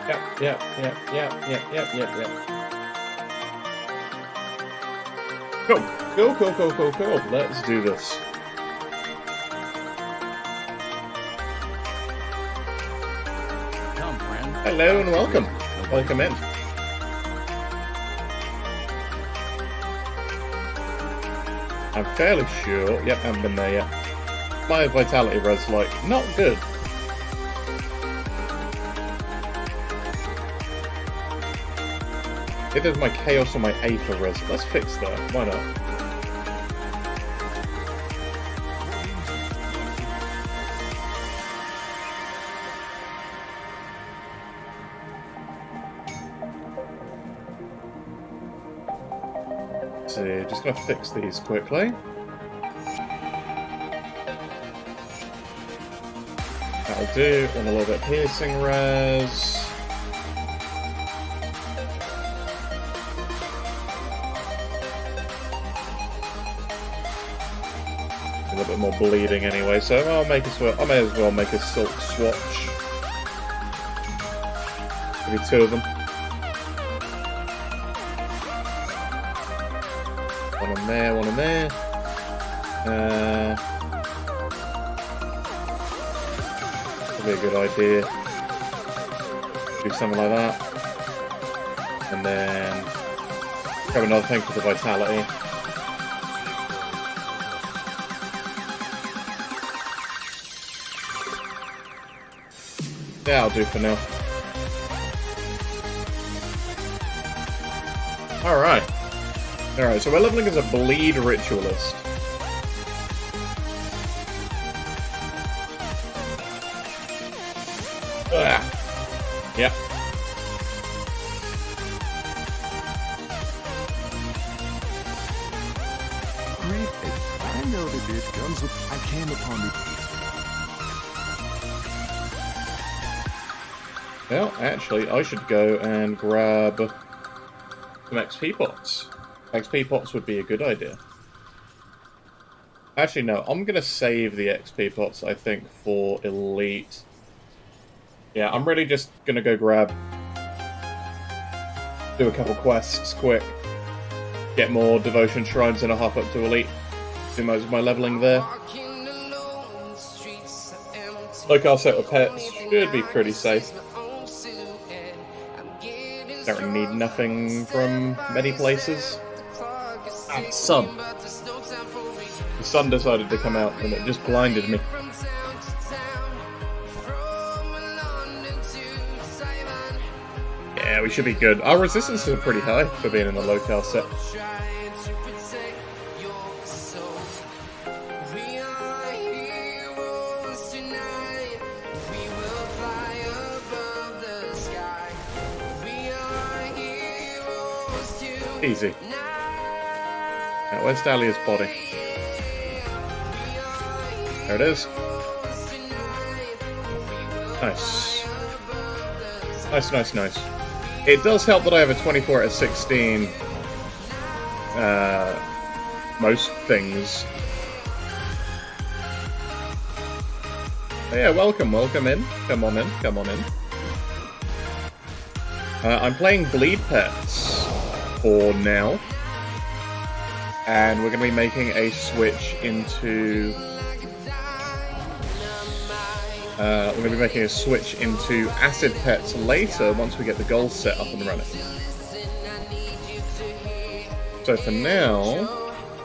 Yep, yep, yep, yep, yep, yep, yep, yep. Cool. Cool, cool, cool, cool, cool. Let's do this. Come, friend. Hello and welcome. Welcome in. I'm fairly sure. Yep, I haven't been there yet. My vitality res, like, not good. It is my chaos or my aether res. Let's fix that. Why not? See, just gonna fix these quickly. That'll do. And a little bit of piercing res. A little bit more bleeding anyway, so I may as well make a silk swatch. Maybe two of them. One in there, one in there. Probably a good idea. Do something like that. And then grab another thing for the vitality. Yeah, I'll do for now. Alright. Alright, so we're leveling as a bleed ritualist. Yep. Great. I know that it comes with. I came upon the. Well, actually, I should go and grab some XP pots. XP pots would be a good idea. Actually, no, I'm going to save the XP pots, I think, for Elite. Yeah, I'm really just going to go do a couple quests quick, get more devotion shrines and a hop up to Elite. Do most of my leveling there. Locale set with pets should be pretty safe. Don't really need nothing from many places. And sun. The sun decided to come out and it just blinded me. Yeah, we should be good. Our resistance is pretty high for being in the locale set. Easy. Now, where's Dahlia's body? There it is. Nice. Nice, nice, nice. It does help that I have a 24 out of 16 most things. Oh, yeah, welcome in. Come on in, come on in. I'm playing Bleed Pets for now. And we're going to be making a switch into... Acid Pets later, once we get the goals set up and running. So for now,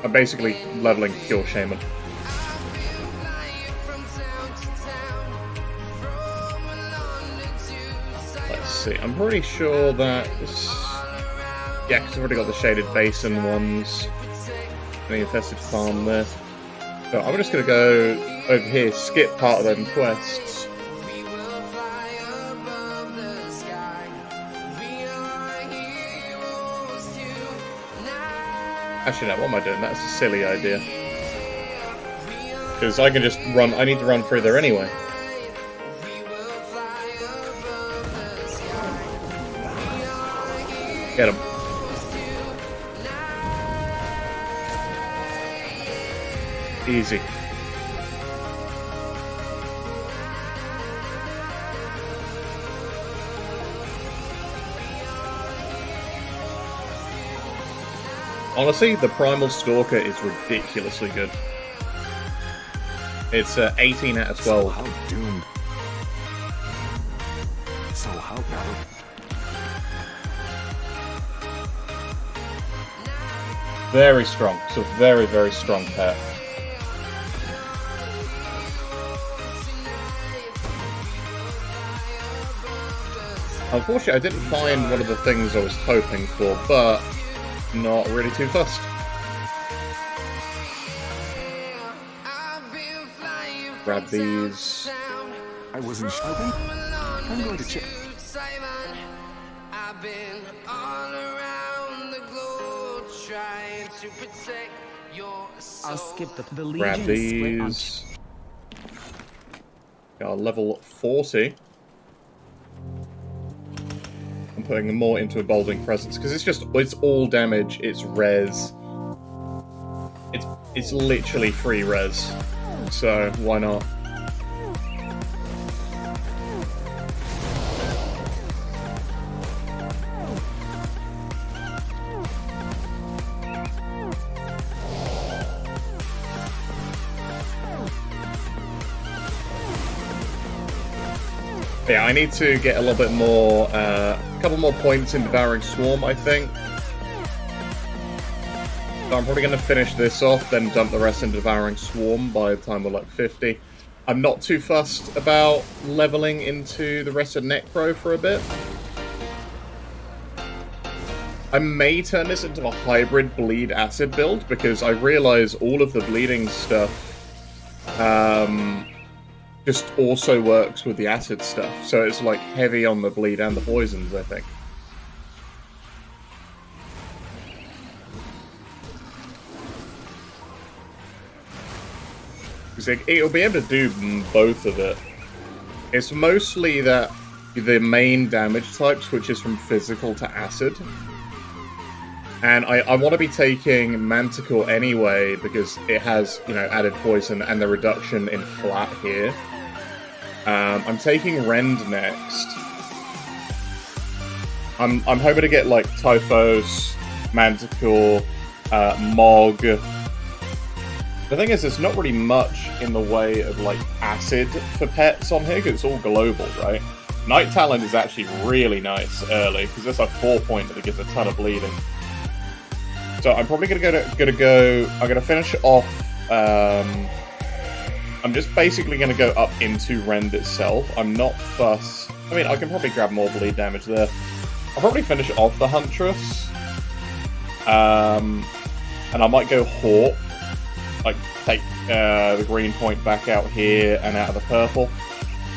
I'm basically leveling Pure Shaman. Let's see, I'm pretty sure that... Yeah, because I've already got the Shaded Basin ones. And the Infested Farm there. So I'm just going to go over here, skip part of them quests. Actually, no, what am I doing? That's a silly idea. Because I can just run, I need to run through there anyway. Get him. Easy. Honestly, the Primal Stalker is ridiculously good. It's 18 out of 12. So how doomed. So how about Very strong. So very, very strong pet. Unfortunately, I didn't find one of the things I was hoping for, but not really too fussed. Grab these. I wasn't shouting? I'm going to check. I'll skip the Grab Legion. these. Got level 40. I'm putting more into Emboldening Presence because it's all damage, it's res. It's literally free res. So why not? Yeah, I need to get a little bit more, a couple more points in Devouring Swarm, I think. So I'm probably going to finish this off, then dump the rest into Devouring Swarm by the time we're like 50. I'm not too fussed about leveling into the rest of Necro for a bit. I may turn this into a hybrid bleed acid build, because I realize all of the bleeding stuff just also works with the acid stuff. So it's like heavy on the bleed and the poisons, I think. It'll be able to do both of it. It's mostly that the main damage type switches from physical to acid. And I want to be taking Manticore anyway, because it has, you know, added poison and the reduction in flat here. I'm taking Rend next. I'm hoping to get, like, Typhos, Manticore, Mog. The thing is, there's not really much in the way of, like, acid for pets on here, because it's all global, right? Night Talon is actually really nice early, because that's a 4-pointer that gives a ton of bleeding. So I'm probably I'm gonna finish off, I'm just basically gonna go up into Rend itself. I'm not fussed. I mean, I can probably grab more bleed damage there. I'll probably finish off the Huntress. And I might go Hawk. Like, take the green point back out here and out of the purple.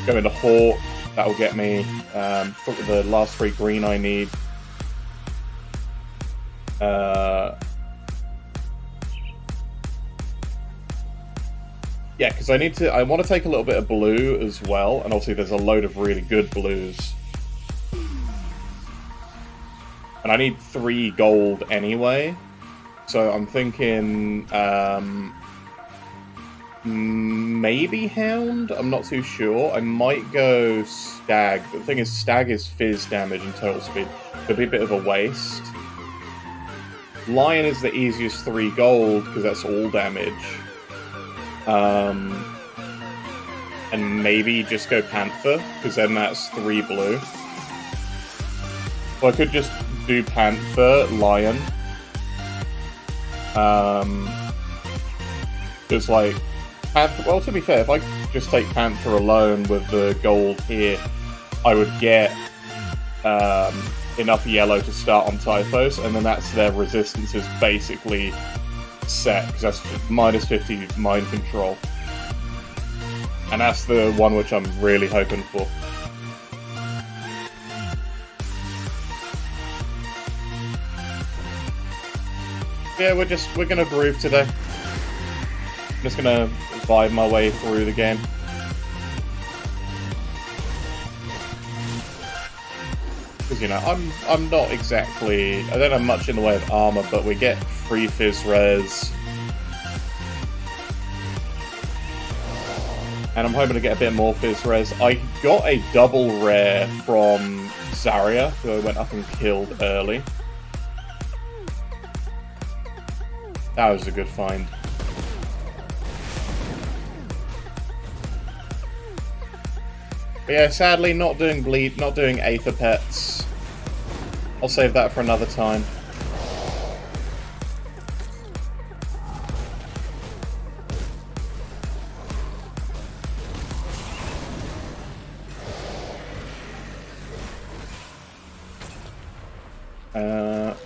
Go into Hawk. That will get me the last 3 green I need. Yeah, because I want to take a little bit of blue as well, and obviously there's a load of really good blues. And I need 3 gold anyway, so I'm thinking maybe Hound? I'm not too sure. I might go Stag, but the thing is, Stag is fizz damage and total speed. Could be a bit of a waste. Lion is the easiest 3 gold, because that's all damage. And maybe just go Panther, because then that's 3 blue. So I could just do Panther, Lion. Because, like, Panther, well, to be fair, if I just take Panther alone with the gold here, I would get enough yellow to start on Typhos, and then that's their resistance is basically set, because that's minus 50 mind control. And that's the one which I'm really hoping for. Yeah, we're gonna groove today. I'm just gonna vibe my way through the game. Because, you know, I'm not exactly... I don't have much in the way of armor, but we get free fizz res. And I'm hoping to get a bit more fizz res. I got a double rare from Zarya, who I went up and killed early. That was a good find. But yeah, sadly, not doing bleed, not doing Aether Pets. I'll save that for another time.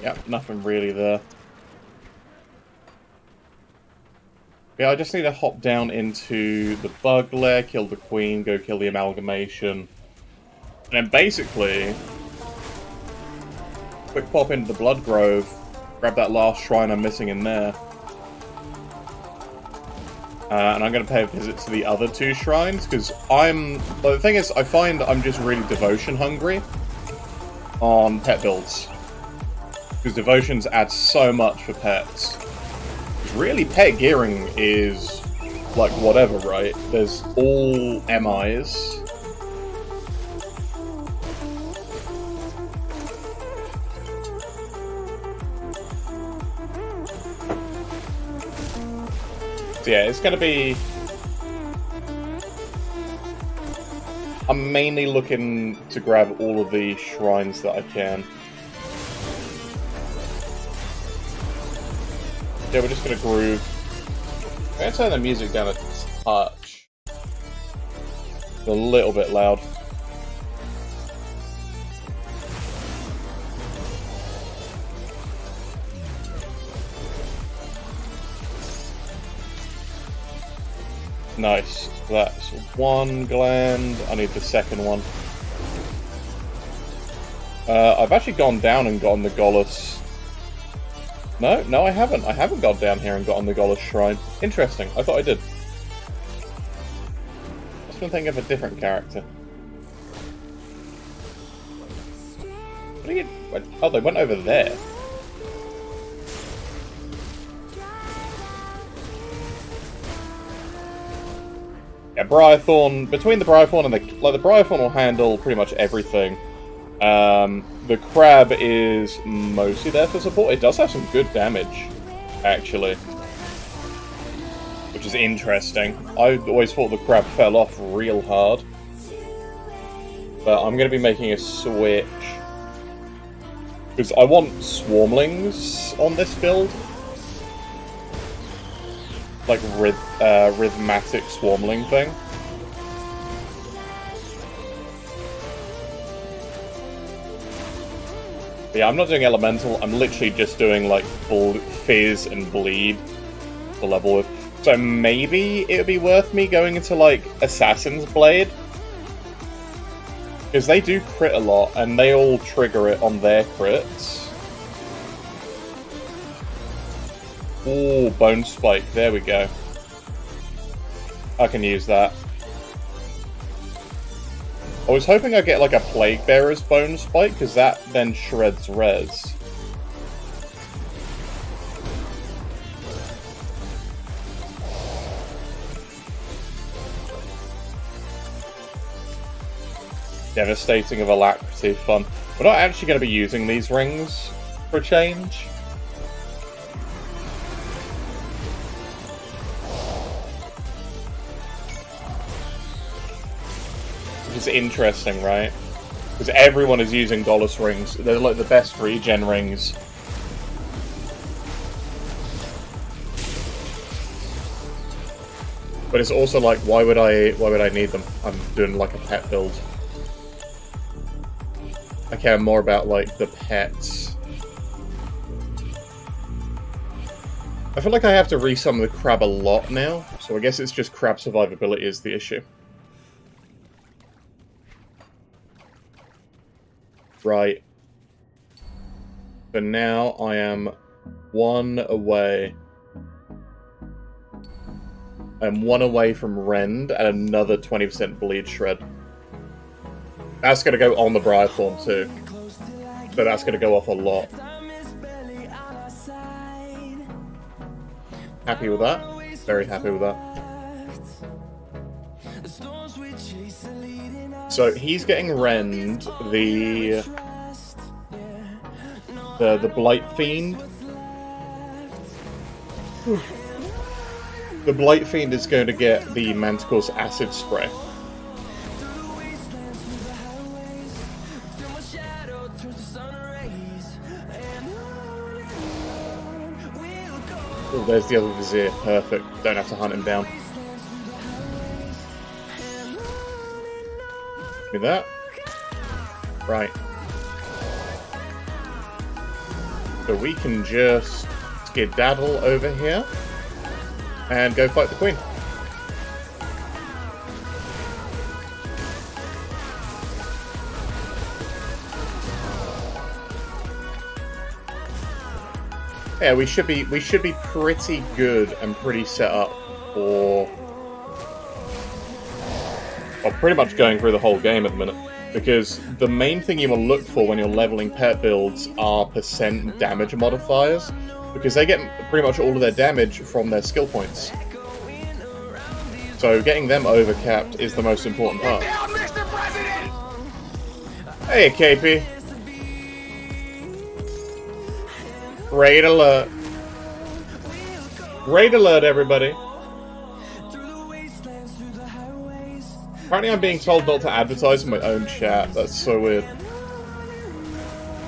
Yeah, nothing really there. Yeah, I just need to hop down into the bug lair, kill the queen, go kill the amalgamation. And then basically, quick pop into the Blood Grove, grab that last shrine I'm missing in there. And I'm going to pay a visit to the other two shrines, because the thing is, I find I'm just really devotion hungry on pet builds. Because devotions add so much for pets. Really, pet gearing is like whatever, right? There's all MIs. So yeah, it's gonna be... I'm mainly looking to grab all of the shrines that I can. Yeah, we're just gonna groove. I'm gonna turn the music down a touch. It's a little bit loud. Nice. That's one gland. I need the second one. I've actually gone down and gotten the Gollus. No, I haven't. I haven't gone down here and gotten the Gollus Shrine. Interesting. I thought I did. I've been thinking of a different character. What are you... Oh, they went over there. Yeah, Briarthorn. Between the Briarthorn and the Briarthorn will handle pretty much everything. The crab is mostly there for support. It does have some good damage, actually, which is interesting. I always thought the crab fell off real hard, but I'm going to be making a switch because I want swarmlings on this build, like rhythmatic swarmling thing. Yeah, I'm not doing Elemental, I'm literally just doing, like, Fizz and Bleed to level with. So maybe it would be worth me going into, like, Assassin's Blade. Because they do crit a lot, and they all trigger it on their crits. Ooh, Bone Spike, there we go. I can use that. I was hoping I'd get like a Plague Bearer's Bone Spike, because that then shreds res. Devastating of Alacrity, fun. We're not actually going to be using these rings for a change. Which is interesting, right? Because everyone is using Gollus rings. They're like the best regen rings. But it's also like, why would I need them? I'm doing like a pet build. I care more about like the pets. I feel like I have to resummon the crab a lot now, so I guess it's just crab survivability is the issue. Right. But now I am one away. I'm one away from Rend and another 20% bleed shred. That's going to go on the Briarthorn too. So that's going to go off a lot. Happy with that? Very happy with that. So he's getting Rend, the Blight Fiend. The Blight Fiend is going to get the Manticore's Acid Spray. Oh, there's the other Vizier. Perfect. Don't have to hunt him down. Give me that. Right. So we can just skedaddle over here and go fight the Queen. Yeah, we should be pretty good and pretty set up for, well, pretty much going through the whole game at the minute. Because the main thing you want to look for when you're leveling pet builds are percent damage modifiers, because they get pretty much all of their damage from their skill points. So getting them overcapped is the most important part. Hey, KP. Raid alert. Raid alert, everybody. Apparently I'm being told not to advertise in my own chat. That's so weird.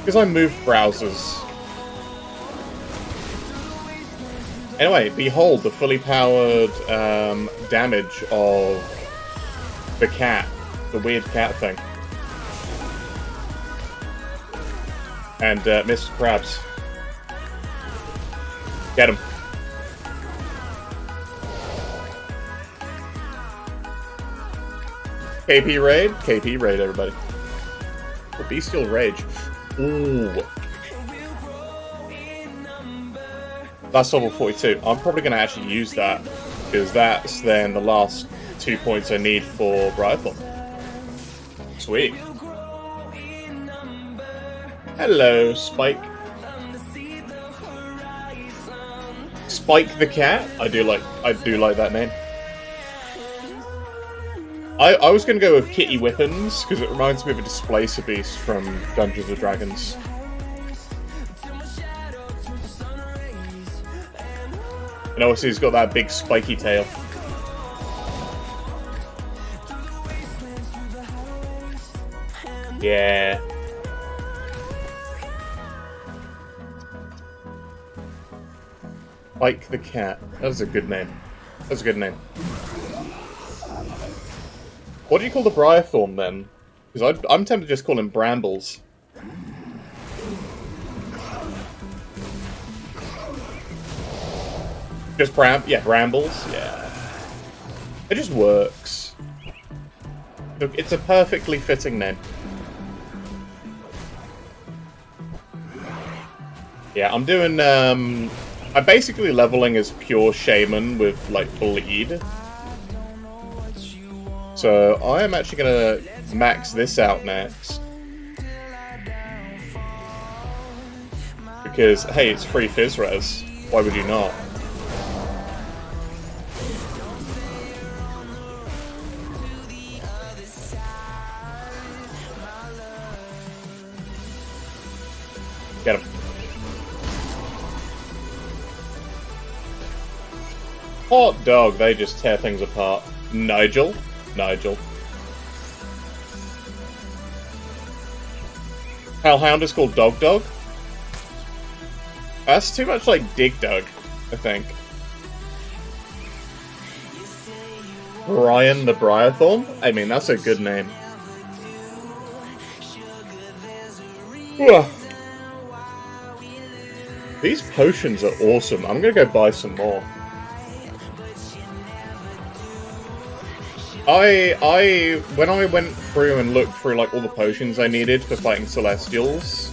Because I moved browsers. Anyway, behold the fully powered damage of the cat. The weird cat thing. And Mr. Krabs. Get him. KP raid? KP raid, everybody. The Bestial Rage. Ooh. That's level 42. I'm probably going to actually use that, because that's then the last 2 points I need for Briarthorn. Sweet. Hello, Spike. Spike the cat? I do like that name. I was going to go with Kitty Whippins, because it reminds me of a Displacer Beast from Dungeons & Dragons. And obviously he's got that big spiky tail. Yeah. Spike the cat. That's a good name. That's a good name. What do you call the Briarthorn, then? Because I'm tempted to just call him Brambles. Just Brambles? Yeah. It just works. Look, it's a perfectly fitting name. Yeah, I'm doing, I'm basically leveling as pure Shaman with, like, Bleed. So, I am actually going to max this out next. Because, hey, it's free Fizz Res. Why would you not? Get him. Hot dog, they just tear things apart. Nigel. Hellhound is called Dog Dog? That's too much like Dig Dug, I think. Brian the Briarthorn? I mean, that's a good name. Ugh. These potions are awesome. I'm gonna go buy some more. When I went through and looked through like all the potions I needed for fighting Celestials,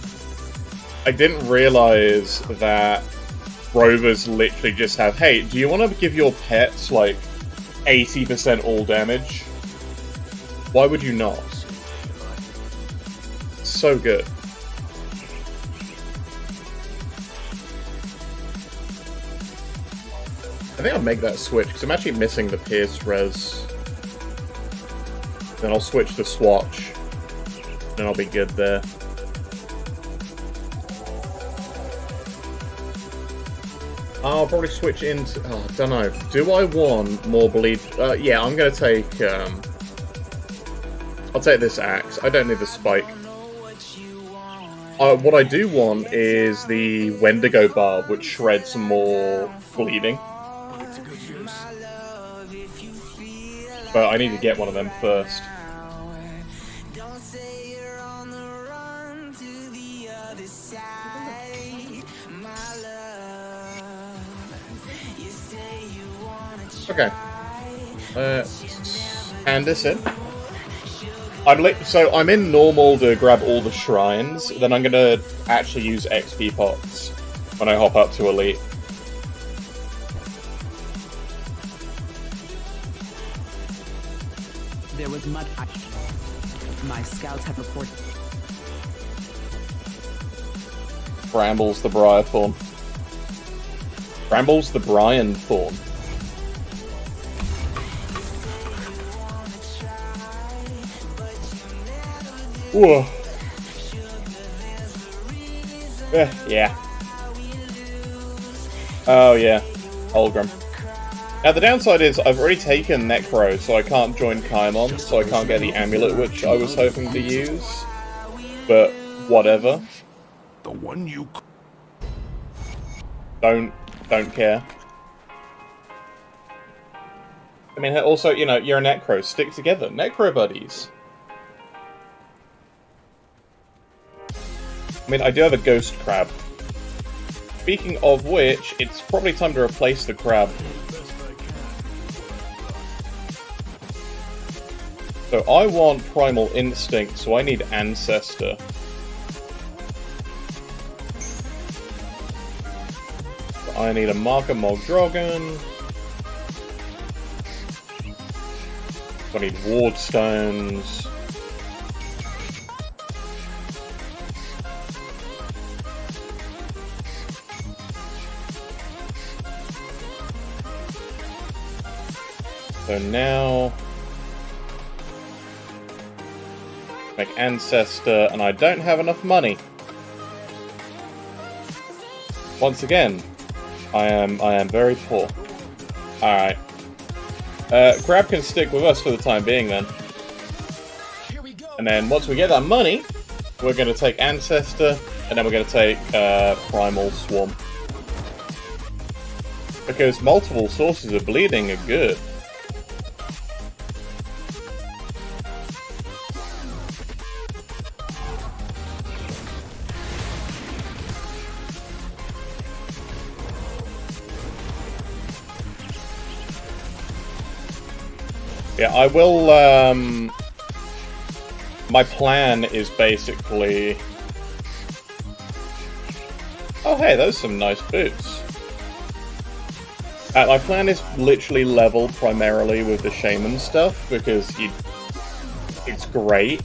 I didn't realize that Rovers literally just have, hey, do you want to give your pets like 80% all damage? Why would you not? So good. I think I'll make that switch, because I'm actually missing the Pierce Res. Then I'll switch to Swatch. Then I'll be good there. I'll probably switch into... Oh, I don't know. Do I want more bleed? Yeah, I'm going to take... I'll take this axe. I don't need the spike. What I do want is the Wendigo barb, which shreds some more bleeding. But I need to get one of them first. Okay. Hand this in. So I'm in normal to grab all the shrines, then I'm gonna actually use XP pots when I hop up to elite. There was much. My scouts have reported. Brambles the Briarthorn. Brambles the Brian Thorn. Whoa. Yeah. Oh yeah, Holgrim. Now the downside is I've already taken Necro, so I can't join Kaimon, so I can't get the amulet which I was hoping to use. But whatever. The one you... Don't care. I mean, also, you know, you're a Necro. Stick together. Necro buddies. I mean, I do have a ghost crab. Speaking of which, it's probably time to replace the crab. So I want Primal Instinct, so I need Ancestor. So I need a Marker Mogdrogon. So I need Ward Stones. So now, make Ancestor, and I don't have enough money. Once again, I am very poor. Alright. Crab can stick with us for the time being then. And then once we get that money, we're going to take Ancestor, and then we're going to take Primal Swarm. Because multiple sources of bleeding are good. Yeah, I will, my plan is basically... Oh hey, those are some nice boots. My plan is literally level primarily with the Shaman stuff, because it's great.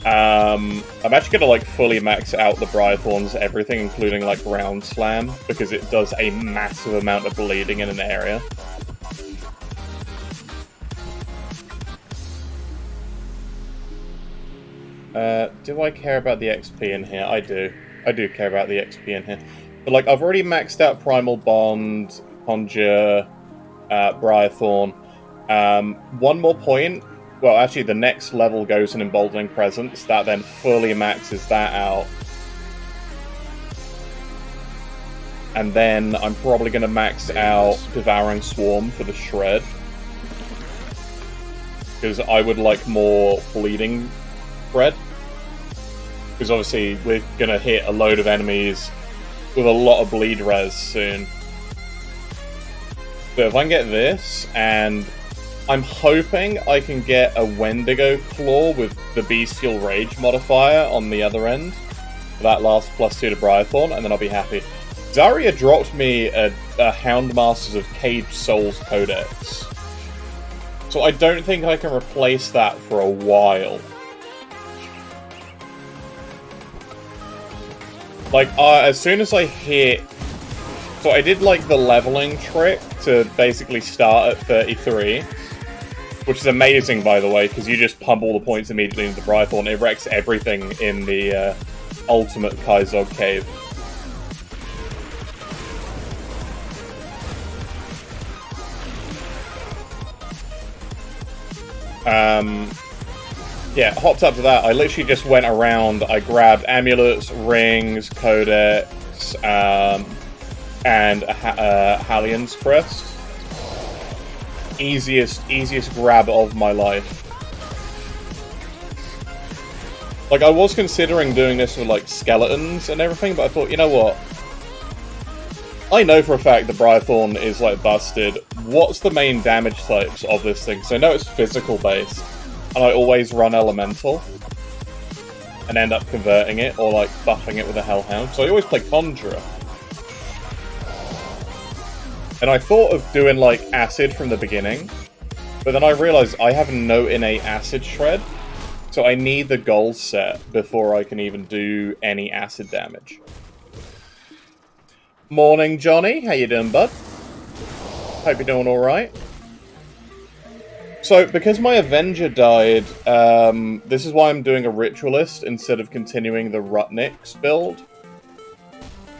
I'm actually gonna, like, fully max out the Briarthorns, everything, including, like, Ground Slam, because it does a massive amount of bleeding in an area. Do I care about the XP in here? I do. I do care about the XP in here. But, like, I've already maxed out Primal Bond, Conjure, Briarthorn. One more point. Well, actually, the next level goes in Emboldening Presence. That then fully maxes that out. And then I'm probably going to max out Devouring Swarm for the Shred. Because I would like more bleeding spread. Because obviously we're going to hit a load of enemies with a lot of bleed res soon. So if I can get this, and I'm hoping I can get a Wendigo Claw with the Bestial Rage modifier on the other end. For that last +2 to Briarthorn, and then I'll be happy. Zarya dropped me a Houndmasters of Caged Souls Codex. So I don't think I can replace that for a while. Like, as soon as I hit... So I did, like, the leveling trick to basically start at 33. Which is amazing, by the way, because you just pump all the points immediately into Briarthorn. It wrecks everything in the ultimate Kaizog Cave. Yeah, hopped up to that. I literally just went around. I grabbed amulets, rings, codex, and a Hallion's crest. Easiest grab of my life. Like, I was considering doing this with, like, skeletons and everything, but I thought, you know what? I know for a fact that Briarthorn is, like, busted. What's the main damage types of this thing? So I know it's physical-based, and I always run Elemental, and end up converting it, or, like, buffing it with a Hellhound. So I always play Conjurer. And I thought of doing, like, Acid from the beginning, but then I realized I have no innate Acid Shred, so I need the gold set before I can even do any acid damage. Morning, Johnny. How you doing, bud? Hope you're doing alright. So, because my Avenger died, this is why I'm doing a Ritualist instead of continuing the Rutnix build.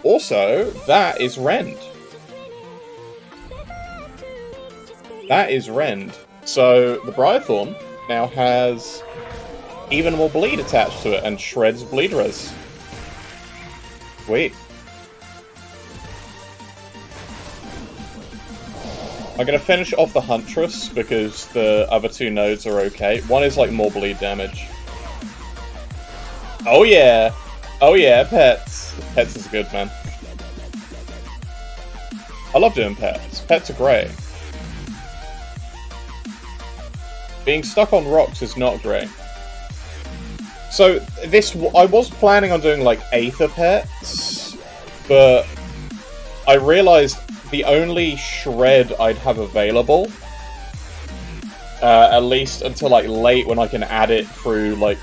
Also, that is Rend. That is Rend. So, the Briarthorn now has even more bleed attached to it, and shreds bleed res. Sweet. I'm gonna finish off the Huntress, because the other two nodes are okay. One is, like, more bleed damage. Oh yeah! Oh yeah, pets! Pets is good, man. I love doing pets. Pets are great. Being stuck on rocks is not great. So, I was planning on doing, like, Aether pets, but I realized the only shred I'd have available, at least until, like, late when I can add it through, like,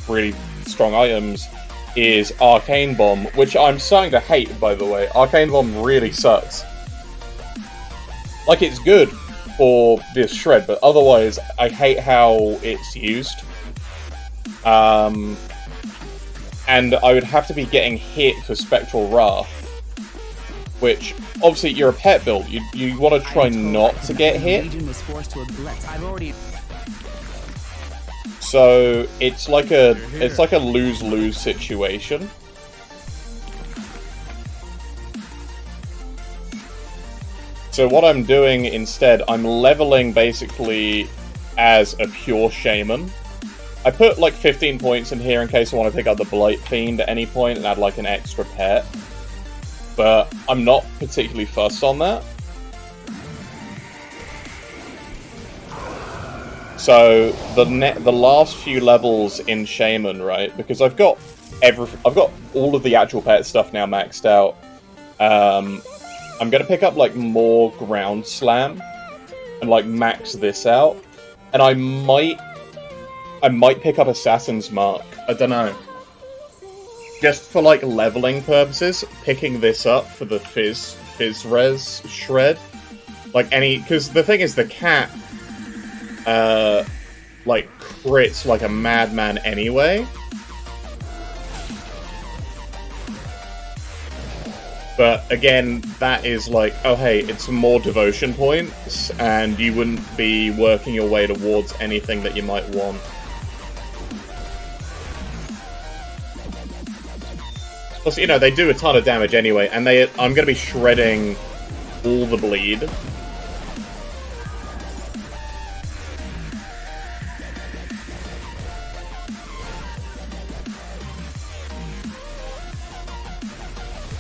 really strong items, is Arcane Bomb, which I'm starting to hate, by the way. Arcane Bomb really sucks. Like, it's good for this shred, but otherwise, I hate how it's used. And I would have to be getting hit for Spectral Wrath, which, obviously, you're a pet build. You want to try not to get hit. So it's like a lose-lose situation. So what I'm doing instead, I'm leveling basically as a pure shaman. I put like 15 points in here in case I want to pick up the Blight Fiend at any point and add like an extra pet. But I'm not particularly fussed on that. So the last few levels in Shaman, right? Because I've got all of the actual pet stuff now maxed out. I'm gonna pick up like more Ground Slam and like max this out, and I might pick up Assassin's Mark. I don't know. Just for like leveling purposes, picking this up for the Fizz Res Shred, like because the thing is the cat, like crits like a madman anyway. But again, that is like, oh hey, it's more devotion points, and you wouldn't be working your way towards anything that you might want. Plus, you know, they do a ton of damage anyway, and I'm going to be shredding all the bleed.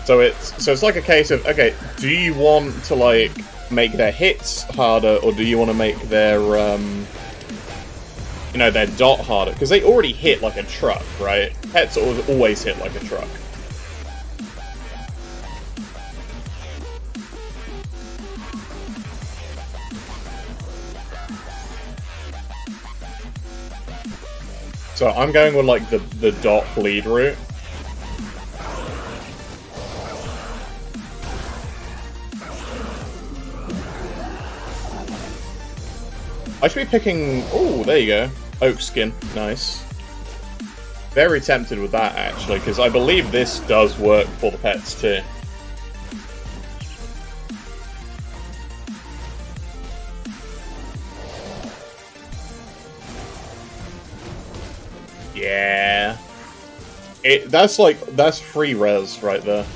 So it's like a case of, okay, do you want to like make their hits harder, or do you want to make their you know, their dot harder? Because they already hit like a truck, right? Pets always hit like a truck. So I'm going with like the dot bleed route. I should be picking... Oh, there you go. Oak Skin. Nice. Very tempted with that, actually, because I believe this does work for the pets, too. Yeah. That's free res right there.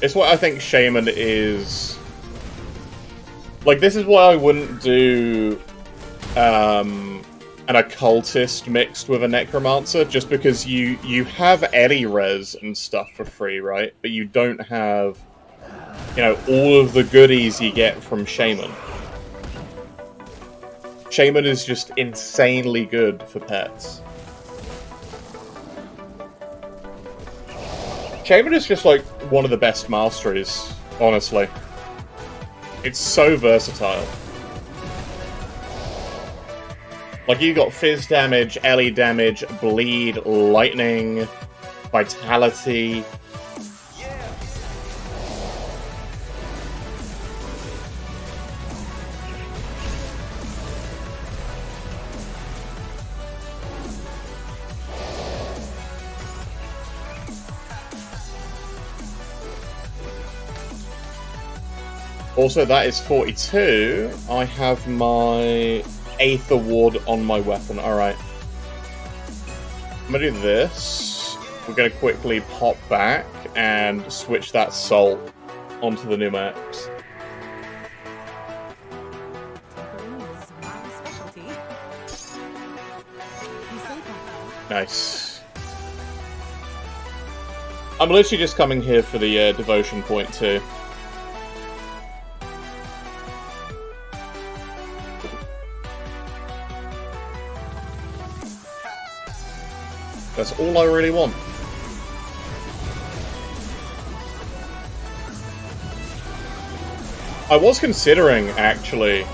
It's what I think Shaman is. Like, this is why I wouldn't do an occultist mixed with a necromancer, just because you have any res and stuff for free, right? But you don't have, you know, all of the goodies you get from Shaman. Shaman is just insanely good for pets. Shaman is just like one of the best masteries, honestly. It's so versatile. Like, you got fizz damage, LE damage, bleed, lightning, vitality. Also, that is 42. I have my 8th award on my weapon. Alright. I'm gonna do this. We're gonna quickly pop back and switch that salt onto the new maps. Nice. I'm literally just coming here for the devotion point too. That's all I really want. I was considering, actually,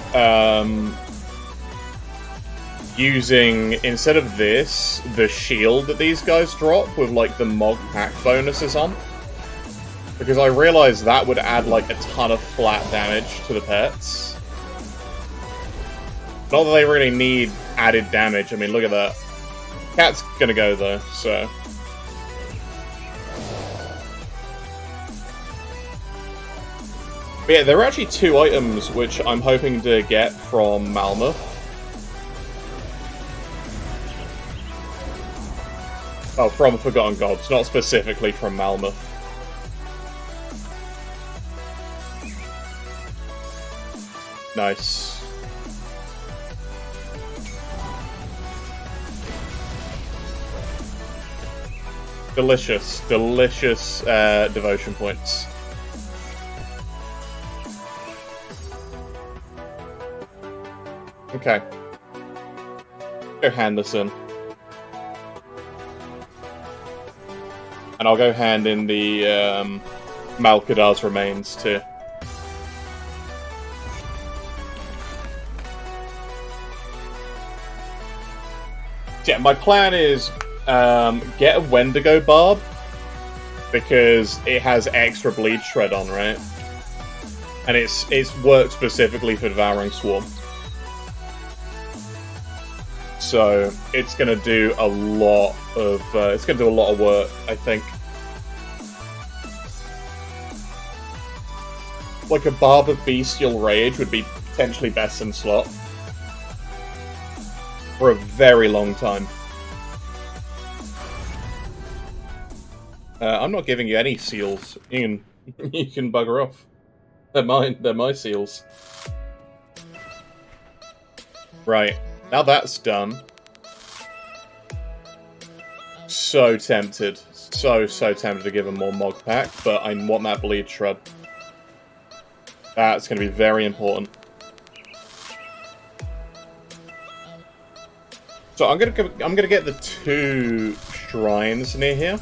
using, instead of this, the shield that these guys drop with, like, the Mog Pack bonuses on. Because I realized that would add, like, a ton of flat damage to the pets. Not that they really need added damage. I mean, look at that. Cat's gonna go, though, so... But yeah, there are actually 2 items which I'm hoping to get from Malmuth. Oh, from Forgotten Gods, not specifically from Malmuth. Nice. Delicious, delicious devotion points. Okay. Go hand this in. And I'll go hand in the Malkadar's remains too. Yeah, my plan is get a Wendigo Barb, because it has extra bleed shred on, right? And it's worked specifically for Devouring Swarm. So it's gonna do a lot of work, I think. Like a Barb of Bestial Rage would be potentially best in slot for a very long time. I'm not giving you any seals. You can bugger off. They're mine. They're my seals. Right. Now that's done. So tempted. So tempted to give him more Mog Pack, but I want that Bleed Shred. That's going to be very important. So I'm gonna get the 2 shrines near here.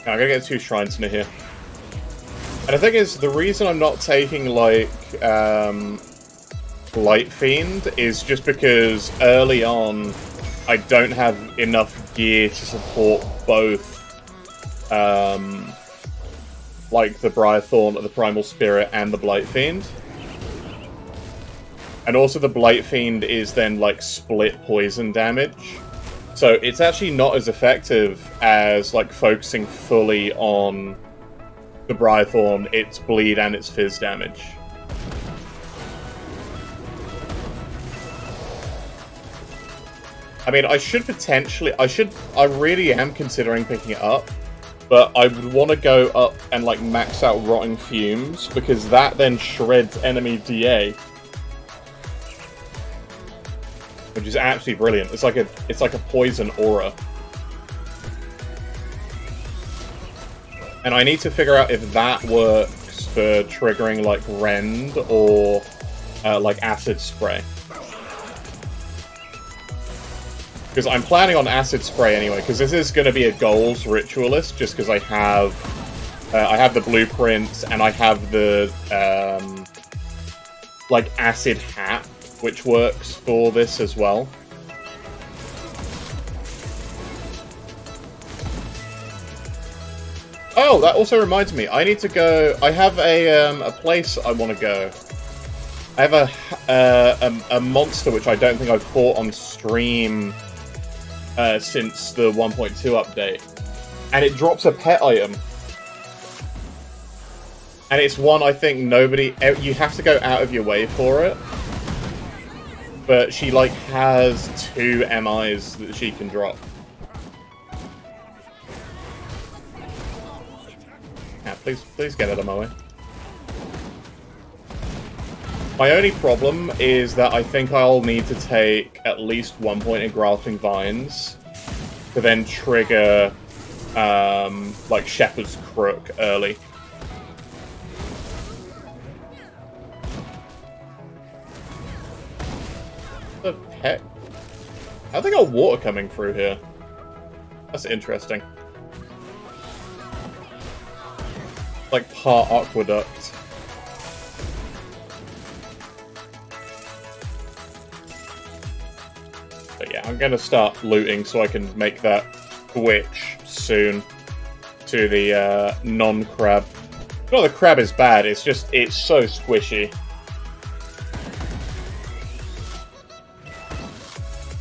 I'm gonna get 2 shrines near here. And the thing is, the reason I'm not taking, like, Blight Fiend is just because early on I don't have enough gear to support both, like, the Briarthorn, the Primal Spirit, and the Blight Fiend. And also the Blight Fiend is then, like, split poison damage. So it's actually not as effective as, like, focusing fully on the Briarthorn, its bleed and its fizz damage. I mean, I really am considering picking it up, but I would want to go up and, like, max out Rotting Fumes, because that then shreds enemy DA. Which is absolutely brilliant. It's like a poison aura. And I need to figure out if that works for triggering, like, Rend or, like, Acid Spray. Because I'm planning on Acid Spray anyway, because this is going to be a Goals Ritualist, just because I have the blueprints, and I have the, like, Acid Hat, which works for this as well. Oh, that also reminds me, I need to go... I have a place I want to go. I have a monster which I don't think I've fought on stream since the 1.2 update. And it drops a pet item. And it's one I think nobody... You have to go out of your way for it. But she, like, has 2 MIs that she can drop. Yeah, please get out of my way. My only problem is that I think I'll need to take at least 1 point in Grafting Vines to then trigger, like, Shepherd's Crook early. The heck? How they got water coming through here? That's interesting. Like part aqueduct. But yeah, I'm gonna start looting so I can make that switch soon to the non-crab. Not the crab is bad, it's just, it's so squishy.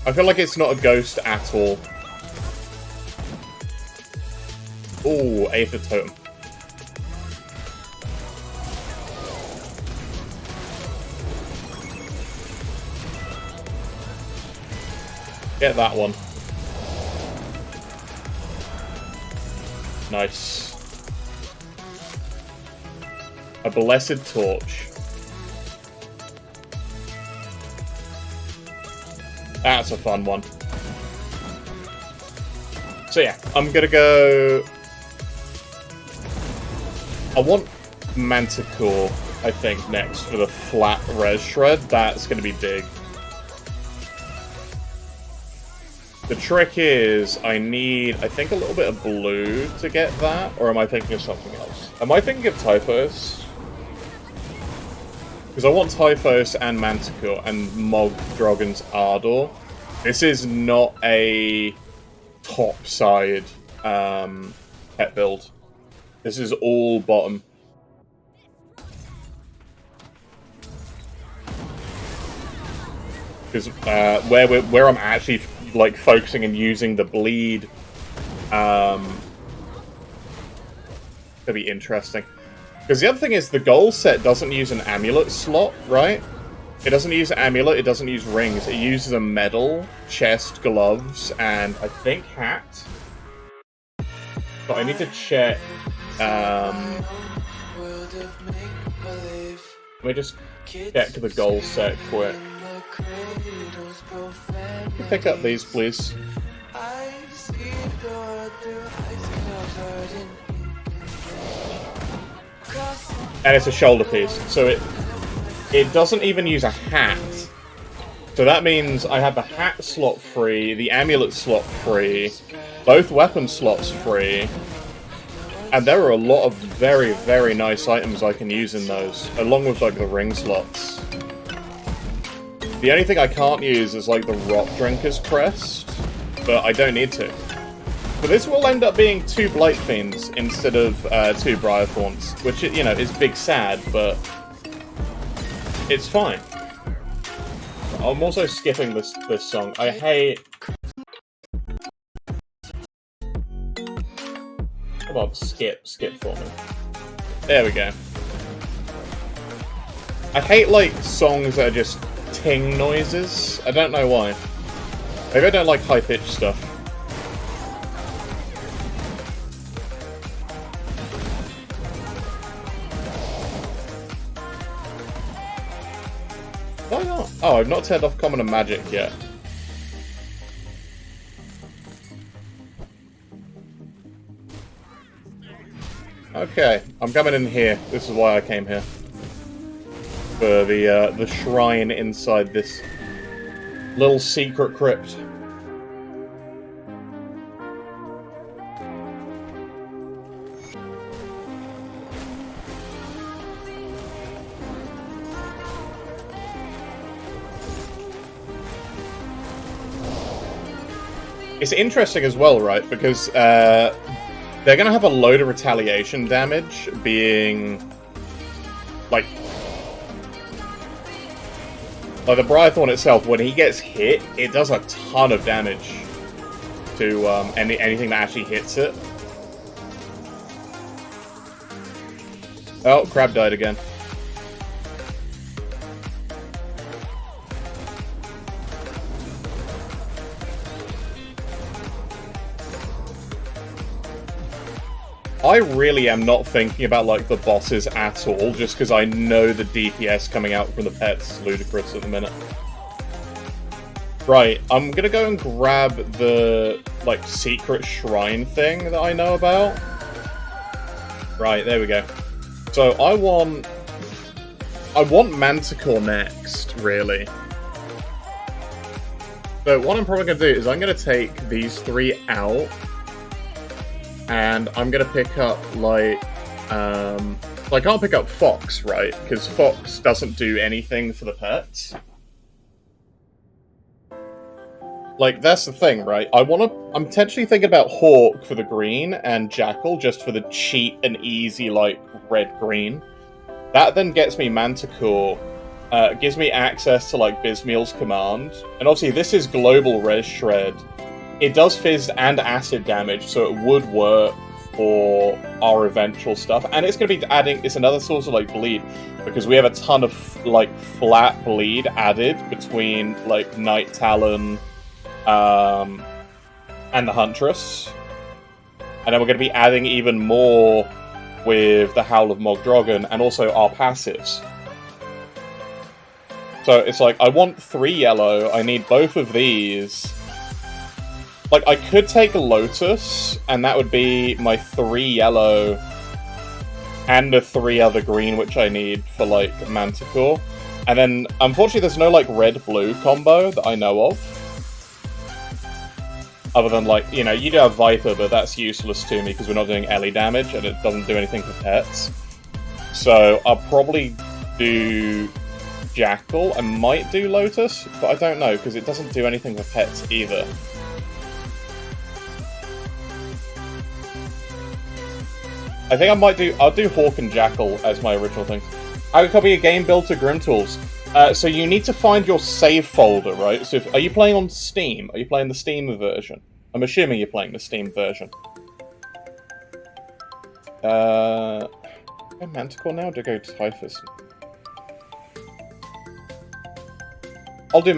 I feel like it's not a ghost at all. Ooh, Aether Totem. Get that one. Nice. A Blessed Torch. That's a fun one. So yeah, I'm gonna go... I want Manticore, I think, next for the flat res shred. That's gonna be big. The trick is, I need, I think, a little bit of blue to get that, or am I thinking of something else? Am I thinking of Typhos? Because I want Typhos and Manticore and Mog Drogon's Ardor. This is not a top-side pet build. This is all bottom. Because where I'm actually like focusing and using the bleed, gonna be interesting. Because the other thing is the goal set doesn't use an amulet slot, right? It doesn't use amulet, it doesn't use rings. It uses a medal, chest, gloves, and I think hat. But I need to check. Let me just check the goal set quick. Can you pick up these, please? And it's a shoulder piece, so it doesn't even use a hat. So that means I have the hat slot free, the amulet slot free, both weapon slots free, and there are a lot of very, very nice items I can use in those, along with like the ring slots. The only thing I can't use is like the Rock Drinker's Crest, but I don't need to. But this will end up being 2 Blight Fiends instead of 2 Briarthorns, which, you know, is big sad, but it's fine. I'm also skipping this song. I hate... Come on, skip for me. There we go. I hate, like, songs that are just ting noises. I don't know why. Maybe I don't like high-pitched stuff. Why not? Oh, I've not turned off common and magic yet. Okay, I'm coming in here. This is why I came here. For the shrine inside this little secret crypt. It's interesting as well, right? Because they're going to have a load of retaliation damage being, like the Brythorn itself, when he gets hit, it does a ton of damage to anything that actually hits it. Oh, Crab died again. I really am not thinking about, like, the bosses at all, just because I know the DPS coming out from the pets is ludicrous at the minute. Right, I'm gonna go and grab the, like, secret shrine thing that I know about. Right, there we go. So, I want Manticore next, really. So, what I'm probably gonna do is I'm gonna take these 3 out. And I'm gonna pick up, like, I can't pick up Fox, right? Because Fox doesn't do anything for the pets. Like, that's the thing, right? I'm potentially thinking about Hawk for the green, and Jackal just for the cheap and easy, like, red-green. That then gets me Manticore, gives me access to, like, Bismeal's command. And obviously, this is global res shred. It does fizz and acid damage, so it would work for our eventual stuff. And it's going to be it's another source of, like, bleed, because we have a ton of, like, flat bleed added between, like, Night Talon, and the Huntress. And then we're going to be adding even more with the Howl of Mogdragon, and also our passives. So it's like, I want 3 yellow, I need both of these. Like, I could take a Lotus, and that would be my 3 yellow, and the 3 other green, which I need for, like, Manticore. And then, unfortunately, there's no, like, red-blue combo that I know of. Other than, like, you know, you do have Viper, but that's useless to me, because we're not doing Ellie damage, and it doesn't do anything for pets. So, I'll probably do Jackal. I might do Lotus, but I don't know, because it doesn't do anything for pets either. I think I'll do Hawk and Jackal as my original thing. I would copy a game build to Grim Tools. So you need to find your save folder, right? So are you playing on Steam? Are you playing the Steam version? I'm assuming you're playing the Steam version. Go Manticore now, or do I go Typhus? I feel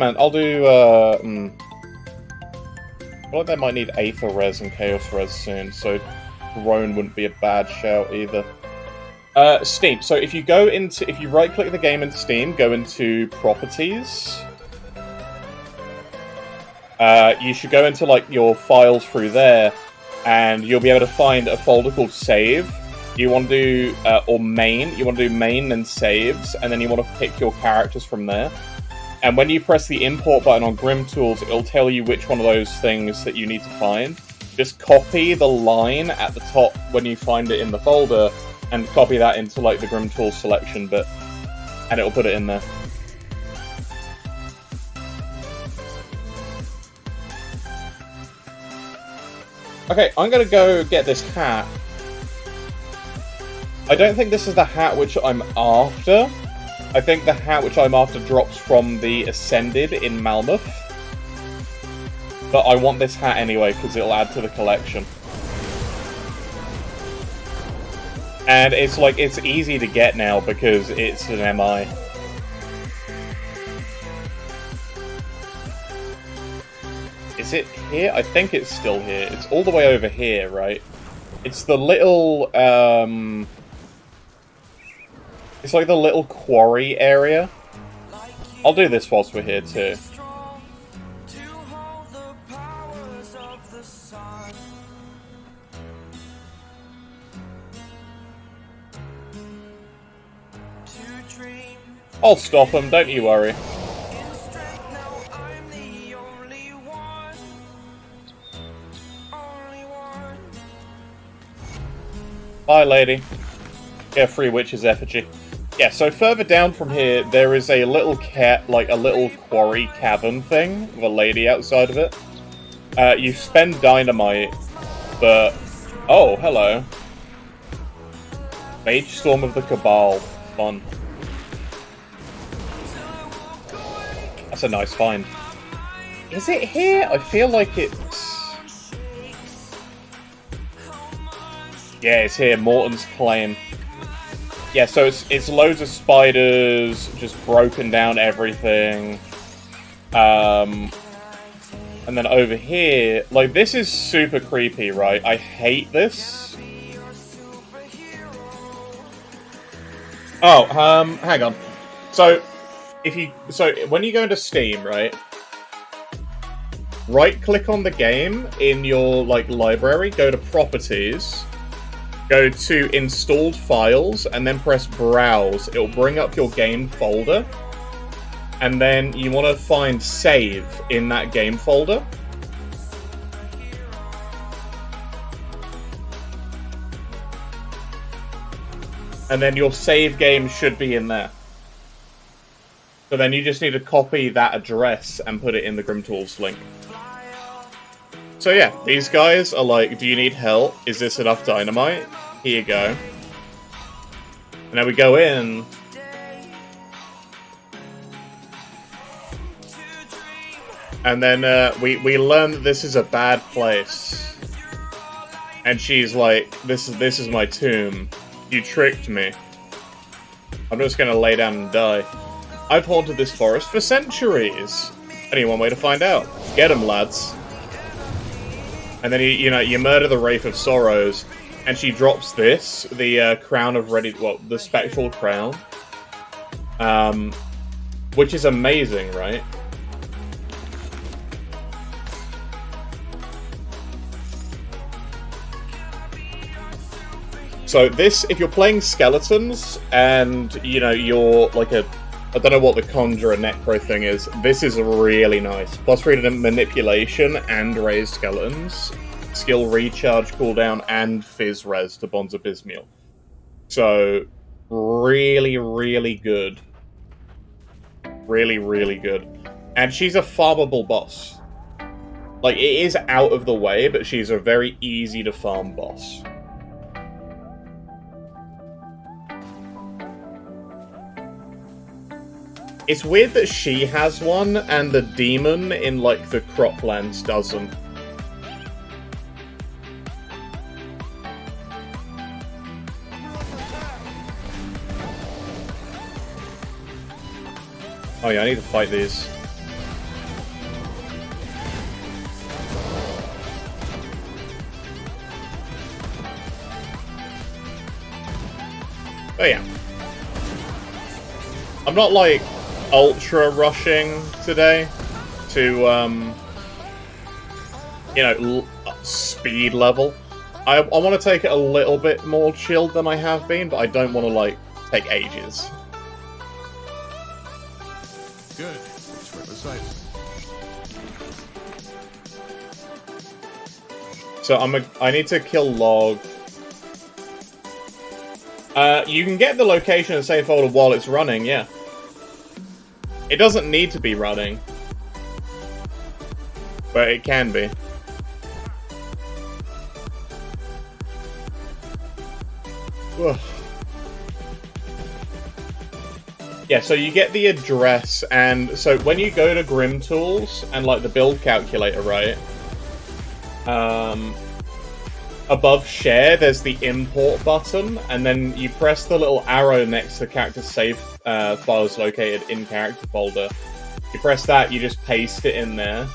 like they might need Aether Res and Chaos Res soon, so Drone wouldn't be a bad shout either. Steam. So if you right-click the game in Steam, go into Properties. You should go into, like, your files through there, and you'll be able to find a folder called Save. You want to do, or Main. You want to do Main and Saves, and then you want to pick your characters from there. And when you press the import button on Grim Tools, it'll tell you which one of those things that you need to find. Just copy the line at the top when you find it in the folder, and copy that into, like, the Grim Tools selection bit, and it'll put it in there. Okay, I'm gonna go get this hat. I don't think this is the hat which I'm after. I think the hat which I'm after drops from the Ascended in Malmuth. But I want this hat anyway, because it'll add to the collection. And it's like, it's easy to get now because it's an MI. Is it here? I think it's still here. It's all the way over here, right? It's the little, it's like the little quarry area. I'll do this whilst we're here, too. I'll stop him, don't you worry. Bye, lady. Yeah, free witch's effigy. Yeah, so further down from here, there is a little a little quarry cavern thing with a lady outside of it. You spend dynamite, but... Oh, hello. Mage Storm of the Cabal. Fun. That's a nice find. Is it here? I feel like it's... Yeah, it's here. Morton's Claim. Yeah, so it's loads of spiders, just broken down everything. And then over here, like, this is super creepy, right? I hate this. Oh, hang on. So, when you go into Steam, right? Right-click on the game in your, like, library, go to Properties, go to Installed Files, and then press Browse. It'll bring up your game folder. And then you want to find Save in that game folder. And then your save game should be in there. So then you just need to copy that address and put it in the Grimtools link. So yeah, these guys are like, do you need help? Is this enough dynamite? Here you go. And then we go in. And then we learn that this is a bad place. And she's like, this is my tomb. You tricked me. I'm just gonna lay down and die. I've haunted this forest for centuries. Only one way to find out. Get 'em, lads. And then you murder the Wraith of Sorrows, and she drops this, the crown of the spectral crown, which is amazing, right? So this, if you're playing skeletons, and you're like I don't know what the Conjurer Necro thing is. This is really nice. Plus 3 to manipulation and raised skeletons. Skill recharge cooldown and fizz res to Bonza Bismiel. So, really, really good. Really, really good. And she's a farmable boss. Like, it is out of the way, but she's a very easy to farm boss. It's weird that she has one, and the demon in, like, the Croplands doesn't. Oh yeah, I need to fight these. Oh yeah. I'm not, like, ultra rushing today to, speed level. I want to take it a little bit more chilled than I have been, but I don't want to, like, take ages. Good. It's for the site. So I need to kill Log. You can get the location in the save folder while it's running, yeah. It doesn't need to be running. But it can be. Ugh. Yeah, so you get the address, and so when you go to Grimtools and like the build calculator, right? Above share, there's the import button, and then you press the little arrow next to character save files located in character folder. You press that, you just paste it in there.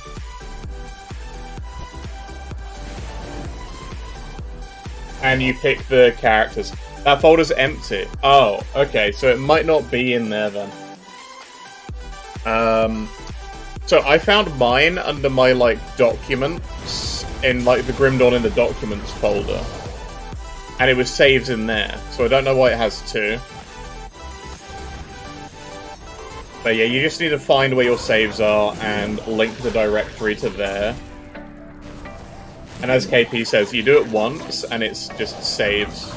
and you pick the characters. That folder's empty. Oh, okay, so it might not be in there then. So I found mine under my, like, documents, in, like, the Grim Dawn in the documents folder. And it was saved in there, so I don't know why it has two. But yeah, you just need to find where your saves are and link the directory to there. And as KP says, you do it once, and it's just saves.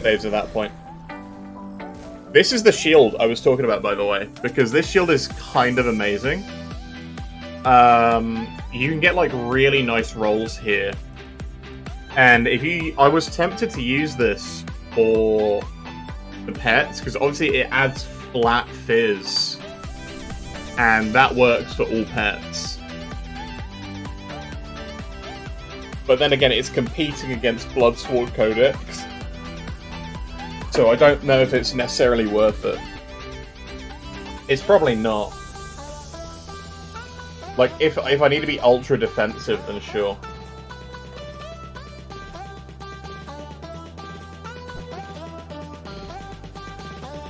Saves at that point. This is the shield I was talking about, by the way, because this shield is kind of amazing. You can get, like, really nice rolls here. And I was tempted to use this for the pets, because obviously it adds flat fizz. And that works for all pets. But then again, it's competing against Bloodsword Codex. So I don't know if it's necessarily worth it. It's probably not. Like, if I need to be ultra defensive, then sure.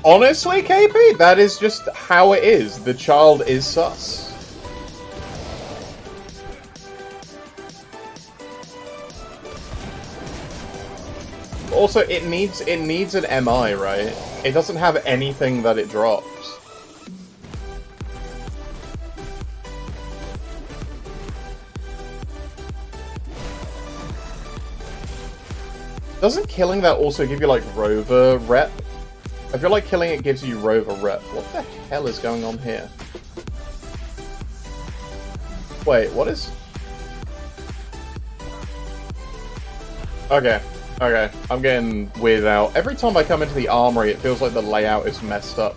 Honestly, KP, that is just how it is. The child is sus. Also, it needs an MI, right? It doesn't have anything that it drops. Doesn't killing that also give you, like, Rover rep? I feel like killing it gives you Rover rep. What the hell is going on here? Wait, what is... Okay. Okay, I'm getting weirded out. Every time I come into the armory, it feels like the layout is messed up.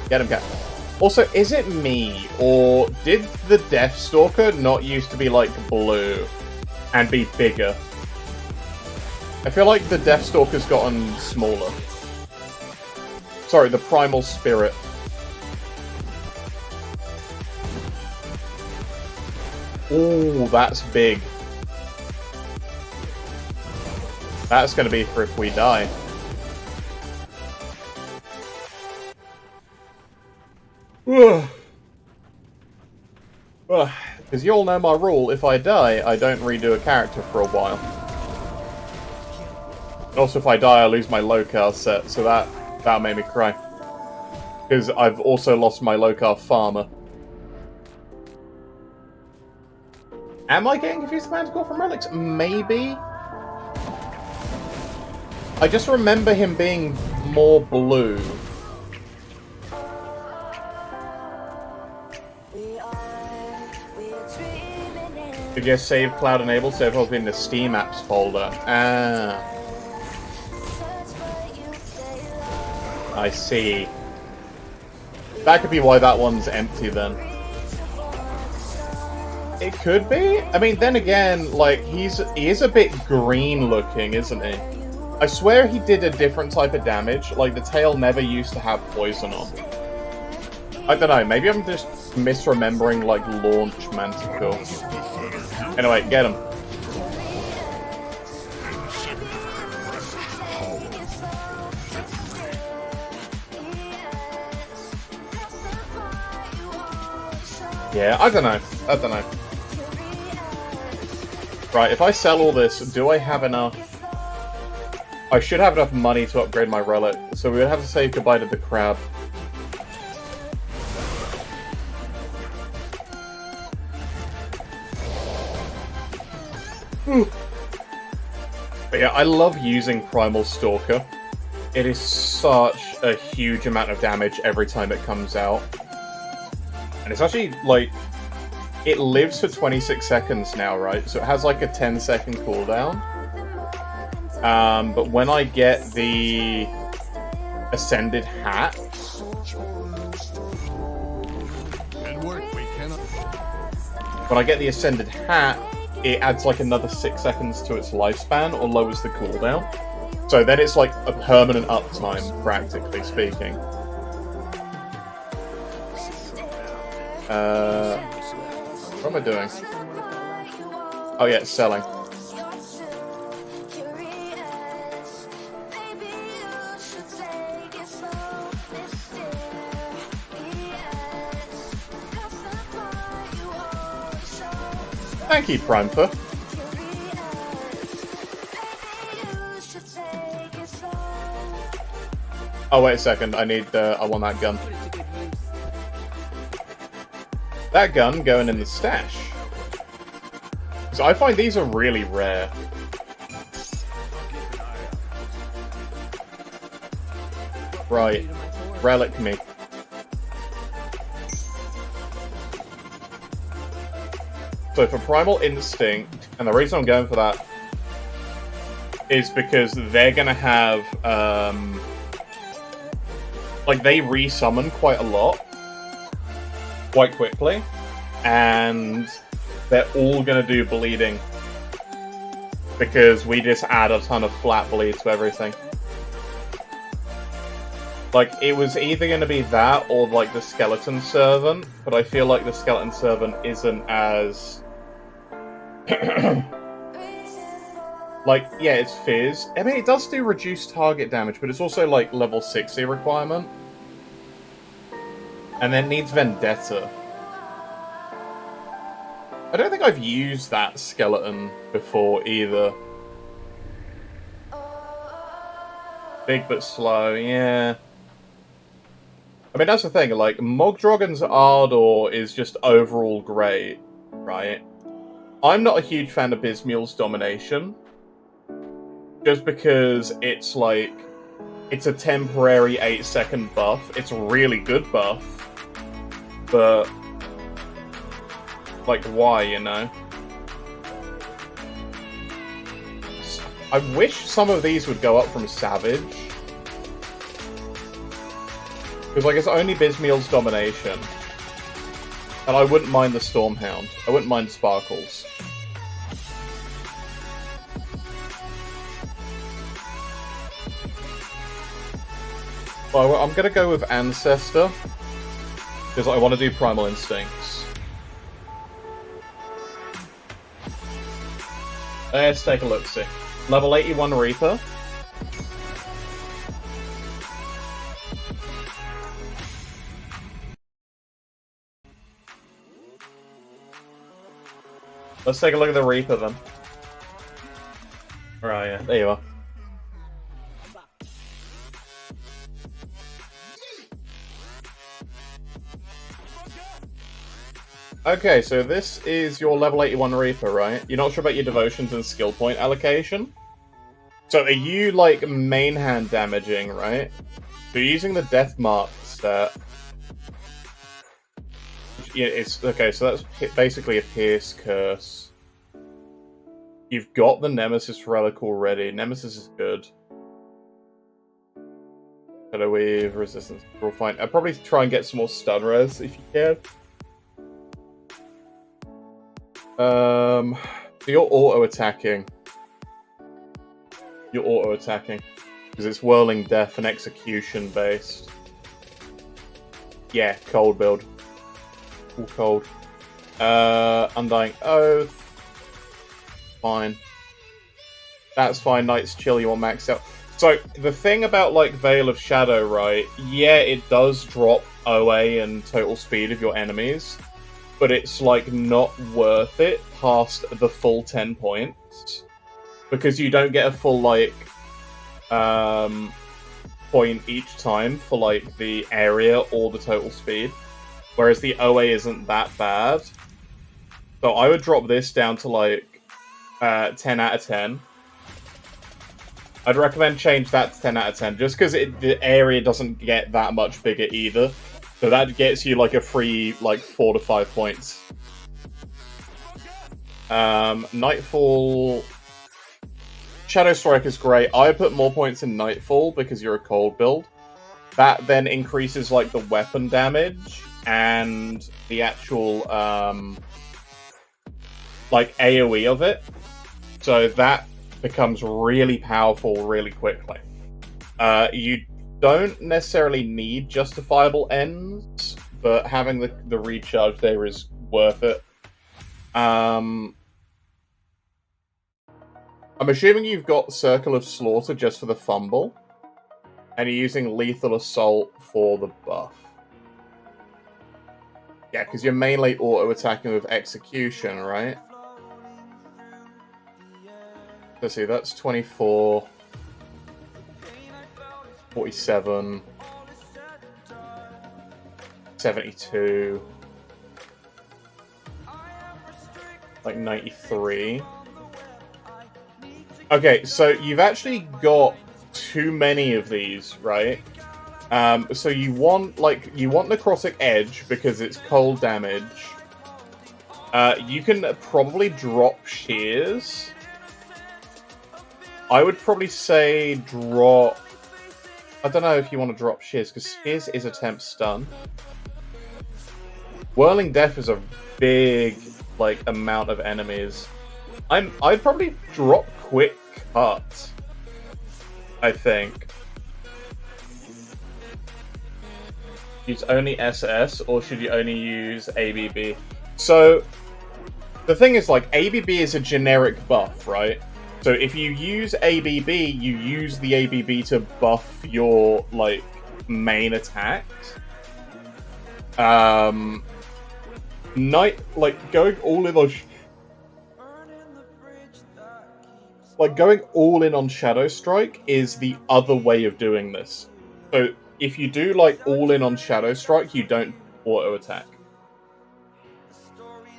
Get him, Cat. Also, is it me, or did the Deathstalker not used to be, like, blue and be bigger? I feel like the Deathstalker's gotten smaller. Sorry, the Primal Spirit. Ooh, that's big. That's gonna be for if we die. Because you all know my rule, if I die, I don't redo a character for a while. And also if I die, I lose my Lokar set, so that made me cry. Because I've also lost my Lokar Farmer. Am I getting confused with Manticore from Relics? Maybe? I just remember him being more blue. Did you save cloud enabled? Save probably in the Steam apps folder. Ah. I see. That could be why that one's empty then. It could be? I mean, then again, like, he is a bit green looking, isn't he? I swear he did a different type of damage, like the tail never used to have poison on. I don't know, maybe I'm just misremembering, like, launch Manticore. Anyway, get him. Yeah, I don't know. I don't know. Right, if I sell all this, do I have enough? I should have enough money to upgrade my relic, so we would have to say goodbye to the crab. But yeah, I love using Primal Stalker. It is such a huge amount of damage every time it comes out. And it's actually, like, it lives for 26 seconds now, right? So it has, like, a 10-second cooldown. But when I get the Ascended Hat... When I get the Ascended Hat, it adds, like, another 6 seconds to its lifespan, or lowers the cooldown. So then it's, like, a permanent uptime, practically speaking. What am I doing? Oh yeah, it's selling. Thank you, Primefer. Oh, wait a second. I want that gun. That gun going in the stash. So I find these are really rare. Right. Relic me. So for Primal Instinct, and the reason I'm going for that is because they're gonna have, like, they resummon quite a lot, quite quickly, and they're all gonna do bleeding, because we just add a ton of flat bleed to everything. Like, it was either gonna be that, or, like, the Skeleton Servant, but I feel like the Skeleton Servant isn't as... like, yeah, it's Fizz. I mean, it does do reduced target damage, but it's also, like, level 60 requirement. And then needs Vendetta. I don't think I've used that skeleton before, either. Big but slow, yeah. I mean, that's the thing, like, Mogdrogon's Ardor is just overall great, right? I'm not a huge fan of Bismuel's Domination. Just because it's like, it's a temporary 8-second buff. It's a really good buff. But, like, why, you know? I wish some of these would go up from Savage. Because, like, it's only Bismuel's Domination. And I wouldn't mind the Stormhound. I wouldn't mind Sparkles. Well, I'm gonna go with Ancestor. Because I want to do Primal Instincts. Let's take a look-see. Level 81 Reaper. Let's take a look at the Reaper then. Right, yeah, there you are. Okay, so this is your level 81 Reaper, right? You're not sure about your devotions and skill point allocation? So are you, like, main hand damaging, right? So you're using the Death Mark stat. Yeah, it's... Okay, so that's basically a Pierce Curse. You've got the Nemesis Relic already. Nemesis is good. Shadow Weave, Resistance, we'll find... I'd probably try and get some more stun res if you can. So you're auto-attacking. You're auto-attacking. Because it's Whirling Death and Execution based. Yeah, cold build. All cold. Undying Oath. Fine. That's fine. Night's Chill, you want maxed out. So, the thing about, like, Veil of Shadow, right? Yeah, it does drop OA and total speed of your enemies. But it's, like, not worth it past the full 10 points. Because you don't get a full, like, point each time for, like, the area or the total speed. Whereas the OA isn't that bad. So I would drop this down to, like, 10 out of 10. I'd recommend change that to 10 out of 10, just because the area doesn't get that much bigger either. So that gets you, like, a free, like, 4 to 5 points. Nightfall... Shadow Strike is great. I would put more points in Nightfall, because you're a cold build. That then increases, like, the weapon damage, and the actual, like, AoE of it. So that becomes really powerful really quickly. You don't necessarily need justifiable ends, but having the recharge there is worth it. I'm assuming you've got Circle of Slaughter just for the fumble, and you're using Lethal Assault for the buff. Yeah, because you're mainly auto-attacking with Execution, right? let's see, that's 24, 47, 72, like 93. Okay, so you've actually got too many of these, right? So you want Necrotic Edge because it's cold damage. You can probably drop Shears. I would probably say drop... I don't know if you want to drop Shears, because Shears is a temp stun. Whirling Death is a big, like, amount of enemies. I'd probably drop Quick Cut, I think. Use only SS, or should you only use ABB? So, the thing is, like, ABB is a generic buff, right? So if you use ABB, you use the ABB to buff your, like, main attacks. Going all in on... going all in on Shadow Strike is the other way of doing this. So if you do, like, all in on Shadow Strike, you don't auto-attack.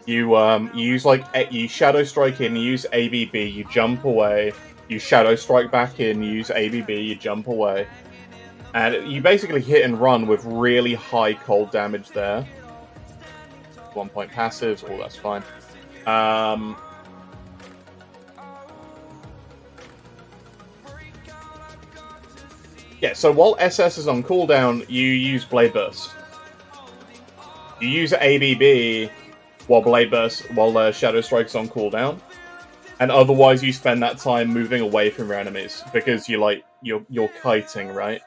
You use, like, you Shadow Strike in, you use ABB, you jump away, you Shadow Strike back in, you use ABB, you jump away. And you basically hit and run with really high cold damage there. 1 point passives, all that's fine. Yeah, so while SS is on cooldown, you use Blade Burst. You use ABB while Shadow Strike's on cooldown, and otherwise you spend that time moving away from your enemies because you're kiting, right?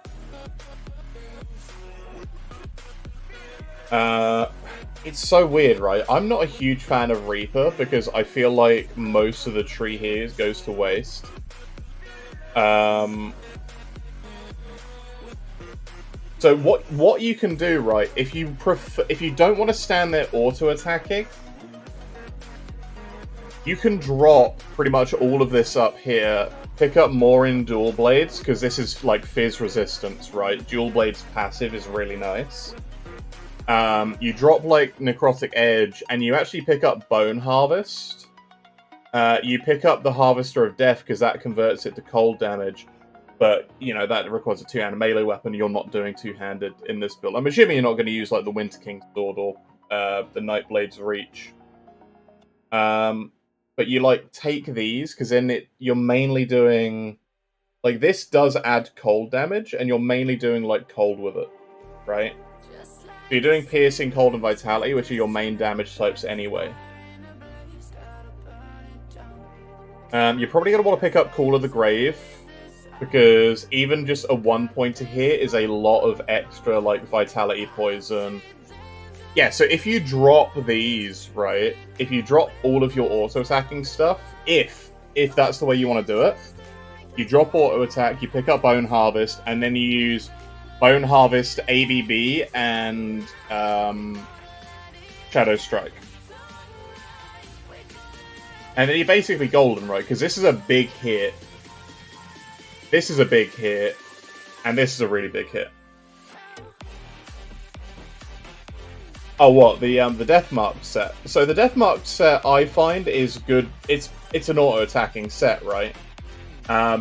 It's so weird, right? I'm not a huge fan of Reaper because I feel like most of the tree here goes to waste. So what you can do, right, if you don't want to stand there auto-attacking, you can drop pretty much all of this up here, pick up more in Dual Blades, because this is, like, Fizz resistance, right? Dual Blades passive is really nice. You drop, like, Necrotic Edge, and you actually pick up Bone Harvest. You pick up the Harvester of Death, because that converts it to cold damage. But, you know, that requires a two-handed melee weapon. You're not doing two-handed in this build. I'm assuming you're not going to use, like, the Winter King's Sword or the Nightblade's Reach. But you, like, take these, because then you're mainly doing... Like, this does add cold damage, and you're mainly doing, like, cold with it, right? So you're doing Piercing, Cold, and Vitality, which are your main damage types anyway. You're probably going to want to pick up Call of the Grave, because even just a 1-pointer here is a lot of extra, like, Vitality Poison. Yeah, so if you drop these, right, if you drop all of your auto-attacking stuff, if that's the way you want to do it, you drop auto-attack, you pick up Bone Harvest, and then you use Bone Harvest, ABB, and Shadow Strike. And then you're basically golden, right, because this is a big hit. This is a big hit, and this is a really big hit. Oh, what? The Deathmark set. So the Deathmark set, I find, is good. It's an auto-attacking set, right?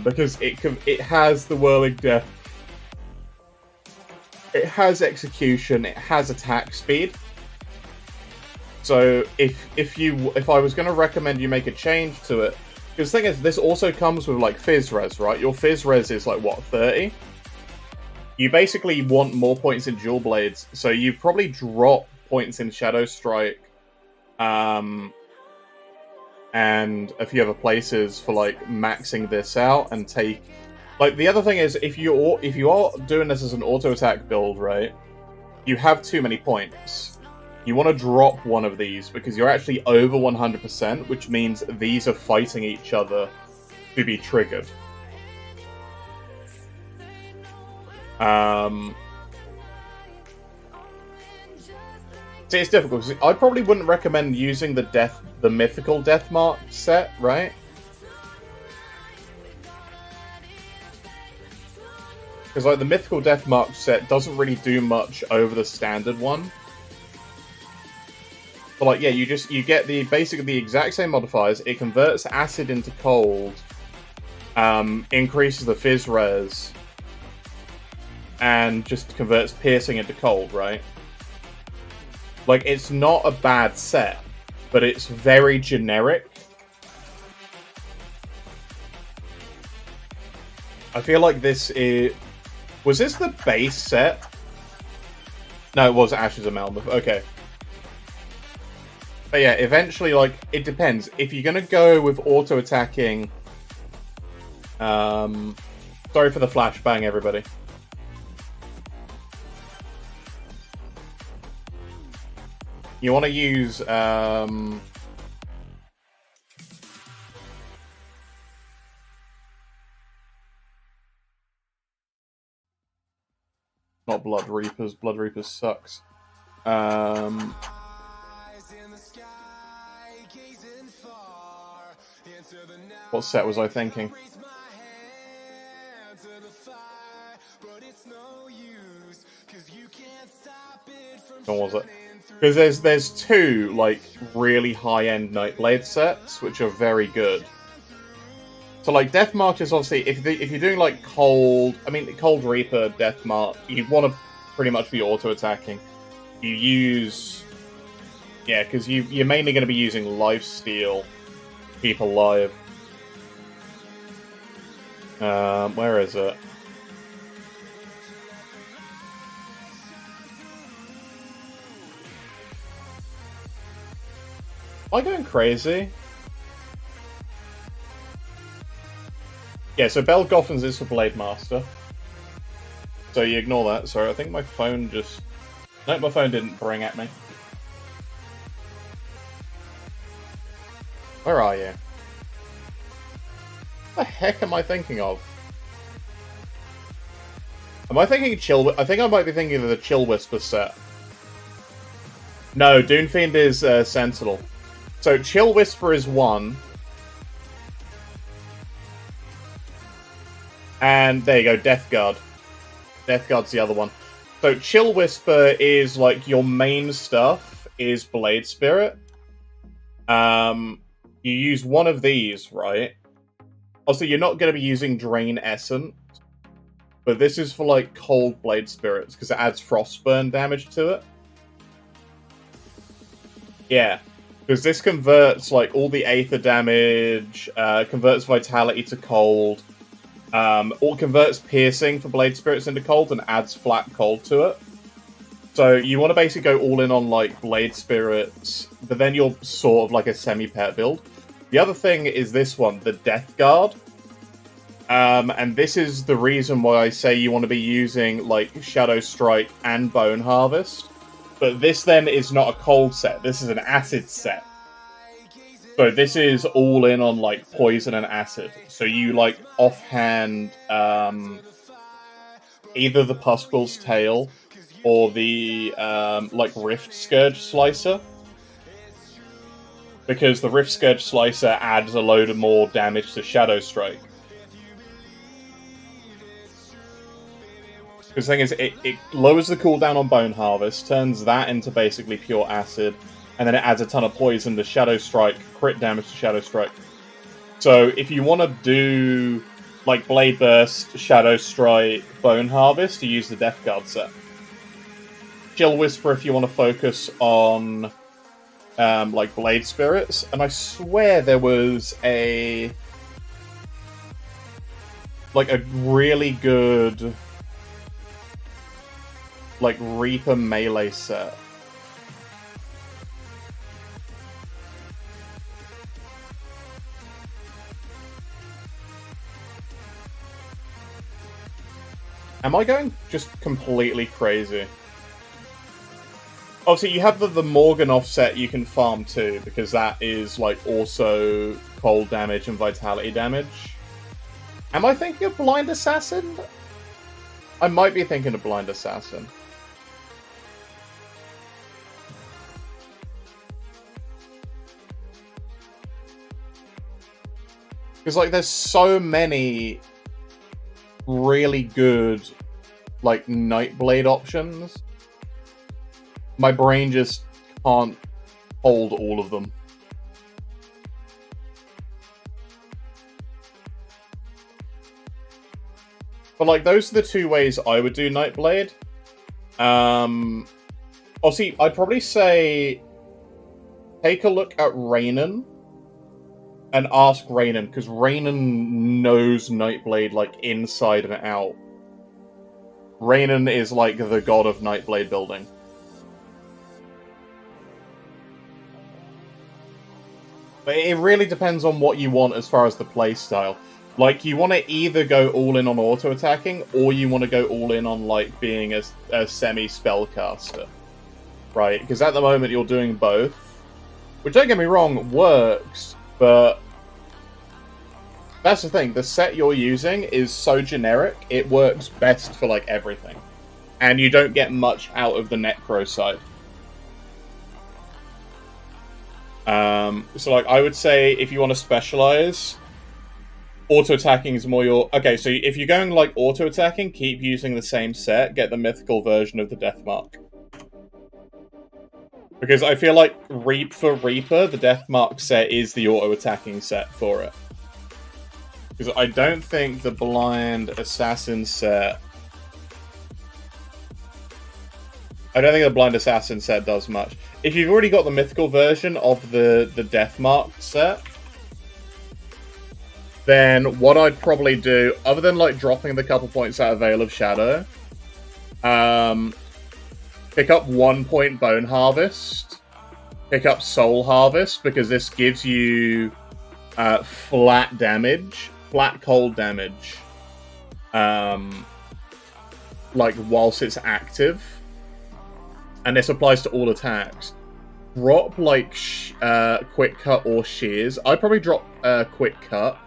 Because it has the Whirling Death. It has execution. It has attack speed. So if I was going to recommend you make a change to it, because the thing is, this also comes with, like, Fizz Res, right? Your Fizz Res is, like, what, 30? You basically want more points in Dual Blades, so you probably drop points in Shadow Strike, and a few other places for, like, maxing this out and take... Like, the other thing is, if you are doing this as an auto-attack build, right, you have too many points. You want to drop one of these, because you're actually over 100%, which means these are fighting each other to be triggered. See, it's difficult, because I probably wouldn't recommend using the mythical Deathmark set, right? Because like the Mythical Death March set doesn't really do much over the standard one. But like, yeah, you get basically the exact same modifiers. It converts acid into cold, increases the fizz res, and just converts piercing into cold, right? Like, it's not a bad set, but it's very generic. I feel like this is... Was this the base set? No, it was Ashes of Melmoth. Okay. But yeah, eventually, like, it depends. If you're gonna go with auto-attacking... sorry for the flashbang, everybody. You want to use, not Blood Reapers. Blood Reapers sucks. What set was I thinking? What was it? Because there's two, like, really high-end Nightblade sets, which are very good. So, like, Death March is obviously, if you're doing, like, Cold Reaper, Death March, you want to pretty much be auto-attacking. You use... Yeah, because you're mainly going to be using Lifesteal to keep alive. Where is it? Am I going crazy? Yeah, so Belgothans is for Blade Master. So you ignore that. Sorry, I think my phone just... No, my phone didn't bring at me. Where are you? What the heck am I thinking of? Am I thinking Chill... I think I might be thinking of the Chill Whisper set. No, Doomfiend is Sentinel. So, Chill Whisper is one. And there you go, Death Guard. Death Guard's the other one. So, Chill Whisper is, like, your main stuff is Blade Spirit. You use one of these, right? Also, you're not going to be using Drain Essence. But this is for, like, Cold Blade Spirits, because it adds Frostburn damage to it. Yeah. Because this converts, like, all the Aether damage, converts Vitality to Cold, or converts Piercing for Blade Spirits into Cold and adds flat Cold to it. So you want to basically go all in on, like, Blade Spirits, but then you're sort of like a semi-pet build. The other thing is this one, the Death Guard. And this is the reason why I say you want to be using, like, Shadow Strike and Bone Harvest. But this then is not a cold set. This is an acid set. So this is all in on, like, poison and acid. So you, like, offhand either the Puskull's Tail or the, like, Rift Scourge Slicer. Because the Rift Scourge Slicer adds a load of more damage to Shadow Strike. Because the thing is, it lowers the cooldown on Bone Harvest, turns that into basically pure acid, and then it adds a ton of poison to Shadow Strike, crit damage to Shadow Strike. So if you want to do, like, Blade Burst, Shadow Strike, Bone Harvest, you use the Death Guard set. Chill Whisper if you want to focus on, like, Blade Spirits. And I swear there was a... like, a really good... like, Reaper melee set. Am I going just completely crazy? Obviously, you have the Morganov set you can farm too, because that is, like, also cold damage and vitality damage. Am I thinking of Blind Assassin? I might be thinking of Blind Assassin. Because, like, there's so many really good like Nightblade options, my brain just can't hold all of them. But like those are the two ways I would do Nightblade. Obviously, I'd probably say take a look at Rainan and ask Rainan, because Rainan knows Nightblade like inside and out. Rainan is like the god of Nightblade building. But it really depends on what you want as far as the playstyle. Like, you want to either go all in on auto-attacking, or you want to go all in on, like, being a semi-spellcaster. Right? Because at the moment you're doing both. Which, don't get me wrong, works, but that's the thing. The set you're using is so generic, it works best for, like, everything. And you don't get much out of the Necro side. So, like, I would say if you want to specialize, auto-attacking is more your... Okay, so if you're going, like, auto-attacking, keep using the same set, get the mythical version of the Deathmark. Because I feel like for Reaper, the Deathmark set is the auto-attacking set for it. Because I don't think the Blind Assassin set... I don't think the Blind Assassin set does much. If you've already got the mythical version of the Deathmark set, then what I'd probably do, other than like dropping the couple points out of Veil of Shadow, pick up 1 point Bone Harvest, pick up Soul Harvest, because this gives you flat damage, flat cold damage, like whilst it's active. And this applies to all attacks. Drop, like, Quick Cut or Shears. I'd probably drop Quick Cut.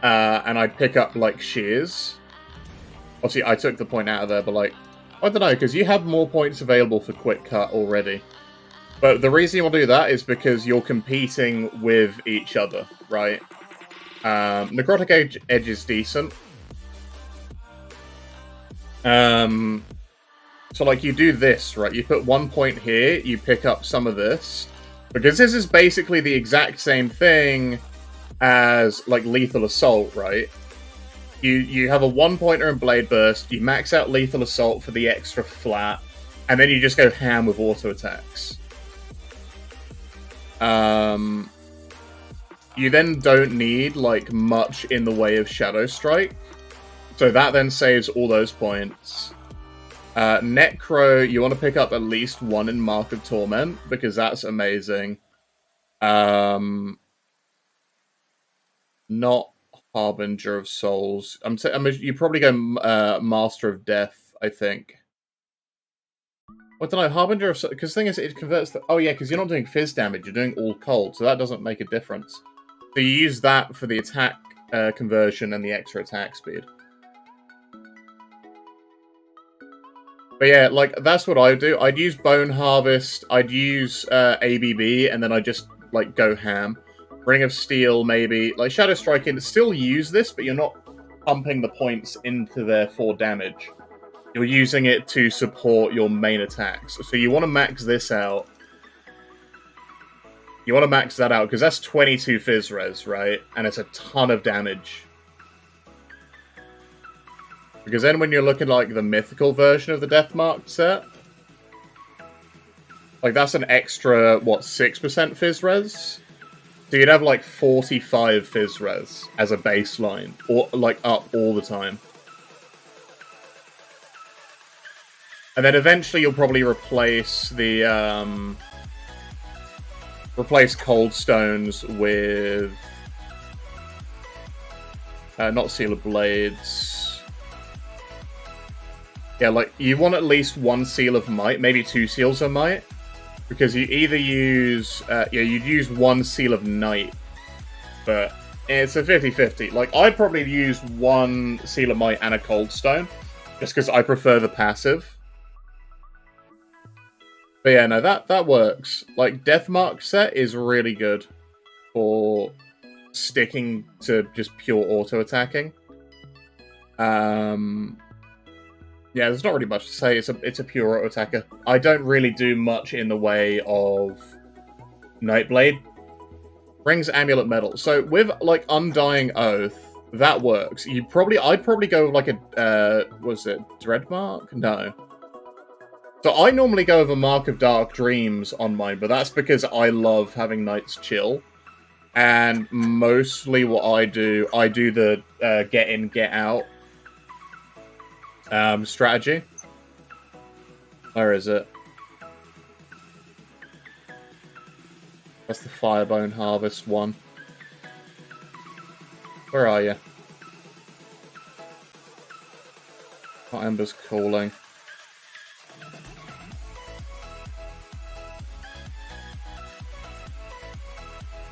And I'd pick up, like, Shears. Obviously, I took the point out of there, but, like, I don't know, because you have more points available for Quick Cut already. But the reason you want to do that is because you're competing with each other, right? Necrotic Edge is decent. So, like, you do this, right? You put 1 point here, you pick up some of this. Because this is basically the exact same thing as, like, Lethal Assault, right? You have a 1-pointer in Blade Burst, you max out Lethal Assault for the extra flat, and then you just go ham with auto attacks. You then don't need, like, much in the way of Shadow Strike. So that then saves all those points. Necro, you want to pick up at least 1 in Mark of Torment, because that's amazing. Not Harbinger of Souls. You probably go Master of Death, I think. I don't know, Harbinger of Souls, because the thing is, it converts the... Oh yeah, because you're not doing fizz damage, you're doing all cold, so that doesn't make a difference. So you use that for the attack conversion and the extra attack speed. But yeah, like, that's what I would do. I'd use Bone Harvest, I'd use ABB, and then I'd just, like, go ham. Ring of Steel, maybe. Like, Shadow Strike, still use this, but you're not pumping the points into there for damage. You're using it to support your main attacks. So you want to max this out. You want to max that out, because that's 22 Fizz Res, right? And it's a ton of damage. Because then when you're looking like the mythical version of the Deathmark set, like that's an extra, what, 6% Fizz Res? So you'd have like 45 Fizz Res as a baseline, or like up all the time. And then eventually you'll probably replace the, replace Cold Stones with, not Seal of Blades. Yeah, like, you want at least 1 Seal of Might, maybe 2 Seals of Might. Because you either use... you'd use 1 Seal of Night. But it's a 50-50. Like, I'd probably use 1 Seal of Might and a Cold Stone. Just because I prefer the passive. But yeah, no, that works. Like, Deathmark set is really good for sticking to just pure auto-attacking. Yeah, there's not really much to say. It's a pure auto attacker. I don't really do much in the way of Nightblade. Rings Amulet Medal. So with like Undying Oath, that works. I'd probably go with like a was it Dreadmark? No. So I normally go with a Mark of Dark Dreams on mine, but that's because I love having Knights chill. And mostly what I do the get in, get out strategy. Where is it? That's the Firebone Harvest one. Where are you? Oh, Ember's calling.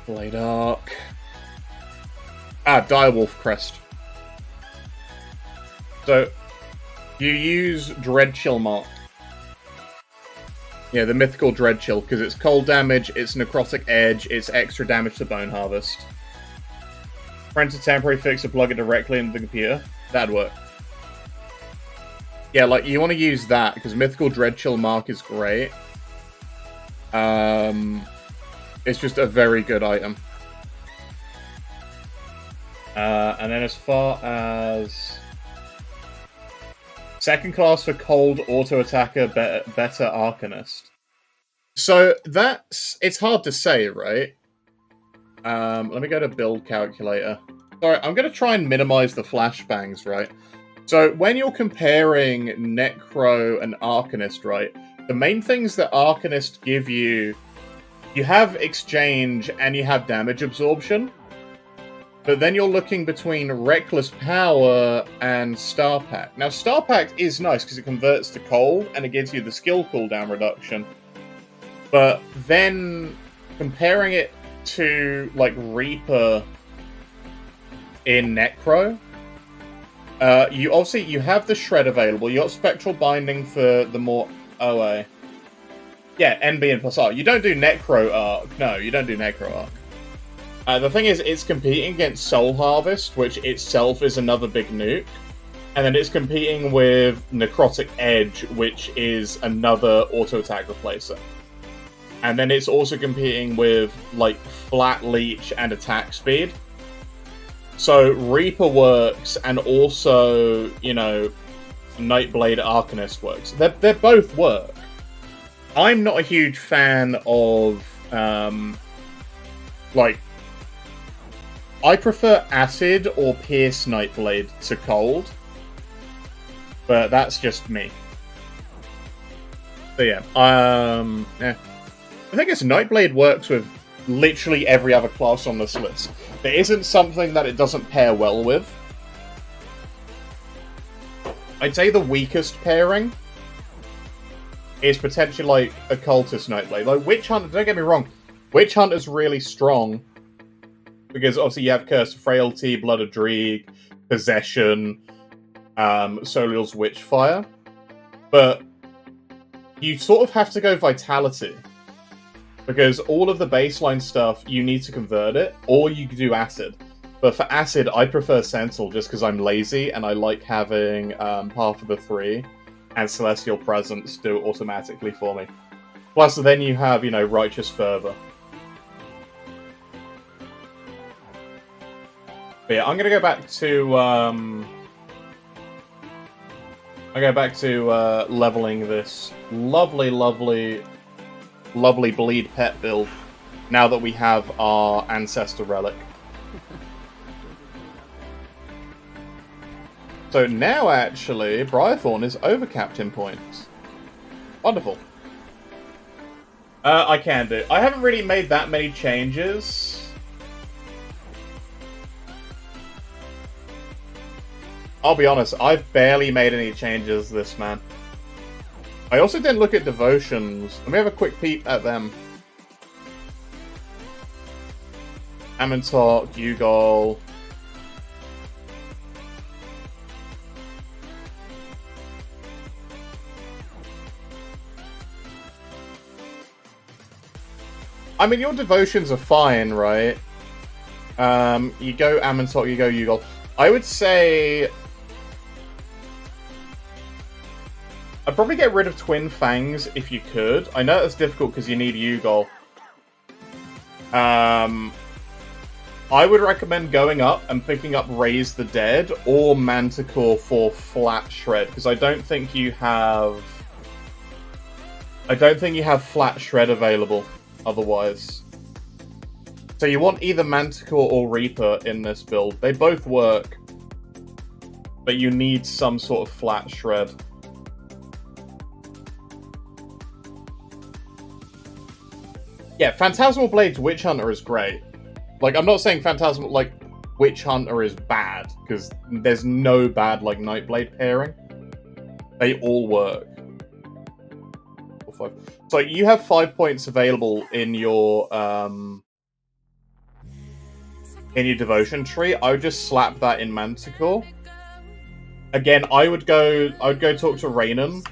Blade Arc. Direwolf Crest. So, you use Dread Chill Mark. Yeah, the mythical Dread Chill, because it's cold damage, it's necrotic edge, it's extra damage to Bone Harvest. Rent a temporary fix to plug it directly into the computer. That'd work. Yeah, like, you want to use that, because mythical Dread Chill Mark is great. It's just a very good item. And then as far as... Second class for cold auto attacker, better Arcanist. So it's hard to say, right? Let me go to build calculator. Sorry, I'm going to try and minimize the flashbangs, right? So when you're comparing Necro and Arcanist, right? The main things that Arcanist give you have exchange and you have damage absorption. But then you're looking between Reckless Power and Star Pact. Now, Star Pact is nice because it converts to cold and it gives you the skill cooldown reduction. But then comparing it to, like, Reaper in Necro, you have the Shred available. You got Spectral Binding for the more OA. Yeah, NB and plus R. You don't do Necro Arc. No, you don't do Necro Arc. The thing is, it's competing against Soul Harvest, which itself is another big nuke. And then it's competing with Necrotic Edge, which is another auto-attack replacer. And then it's also competing with, like, Flat Leech and Attack Speed. So, Reaper works, and also, you know, Nightblade Arcanist works. They both work. I'm not a huge fan of, like... I prefer Acid or Pierce Nightblade to Cold. But that's just me. So yeah, I think Nightblade works with literally every other class on this list. There isn't something that it doesn't pair well with. I'd say the weakest pairing is potentially like Occultist Nightblade. Like Witch Hunter, don't get me wrong, Witch Hunter's really strong. Because obviously you have Curse of Frailty, Blood of Dreeg, Possession, Soliel's Witchfire. But you sort of have to go Vitality. Because all of the baseline stuff, you need to convert it, or you can do Acid. But for Acid, I prefer Sentinel just because I'm lazy, and I like having Path of the Three and Celestial Presence do it automatically for me. Plus, then you have, you know, Righteous Fervor. But yeah, I'm gonna go back to leveling this lovely bleed pet build. Now that we have our ancestor relic. So now actually, Briarthorn is overcapped in points. Wonderful. I can do. I haven't really made that many changes. I'll be honest, I've barely made any changes this man. I also didn't look at devotions. Let me have a quick peep at them. Amantok, Ugol. I mean, your devotions are fine, right? You go Amantok, you go Ugol. I would say... I'd probably get rid of Twin Fangs if you could. I know it's difficult because you need Ugol. I would recommend going up and picking up Raise the Dead or Manticore for Flat Shred, because I don't think you have Flat Shred available otherwise. So you want either Manticore or Reaper in this build. They both work, but you need some sort of Flat Shred. Yeah, Phantasmal Blade's Witch Hunter is great. Like, I'm not saying Phantasmal, like, Witch Hunter is bad, because there's no bad, like, Nightblade pairing. They all work. 4, 5. So you have 5 points available in your devotion tree. I would just slap that in Manticore. Again, I would go talk to Raynon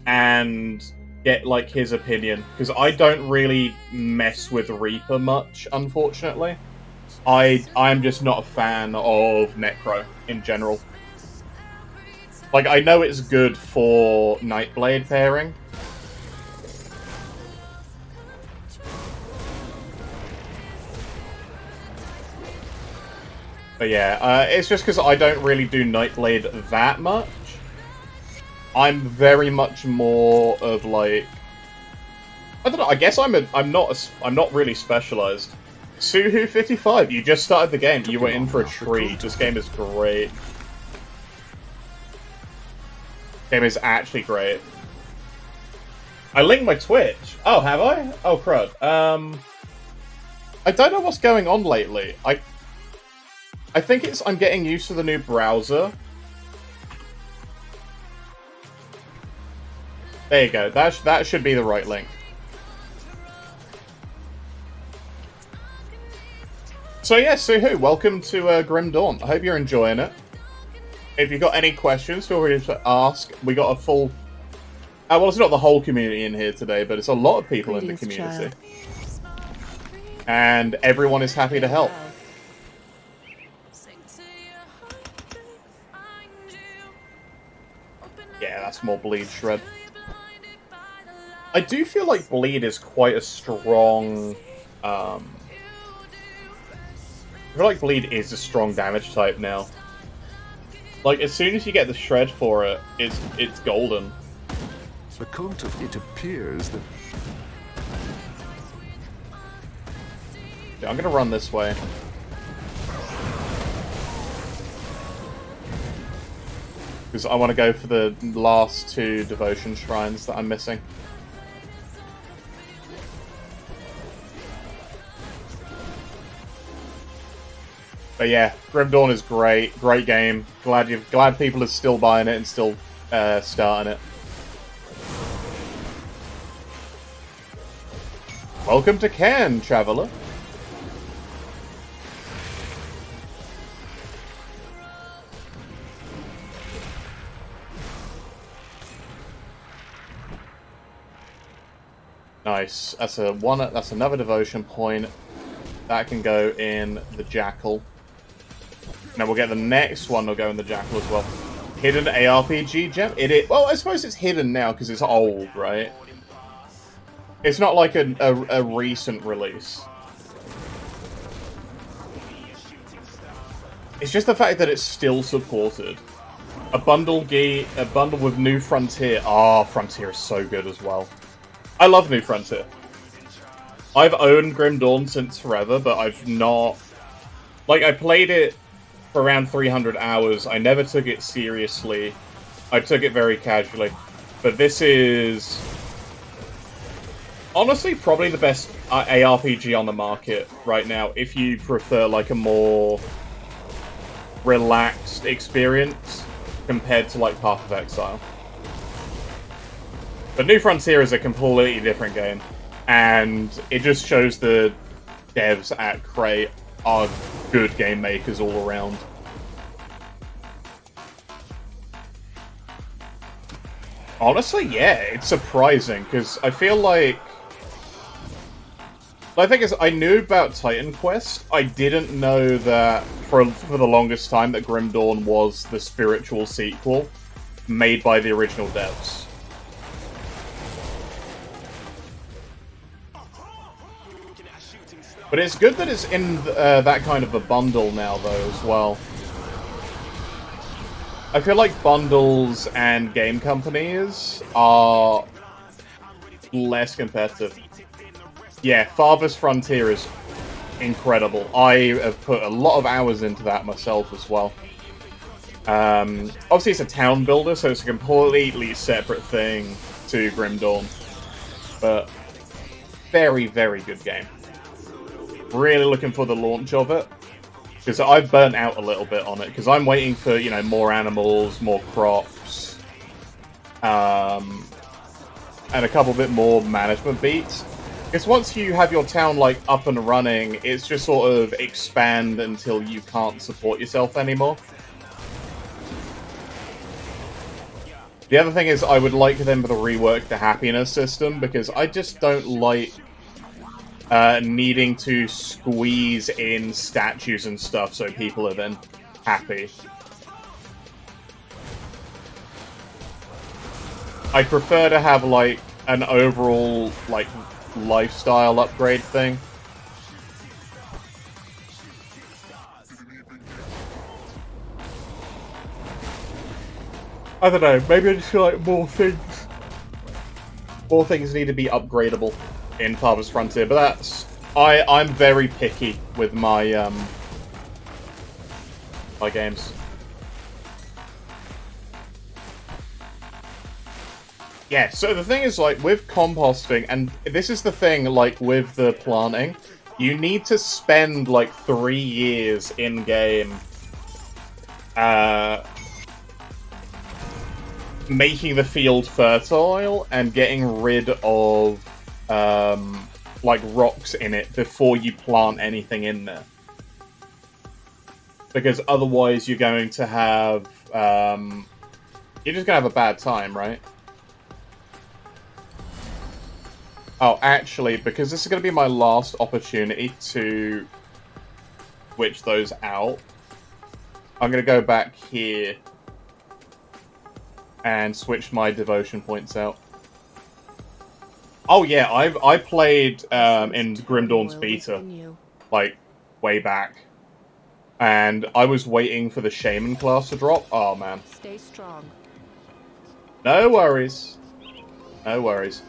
and get, like, his opinion, because I don't really mess with Reaper much, unfortunately. I'm just not a fan of Necro in general. Like, I know it's good for Nightblade pairing. But yeah, it's just because I don't really do Nightblade that much. I'm very much more of, like, I don't know. I guess I'm not really specialized. Suhu55, you just started the game. You were in for a treat. This game is great. Game is actually great. I linked my Twitch. Oh, have I? Oh, crud. I don't know what's going on lately. I think I'm getting used to the new browser. There you go. That should be the right link. So yeah, Suhu, welcome to Grim Dawn. I hope you're enjoying it. If you've got any questions, feel free to ask. We got a full... well, it's not the whole community in here today, but it's a lot of people in the community. And everyone is happy to help. Yeah, that's more Bleed Shred. I do feel like Bleed is quite a strong... I feel like Bleed is a strong damage type now. Like, as soon as you get the Shred for it, it's golden. It appears that... Yeah, I'm gonna run this way. Because I want to go for the last 2 devotion shrines that I'm missing. But yeah, Grim Dawn is great. Great game. Glad people are still buying it and still starting it. Welcome to Cairn, traveler. Nice. That's another devotion point. That can go in the Jackal. Now we'll get the next one. Will go in the Jackal as well. Hidden ARPG gem. Well, I suppose it's hidden now because it's old, right? It's not like a recent release. It's just the fact that it's still supported. A bundle with New Frontier. Ah, Frontier is so good as well. I love New Frontier. I've owned Grim Dawn since forever, but I've not... Like, I played it for around 300 hours. I never took it seriously. I took it very casually. But this is... honestly, probably the best ARPG on the market right now, if you prefer, like, a more relaxed experience compared to, like, Path of Exile. But New Frontier is a completely different game, and it just shows the devs at Cray are good game makers all around. Honestly, yeah, it's surprising, because I feel like... The thing is, I knew about Titan Quest. I didn't know that, for the longest time, that Grim Dawn was the spiritual sequel. made by the original devs. But it's good that it's in that kind of a bundle now, though, as well. I feel like bundles and game companies are less competitive. Yeah, Farthest Frontier is incredible. I have put a lot of hours into that myself as well. Obviously, it's a town builder, so it's a completely separate thing to Grim Dawn. But very, very good game. Really looking for the launch of it. Because I've burnt out a little bit on it. Because I'm waiting for, you know, more animals, more crops. And a couple bit more management beats. Because once you have your town, like, up and running, it's just sort of expand until you can't support yourself anymore. The other thing is, I would like them to rework the happiness system, because I just don't like needing to squeeze in statues and stuff so people are then happy. I prefer to have, like, an overall, like, lifestyle upgrade thing. I don't know, maybe I just feel like more things need to be upgradable in Farthest Frontier, but that's... I'm very picky with my, my games. Yeah, so the thing is, like, with composting, and this is the thing, like, with the planting, you need to spend, like, 3 years in-game, making the field fertile and getting rid of, like, rocks in it before you plant anything in there. Because otherwise you're going to have, you're just going to have a bad time, right? Oh, actually, because this is going to be my last opportunity to switch those out, I'm going to go back here and switch my devotion points out. Oh yeah, I played in Grim Dawn's beta, like, way back. And I was waiting for the Shaman class to drop. Oh, man. Stay strong. No worries. No worries.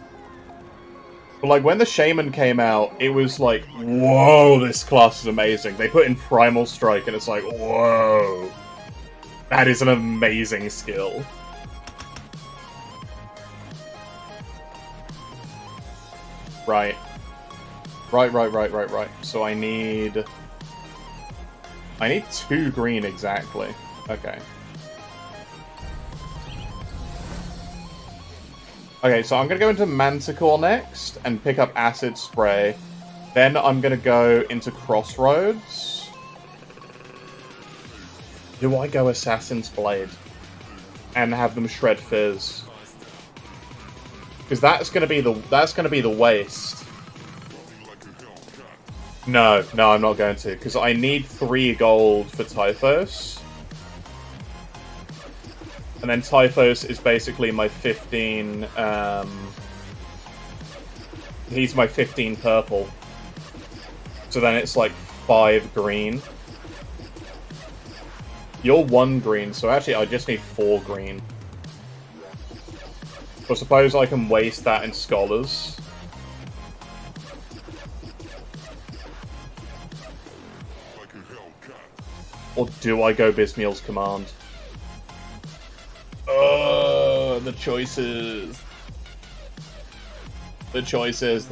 But, like, when the Shaman came out, it was like, whoa, this class is amazing. They put in Primal Strike, and it's like, whoa. That is an amazing skill. Right. Right. So I need 2 green exactly. Okay. Okay, so I'm gonna go into Manticore next and pick up Acid Spray. Then I'm gonna go into Crossroads. Do I go Assassin's Blade and have them shred Fizz? Because that's gonna be the waste. No, I'm not going to, because I need 3 gold for Typhos. And then Typhos is basically my 15, he's my 15 purple. So then it's like 5 green. You're 1 green, so actually I just need 4 green. So I suppose I can waste that in Scholars. Or do I go Bismiel's Command? Oh, the choices. The choices.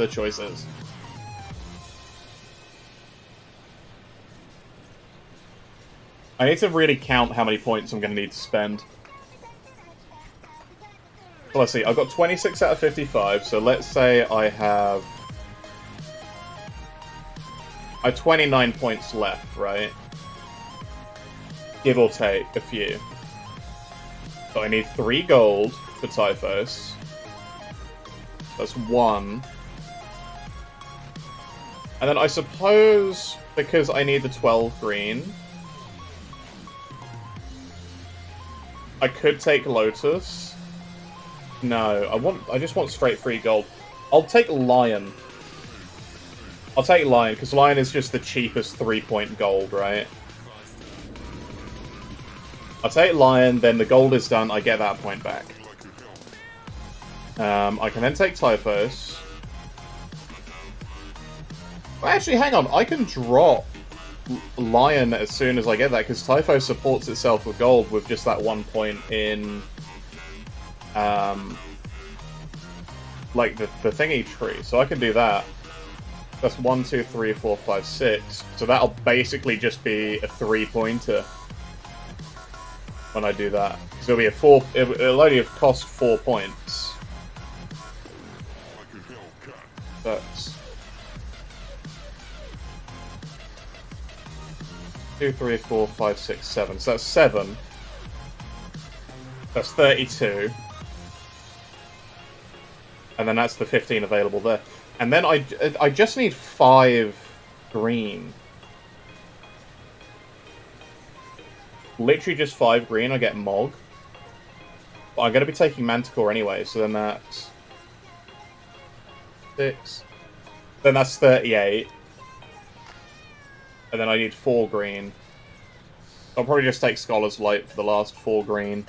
I need to really count how many points I'm going to need to spend. Well, let's see, I've got 26 out of 55, so let's say I have 29 points left, right? Give or take a few. So I need 3 gold for Typhos. That's 1. And then I suppose, because I need the 12 green, I could take Lotus. No, I just want straight free gold. I'll take Lion. I'll take Lion, because Lion is just the cheapest 3-point gold, right? I'll take Lion, then the gold is done, I get that point back. I can then take Typhos. Actually, hang on, I can drop Lion as soon as I get that, because Typhos supports itself with gold with just that 1 point in... like the thingy tree, so I can do that. That's 1, 2, 3, 4, 5, 6. So that'll basically just be a 3-pointer when I do that. So it'll be a 4. It'll only have cost 4 points. That's 2, 3, 4, 5, 6, 7. So that's 7. That's 32. And then that's the 15 available there. And then I just need 5 green. Literally just 5 green, I get Mog. But I'm going to be taking Manticore anyway, so then that's... 6. Then that's 38. And then I need 4 green. I'll probably just take Scholar's Light for the last 4 green.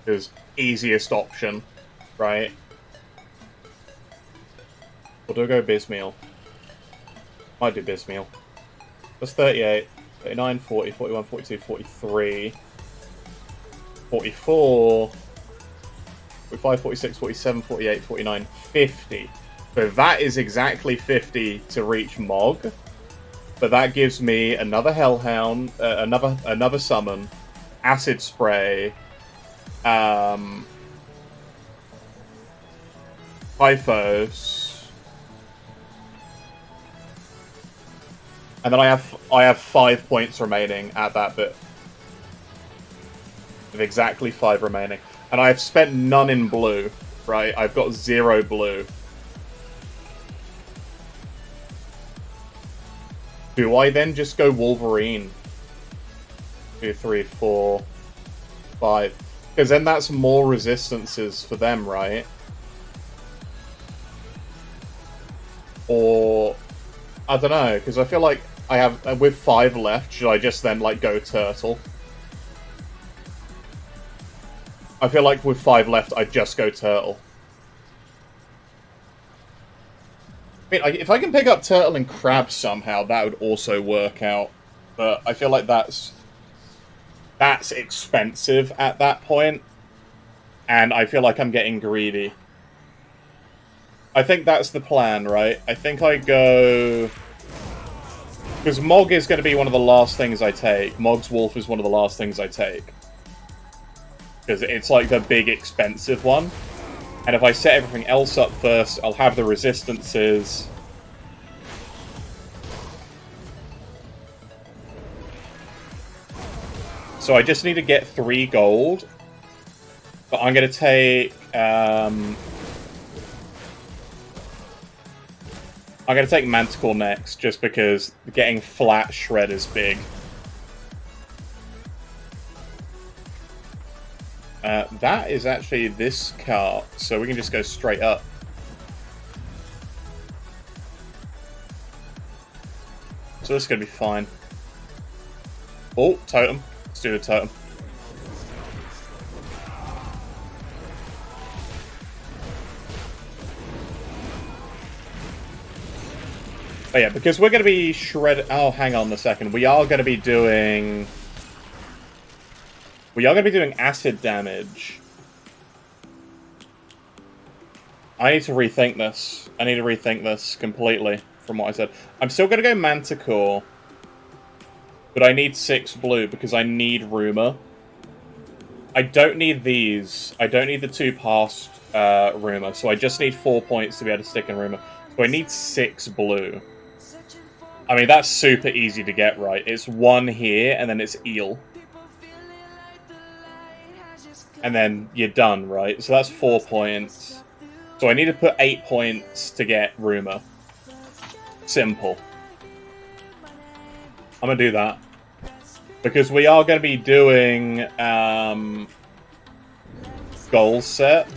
Because easiest option, right? Or do I go Bismeal? Might do Bismeal. That's 38, 39, 40, 41, 42, 43, 44, 45, 46, 47, 48, 49, 50. So that is exactly 50 to reach Mog. But that gives me another Hellhound, another summon, Acid Spray, Typhos. And then I have 5 points remaining at that bit. With exactly 5 remaining. And I've spent none in blue, right? I've got 0 blue. Do I then just go Wolverine? 2, 3, 4, 5. Because then that's more resistances for them, right? Or... I don't know, because I feel like I have, with 5 left, should I just then, like, go Turtle? I feel like with 5 left, I'd just go Turtle. I mean, if I can pick up Turtle and Crab somehow, that would also work out. But I feel like that's expensive at that point. And I feel like I'm getting greedy. I think that's the plan, right? I think I go... Because Mog is going to be one of the last things I take. Mog's Wolf is one of the last things I take. Because it's like the big expensive one. And if I set everything else up first, I'll have the resistances. So I just need to get 3 gold. But I'm going to take... I'm going to take Manticore next, just because getting flat Shred is big. That is actually this cart, so we can just go straight up. So this is going to be fine. Oh, totem. Let's do the totem. Oh yeah, because we're going to be shredded... Oh, hang on a second. We are going to be doing acid damage. I need to rethink this. I need to rethink this completely from what I said. I'm still going to go Manticore. But I need 6 blue because I need Rumor. I don't need these. I don't need the 2 past Rumor. So I just need 4 points to be able to stick in Rumor. So I need 6 blue. I mean, that's super easy to get right. It's 1 here, and then it's Eel. And then you're done, right? So that's 4 points. So I need to put 8 points to get Rumor. Simple. I'm going to do that. Because we are going to be doing... goals set.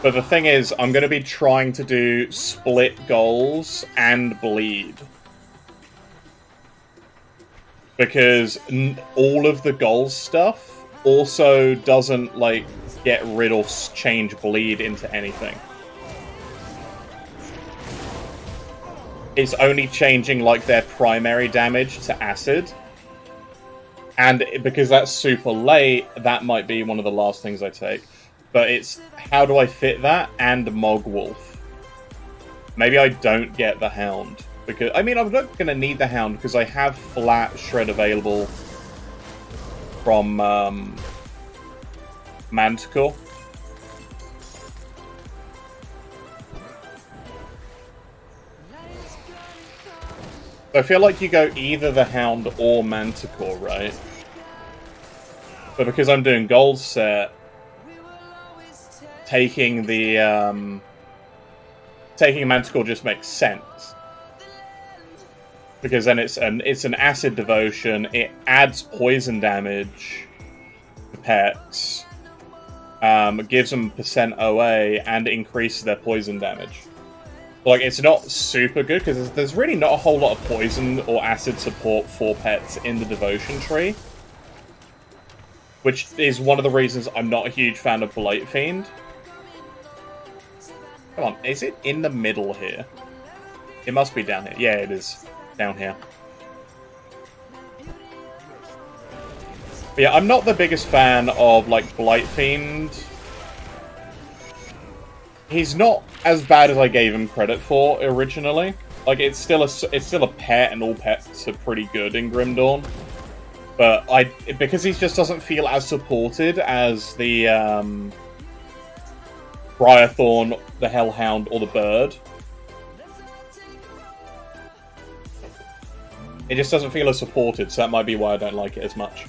But the thing is, I'm going to be trying to do split goals and bleed. Because all of the goals stuff also doesn't, like, get rid or change bleed into anything. It's only changing, like, their primary damage to acid. And because that's super late, that might be one of the last things I take. But it's, how do I fit that and Mogwolf? Maybe I don't get the Hound. Because, I mean, I'm not going to need the Hound because I have flat Shred available from Manticore. I feel like you go either the Hound or Manticore, right? But because I'm doing gold set, taking the taking Manticore just makes sense. Because then it's an acid devotion, it adds poison damage to pets, gives them percent OA, and increases their poison damage. Like, it's not super good, because there's really not a whole lot of poison or acid support for pets in the devotion tree. Which is one of the reasons I'm not a huge fan of Blight Fiend. Come on, is it in the middle here? It must be down here. Yeah, it is. Down here. But yeah, I'm not the biggest fan of, like, Blight Fiend. He's not as bad as I gave him credit for originally. Like, it's still a pet, and all pets are pretty good in Grim Dawn. But because he just doesn't feel as supported as the Briarthorn, the Hellhound, or the Bird. It just doesn't feel as supported, so that might be why I don't like it as much.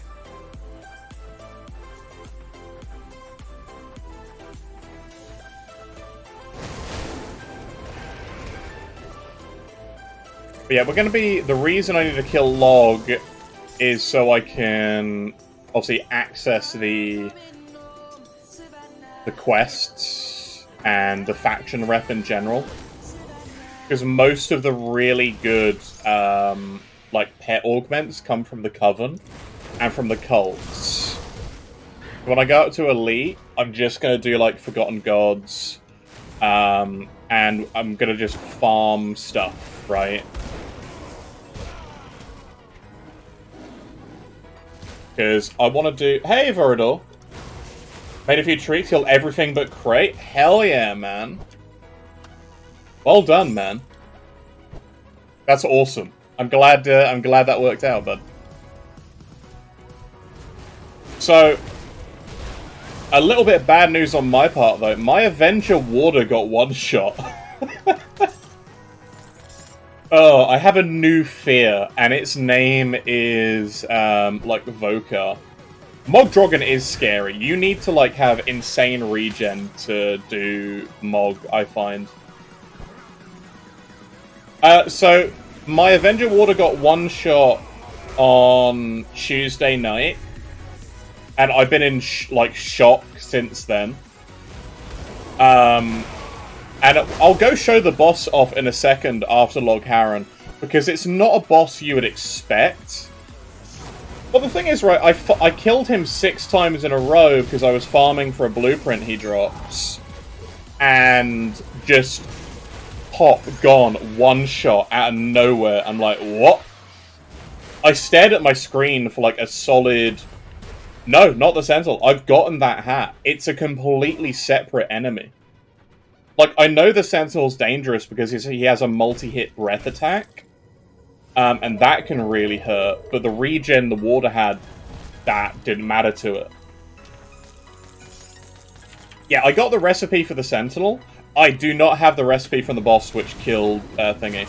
But yeah, we're going to be... The reason I need to kill Log is so I can obviously access the quests and the faction rep in general. Because most of the really good like pet augments come from the Coven and from the cults. When I go up to Elite, I'm just going to do like Forgotten Gods, and I'm going to just farm stuff, right? Because I want to do... Hey, Viridor! Made a few treats, killed everything but Crate? Hell yeah, man. Well done, man. That's awesome. I'm glad that worked out, bud. So, a little bit of bad news on my part, though. My Avenger Warder got one shot. Oh, I have a new fear, and its name is, like, Vokar. Mogdrogon is scary. You need to, like, have insane regen to do Mog, I find. So, my Avenger Warder got one shot on Tuesday night, and I've been in, like, shock since then. And I'll go show the boss off in a second after Log Haran, because it's not a boss you would expect. But the thing is, right, I killed him 6 times in a row because I was farming for a blueprint he drops. And just pop, gone, one shot out of nowhere. I'm like, what? I stared at my screen for like a solid... No, not the Sentinel. I've gotten that hat. It's a completely separate enemy. Like, I know the Sentinel's dangerous because he has a multi-hit breath attack. And that can really hurt. But the regen the Warder had, that didn't matter to it. Yeah, I got the recipe for the Sentinel. I do not have the recipe from the boss which killed Thingy.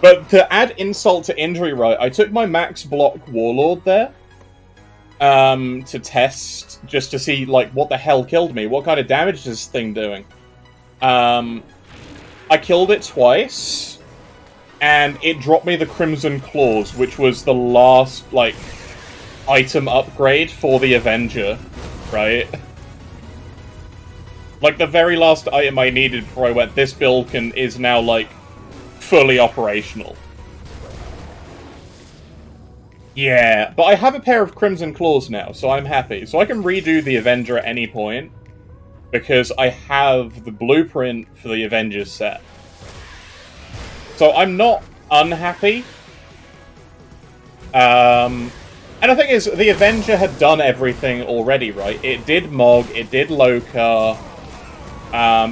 But to add insult to injury, right, I took my max block Warlord there. To test, just to see, like, what the hell killed me. What kind of damage is this thing doing? I killed it twice. And it dropped me the Crimson Claws, which was the last, like, item upgrade for the Avenger, right? Like, the very last item I needed before I went, this build is now, like, fully operational. Yeah, but I have a pair of Crimson Claws now, so I'm happy. So I can redo the Avenger at any point, because I have the blueprint for the Avengers set. So I'm not unhappy. And the thing is, the Avenger had done everything already, right? It did Mog, it did Lokar,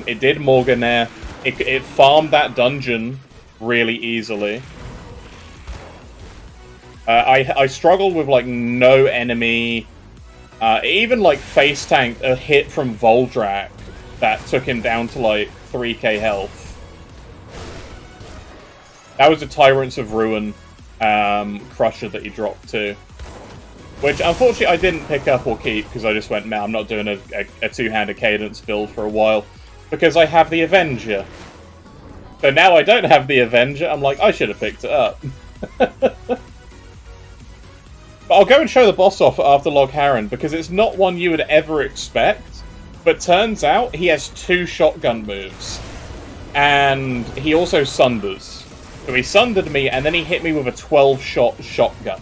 it did Morganeth, it farmed that dungeon really easily. I struggled with, like, no enemy. Even, like, face tanked a hit from Voldrak that took him down to, like, 3k health. That was the Tyrants of Ruin Crusher that he dropped too. Which, unfortunately, I didn't pick up or keep, because I just went, man, I'm not doing a two-handed Cadence build for a while, because I have the Avenger. So now I don't have the Avenger, I'm like, I should have picked it up. But I'll go and show the boss off after Logharan, because it's not one you would ever expect, but turns out he has 2 shotgun moves. And he also sunders. So he sundered me, and then he hit me with a 12-shot shotgun.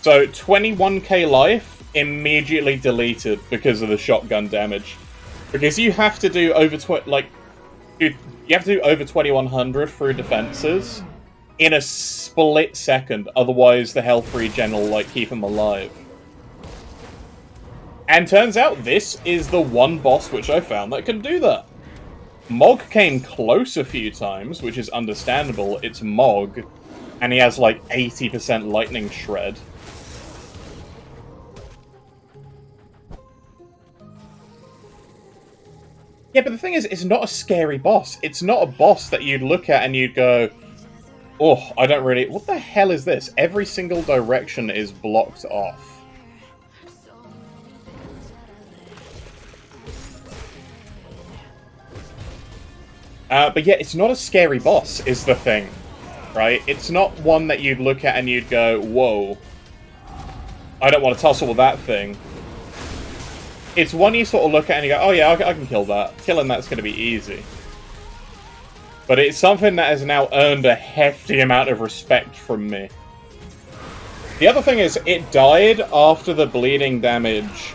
So 21k life immediately deleted because of the shotgun damage. Because you have to do over you have to do over 2100 through defenses in a split second, otherwise the health regen will, like, keep him alive. And turns out this is the one boss which I found that can do that. Mog came close a few times, which is understandable. It's Mog, and he has, like, 80% Lightning Shred. Yeah, but the thing is, it's not a scary boss. It's not a boss that you'd look at and you'd go, oh, I don't really... What the hell is this? Every single direction is blocked off. But yeah, it's not a scary boss, is the thing. Right? It's not one that you'd look at and you'd go, whoa. I don't want to tussle with that thing. It's one you sort of look at and you go, oh yeah, I can kill that. Killing that's going to be easy. But it's something that has now earned a hefty amount of respect from me. The other thing is, it died after the bleeding damage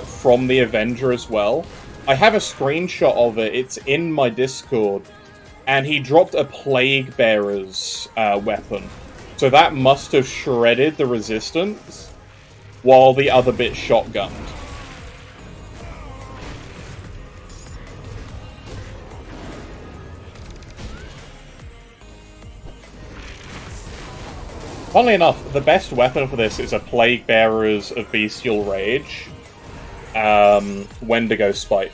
from the Avenger as well. I have a screenshot of it, it's in my Discord. And he dropped a Plague Bearer's weapon. So that must have shredded the resistance, while the other bit shotgunned. Funnily enough, the best weapon for this is a Plague Bearers of Bestial Rage. Wendigo Spike.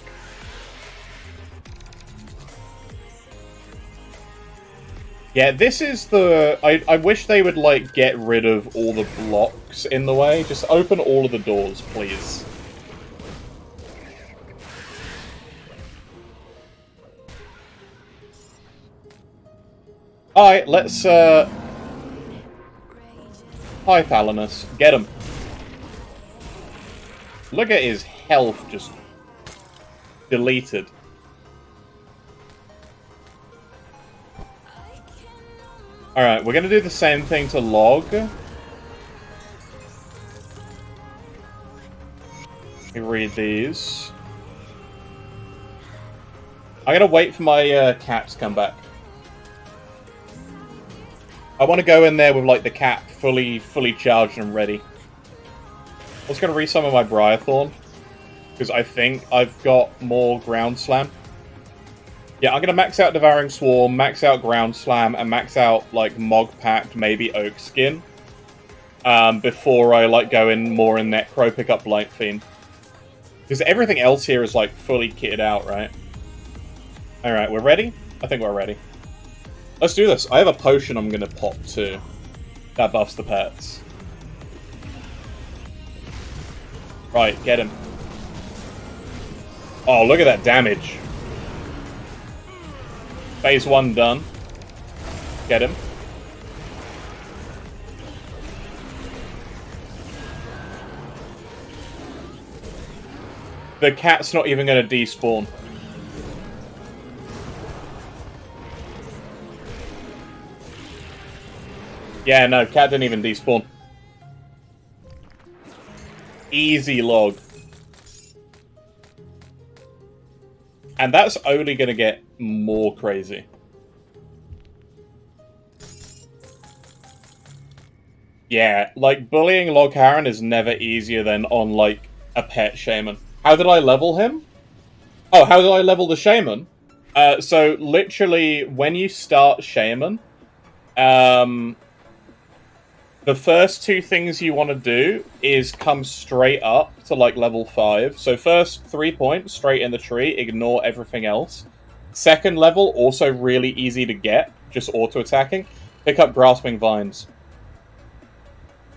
Yeah, this is the... I wish they would, like, get rid of all the blocks in the way. Just open all of the doors, please. Alright, let's, Hi, Thalanus. Get him. Look at his health just deleted. Alright, we're gonna do the same thing to Log. Let me read these. I'm gonna wait for my cat to come back. I want to go in there with, like, the cat fully charged and ready. I was going to resummon my Briarthorn, because I think I've got more Ground Slam. Yeah, I'm going to max out Devouring Swarm, max out Ground Slam, and max out, like, Mog Pact, maybe Oak Skin. Before I, like, go in more in Necro, pick up Blight Fiend. Because everything else here is, like, fully kitted out, right? Alright, we're ready? I think we're ready. Let's do this. I have a potion I'm going to pop too. That buffs the pets. Right, get him. Oh, look at that damage. Phase 1 done. Get him. the cat's not even going to despawn. Yeah, no, cat didn't even despawn. Easy log. And that's only going to get more crazy. Yeah, like, bullying Log Haran is never easier than on, like, a pet shaman. How did I level him? Oh, how did I level the shaman? So, literally, when you start shaman, the first two things you want to do is come straight up to, like, level 5. So, first 3 points, straight in the tree, ignore everything else. Second level, also really easy to get, just auto-attacking. Pick up Grasping Vines.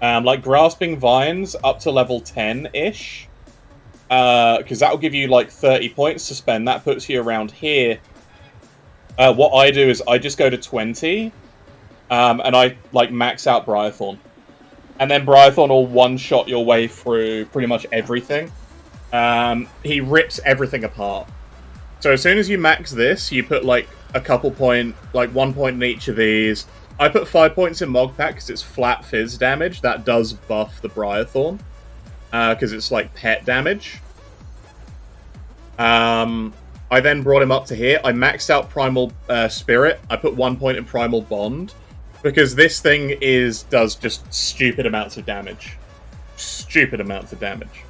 Like, Grasping Vines up to level 10-ish. Because that will give you, like, 30 points to spend. That puts you around here. What I do is I just go to 20. And I, like, max out Briarthorn. And then Briarthorn will one-shot your way through pretty much everything. He rips everything apart. So as soon as you max this, you put, like, a couple point, like, 1 point in each of these. I put 5 points in Mogpak because it's flat fizz damage. That does buff the Briarthorn. Because it's, like, pet damage. I then brought him up to here. I maxed out Primal Spirit. I put 1 point in Primal Bond. Because this thing does just stupid amounts of damage. Stupid amounts of damage.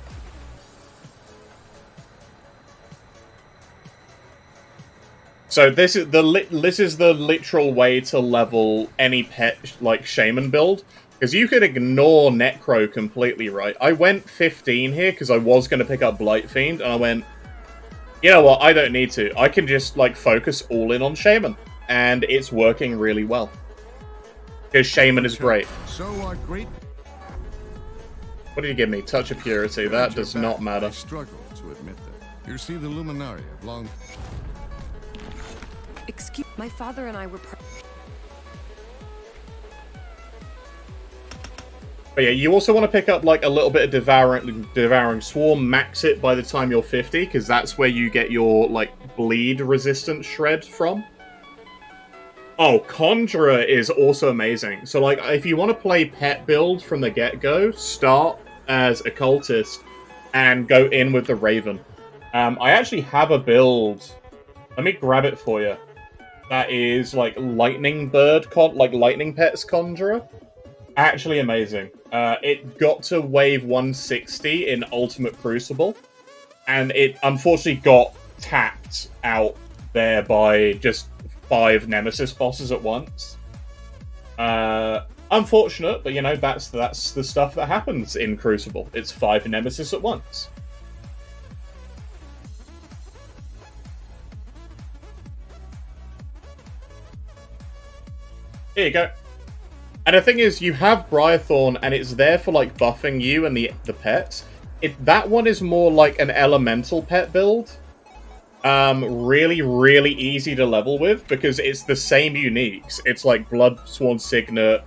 So this is the literal way to level any pet, like, shaman build. Because you could ignore Necro completely, right? I went 15 here because I was going to pick up Blightfiend, and I went, you know what, I don't need to. I can just, like, focus all in on Shaman. And it's working really well. Because Shaman is great. So great. What did you give me? Touch of Purity. That does not matter. I struggle to admit that. You see, the Luminaria have long... Excuse my father and I were. But yeah, you also want to pick up, like, a little bit of Devouring Swarm, max it by the time you're 50, because that's where you get your, like, bleed resistant shred from. Oh, Conjurer is also amazing. So, like, if you want to play pet build from the get-go, start as a cultist and go in with the Raven. I actually have a build. Let me grab it for you. That is, like, Lightning Pets Conjurer. Actually amazing. It got to wave 160 in Ultimate Crucible, and it unfortunately got tapped out there by just 5 Nemesis bosses at once. Unfortunate, but, you know, that's the stuff that happens in Crucible. It's 5 Nemesis at once. Here you go. And the thing is, you have Briarthorn, and it's there for, like, buffing you and the pets. That one is more like an elemental pet build. Really, really easy to level with, because it's the same uniques. It's like Bloodsworn Signet,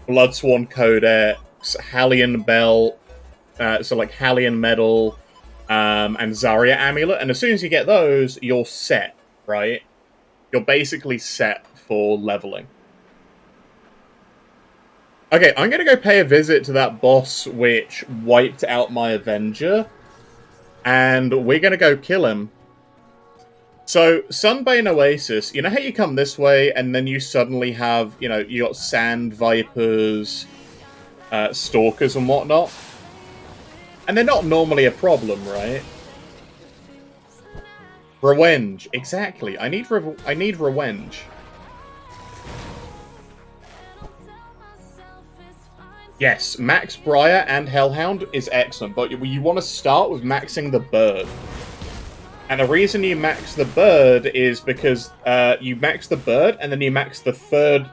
Bloodsworn Codex, Hallian Belt, so like Hallian Medal, and Zarya Amulet. And as soon as you get those, you're set, right? You're basically set for leveling. Okay, I'm going to go pay a visit to that boss which wiped out my Avenger. And we're going to go kill him. So, Sunbane Oasis, you know how you come this way and then you suddenly have, you know, you got Sand Vipers, Stalkers and whatnot? And they're not normally a problem, right? Revenge, exactly. I need revenge. Yes, Max Briar and Hellhound is excellent, but you want to start with maxing the bird. And the reason you max the bird is because you max the bird, and then you max the 3rd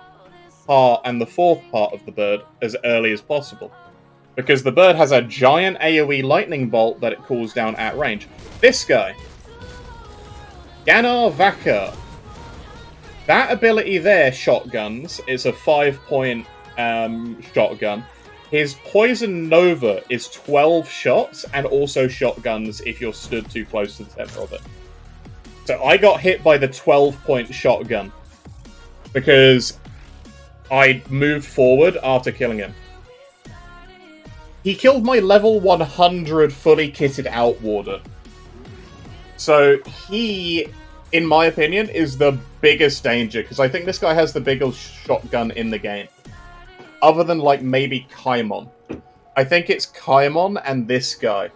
part and the 4th part of the bird as early as possible. Because the bird has a giant AoE lightning bolt that it calls down at range. This guy. Ganar Vaka. That ability there, shotguns, is a 5-point shotgun. His Poison Nova is 12 shots and also shotguns if you're stood too close to the center of it. So I got hit by the 12-point shotgun because I moved forward after killing him. He killed my level 100 fully kitted out warder. So he, in my opinion, is the biggest danger, because I think this guy has the biggest shotgun in the game. Other than, like, maybe Kaimon. I think it's Kaimon and this guy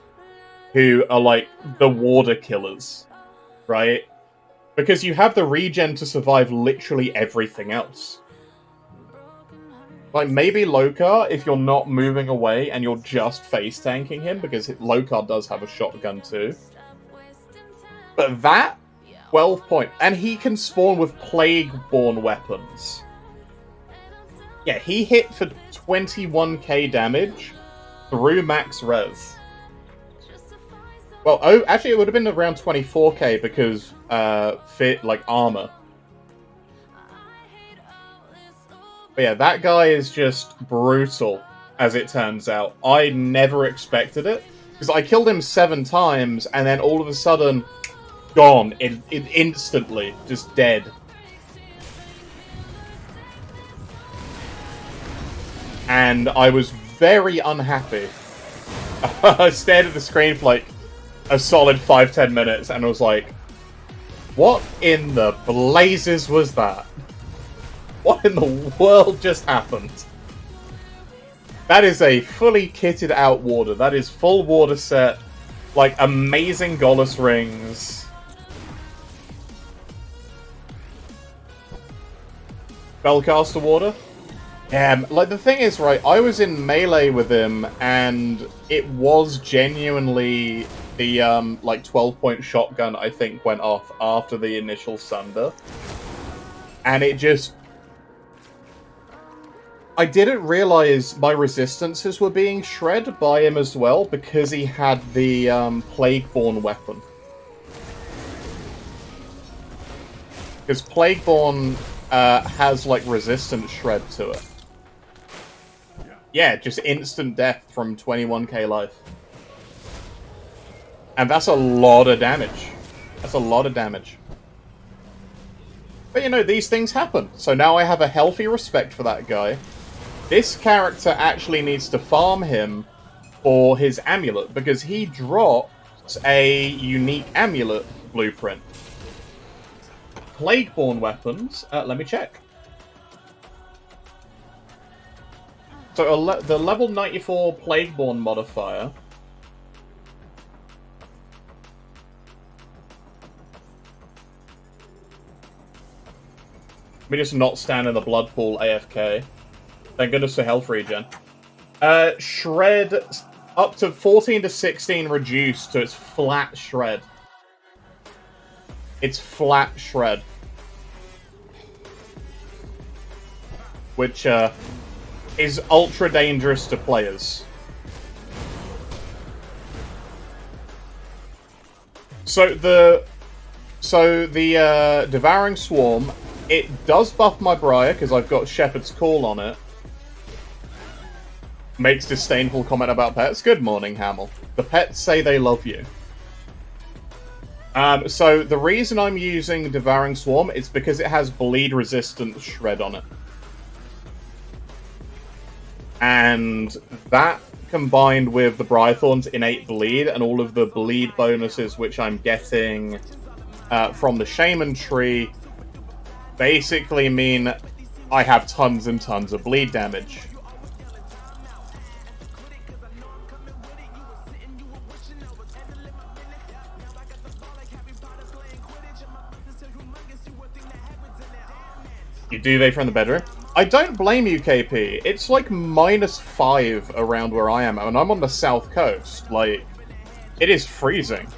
who are, like, the warder killers. Right? Because you have the regen to survive literally everything else. Like, maybe Lokar, if you're not moving away and you're just face-tanking him, because Lokar does have a shotgun too. But that, 12 point. And he can spawn with Plague-borne weapons. Yeah, he hit for 21k damage through max res. Well, oh, actually it would have been around 24k because, armor. But yeah, that guy is just brutal, as it turns out. I never expected it, because I killed him 7 times, and then all of a sudden, gone. Instantly. Just dead. And I was very unhappy. I stared at the screen for like a solid 5-10 minutes, and I was like, what in the blazes was that? What in the world just happened? That is a fully kitted out warder. That is full warder set. Like, amazing Goddess rings. Spellcaster warder. Yeah, like, the thing is, right, I was in melee with him, and it was genuinely the, 12-point shotgun, I think, went off after the initial sunder. And it just... I didn't realize my resistances were being shred by him as well, because he had the Plague-borne weapon. Because Plague-borne has, like, resistance shred to it. Yeah, just instant death from 21k life. And that's a lot of damage. That's a lot of damage. But, you know, these things happen. So now I have a healthy respect for that guy. This character actually needs to farm him for his amulet, because he dropped a unique amulet blueprint. Plague-borne weapons, let me check. So the level 94 Plague-borne modifier... Let me just not stand in the blood pool AFK. Thank goodness for health regen. Shred up to 14 to 16 reduced to its flat shred. It's flat shred. Which is ultra dangerous to players. So the Devouring Swarm, it does buff my Briar because I've got Shepherd's Call on it. Makes disdainful comment about pets. Good morning, Hamill. The pets say they love you. So the reason I'm using Devouring Swarm is because it has bleed resistant shred on it. And that, combined with the Briarthorn's innate bleed and all of the bleed bonuses which I'm getting from the Shaman tree, basically mean I have tons and tons of bleed damage. You duvet from the bedroom? I don't blame you, KP. It's like -5 around where I am, and I'm on the south coast. Like, it is freezing.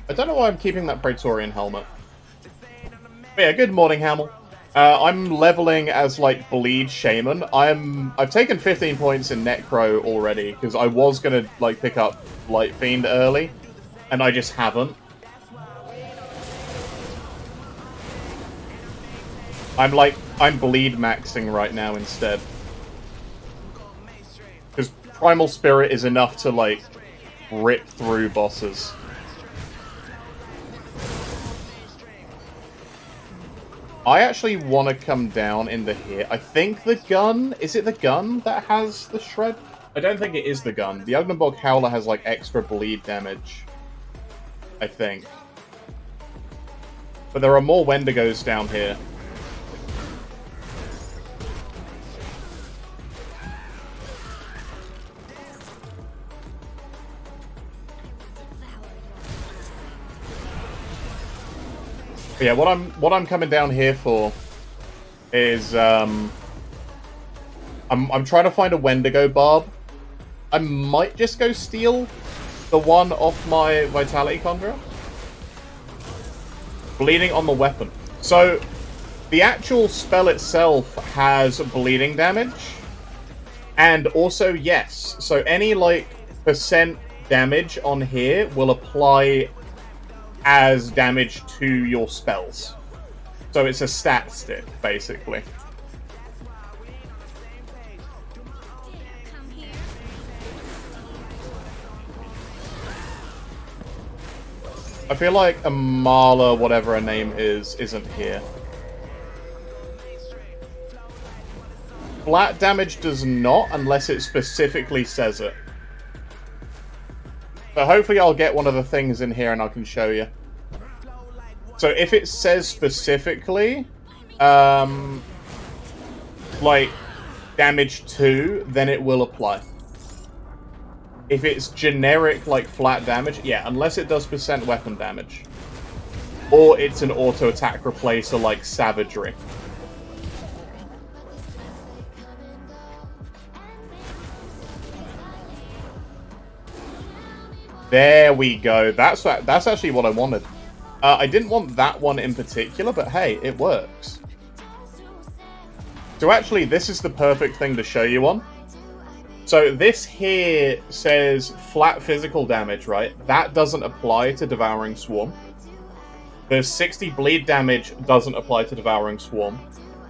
I don't know why I'm keeping that Praetorian helmet. But yeah, good morning, Hamill. I'm leveling as, like, Bleed Shaman. I've taken 15 points in Necro already, because I was gonna, like, pick up Light Fiend early, and I just haven't. I'm bleed maxing right now instead. Because Primal Spirit is enough to, like, rip through bosses. I actually want to come down into here. I think the gun... Is it the gun that has the shred? I don't think it is the gun. The Ugnabog Howler has, like, extra bleed damage. I think. But there are more Wendigos down here. But yeah, what I'm coming down here for is I'm trying to find a Wendigo Barb. I might just go steal the one off my Vitality Conjurer. Bleeding on the weapon. So the actual spell itself has bleeding damage. And also, yes, so any like percent damage on here will apply as damage to your spells. So it's a stat stick, basically. I feel like Amala, whatever her name is, isn't here. Flat damage does not, unless it specifically says it. So hopefully I'll get one of the things in here and I can show you. So if it says specifically, like, damage 2, then it will apply. If it's generic, like, flat damage, yeah, unless it does percent weapon damage. Or it's an auto-attack replacer like Savagery. There we go. That's actually what I wanted. I didn't want that one in particular, but hey, it works. So actually, this is the perfect thing to show you on. So this here says flat physical damage, right? That doesn't apply to Devouring Swarm. The 60 bleed damage doesn't apply to Devouring Swarm.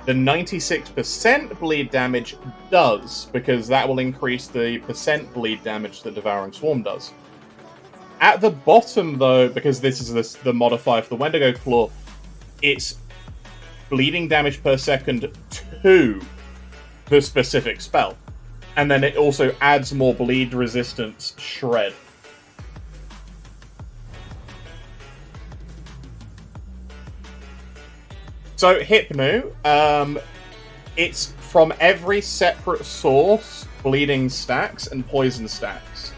The 96% bleed damage does, because that will increase the percent bleed damage that Devouring Swarm does. At the bottom, though, because this is the modifier for the Wendigo Claw, it's bleeding damage per second to the specific spell. And then it also adds more bleed resistance shred. So, Hypno, it's from every separate source, bleeding stacks and poison stacks.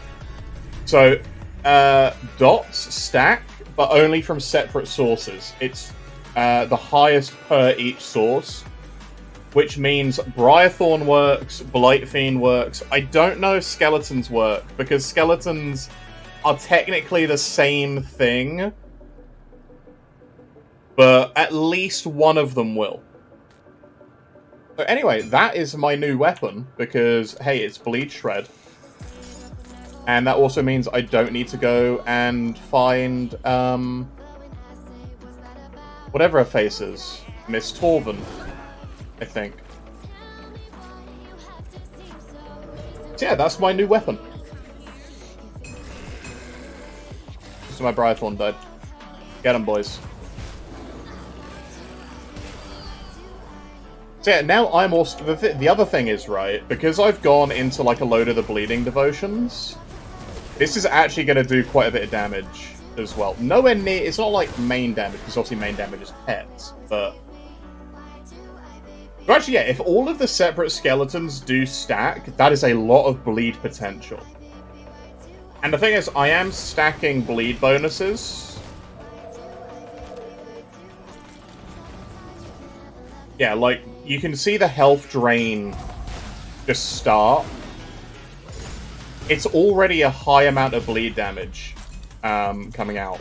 So, dots stack, but only from separate sources. It's the highest per each source, which means Briarthorn works, Blightfiend works. I don't know if Skeletons work, because Skeletons are technically the same thing, but at least one of them will. So anyway, that is my new weapon, because, hey, it's Bleed Shred. And that also means I don't need to go and find, whatever her face is. Miss Torvin, I think. So yeah, that's my new weapon. So my Briarthorn died. Get him, boys. So yeah, now I'm also... The other thing is, right, because I've gone into, like, a load of the Bleeding Devotions, this is actually going to do quite a bit of damage as well. Nowhere near... It's not, like, main damage, because obviously main damage is pets, but... But actually, yeah, if all of the separate skeletons do stack, that is a lot of bleed potential. And the thing is, I am stacking bleed bonuses. Yeah, like, you can see the health drain just start. It's already a high amount of bleed damage coming out.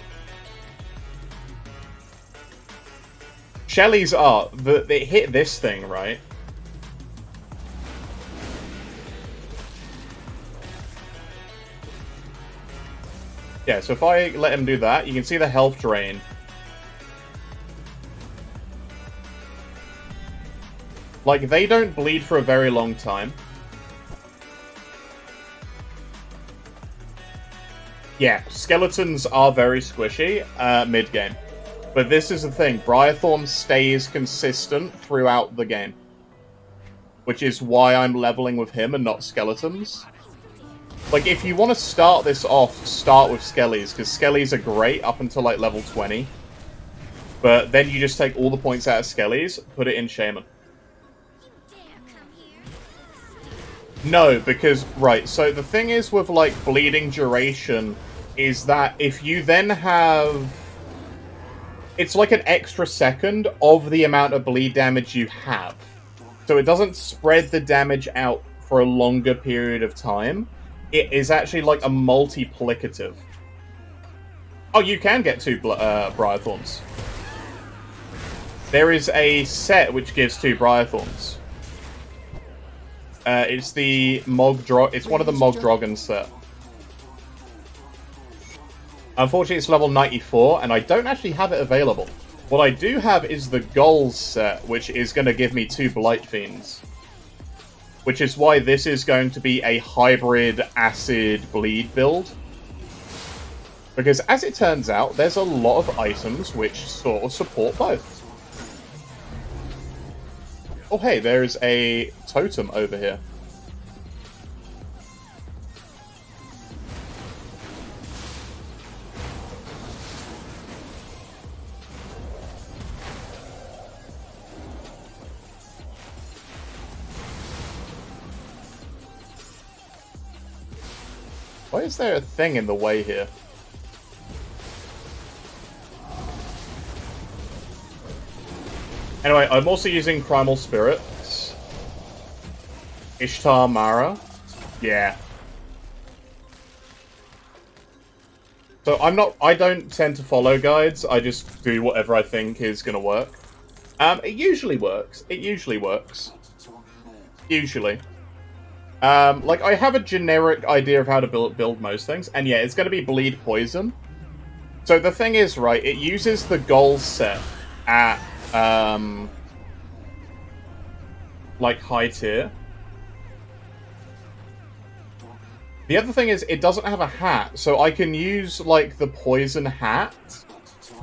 Shelly's are. They hit this thing, right? Yeah, so if I let him do that, you can see the health drain. Like, they don't bleed for a very long time. Yeah, skeletons are very squishy mid-game. But this is the thing, Briarthorn stays consistent throughout the game. Which is why I'm leveling with him and not skeletons. Like, if you want to start this off, start with Skellies, because Skellies are great up until, like, level 20. But then you just take all the points out of Skellies, put it in Shaman. No, because, right, so the thing is with, like, bleeding duration is that if you then have... It's like an extra second of the amount of bleed damage you have. So it doesn't spread the damage out for a longer period of time. It is actually like a multiplicative. Oh, you can get 2 Briarthorns. There is a set which gives 2 Briarthorns. It's the it's one of the Mogdrogon set. Unfortunately, it's level 94, and I don't actually have it available. What I do have is the Goals set, which is going to give me 2 Blight Fiends. Which is why this is going to be a hybrid acid bleed build. Because as it turns out, there's a lot of items which sort of support both. Oh hey, there's a totem over here. Why is there a thing in the way here? Anyway, I'm also using Primal Spirits. Ishtar Mara. Yeah. So I don't tend to follow guides, I just do whatever I think is gonna work. It usually works. It usually works. Usually. Like, I have a generic idea of how to build most things, and yeah, it's gonna be Bleed Poison. So the thing is, right, it uses the Goals set at, like, high tier. The other thing is, it doesn't have a hat, so I can use, like, the Poison Hat.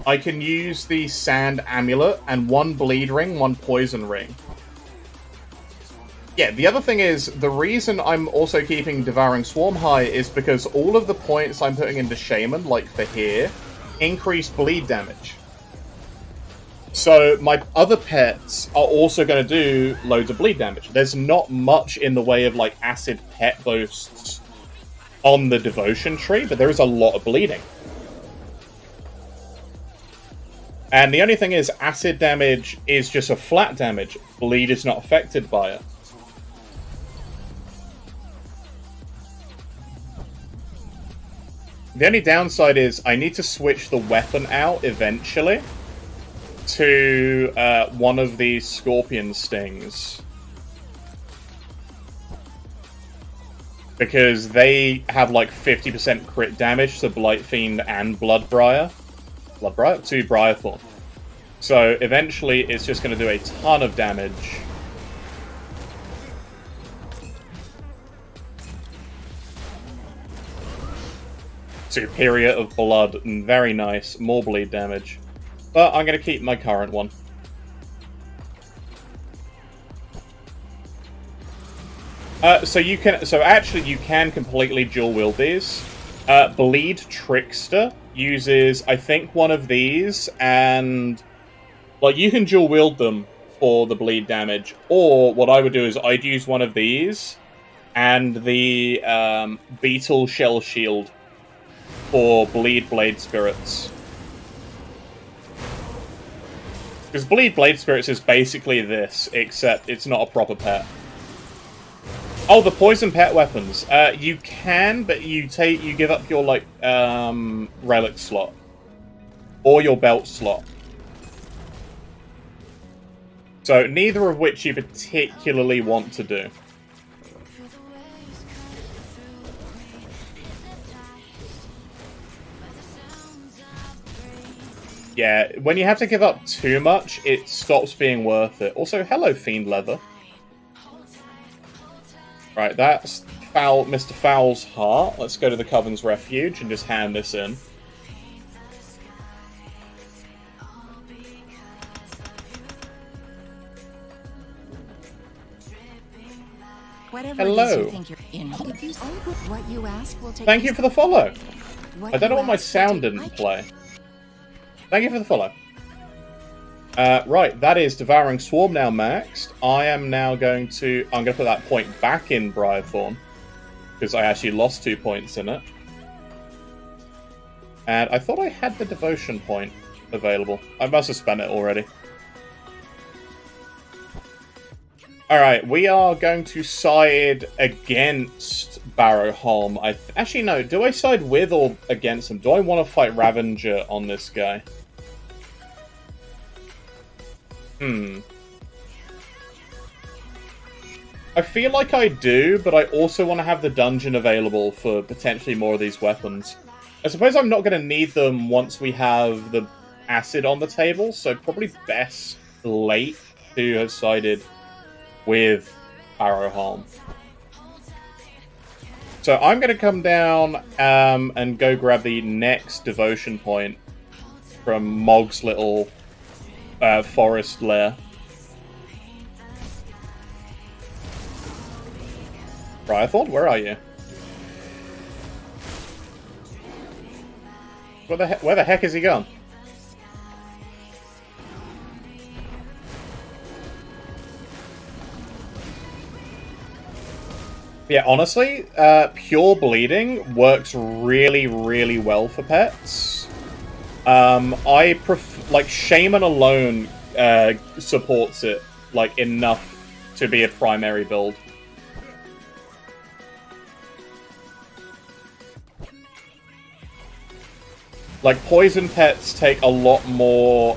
I can use the Sand Amulet, and 1 Bleed Ring, 1 Poison Ring. Yeah, the other thing is, the reason I'm also keeping Devouring Swarm high is because all of the points I'm putting into Shaman, like for here, increase bleed damage. So my other pets are also going to do loads of bleed damage. There's not much in the way of, like, acid pet boosts on the devotion tree, but there is a lot of bleeding. And the only thing is, acid damage is just a flat damage. Bleed is not affected by it. The only downside is I need to switch the weapon out eventually to one of these Scorpion Stings. Because they have like 50% crit damage to Blight Fiend and Bloodbriar. Bloodbriar? To Briarthorn. So eventually it's just going to do a ton of damage. Superior of Blood, and very nice. More bleed damage. But I'm going to keep my current one. So actually you can completely dual wield these. Bleed Trickster uses, I think, one of these, and like you can dual wield them for the bleed damage. Or what I would do is I'd use one of these and the Beetle Shell Shield for Bleed Blade Spirits. Because Bleed Blade Spirits is basically this, except it's not a proper pet. Oh, the poison pet weapons. You can, but you give up your, like, relic slot. Or your belt slot. So, neither of which you particularly want to do. Yeah, when you have to give up too much, it stops being worth it. Also, hello, Fiend Leather. Right, that's Mr. Foul's heart. Let's go to the Coven's Refuge and just hand this in. Whatever Hello. it is you think you're in. If you say what you ask, we'll take. Thank you for the follow. What I don't know you why my ask, we'll sound take. didn't play. Thank you for the follow. Right, that is Devouring Swarm now maxed. I'm going to put that point back in Briarthorn, because I actually lost 2 points in it. And I thought I had the Devotion point available. I must have spent it already. Alright, we are going to side against Barrowholm. Actually, no. Do I side with or against him? Do I want to fight Ravager on this guy? I feel like I do, but I also want to have the dungeon available for potentially more of these weapons. I suppose I'm not going to need them once we have the acid on the table, so probably best late to have sided with Barrowholm. So I'm going to come down and go grab the next devotion point from Mog's little forest lair. Briarthorn, where are you? Where the heck is he gone? Yeah, honestly, pure bleeding works really, really well for pets. I prefer, like, Shaman alone supports it, like, enough to be a primary build. Like, poison pets take a lot more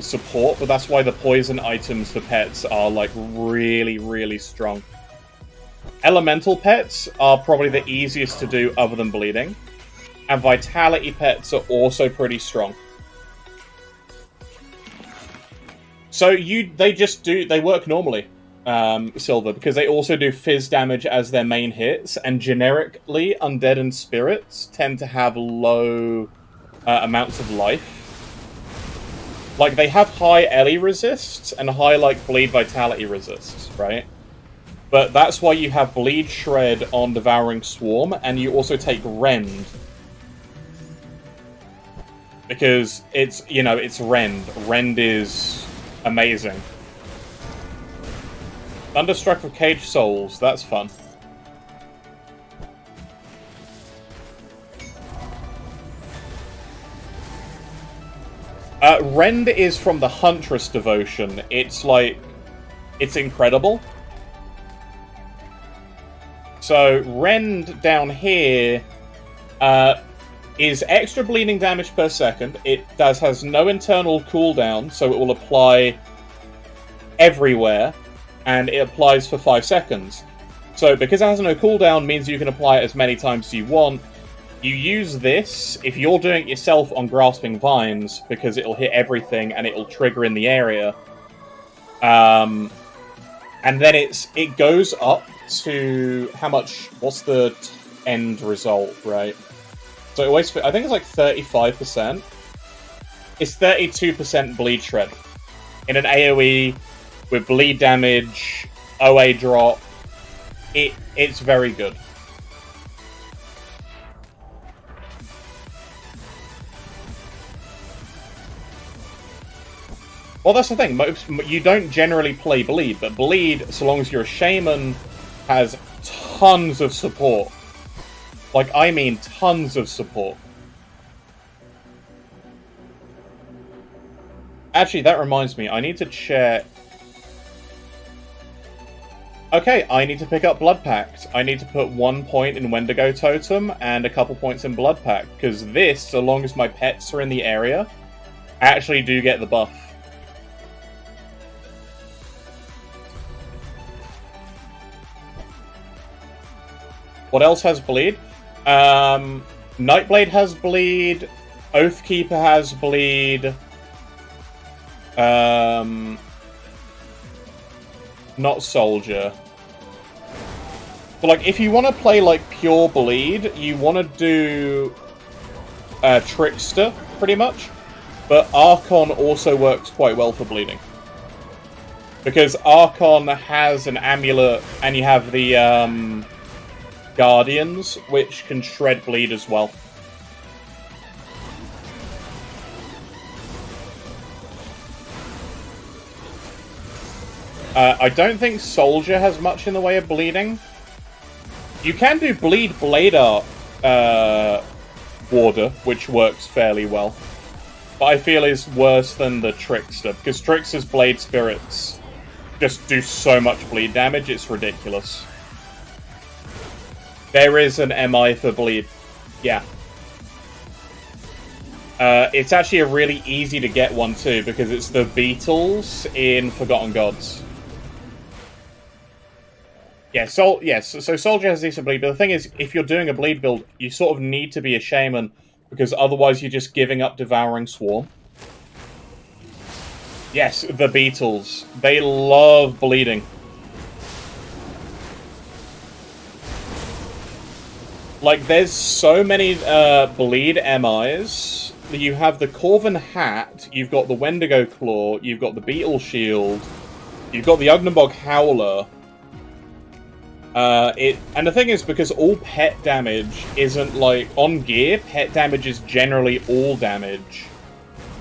support, but that's why the poison items for pets are, like, really, really strong. Elemental pets are probably the easiest to do other than bleeding. And vitality pets are also pretty strong. So they work normally, Silver, because they also do fizz damage as their main hits, and generically, undead and spirits tend to have low amounts of life. Like, they have high Ellie resists and high, like, bleed vitality resists, right? But that's why you have Bleed Shred on Devouring Swarm, and you also take Rend. Because it's, it's Rend. Rend is amazing. Thunderstruck with Cage Souls, that's fun. Rend is from the Huntress Devotion. It's incredible. So, Rend down here is extra bleeding damage per second. It has no internal cooldown, so it will apply everywhere, and it applies for 5 seconds. So, because it has no cooldown, means you can apply it as many times as you want. You use this if you're doing it yourself on Grasping Vines, because it'll hit everything and it'll trigger in the area. And then it goes up to how much? What's the end result, right? So it always, I think it's like 35%. It's 32% bleed shred in an AOE with bleed damage, OA drop. It's very good. Well, that's the thing. You don't generally play Bleed, but Bleed, so long as you're a Shaman, has tons of support. Like, I mean tons of support. Actually, that reminds me. I need to check. Okay, I need to pick up Blood Pact. I need to put 1 point in Wendigo Totem and a couple points in Blood Pact. Because this, so long as my pets are in the area, actually do get the buff. What else has Bleed? Nightblade has Bleed. Oathkeeper has Bleed. Not Soldier. So, like, if you want to play, like, pure bleed, you want to do Trickster, pretty much. But Archon also works quite well for bleeding. Because Archon has an amulet, and you have the Guardians, which can shred bleed as well. I don't think Soldier has much in the way of bleeding. You can do Bleed Blade Art Warder, which works fairly well. But I feel is worse than the Trickster, because Trickster's Blade Spirits just do so much bleed damage, it's ridiculous. There is an MI for bleed. Yeah. It's actually a really easy to get one too, because it's the Beetles in Forgotten Gods. Yeah, so Soldier has decent bleed, but the thing is, if you're doing a bleed build, you sort of need to be a Shaman, because otherwise you're just giving up Devouring Swarm. Yes, the Beetles. They love bleeding. Like, there's so many bleed MIs. You have the Corvin Hat, you've got the Wendigo Claw, you've got the Beetle Shield, you've got the Ugnabog Howler. And the thing is, because all pet damage isn't, like, on gear, pet damage is generally all damage.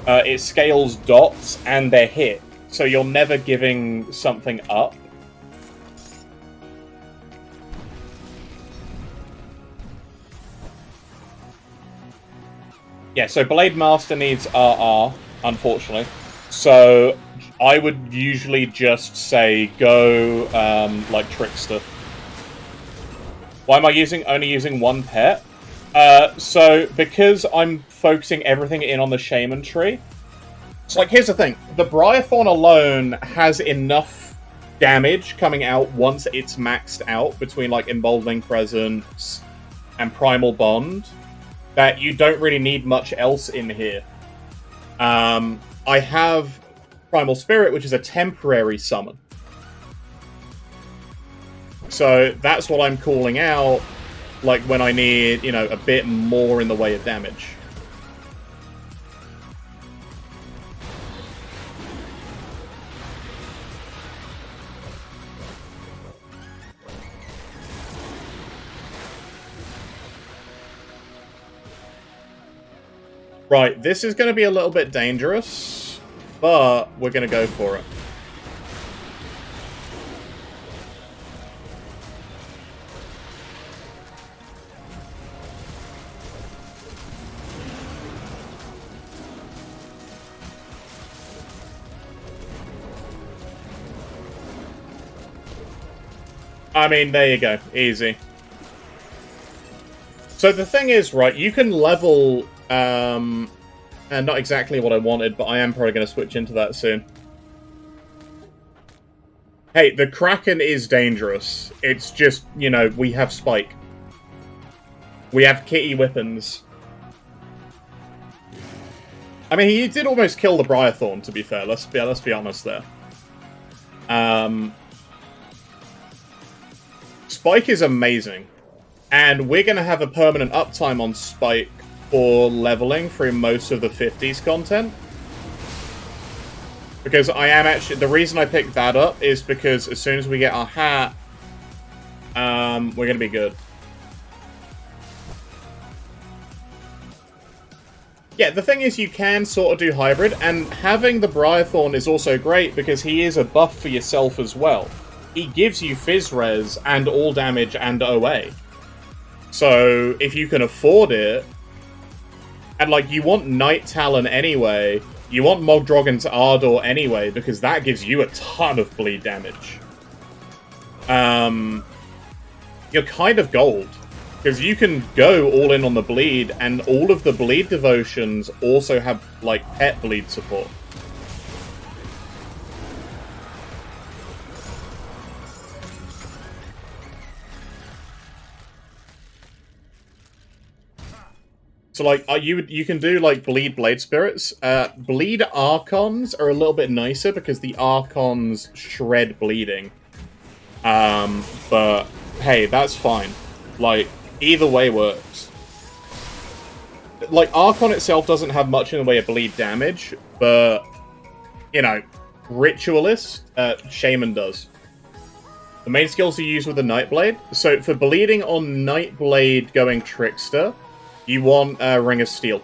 It scales dots and their hit, so you're never giving something up. Yeah, so Blade Master needs RR, unfortunately. So I would usually just say go, like, Trickster. Why am I only using one pet? So, because I'm focusing everything in on the Shaman tree. So, like, here's the thing. The Briarthorn alone has enough damage coming out once it's maxed out between, like, Emboldening Presence and Primal Bond that you don't really need much else in here. I have Primal Spirit, which is a temporary summon. So that's what I'm calling out, like, when I need, you know, a bit more in the way of damage. Right, this is going to be a little bit dangerous, but we're going to go for it. I mean, there you go. Easy. So the thing is, right, you can level, and not exactly what I wanted, but I am probably going to switch into that soon. Hey, the Kraken is dangerous. It's just, you know, we have Spike. We have Kitty Whippins. I mean, he did almost kill the Briarthorn, to be fair. Let's be honest there. Spike is amazing. And we're going to have a permanent uptime on Spike for leveling through most of the 50s content. Because I am actually... The reason I picked that up is because as soon as we get our hat, we're going to be good. Yeah, the thing is you can sort of do hybrid, and having the Briarthorn is also great because he is a buff for yourself as well. He gives you Fizz Res and all damage and OA. So, if you can afford it, and, like, you want Night Talon anyway, you want Mogdrogon's Ardor anyway, because that gives you a ton of bleed damage. You're kind of gold. Because you can go all in on the bleed, and all of the bleed devotions also have, like, pet bleed support. So, like, you can do, like, Bleed Blade Spirits. Bleed Archons are a little bit nicer because the Archons shred bleeding. But hey, that's fine. Like, either way works. Like, Archon itself doesn't have much in the way of bleed damage, but, you know, Ritualist, Shaman does. The main skills you use with the Nightblade. So, for bleeding on Nightblade going Trickster, you want Ring of Steel.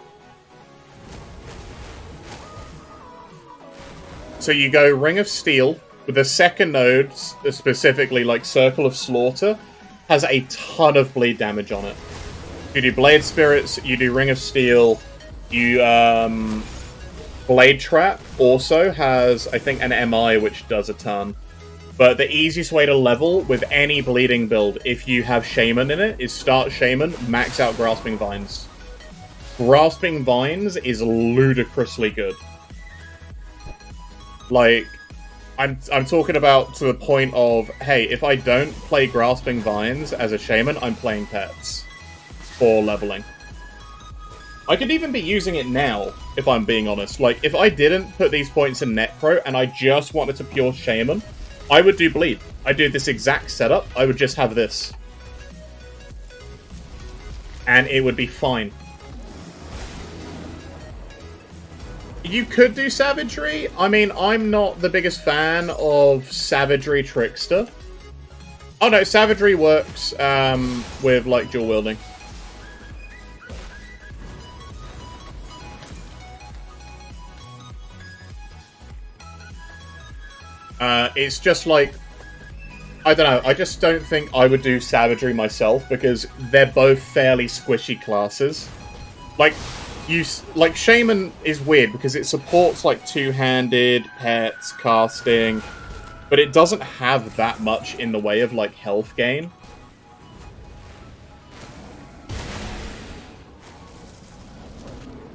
So you go Ring of Steel, with the second node, specifically like Circle of Slaughter, has a ton of bleed damage on it. You do Blade Spirits, you do Ring of Steel, you, Blade Trap also has, I think, an MI which does a ton. But the easiest way to level with any bleeding build, if you have Shaman in it, is start Shaman, max out Grasping Vines. Grasping Vines is ludicrously good. Like, I'm talking about to the point of, hey, if I don't play Grasping Vines as a Shaman, I'm playing Pets for leveling. I could even be using it now, if I'm being honest. Like, if I didn't put these points in Necro and I just wanted to pure Shaman, I would do Bleed. I'd do this exact setup. I would just have this. And it would be fine. You could do Savagery. I mean, I'm not the biggest fan of Savagery Trickster. Oh no, Savagery works with, like, dual wielding. It's just like, I don't know, I just don't think I would do Savagery myself because they're both fairly squishy classes. Like, Shaman is weird because it supports, like, two-handed, pets, casting, but it doesn't have that much in the way of, like, health gain.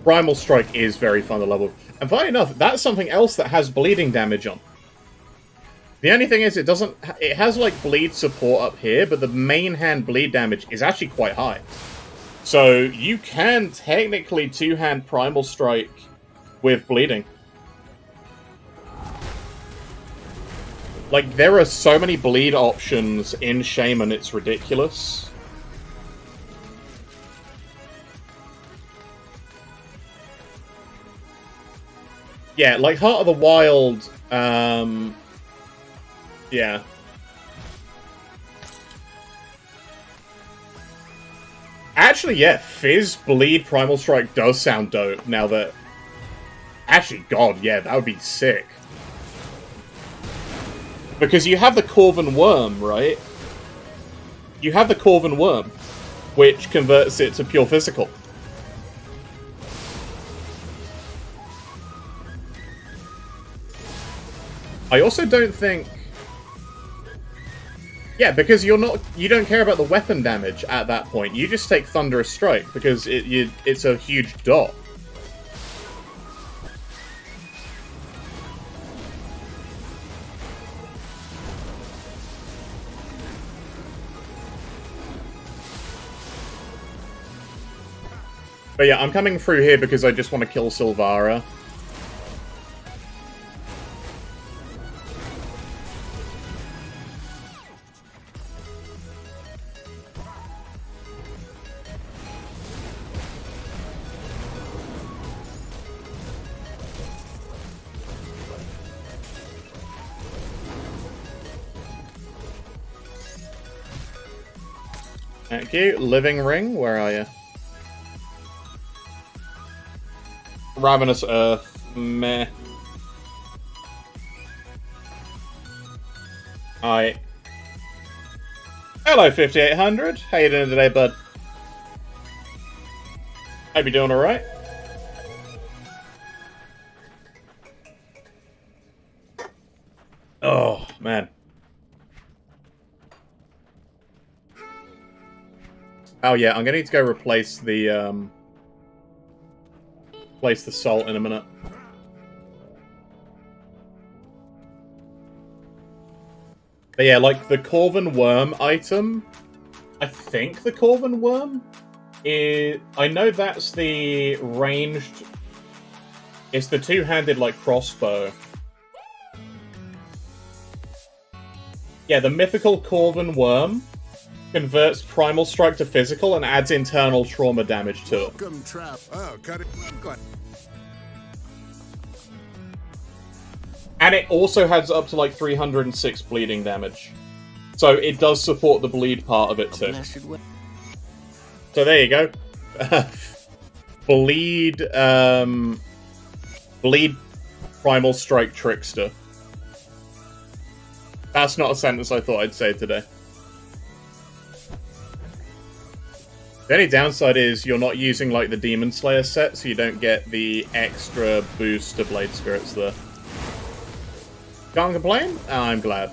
Primal Strike is very fun to level. And funny enough, that's something else that has bleeding damage on. The only thing is, it has, like, bleed support up here, but the main hand bleed damage is actually quite high. So, you can technically two-hand Primal Strike with bleeding. Like, there are so many bleed options in Shaman, it's ridiculous. Yeah, like, Heart of the Wild, yeah. Actually, yeah, Fizz, Bleed, Primal Strike does sound dope, now that... Actually, God, yeah, that would be sick. Because you have the Corvin Worm, right? You have the Corvin Worm, which converts it to pure physical. I also don't think... Yeah, because you don't care about the weapon damage at that point. You just take Thunderous Strike, because it's a huge dot. But yeah, I'm coming through here because I just want to kill Sylvara. Thank you. Living Ring, where are you? Ravenous Earth, meh. Alright. Hello, 5800. How you doing today, bud? Hope you're doing alright. Oh, man. Oh yeah, I'm gonna need to go replace the salt in a minute. But yeah, like the Corvin Worm item, I think the Corvin Worm is... I know that's the ranged... It's the two-handed, like, crossbow. Yeah, the mythical Corvin Worm converts Primal Strike to physical and adds internal trauma damage to it. Welcome, trap. Oh, cut it. Good. And it also has up to like 306 bleeding damage. So it does support the bleed part of it too. So there you go. Bleed Primal Strike Trickster. That's not a sentence I thought I'd say today. The only downside is you're not using like the Demon Slayer set, so you don't get the extra boost to Blade Spirits there. Can't complain? I'm glad.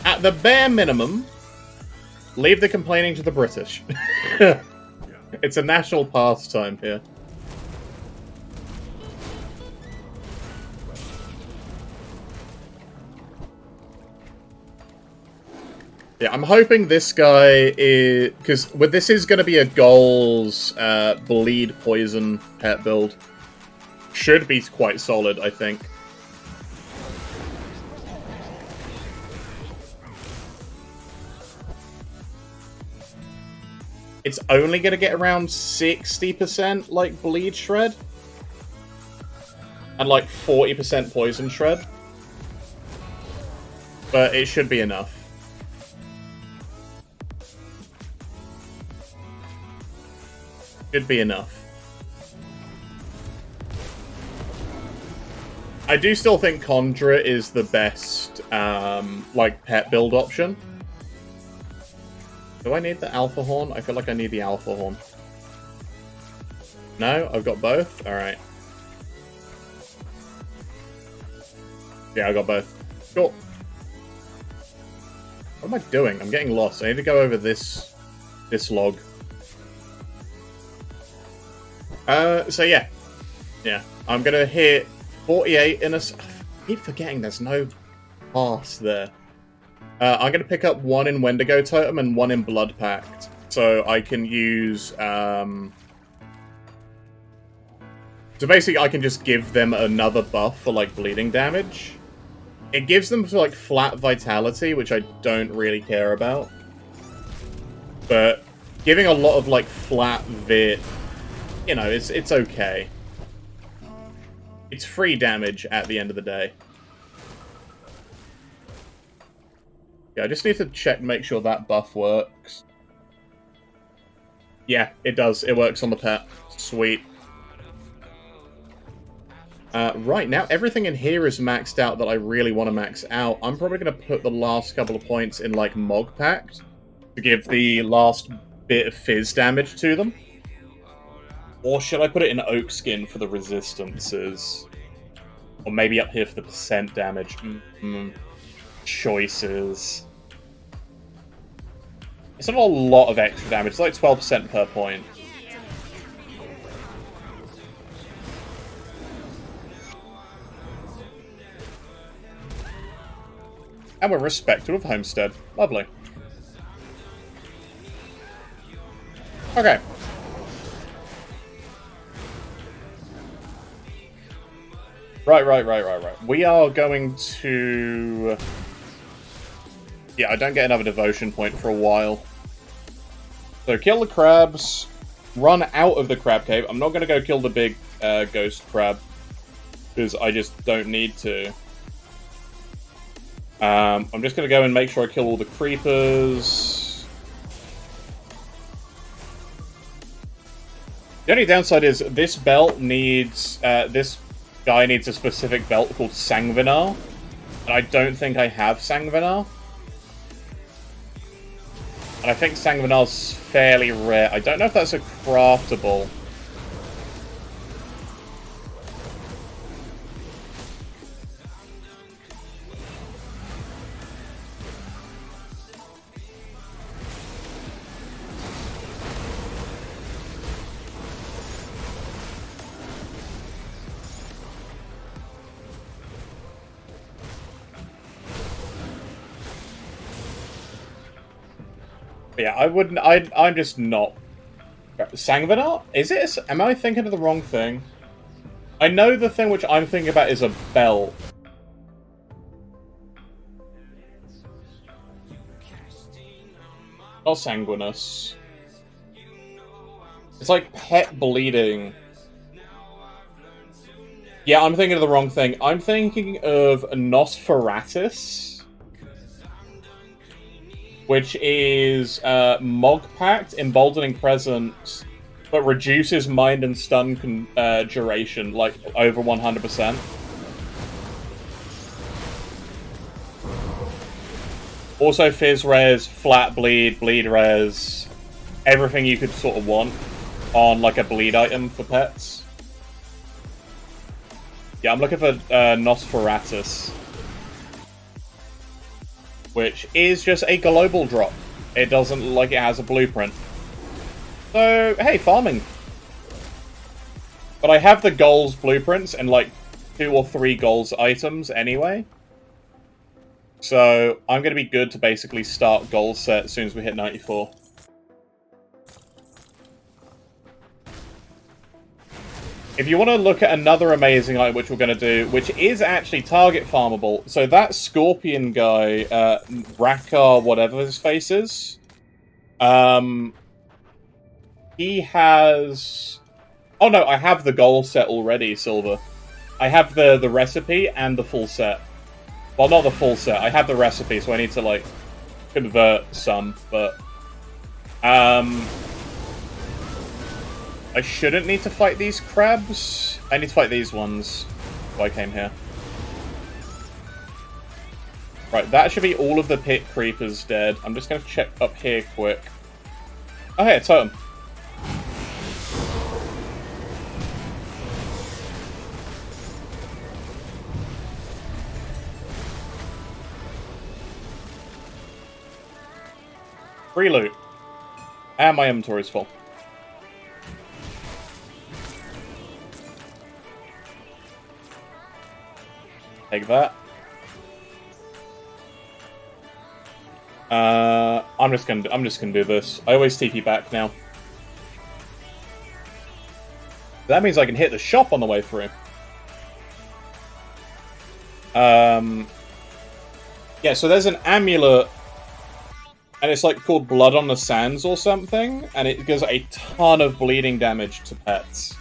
At the bare minimum, leave the complaining to the British. It's a national pastime here. Yeah, I'm hoping this guy is... Because this is going to be a goals bleed poison pet build. Should be quite solid, I think. It's only going to get around 60% like bleed shred. And like 40% poison shred. But it should be enough. Should be enough. I do still think Conjurer is the best, like, pet build option. Do I need the Alpha Horn? I feel like I need the Alpha Horn. No? I've got both? Alright. Yeah, I got both. Cool. What am I doing? I'm getting lost. I need to go over this log. So yeah. Yeah. I'm gonna hit 48 in a... I keep forgetting there's no pass there. I'm going to pick up one in Wendigo Totem and one in Blood Pact. So I can use... So basically I can just give them another buff for, like, bleeding damage. It gives them, like, flat vitality, which I don't really care about. But giving a lot of, like, flat vit, you know, it's okay. It's free damage at the end of the day. Yeah, I just need to check and make sure that buff works. Yeah, it does. It works on the pet. Sweet. Right, now everything in here is maxed out that I really want to max out. I'm probably going to put the last couple of points in, like, Mog Pact to give the last bit of fizz damage to them. Or should I put it in Oak Skin for the resistances? Or maybe up here for the percent damage? Choices. It's not a lot of extra damage. It's like 12% per point. And we're respective of Homestead. Lovely. Okay. Right. We are going to... Yeah, I don't get another devotion point for a while. So kill the crabs, run out of the crab cave. I'm not going to go kill the big ghost crab, because I just don't need to. I'm just going to go and make sure I kill all the creepers. The only downside is this belt needs... this guy needs a specific belt called Sangvinar, and I don't think I have Sangvinar. And I think Sangvinar's fairly rare. I don't know if that's a craftable. Yeah, I wouldn't. I'm just not. Sangvinar? Is it? Am I thinking of the wrong thing? I know the thing which I'm thinking about is a belt. Not sanguinous. It's like pet bleeding. Yeah, I'm thinking of the wrong thing. I'm thinking of Nosferatus, which is Mog Pact, Emboldening Presence, but reduces mind and stun duration, like, over 100%. Also Fizz Res, Flat Bleed, Bleed Res, everything you could sort of want on, like, a bleed item for pets. Yeah, I'm looking for Nosferatus, which is just a global drop. It doesn't look like it has a blueprint. So, hey, farming. But I have the goals blueprints and like 2 or 3 goals items anyway. So, I'm going to be good to basically start goal set as soon as we hit 94. If you want to look at another amazing item, which we're going to do, which is actually target farmable. So that Scorpion guy, Rakar, whatever his face is, he has... Oh no, I have the goal set already, Silver. I have the recipe and the full set. Well, not the full set. I have the recipe, so I need to, like, convert some, but... I shouldn't need to fight these crabs. I need to fight these ones. Why I came here. Right, that should be all of the pit creepers dead. I'm just going to check up here quick. Oh, hey, a totem. Free loot. And my inventory is full. Take that. I'm just gonna do this. I always TP back now. That means I can hit the shop on the way through. Yeah, so there's an amulet, and it's like called Blood on the Sands or something, and it gives a ton of bleeding damage to pets.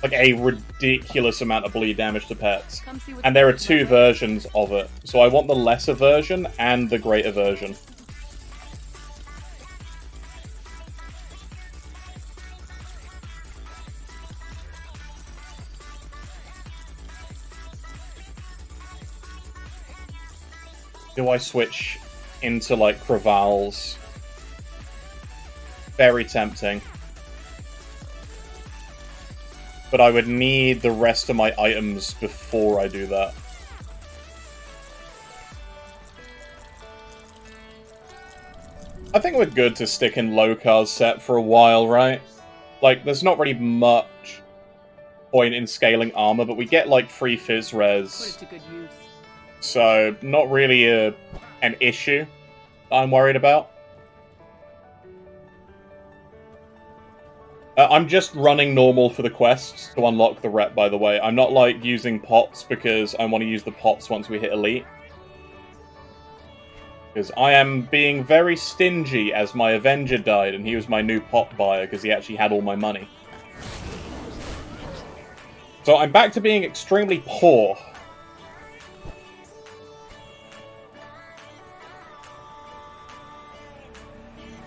Like a ridiculous amount of bleed damage to pets. And there are 2 versions of it. So I want the lesser version and the greater version. Do I switch into, like, Cravals? Very tempting. But I would need the rest of my items before I do that. I think we're good to stick in Lokar's set for a while, right? Like, there's not really much point in scaling armor, but we get, like, free Fizz Res. Put it to good use. So, not really an issue that I'm worried about. I'm just running normal for the quests to unlock the rep, by the way. I'm not, like, using pots because I want to use the pots once we hit Elite. Because I am being very stingy as my Avenger died and he was my new pot buyer because he actually had all my money. So I'm back to being extremely poor.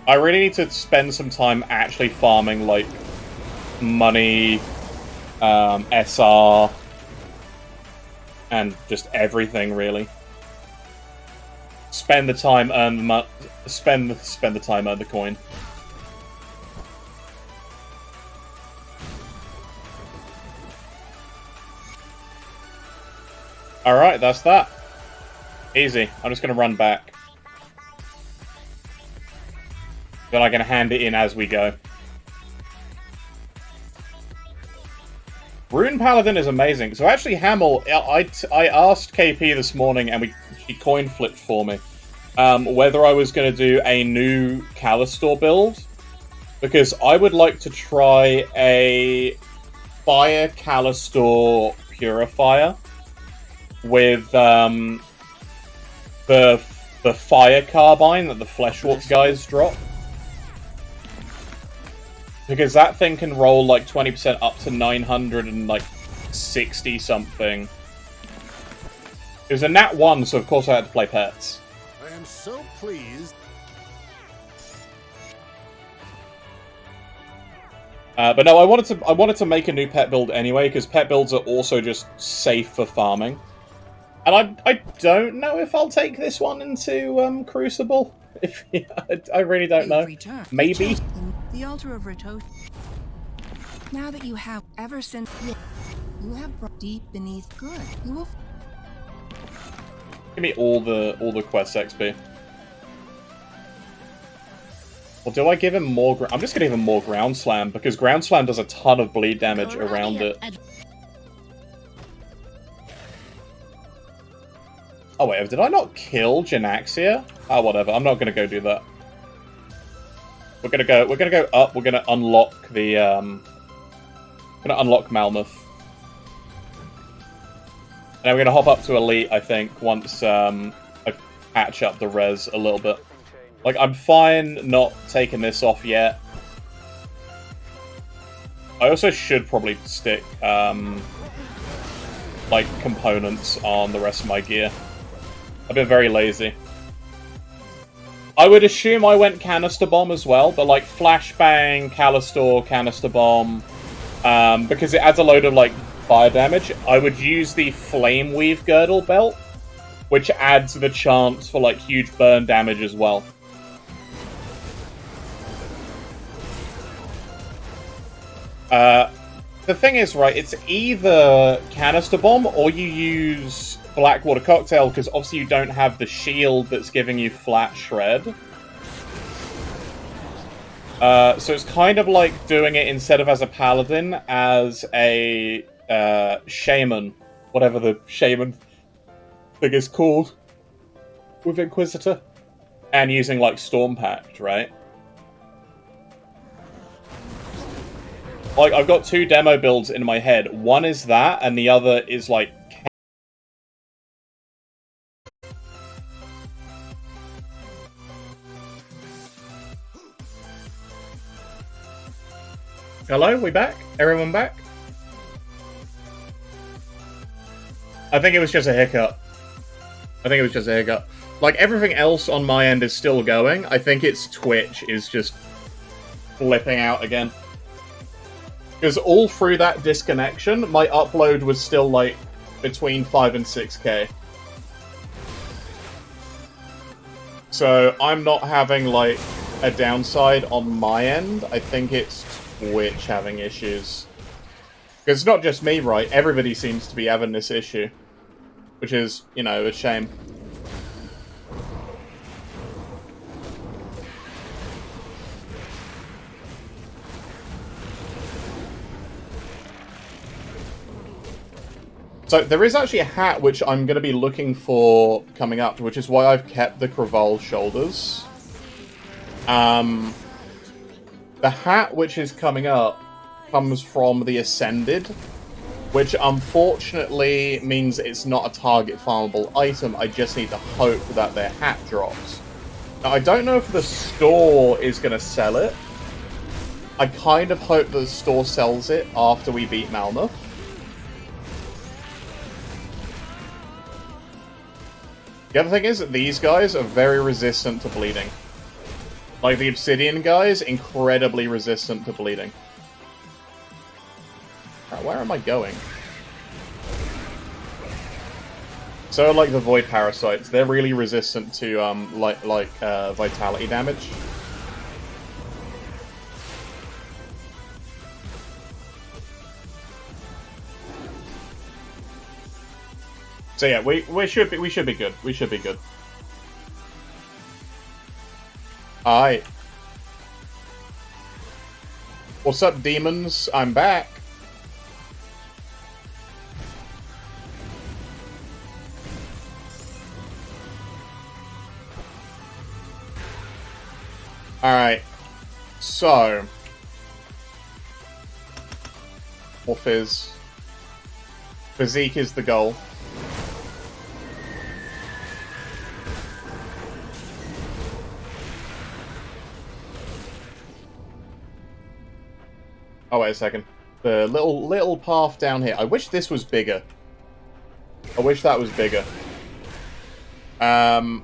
I really need to spend some time actually farming, like, money, SR, and just everything, really. Spend the time, earn the spend the time, earn the coin. Alright, that's that. Easy. I'm just gonna run back. Then I can hand it in as we go. Rune Paladin is amazing. So actually, Hamill, I asked KP this morning, and he coin flipped for me, whether I was going to do a new Callistor build, because I would like to try a Fire Callistor Purifier with the the fire carbine that the Fleshwarp guys drop. Because that thing can roll like 20% up to 960 something. It was a nat 1, so of course I had to play pets. I am so pleased. But no, I wanted to make a new pet build anyway, because pet builds are also just safe for farming. And I don't know if I'll take this one into Crucible. If I really don't know. Maybe. The altar of Ratoshi. Now that you have, ever since you have brought deep beneath good, you will. Give me all the quest XP. Or do I give him more? I'm just gonna give him more Ground Slam because Ground Slam does a ton of bleed damage around it. Oh wait, did I not kill Janaxia? Oh, whatever. I'm not gonna go do that. We're gonna go up. We're gonna unlock the gonna unlock Malmoth. And then we're gonna hop up to Elite, I think, once I patch up the res a little bit. Like, I'm fine not taking this off yet. I also should probably stick like components on the rest of my gear. I've been very lazy. I would assume I went Canister Bomb as well, but like Flashbang, Callistor, Canister Bomb, because it adds a load of like fire damage. I would use the Flame Weave Girdle Belt, which adds the chance for like huge burn damage as well. The thing is, right, it's either Canister Bomb or you use Blackwater Cocktail, because obviously you don't have the shield that's giving you flat shred. So it's kind of like doing it instead of as a paladin, as a shaman. Whatever the shaman thing is called with Inquisitor. And using like Storm Pact, right? Like, I've got two demo builds in my head. One is that, and the other is like... Hello, we back? Everyone back? I think it was just a hiccup. Like, everything else on my end is still going. I think it's Twitch is just flipping out again. Because all through that disconnection, my upload was still, like, between 5 and 6K. So, I'm not having, like, a downside on my end. I think it's Twitch having issues. Because it's not just me, right? Everybody seems to be having this issue. Which is, you know, a shame. So, there is actually a hat which I'm going to be looking for coming up, which is why I've kept the Craval shoulders. The hat which is coming up comes from the Ascended, which unfortunately means it's not a target farmable item. I just need to hope that their hat drops. Now, I don't know if the store is going to sell it. I kind of hope the store sells it after we beat Malmoth. The other thing is that these guys are very resistant to bleeding. Like, the Obsidian guys, incredibly resistant to bleeding. Right, where am I going? So, like the Void Parasites, they're really resistant to, Vitality damage. So yeah, we should be good. We should be good. Alright. What's up, demons? I'm back. Alright. So. More fizz. Physique is the goal. Oh, wait a second. The little path down here. I wish this was bigger. I wish that was bigger. Okay.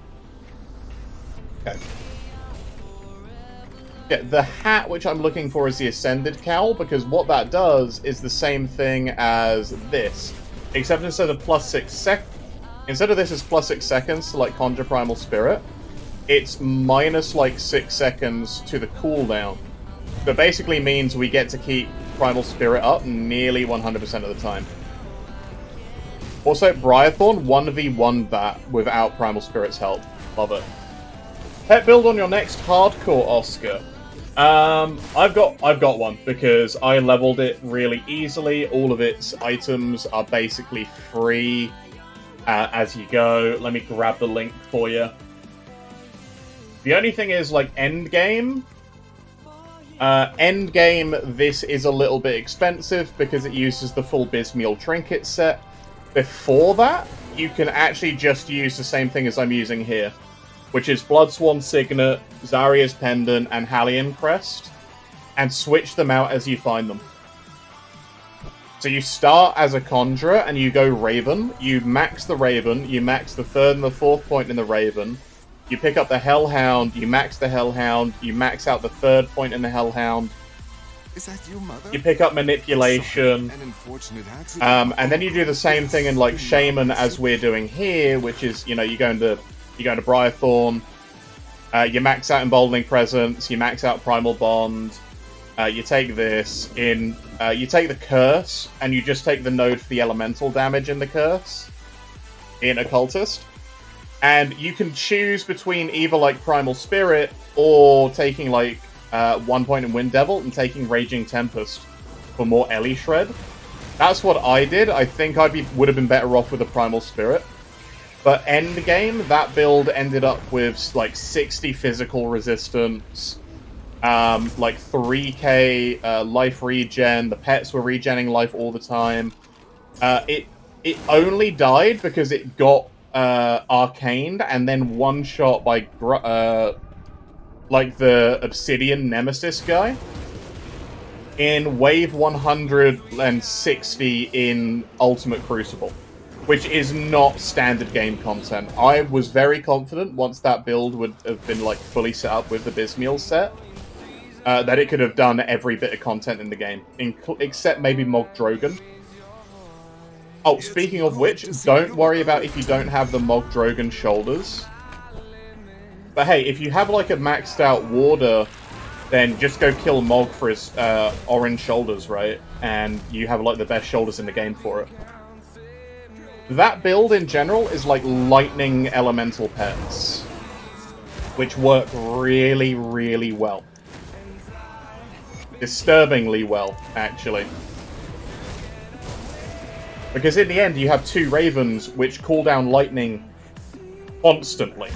Yeah, the hat which I'm looking for is the Ascended Cowl, because what that does is the same thing as this. Except instead of instead of this is +6 seconds to, like, conjure Primal Spirit, it's minus, like, 6 seconds to the cooldown. That basically means we get to keep Primal Spirit up nearly 100% of the time. Also, Briarthorn 1v1 that without Primal Spirit's help. Love it. Pet build on your next hardcore, Oscar. I've got one because I leveled it really easily. All of its items are basically free as you go. Let me grab the link for you. The only thing is, like, endgame. Endgame, this is a little bit expensive because it uses the full Bismeal trinket set. Before that, you can actually just use the same thing as I'm using here, which is Bloodsworn Signet, Zarya's Pendant, and Halion Crest, and switch them out as you find them. So you start as a Conjurer, and you go Raven, you max the Raven, you max the 3rd and the 4th point in the Raven, you pick up the Hellhound, you max the Hellhound, you max out the 3rd point in the Hellhound, Is that you, Mother? you pick up Manipulation, An unfortunate accident. and then you do the same thing in, like, Shaman as we're doing here, which is, you know, you go into Briarthorn, you max out Emboldening Presence, you max out Primal Bond, you take this, you take the Curse, and you just take the node for the elemental damage in the Curse, in Occultist, and you can choose between either, like, Primal Spirit, or taking, like, 1 point in Wind Devil, and taking Raging Tempest for more Ellie Shred. That's what I did. I think would have been better off with a Primal Spirit. But endgame, that build ended up with, like, 60 physical resistance, like 3k life regen, the pets were regenning life all the time. It only died because it got arcaned and then one-shot by, like, the Obsidian Nemesis guy in wave 160 in Ultimate Crucible, which is not standard game content. I was very confident once that build would have been, like, fully set up with the Bismeal set, that it could have done every bit of content in the game, except maybe Mog Drogon. Oh, speaking of which, don't worry about if you don't have the Mog Drogon shoulders. But hey, if you have, like, a maxed out warder, then just go kill Mog for his orange shoulders, right? And you have, like, the best shoulders in the game for it. That build in general is like lightning elemental pets, which work really, really well. Disturbingly well, actually. Because in the end, you have 2 ravens which call down lightning constantly.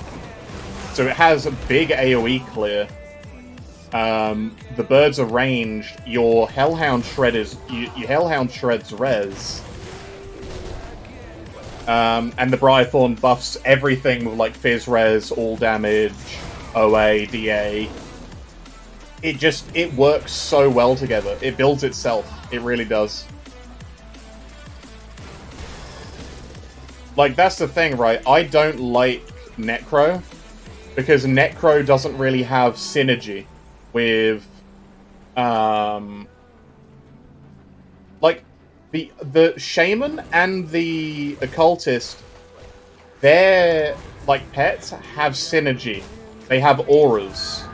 So it has a big AoE clear. The birds are ranged. Your Hellhound shreds res. And the Briarthorn buffs everything with, like, Fizz res, all damage, OA, DA. It works so well together. It builds itself. It really does. Like, that's the thing, right? I don't like Necro, because Necro doesn't really have synergy with, like, the Shaman and the Occultist, their, like, pets have synergy. They have auras.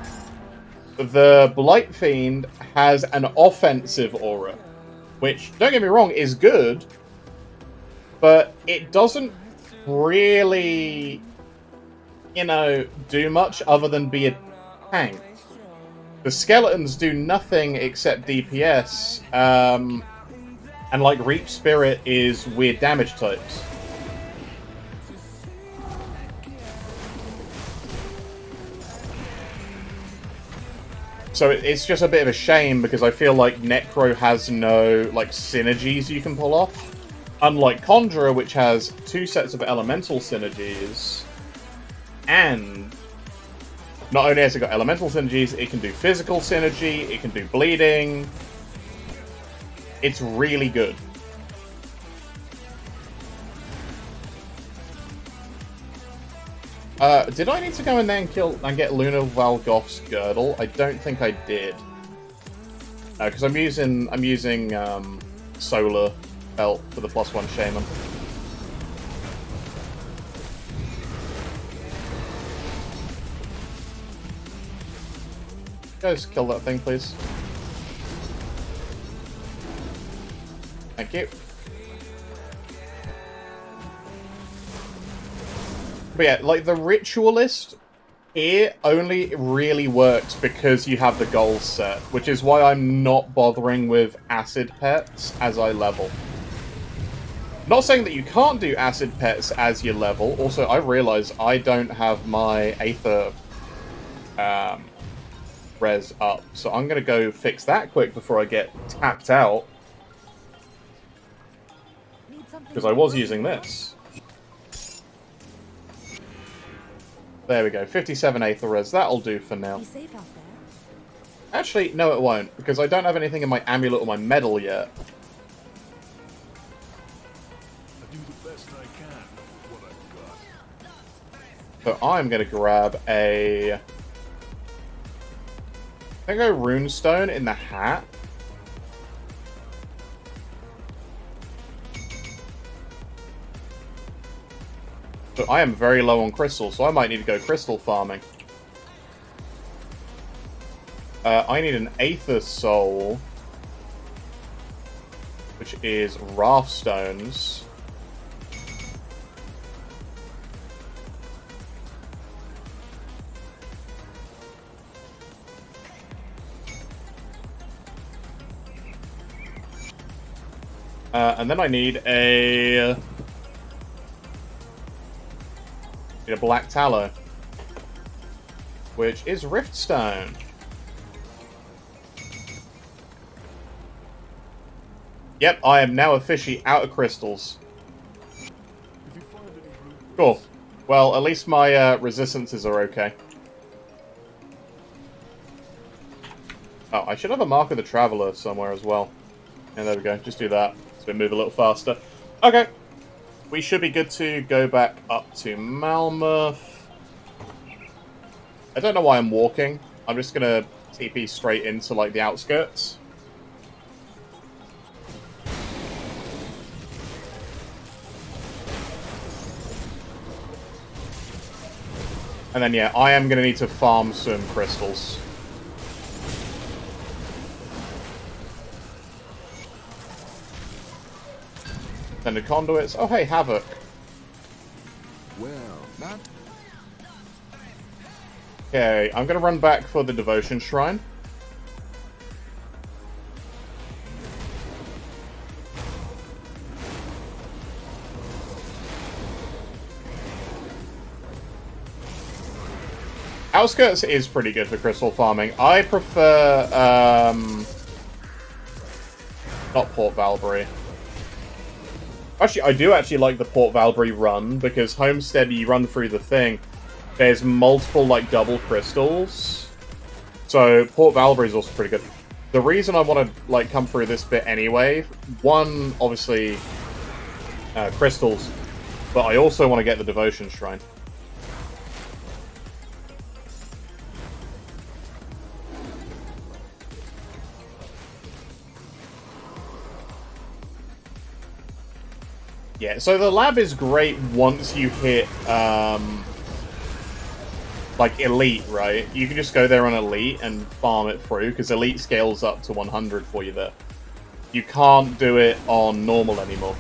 The Blight Fiend has an offensive aura, which, don't get me wrong, is good, but it doesn't really, you know, do much other than be a tank. The Skeletons do nothing except DPS, and, like, Reap Spirit is weird damage types. So it's just a bit of a shame, because I feel like Necro has no, like, synergies you can pull off. Unlike Conjurer, which has 2 sets of elemental synergies, and not only has it got elemental synergies, it can do physical synergy, it can do bleeding, It's really good. Did I need to go in there and get Luna Valgoth's girdle? I don't think I did. Because I'm using Solar Belt for the +1 Shaman. Guys, kill that thing, please. Thank you. But yeah, like, the Ritualist here only really works because you have the goals set, which is why I'm not bothering with acid pets as I level. Not saying that you can't do acid pets as you level. Also, I realize I don't have my Aether res up, so I'm going to go fix that quick before I get tapped out. Because I was using this. There we go, 57 Aether res. That'll do for now. Actually, no it won't, because I don't have anything in my amulet or my medal yet. So I'm going to grab a... I think a runestone in the hat. But I am very low on crystals, so I might need to go crystal farming. I need an Aether Soul, which is Raft Stones. And then I need a Black Tallow, which is Riftstone. Yep, I am now officially out of crystals. Cool. Well, at least my resistances are okay. Oh, I should have a Mark of the Traveler somewhere as well. And there we go, just do that. So we move a little faster. Okay. We should be good to go back up to Malmuth. I don't know why I'm walking. I'm just gonna TP straight into, like, the outskirts. And then, yeah, I am gonna need to farm some crystals. Then the conduits. Oh, hey, Havoc. Well, not... Okay, I'm gonna run back for the Devotion Shrine. Outskirts is pretty good for crystal farming. I prefer, not Port Valbury. Actually, I do actually like the Port Valbury run, because Homestead, you run through the thing, there's multiple, like, double crystals. So, Port Valbury is also pretty good. The reason I want to, like, come through this bit anyway, one, obviously, crystals, but I also want to get the Devotion Shrine. Yeah, so the lab is great once you hit, like, Elite, right? You can just go there on Elite and farm it through, because Elite scales up to 100 for you there. You can't do it on Normal anymore.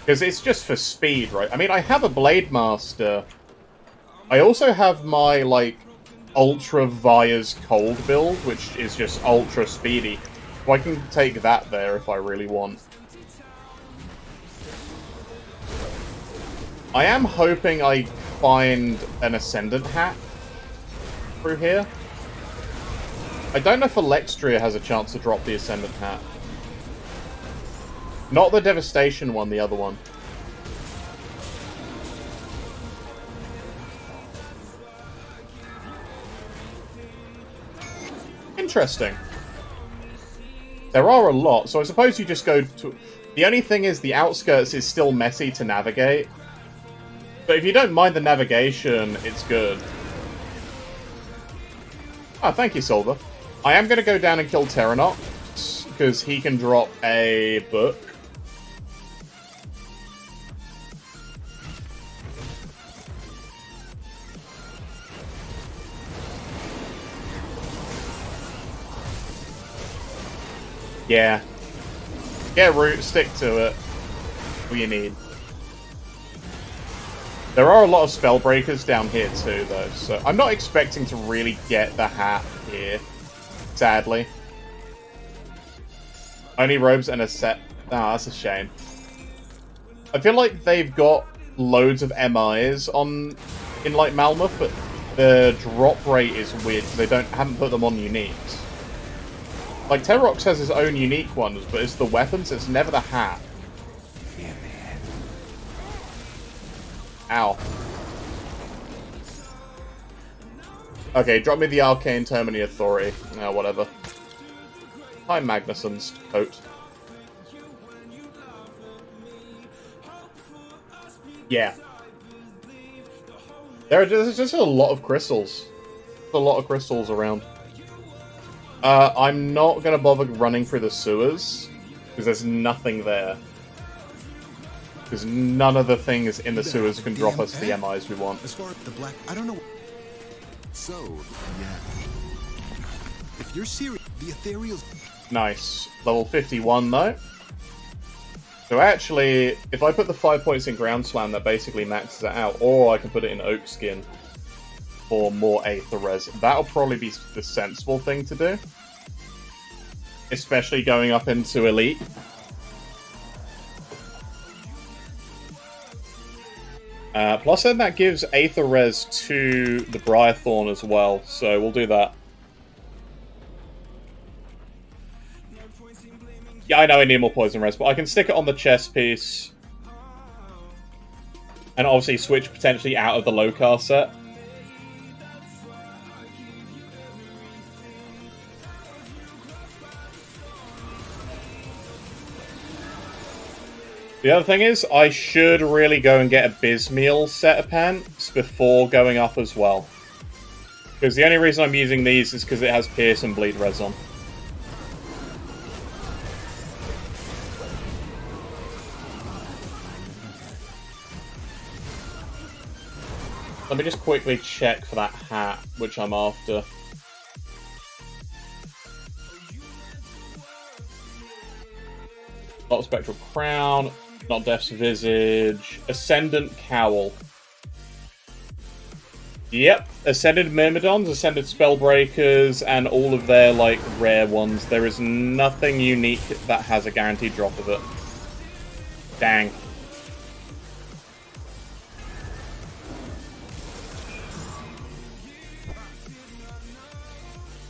Because it's just for speed, right? I mean, I have a Blade Master. I also have my, like, Ultra Vias Cold build, which is just ultra speedy. So I can take that there if I really want. I am hoping I find an Ascendant hat through here. I don't know if Alexstria has a chance to drop the Ascendant hat. Not the Devastation one, the other one. Interesting. There are a lot, so I suppose you just go to... The only thing is the outskirts is still messy to navigate. But if you don't mind the navigation, it's good. Oh, thank you, Solver. I am going to go down and kill Terranox, because he can drop a book. Yeah. Get root, stick to it. What you need. There are a lot of spell breakers down here too, though, so I'm not expecting to really get the hat here, sadly. Only robes and a set. Ah, that's a shame. I feel like they've got loads of MIs in like Malmuth, but the drop rate is weird because they haven't put them on uniques. Like, Terrox has his own unique ones, but it's the weapons, it's never the hat. Ow. Okay, drop me the Arcane Tome and the Authority. Oh, whatever. Hi, Magnuson's coat. Yeah. There's just a lot of crystals. A lot of crystals around. I'm not going to bother running through the sewers, because there's nothing there. Because none of the things in the sewers can drop us the MIs we want. As far as the black, I don't know. So, yeah. If you're serious, the ethereal. Nice. Level 51, though. So actually, if I put the 5 points in Ground Slam, that basically maxes it out. Or I can put it in Oak Skin for more Aether Res. That'll probably be the sensible thing to do. Especially going up into Elite. Plus then that gives Aether Res to the Briarthorn as well, so we'll do that. Yeah, I know I need more Poison Res, but I can stick it on the chest piece. And obviously switch potentially out of the Lokar set. The other thing is, I should really go and get a Bismeal set of pants before going up as well. Because the only reason I'm using these is because it has Pierce and Bleed Res on. Let me just quickly check for that hat, which I'm after. Not Spectral Crown. Not Death's Visage. Ascendant Cowl. Yep. Ascended Myrmidons, Ascended Spellbreakers, and all of their, like, rare ones. There is nothing unique that has a guaranteed drop of it. Dang.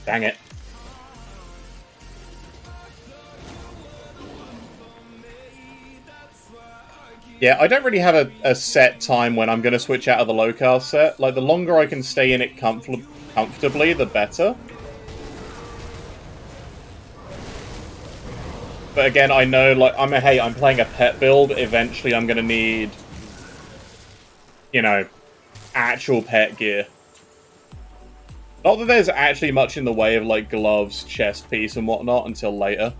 Dang it. Yeah, I don't really have a set time when I'm going to switch out of the Lokar set. Like, the longer I can stay in it comfortably, the better. But again, I know, like, I'm playing a pet build. Eventually, I'm going to need, you know, actual pet gear. Not that there's actually much in the way of, like, gloves, chest piece, and whatnot until later.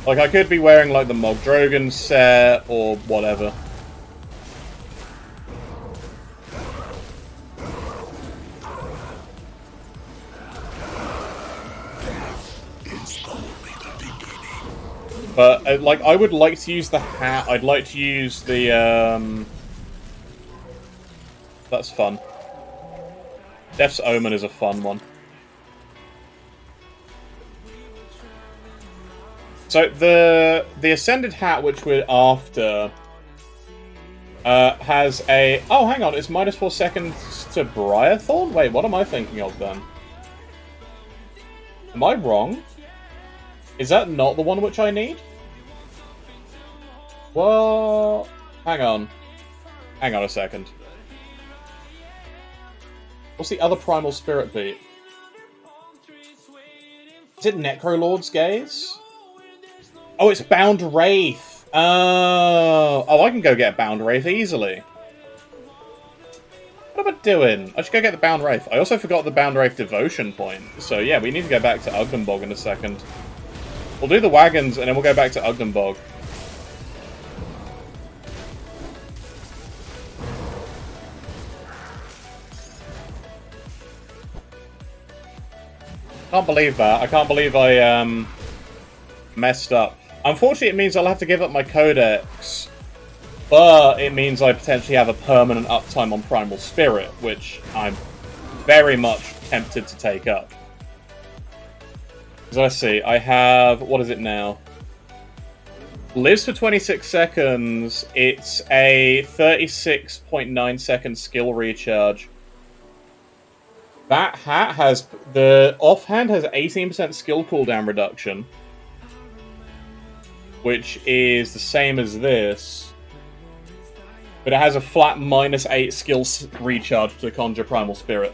Like, I could be wearing, like, the Mogdrogan set, or whatever. But, like, I would like to use the hat. I'd like to use the, That's fun. Death's Omen is a fun one. So, the Ascended hat, which we're after, has a... Oh, hang on, it's minus 4 seconds to Briarthorn? Wait, what am I thinking of, then? Am I wrong? Is that not the one which I need? Well... Hang on. Hang on a second. What's the other Primal Spirit beat? Is it Necrolord's Gaze? Oh, it's Bound Wraith. Oh, I can go get Bound Wraith easily. What am I doing? I should go get the Bound Wraith. I also forgot the Bound Wraith Devotion point. So yeah, we need to go back to Ugnambog in a second. We'll do the wagons, and then we'll go back to Ugnambog. Can't believe that. I can't believe I messed up. Unfortunately, it means I'll have to give up my Codex, but it means I potentially have a permanent uptime on Primal Spirit, which I'm very much tempted to take up. So let's see, I have, what is it now? Lives for 26 seconds, it's a 36.9 second skill recharge. That hat has, the offhand has 18% skill cooldown reduction, which is the same as this, but it has a flat -8 skill recharge to conjure Primal Spirit.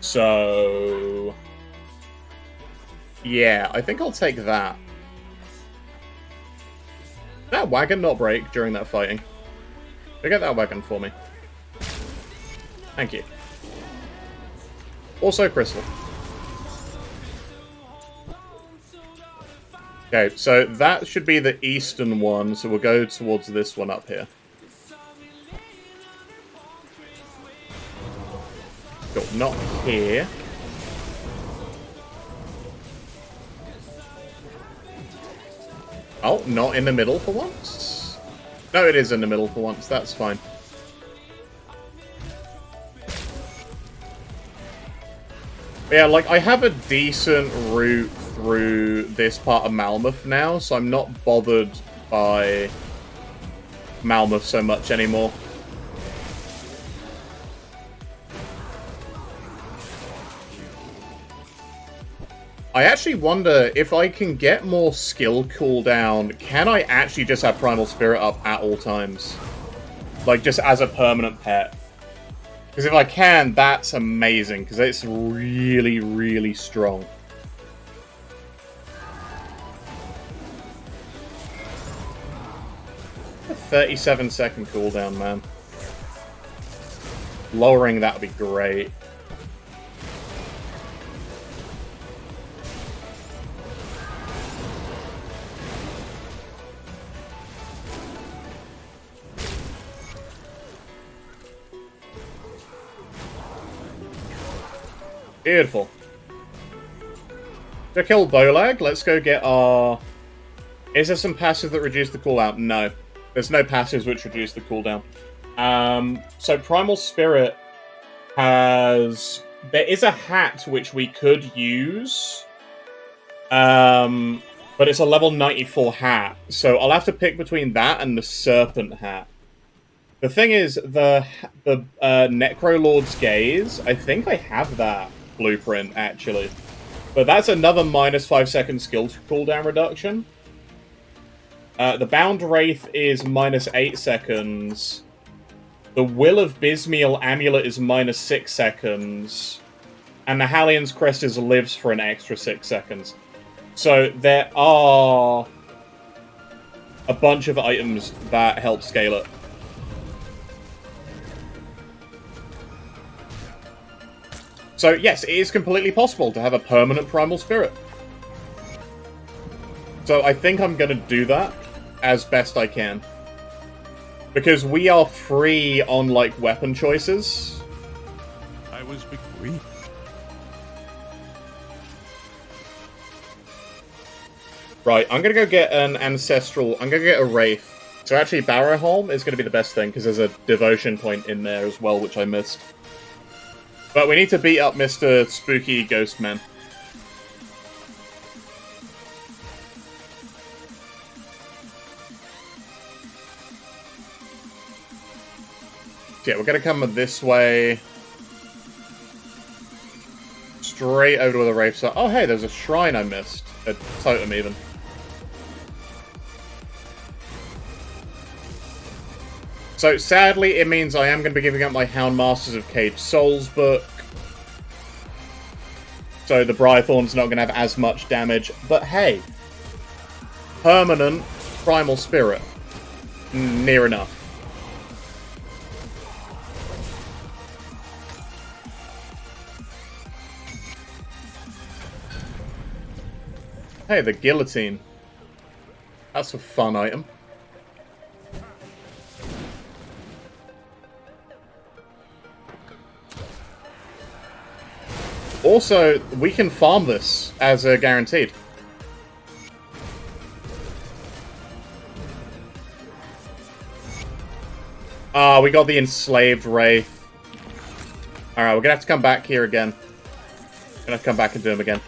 So yeah, I think I'll take that. Did that wagon not break during that fighting? Get that wagon for me. Thank you. Also Crystal. Okay, so that should be the eastern one, so we'll go towards this one up here. Cool, not here. Oh, not in the middle for once? No, it is in the middle for once, that's fine. Yeah, like, I have a decent route through this part of Malmuth now, so I'm not bothered by Malmuth so much anymore. I actually wonder if I can get more skill cooldown, can I actually just have Primal Spirit up at all times? Like, just as a permanent pet. Because if I can, that's amazing, because it's really, really strong. A 37-second cooldown, man. Lowering that would be great. Beautiful. To kill Bolag, let's go get our... Is there some passives that reduce the cooldown? No. There's no passives which reduce the cooldown. So Primal Spirit has... There is a hat which we could use. But it's a level 94 hat. So I'll have to pick between that and the Serpent hat. The thing is, the Necrolord's Gaze, I think I have that blueprint, actually. But that's another -5 second skill cooldown reduction. The Bound Wraith is -8 seconds. The Will of Bismiel Amulet is -6 seconds. And the Hallion's Crest lives for an extra 6 seconds. So there are a bunch of items that help scale it. So yes, it is completely possible to have a permanent Primal Spirit. So I think I'm going to do that as best I can. Because we are free on, like, weapon choices. I was free. Right, I'm going to go get an Ancestral... I'm going to get a Wraith. So actually, Barrowhelm is going to be the best thing, because there's a Devotion point in there as well, which I missed. But we need to beat up Mr. Spooky Ghost Man. Yeah, we're gonna come this way. Straight over to where the Wraiths are. Oh, hey, there's a shrine I missed. A totem, even. So, sadly, it means I am going to be giving up my Hound Masters of Caged Souls book. so the Brythorn's not going to have as much damage. But hey, permanent Primal Spirit. Near enough. Hey, the Guillotine. That's a fun item. Also, we can farm this as a guaranteed. Ah, we got the Enslaved Wraith. Alright, we're gonna have to come back here again. Gonna have to come back and do him again.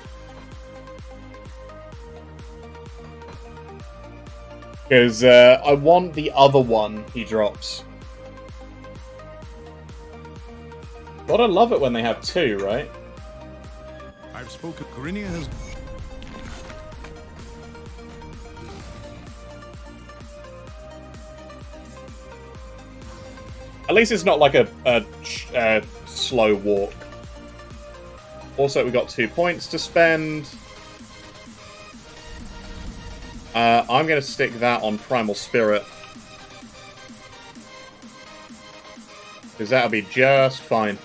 Because I want the other one he drops. Gotta love it when they have two, right? I've spoken. Corinia has. At least it's not like a slow walk. Also, we got 2 points to spend. I'm going to stick that on Primal Spirit. Because that'll be just fine.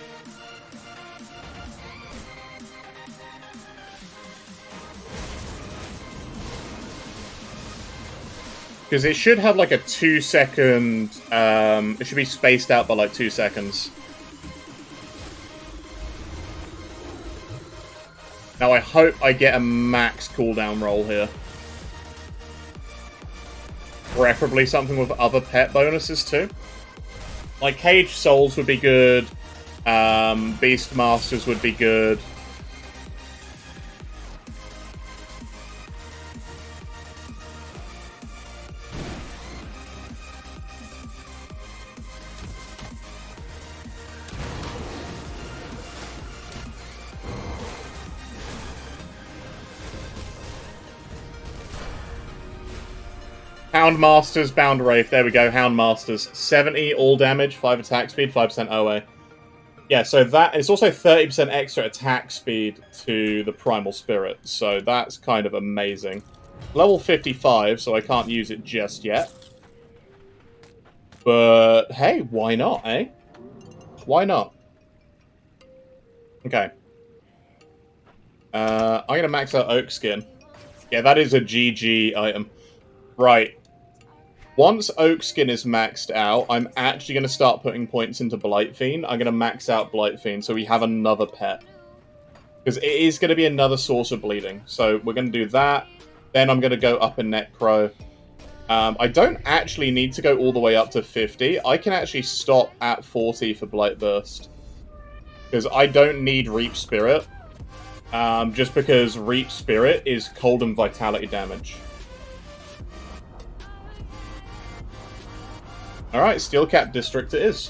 Because it should have like a 2-second... it should be spaced out by like 2 seconds. Now I hope I get a max cooldown roll here. Preferably something with other pet bonuses too. Like Caged Souls would be good. Beastmasters would be good. Houndmasters, Bound Wraith. There we go, Houndmasters. 70 all damage, 5 attack speed, 5% OA. Yeah, so that is also 30% extra attack speed to the Primal Spirit, so that's kind of amazing. Level 55, so I can't use it just yet. But hey, why not, eh? Why not? Okay. I'm gonna max out Oak Skin. Yeah, that is a GG item. Right. Once Oak Skin is maxed out, I'm actually going to start putting points into Blight Fiend. I'm going to max out Blight Fiend so we have another pet. Because it is going to be another source of bleeding. So we're going to do that. Then I'm going to go up in Necro. I don't actually need to go all the way up to 50. I can actually stop at 40 for Blight Burst. Because I don't need Reap Spirit. Just because Reap Spirit is cold and vitality damage. Alright, Steelcap District it is.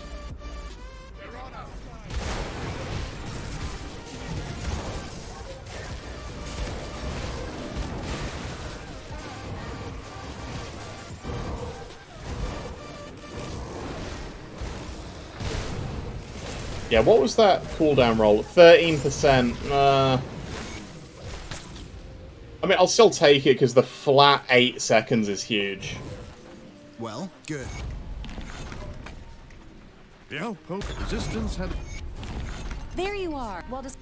Yeah, what was that cooldown roll? 13%. I mean, I'll still take it because the flat 8 seconds is huge. Well, good. The outpost resistance had. There you are. Well, just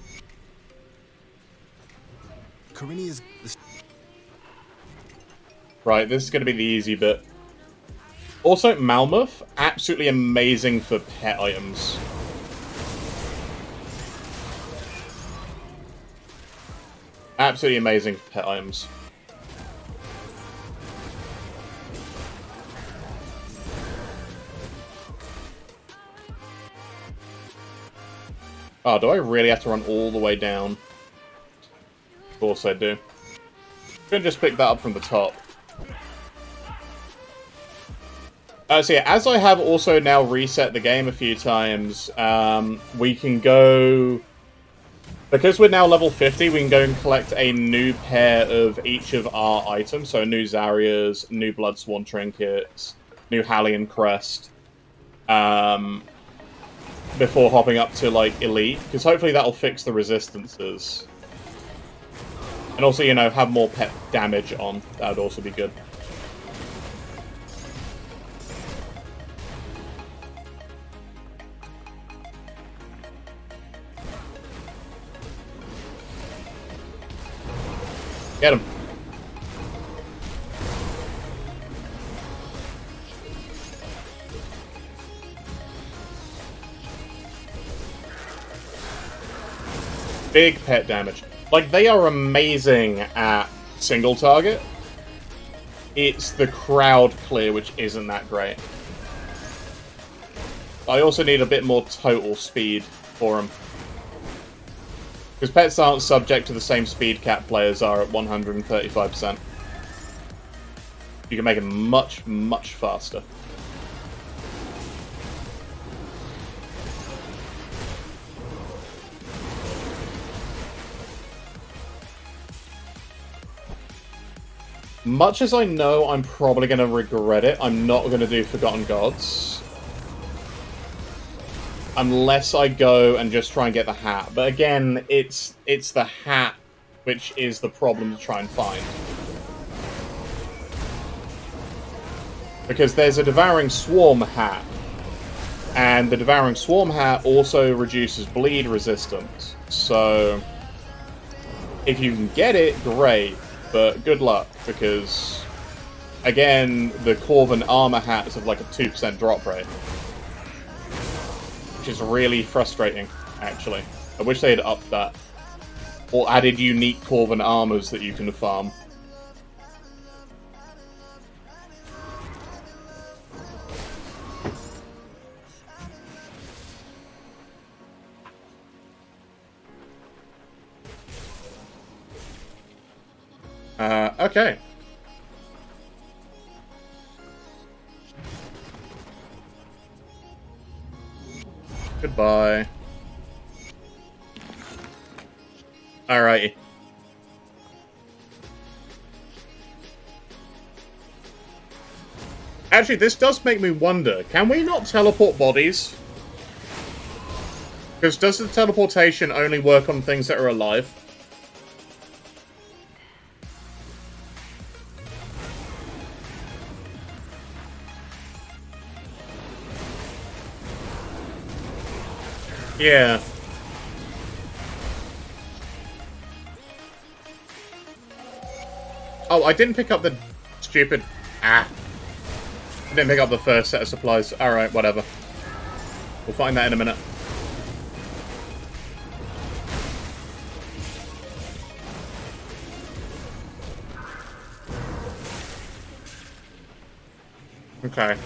Corinia's. Right, this is going to be the easy bit. Also, Malmoth, absolutely amazing for pet items. Absolutely amazing for pet items. Oh, do I really have to run all the way down? Of course I do. I'm going to just pick that up from the top. So yeah, as I have also now reset the game a few times, we can go... Because we're now level 50, we can go and collect a new pair of each of our items. So new Zarya's, new Bloodsworn Trinkets, new Hallion Crest. Before hopping up to, like, Elite. Because hopefully that'll fix the resistances. And also, you know, have more pet damage on. That would also be good. Get him. Big pet damage. Like, they are amazing at single target. It's the crowd clear which isn't that great. I also need a bit more total speed for them. Because pets aren't subject to the same speed cap players are at 135%. You can make them much, much faster. Much as I know I'm probably going to regret it, I'm not going to do Forgotten Gods. Unless I go and just try and get the hat. But again, it's the hat which is the problem to try and find. Because there's a Devouring Swarm hat. And the Devouring Swarm hat also reduces bleed resistance. So, if you can get it, great. But good luck, because, again, the Corvin armor hats have like a 2% drop rate. Which is really frustrating, actually. I wish they had upped that. Or added unique Corvin armors that you can farm. Okay. Goodbye. Alrighty. Actually, this does make me wonder, can we not teleport bodies? Because does the teleportation only work on things that are alive? Yeah. Oh, I didn't pick up the stupid... I didn't pick up the first set of supplies. Alright, whatever. We'll find that in a minute. Okay.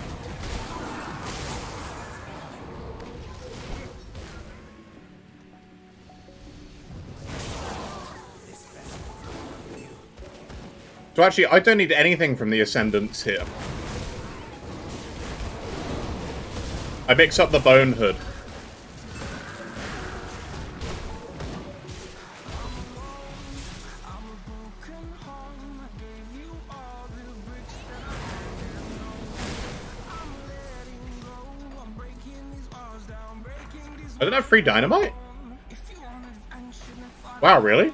So actually, I don't need anything from the Ascendants here. I mix up the Bone Hood. I don't have free dynamite? Wow, really?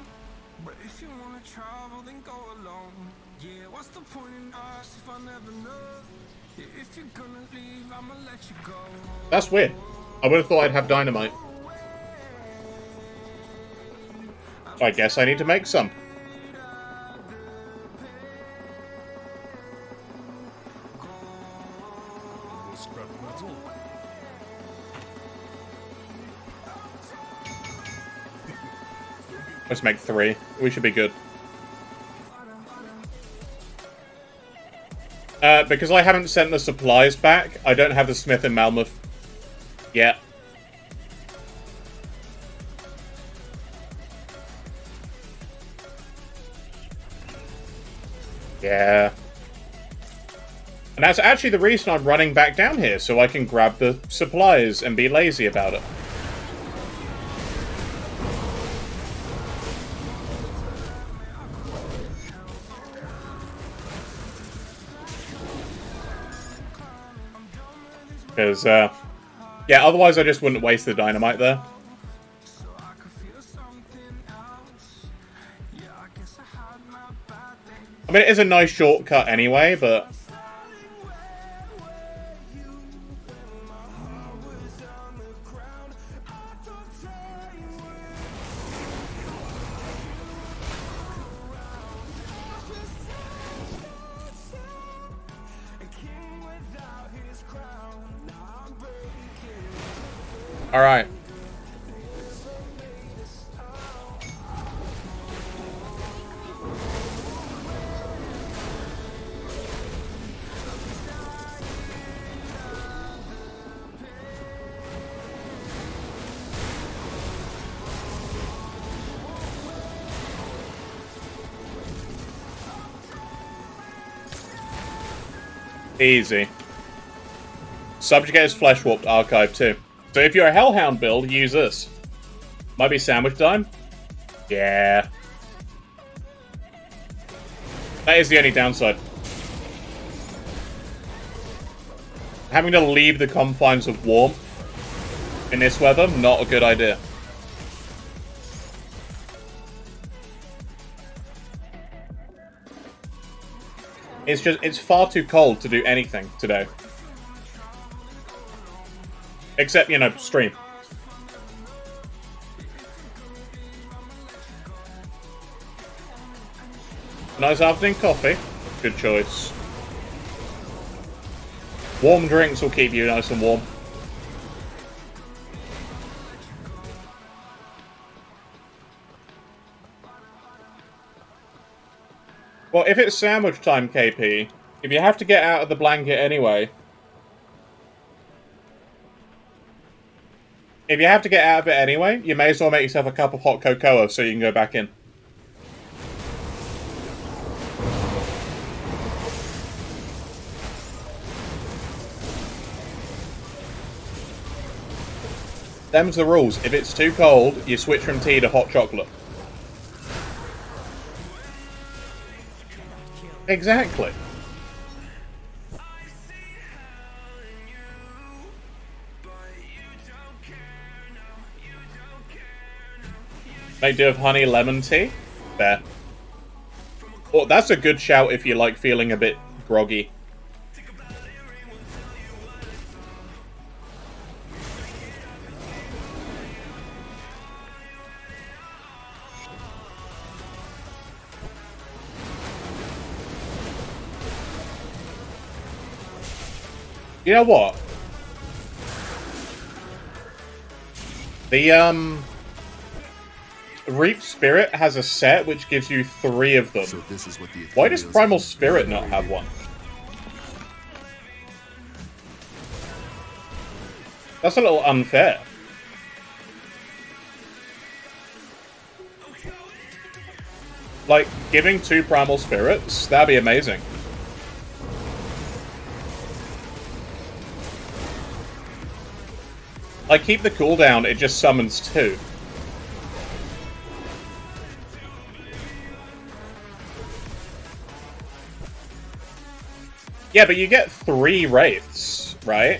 That's weird. I would have thought I'd have dynamite. I guess I need to make some. Let's make 3. We should be good. Because I haven't sent the supplies back, I don't have the Smith in Malmouth yet. Yeah. And that's actually the reason I'm running back down here, so I can grab the supplies and be lazy about it. Because, yeah, otherwise I just wouldn't waste the dynamite there. I mean, it is a nice shortcut anyway, but... Alright. Easy. Subjugate is Flesh Warped Archive too. So if you're a Hellhound build, use this. Might be sandwich time? Yeah. That is the only downside. Having to leave the confines of warmth in this weather, not a good idea. It's far too cold to do anything today. Except, you know, stream. Nice afternoon coffee. Good choice. Warm drinks will keep you nice and warm. Well, if it's sandwich time, KP, if you have to get out of the blanket anyway... If you have to get out of it anyway, you may as well make yourself a cup of hot cocoa so you can go back in. Them's the rules. If it's too cold, you switch from tea to hot chocolate. Exactly. They do have honey lemon tea. There. Well, that's a good shout if you like feeling a bit groggy. You know what? The, Reap Spirit has a set which gives you 3 of them. So this is what the Why does Ethereals Primal do. Spirit not have one? That's a little unfair. Like, giving 2 Primal Spirits? That'd be amazing. Like, keep the cooldown, it just summons 2. Yeah, but you get 3 Wraiths, right?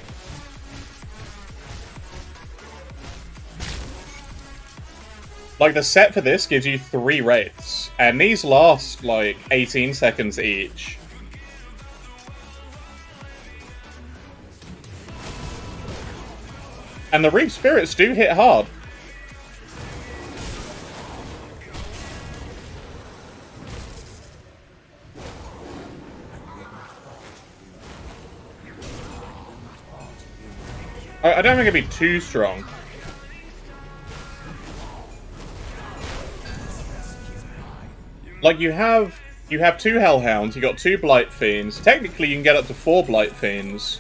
Like, the set for this gives you 3 Wraiths, and these last, like, 18 seconds each. And the Reap Spirits do hit hard. I don't think it'd be too strong. Like, you have 2 Hellhounds, you got 2 Blight Fiends. Technically, you can get up to 4 Blight Fiends.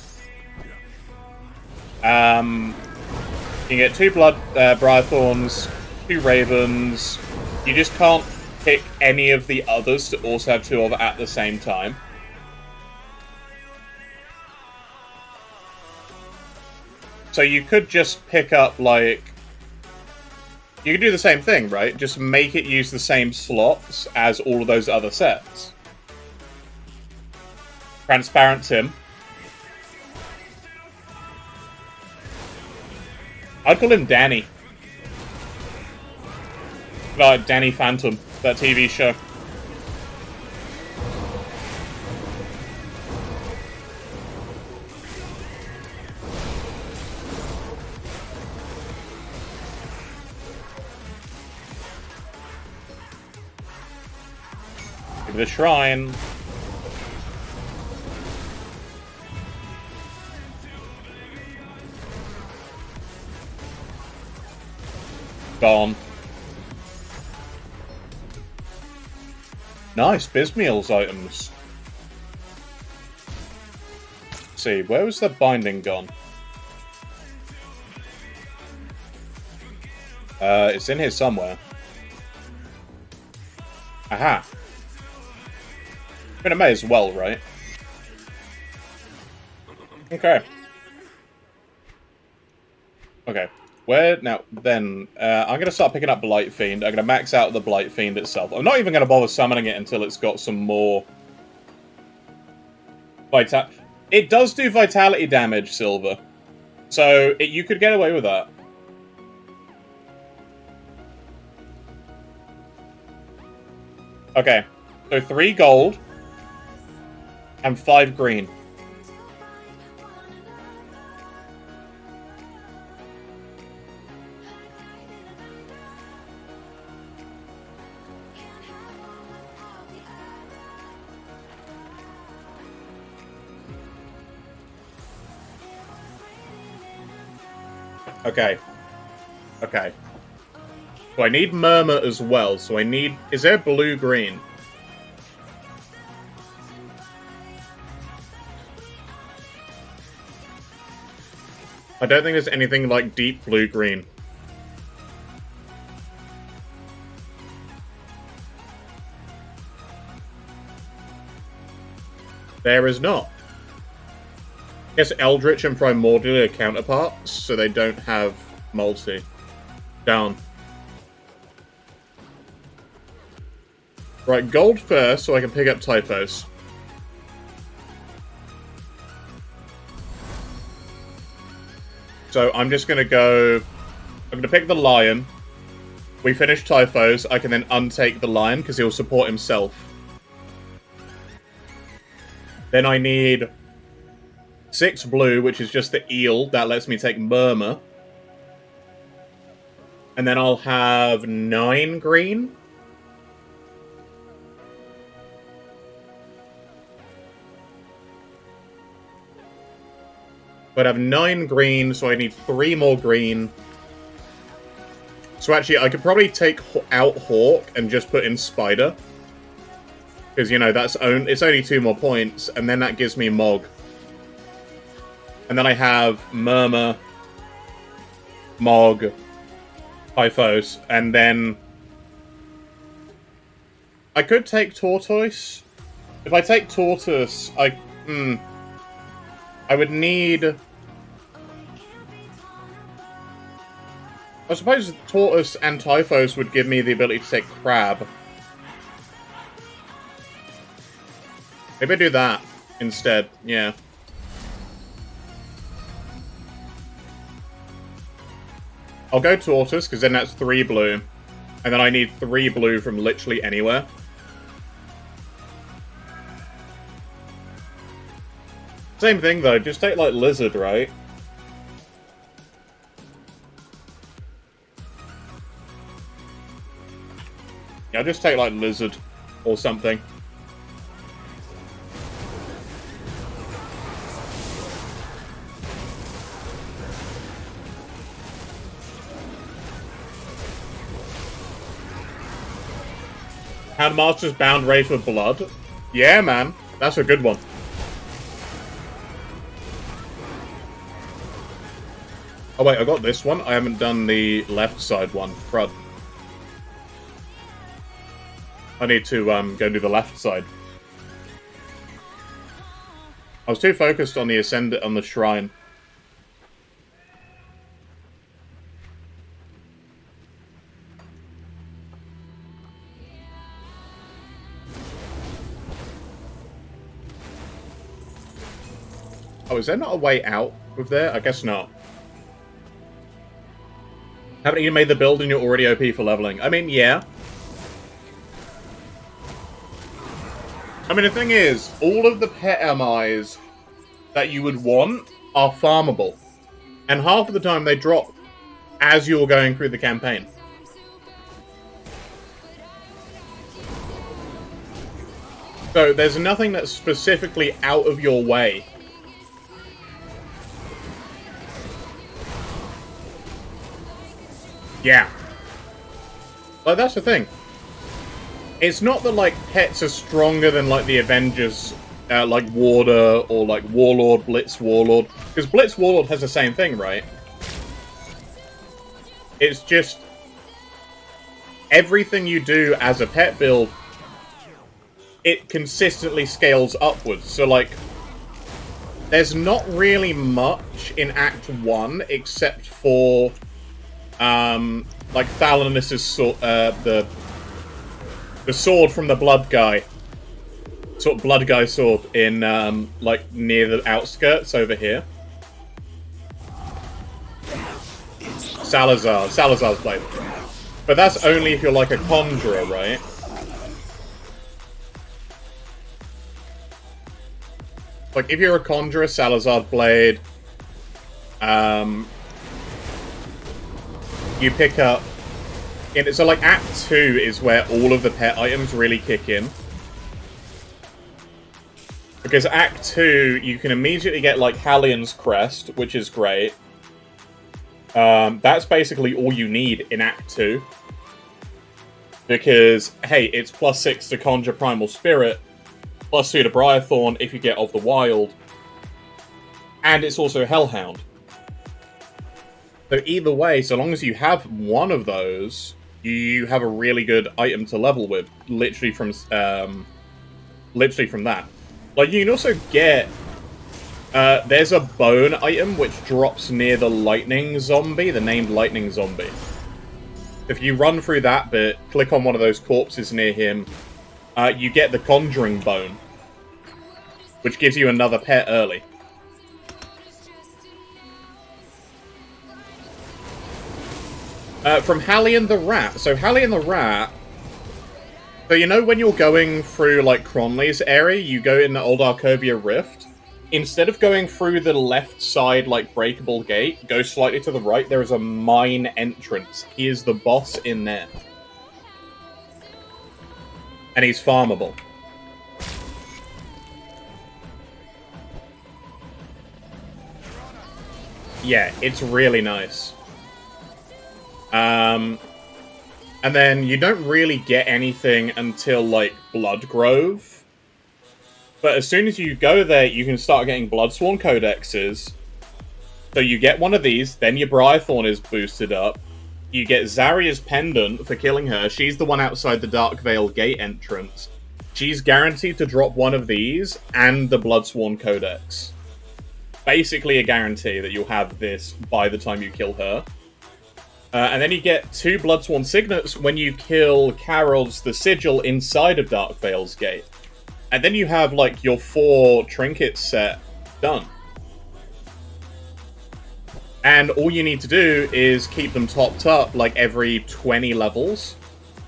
You can get 2 Briarthorns, 2 Ravens. You just can't pick any of the others to also have 2 of at the same time. So you could just pick up, like... You could do the same thing, right? Just make it use the same slots as all of those other sets. Transparent Tim. I'd call him Danny. Like Danny Phantom, that TV show. the shrine. Gone. Nice, Bismeal's items. Let's see, where was the binding gone? It's in here somewhere. Aha. I mean, I may as well, right? Okay. Okay. Where now? Then I'm gonna start picking up Blight Fiend. I'm gonna max out the Blight Fiend itself. I'm not even gonna bother summoning it until it's got some more It does do vitality damage, Silver. So you could get away with that. Okay, so 3 gold and 5 green. Okay. Okay. So I need Murmur as well, so I need... Is there blue-green? I don't think there's anything like deep blue-green. There is not. I guess Eldritch and Primordial are counterparts, so they don't have multi. Down. Right, gold first, so I can pick up Typhos. So I'm just going to go... I'm going to pick the Lion. We finish Typhos, I can then untake the Lion, because he'll support himself. Then I need 6 blue, which is just the eel. That lets me take Murmur. And then I'll have 9 green. But I have 9 green, so I need 3 more green. So actually, I could probably take out Hawk and just put in Spider. Because, you know, it's only 2 more points, and then that gives me Mog. And then I have Murmur, Mog, Typhos, and then... I could take Tortoise. If I take Tortoise, I would need... I suppose Tortoise and Typhos would give me the ability to take Crab. Maybe I do that instead, yeah. I'll go Tortoise, because then that's 3 blue. And then I need 3 blue from literally anywhere. Same thing, though. Just take, like, Lizard, right? Yeah, I'll just take, like, Lizard or something. Handmaster's Bound Raised with Blood? Yeah, man. That's a good one. Oh wait, I got this one. I haven't done the left side one. Crud. I need to go do the left side. I was too focused on the Ascendant on the Shrine. Oh, is there not a way out with there? I guess not. Haven't you made the build and you're already OP for leveling? I mean, yeah. I mean, the thing is, all of the pet MIs that you would want are farmable. And half of the time they drop as you're going through the campaign. So there's nothing that's specifically out of your way. Yeah. Like, that's the thing. It's not that, like, pets are stronger than, like, the Avengers, like, Warder, or, like, Warlord, Blitz Warlord. Because Blitz Warlord has the same thing, right? It's just... everything you do as a pet build, it consistently scales upwards. So, like, there's not really much in Act 1, except for, like, Thalamus' sword, the sword from the Blood Guy. Sort of Blood Guy sword in, like, near the outskirts over here. Salazar's blade. But that's only if you're, like, a conjurer, right? Like, if you're a conjurer, Salazar's blade, you pick up... so, like, Act 2 is where all of the pet items really kick in. Because Act 2, you can immediately get, like, Hallion's Crest, which is great. That's basically all you need in Act 2. Because, hey, it's +6 to conjure Primal Spirit, +2 to Briarthorn if you get Of the Wild, and it's also Hellhound. So either way, so long as you have one of those, you have a really good item to level with, literally from that. Like, you can also get... there's a bone item which drops near the lightning zombie, the named lightning zombie. If you run through that bit, click on one of those corpses near him, you get the Conjuring Bone, which gives you another pet early. From Hallion the Rat. So Hallion the Rat... So you know when you're going through, like, Cronley's area, you go in the Old Arkovia Rift? Instead of going through the left side, like, breakable gate, go slightly to the right, there is a mine entrance. He is the boss in there. And he's farmable. Yeah, it's really nice. And then you don't really get anything until, like, Bloodgrove. But as soon as you go there, you can start getting Bloodsworn Codexes. So you get one of these, then your Briarthorn is boosted up. You get Zarya's Pendant for killing her. She's the one outside the Darkvale Gate entrance. She's guaranteed to drop one of these and the Bloodsworn Codex. Basically a guarantee that you'll have this by the time you kill her. And then you get 2 Bloodsworn Signets when you kill Carol's the Sigil inside of Darkvale's Gate. And then you have, like, your 4 trinkets set done. And all you need to do is keep them topped up, like, every 20 levels.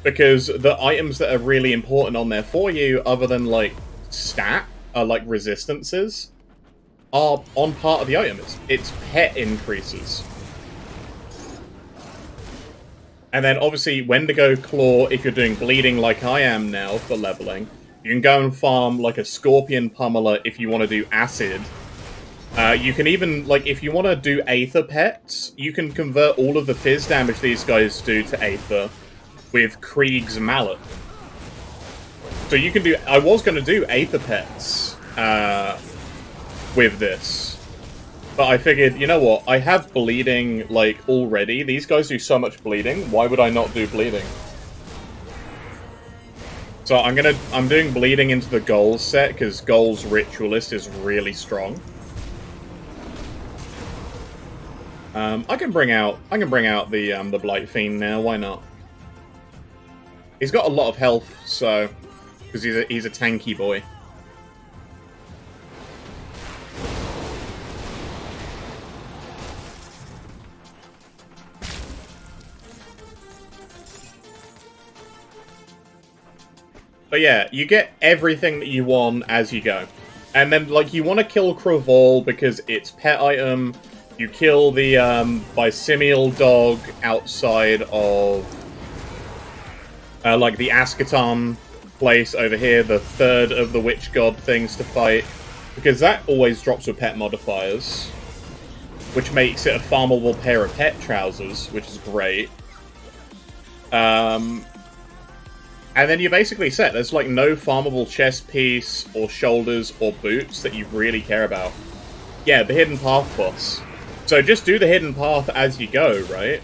Because the items that are really important on there for you, other than, like, stat, like, resistances, are on part of the item. It's pet increases. And then, obviously, Wendigo Claw, if you're doing bleeding like I am now for leveling, you can go and farm, like, a Scorpion Pummeler if you want to do Acid. You can even, like, if you want to do Aether pets, you can convert all of the fizz damage these guys do to Aether with Krieg's Mallet. So you can do... I was going to do Aether pets with this. But I figured, you know what, I have bleeding, like, already. These guys do so much bleeding, why would I not do bleeding? So I'm doing bleeding into the Goals set, because Goals Ritualist is really strong. I can bring out the Blight Fiend now, why not? He's got a lot of health, so... because he's a tanky boy. But yeah, you get everything that you want as you go. And then, like, you want to kill Craval because it's pet item. You kill the Bysimial dog outside of, like, the Ascaton place over here the third of the Witch God things to fight, because that always drops with pet modifiers, which makes it a farmable pair of pet trousers, which is great. And then you're basically set. There's like no farmable chest piece or shoulders or boots that you really care about. Yeah, the Hidden Path boss. So just do the Hidden Path as you go, right?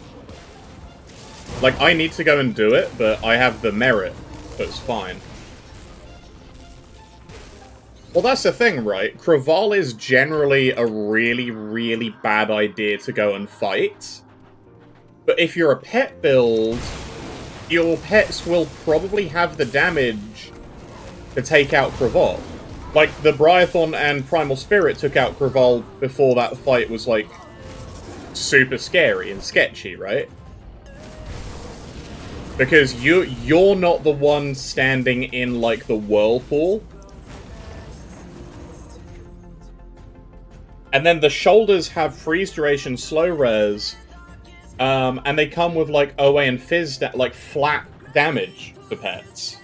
Like, I need to go and do it, but I have the merit, so it's fine. Well, that's the thing, right? Craval is generally a really, really bad idea to go and fight. But if you're a pet build, your pets will probably have the damage to take out Craval. Like, the Briathorn and Primal Spirit took out Craval before that fight was, like, super scary and sketchy, right? Because you're not the one standing in, like, the whirlpool. And then the shoulders have freeze duration, slow res, and they come with, like, OA and Fizz, like, flat damage for pets.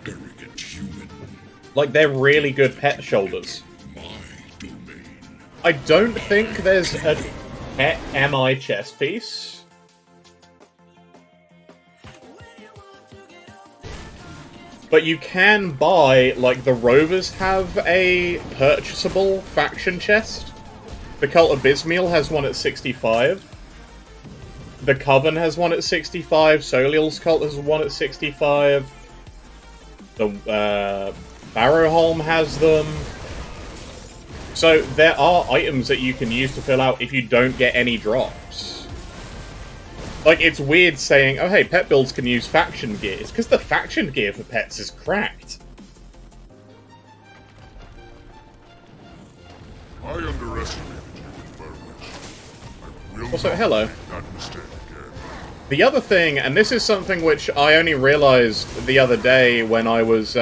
Arrogant human. Like, they're really good pet shoulders. My domain. I don't think there's a pet MI chest piece. But you can buy, like, the Rovers have a purchasable faction chest. The Cult of Bismiel has one at 65. The Coven has one at 65. Soliel's Cult has one at 65. The Barrowholm has them. So there are items that you can use to fill out if you don't get any drops. Like, it's weird saying, oh hey, pet builds can use faction gear. It's because the faction gear for pets is cracked. I underestimated you very much. I will Also, not hello. make that mistake again. The other thing, and this is something which I only realized the other day when I was,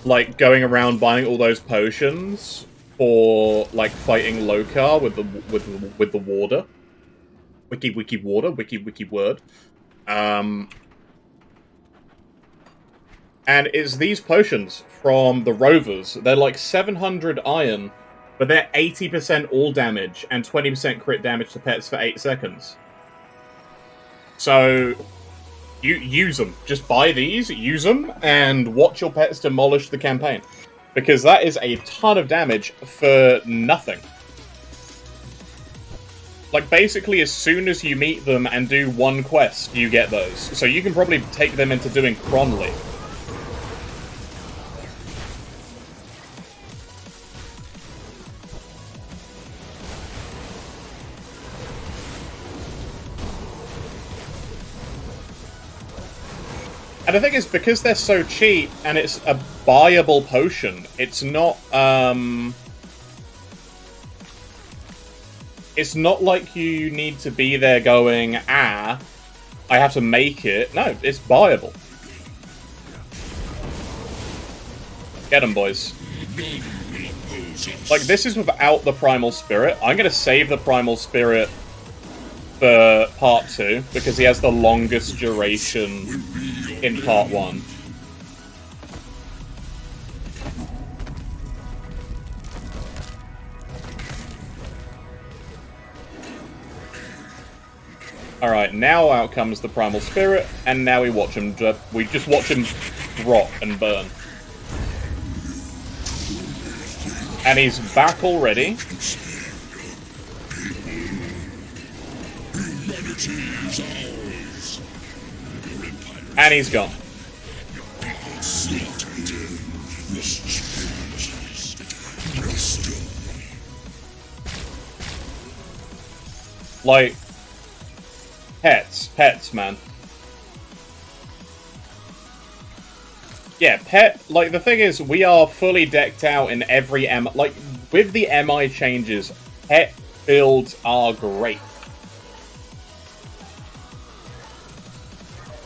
like, going around buying all those potions for, like, fighting Lokar with the Warder. Wiki Warder, wiki word. And it's these potions from the Rovers. They're like 700 iron, but they're 80% all damage and 20% crit damage to pets for 8 seconds. So, you use them. Just buy these, use them, and watch your pets demolish the campaign. Because that is a ton of damage for nothing. Like, basically, as soon as you meet them and do one quest, you get those. So you can probably take them into doing Cronley. And the thing is, because they're so cheap, and it's a buyable potion, it's not, it's not like you need to be there going, I have to make it. No, it's buyable. Get 'em, boys. Like, this is without the Primal Spirit. I'm going to save the Primal Spirit for Part 2, because he has the longest duration in Part 1. Alright, now out comes the Primal Spirit, and now we just watch him rot and burn. And he's back already. And he's gone. Like, pets, man. Yeah, like, the thing is, we are fully decked out in every like, with the MI changes, pet builds are great.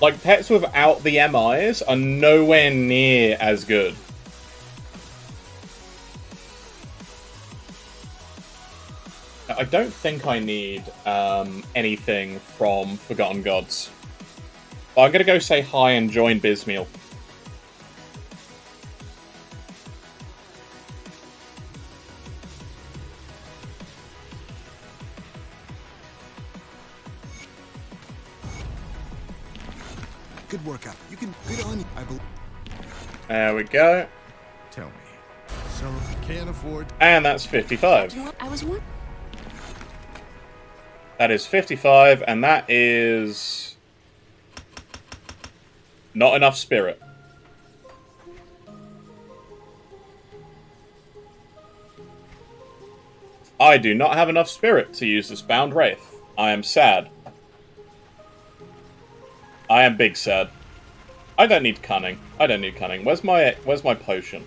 Like, pets without the MIs are nowhere near as good. I don't think I need anything from Forgotten Gods. But I'm going to go say hi and join Bismeal. Good workout. You can good on you. I believe. There we go. Tell me. So can't afford. And that's 55. I was wondering. That is 55, and that is... not enough spirit. I do not have enough spirit to use this Bound Wraith. I am sad. I am big sad. I don't need cunning. I don't need cunning. Where's my potion?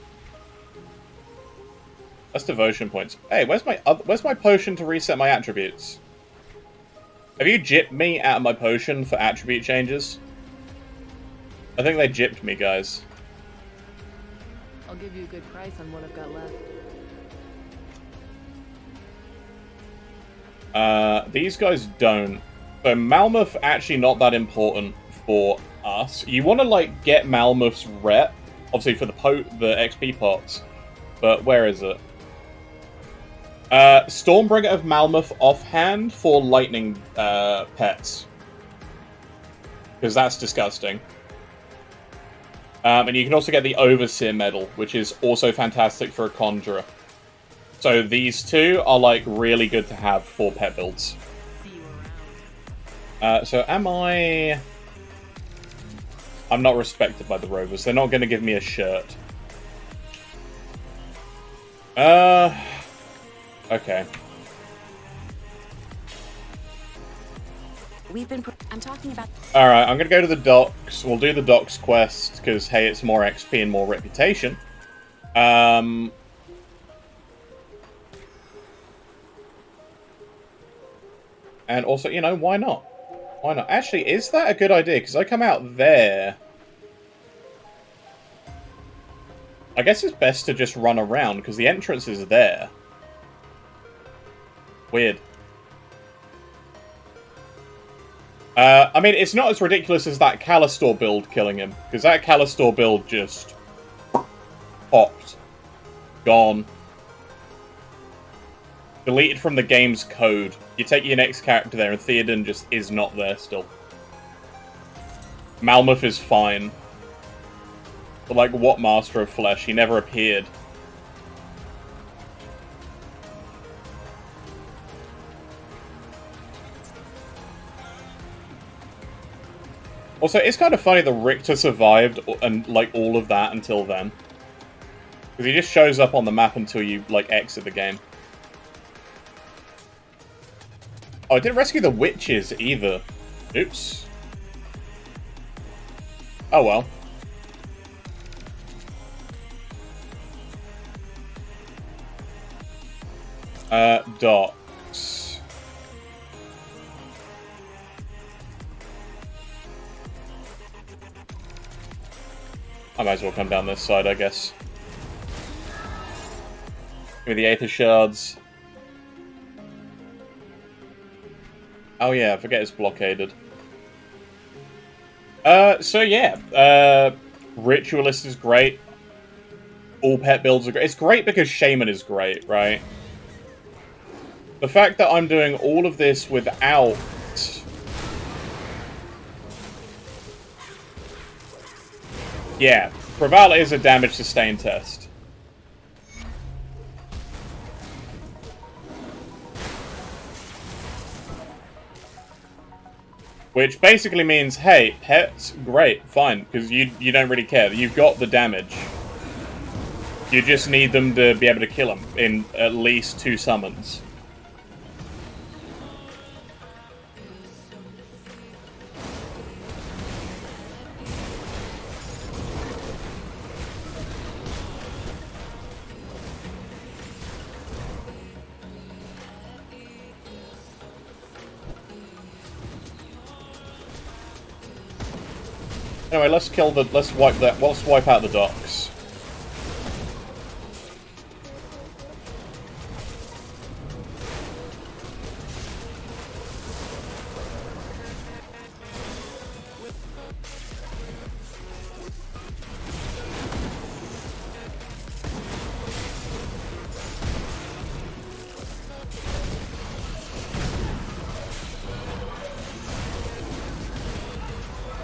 That's devotion points. Hey, where's my potion to reset my attributes? Have you gypped me out of my potion for attribute changes? I think they gypped me, guys. I'll give you a good price on what I've got left. These guys don't. So Malmuth actually not that important for us. You want to like get Malmuth's rep, obviously for the XP pots. But where is it? Stormbringer of Malmuth offhand for lightning pets. Because that's disgusting. And you can also get the Overseer medal, which is also fantastic for a Conjurer. So these two are like really good to have for pet builds. So am I... I'm not respected by the Rovers. They're not going to give me a shirt. Okay. I'm talking about. Alright, I'm going to go to the docks. We'll do the docks quest, because, hey, it's more XP and more reputation. And also, you know, why not? Why not? Actually, is that a good idea? Because I come out there. I guess it's best to just run around, because the entrance is there. Weird. I mean, it's not as ridiculous as that Callistor build killing him, because that Callistor build just popped. Gone. Deleted from the game's code. You take your next character there, and Theoden just is not there still. Malmuth is fine. But, like, what Master of Flesh? He never appeared. Also, it's kind of funny that Richter survived and, like, all of that until then. Because he just shows up on the map until you, like, exit the game. Oh, I didn't rescue the witches either. Oops. Oh well. Docks. I might as well come down this side, I guess. Give me the Aether Shards. Oh yeah, I forget it's blockaded. So yeah. Ritualist is great. All pet builds are great. It's great because Shaman is great, right? The fact that I'm doing all of this without... Yeah, Prevala is a damage sustain test. Which basically means, hey, pets, great, fine, because you don't really care. You've got the damage. You just need them to be able to kill them in at least 2 summons. Anyway, let's wipe out the docks.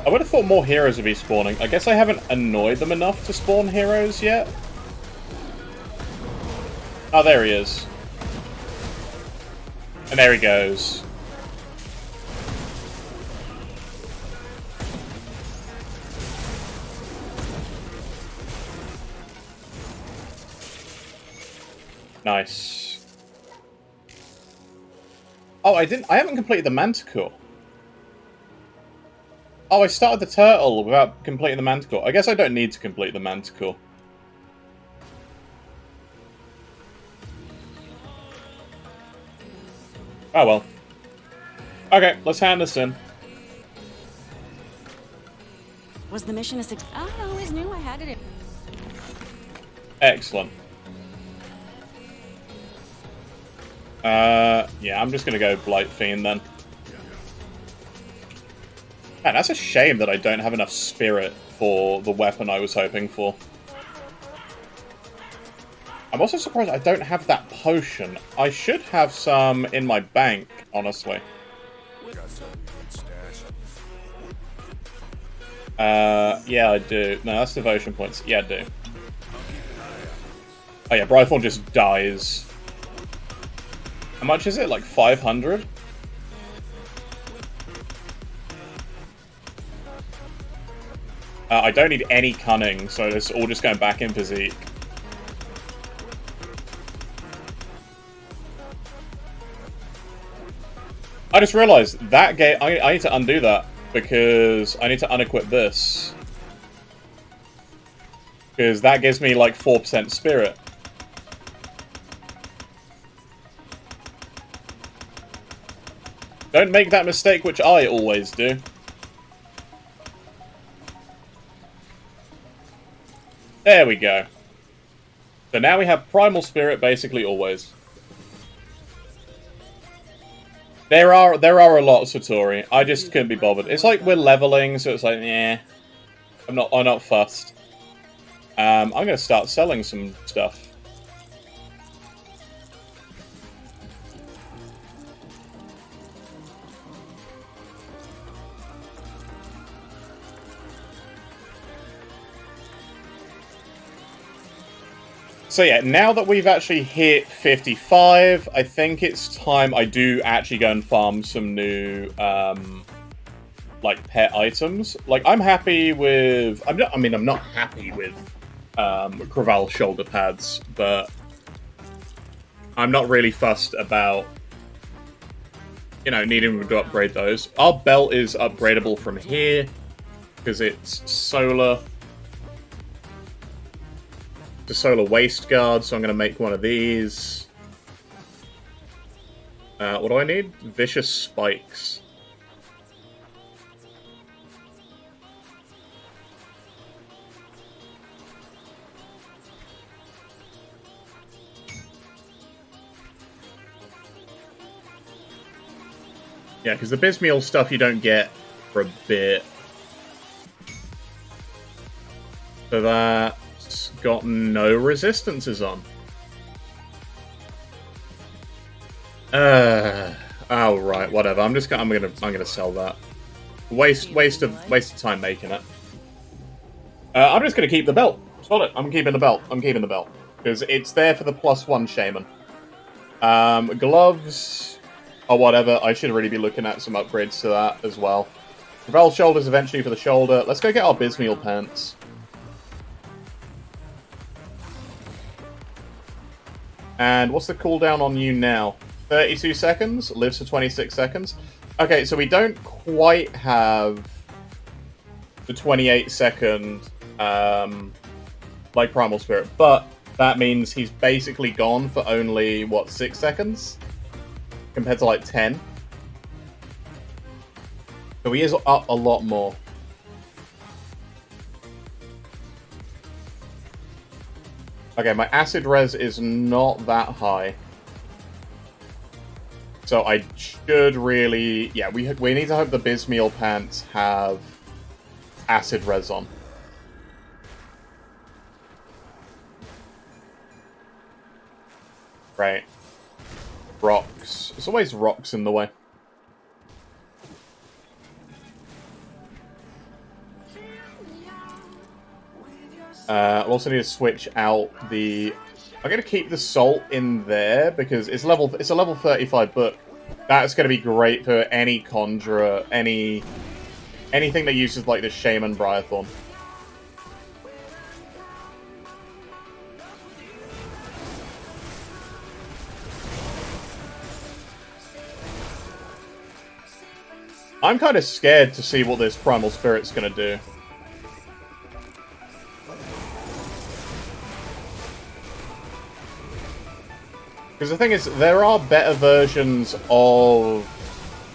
I would have thought more heroes would be spawning. I guess I haven't annoyed them enough to spawn heroes yet. Oh, there he is. And there he goes. Nice. Oh, I haven't completed the Manticore. Oh, I started the turtle without completing the Manticore. I guess I don't need to complete the Manticore. Oh well. Okay, let's hand this in. Was the mission a success? I always knew I had it. Excellent. Yeah, I'm just gonna go Blight Fiend then. Man, that's a shame that I don't have enough spirit for the weapon I was hoping for. I'm also surprised I don't have that potion. I should have some in my bank, honestly. Yeah, I do. No, that's devotion points. Yeah, I do. Oh yeah, Brythorn just dies. How much is it? Like 500? I don't need any cunning, so it's all just going back in physique. I just realized that game. I need to undo that because I need to unequip this. Because that gives me like 4% spirit. Don't make that mistake, which I always do. There we go. So now we have Primal Spirit basically always. There are a lot, Satori. I just couldn't be bothered. It's like we're leveling, so it's like, yeah. I'm not fussed. I'm gonna start selling some stuff. So yeah, now that we've actually hit 55, I think it's time I do actually go and farm some new, like, pet items. Like, I'm happy with... I'm not happy with, Craval shoulder pads, but I'm not really fussed about, you know, needing to upgrade those. Our belt is upgradable from here, because it's solar. The solar waist guard, so I'm going to make one of these. What do I need? Vicious spikes. Yeah, because the Bismeal stuff you don't get for a bit. So that... got no resistances on. Oh right, whatever. I'm gonna sell that. Waste of time making it. I'm just gonna keep the belt. Sod it. I'm keeping the belt. Because it's there for the +1 shaman. Gloves or whatever. I should really be looking at some upgrades to that as well. Craval shoulders eventually for the shoulder. Let's go get our Bismeal pants. And what's the cooldown on you now? 32 seconds? Lives for 26 seconds? Okay, so we don't quite have the 28-second, like, Primal Spirit, but that means he's basically gone for only, what, 6 seconds? Compared to, like, 10. So he is up a lot more. Okay, my acid res is not that high. So I should really... Yeah, we need to hope the Bismeal pants have acid res on. Right. Rocks. There's always rocks in the way. I'll also need to switch out the... I'm going to keep the salt in there because it's a level 35 book. That's going to be great for any conjurer, anything that uses like the Shaman Briarthorn. I'm kind of scared to see what this Primal Spirit's going to do. Because the thing is, there are better versions of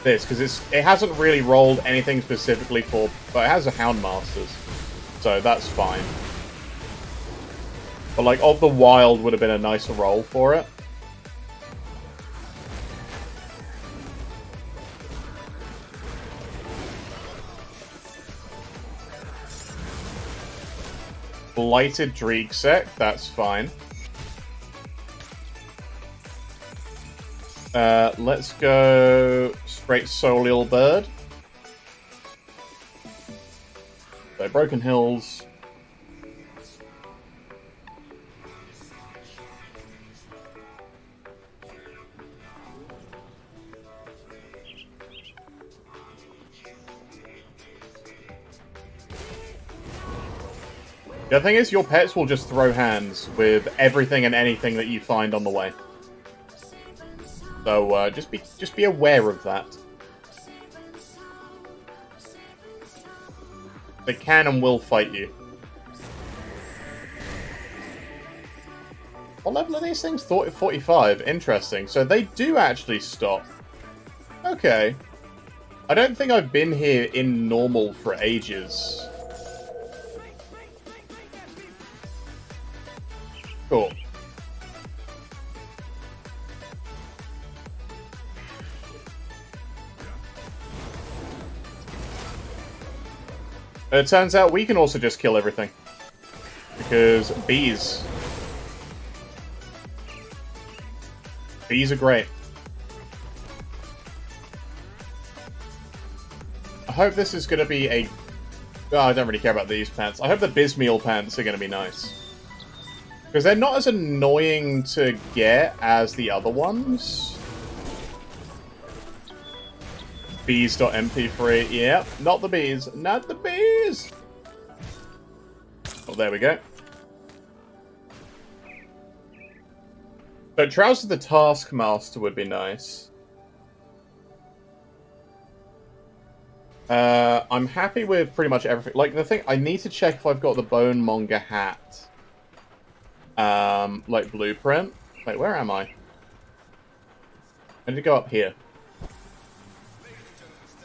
this, because it hasn't really rolled anything specifically for... But it has a Houndmasters, so that's fine. But, like, Of the Wild would have been a nicer roll for it. Blighted Dreegsek, that's fine. Let's go straight Solial Bird. So, Broken Hills. The other thing is, your pets will just throw hands with everything and anything that you find on the way. So, just be aware of that. They can and will fight you. What level are these things? 45. Interesting. So they do actually stop. Okay. I don't think I've been here in normal for ages. Cool. It turns out we can also just kill everything. Because bees. Bees are great. I hope this is going to be a... Oh, I don't really care about these pants. I hope the Bismeal pants are going to be nice. Because they're not as annoying to get as the other ones. Bees.mp3. Yep, not the bees. Not the bees! Oh, there we go. But Trousers the Taskmaster would be nice. I'm happy with pretty much everything. Like, the thing, I need to check if I've got the Bone Monger hat. Like, blueprint. Wait, where am I? I need to go up here.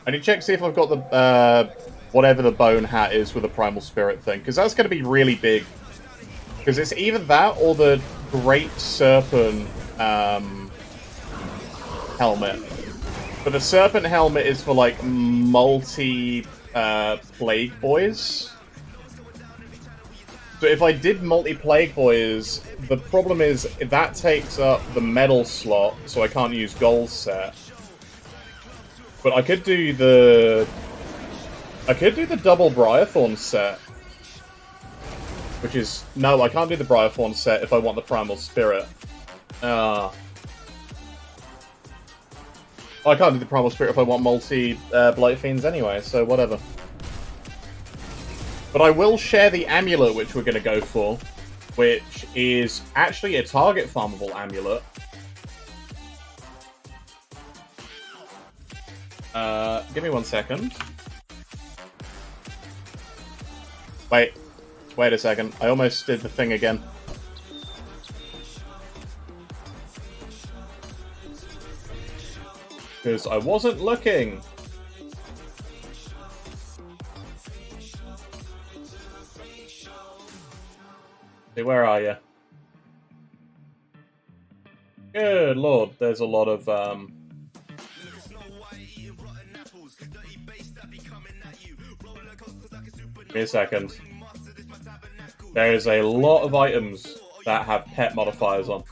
I need to check to see if I've got the, whatever the bone hat is with the Primal Spirit thing. Because that's going to be really big. Because it's either that or the Great Serpent, helmet. But the Serpent helmet is for, like, Plague Boys. So if I did Plague Boys, the problem is that takes up the metal slot, so I can't use gold set. But I could do the double Briarthorn set. Which is... No, I can't do the Briarthorn set if I want the Primal Spirit. I can't do the Primal Spirit if I want Blight Fiends anyway, so whatever. But I will share the amulet which we're going to go for, which is actually a target farmable amulet. Give me 1 second. Wait a second. I almost did the thing again. Because I wasn't looking. Hey, where are you? Good lord, there's a lot of, Give me a second. There is a lot of items that have pet modifiers on.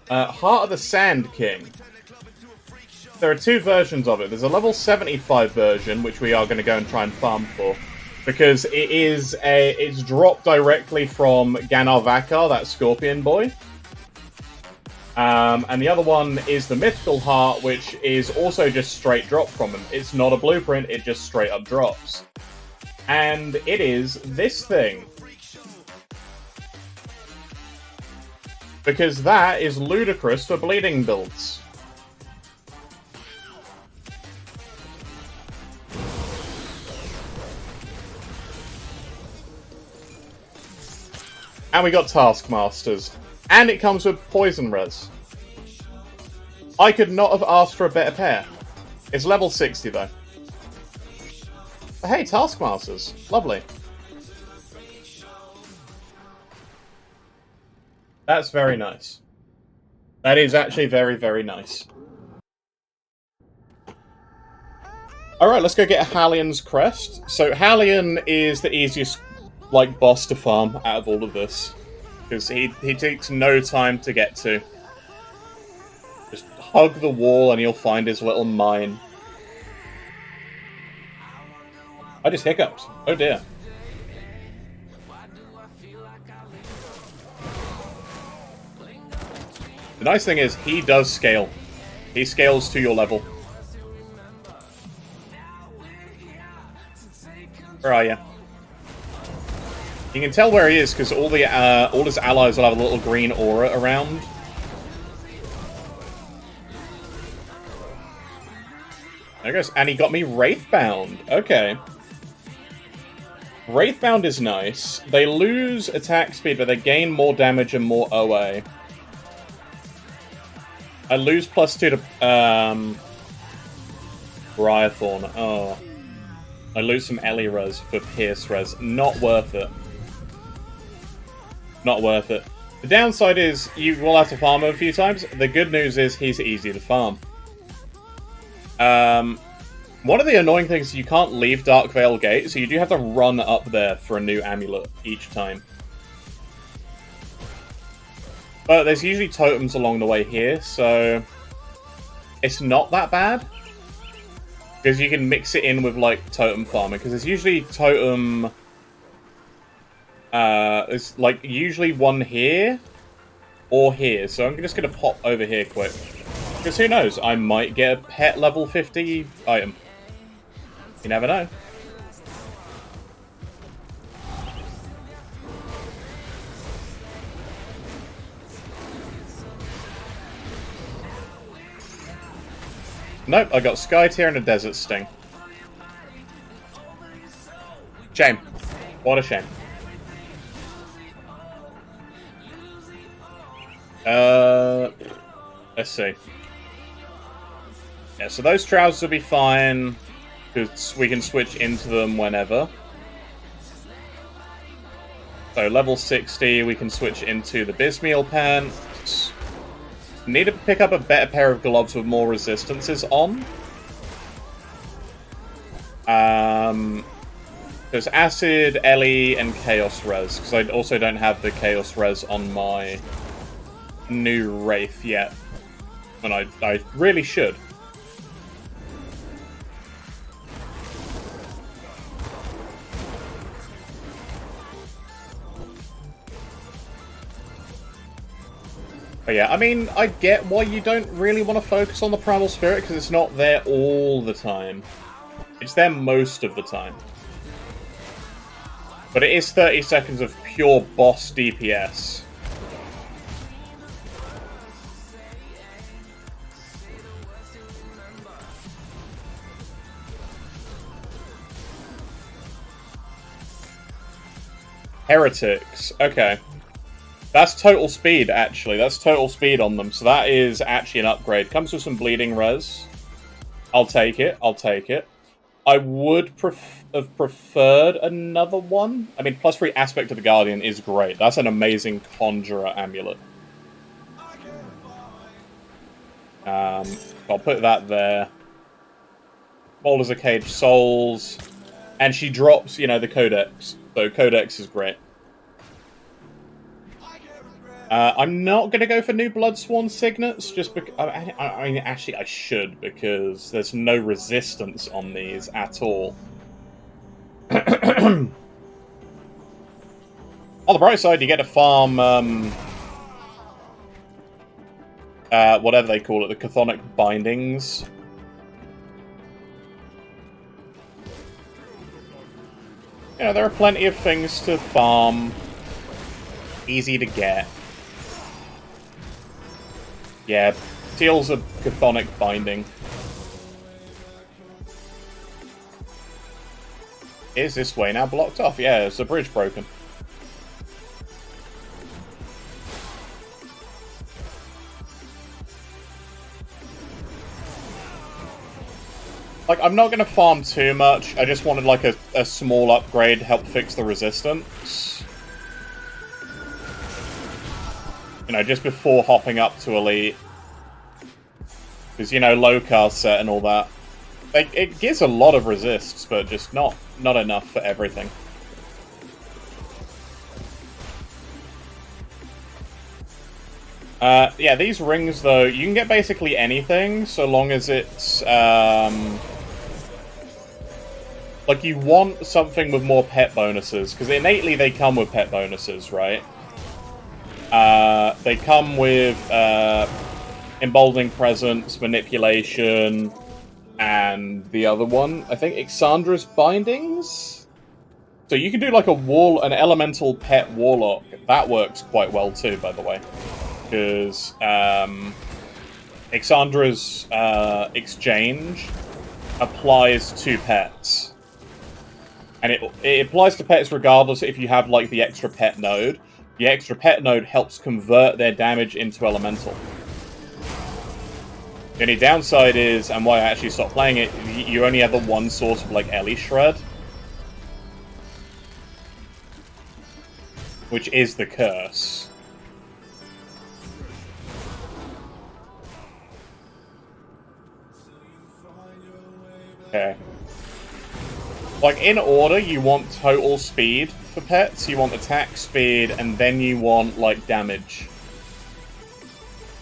Heart of the Sand King. there are two versions of it. There's a level 75 version, which we are going to go and try and farm for, because it's dropped directly from Ganar Vakar, that Scorpion boy. And the other one is the Mythical Heart, which is also just straight drop from him. It's not a blueprint, it just straight up drops. And it is this thing. Because that is ludicrous for bleeding builds. And we got Taskmasters. And it comes with Poison Res. I could not have asked for a better pair. It's level 60 though. But hey, Taskmasters. Lovely. That's very nice. That is actually very, very nice. Alright, let's go get a Hallion's Crest. So Hallion is the easiest, like, boss to farm out of all of this. Because he takes no time to get to. Just hug the wall and you'll find his little mine. I just hiccuped. Oh dear. The nice thing is, he does scale. He scales to your level. Where are you? You can tell where he is because all his allies will have a little green aura around. There goes, and he got me Wraithbound. Okay. Wraithbound is nice. They lose attack speed, but they gain more damage and more OA. I lose +2 to Briarthorn. Oh. I lose some Ellie res for Pierce res. Not worth it. Not worth it. The downside is you will have to farm him a few times. The good news is he's easy to farm. One of the annoying things is you can't leave Darkvale Gate, so you do have to run up there for a new amulet each time. But there's usually totems along the way here, so it's not that bad. Because you can mix it in with, like, totem farming. Because there's usually totem... there's, like, usually one here or here. So I'm just going to pop over here quick. Because who knows? I might get a pet level 50 item. You never know. Nope, I got Sky Tear and a Desert Sting. Shame. What a shame. Let's see. Yeah, so those trousers will be fine, because we can switch into them whenever. So level 60, we can switch into the Bismeal pants. Need to pick up a better pair of gloves with more resistances on. There's Acid, Ellie, and Chaos Res, because I also don't have the Chaos Res on my new Wraith yet. And I really should. But yeah, I mean, I get why you don't really want to focus on the Primal Spirit, because it's not there all the time. It's there most of the time. But it is 30 seconds of pure boss DPS. Heretics, okay. That's total speed, actually. That's total speed on them, so that is actually an upgrade. Comes with some bleeding res. I'll take it, I'll take it. I would have preferred another one. I mean, +3 Aspect of the Guardian is great. That's an amazing Conjurer amulet. I'll put that there. Boulders of Caged Souls. And she drops, you know, the Codex. So Codex is great. I'm not gonna go for new Bloodsworn signets, just because. I mean, actually, I should, because there's no resistance on these at all. On the bright side, you get to farm whatever they call it, the Chthonic Bindings. You know, there are plenty of things to farm. Easy to get. Yeah, Teal's a Chthonic Binding. Is this way now blocked off? Yeah, it's a bridge broken. Like, I'm not going to farm too much. I just wanted, like, a small upgrade to help fix the resistance. You know, just before hopping up to Elite. Because, you know, low cast set and all that. Like, it gives a lot of resists, but just not enough for everything. Yeah, these rings, though, you can get basically anything, so long as it's, like, you want something with more pet bonuses, because innately they come with pet bonuses, right? They come with, Emboldening Presence, Manipulation, and the other one, I think Ixandra's Bindings? So you can do, like, an elemental pet warlock. That works quite well, too, by the way. Because, Ixandra's, exchange applies to pets. And it applies to pets regardless if you have, like, the extra pet node. The extra pet node helps convert their damage into elemental. The only downside is, and why I actually stopped playing it, you only have the one source of, like, Ellie Shred. Which is the curse. Okay. Like, in order, you want total speed for pets, you want attack speed, and then you want, like, damage.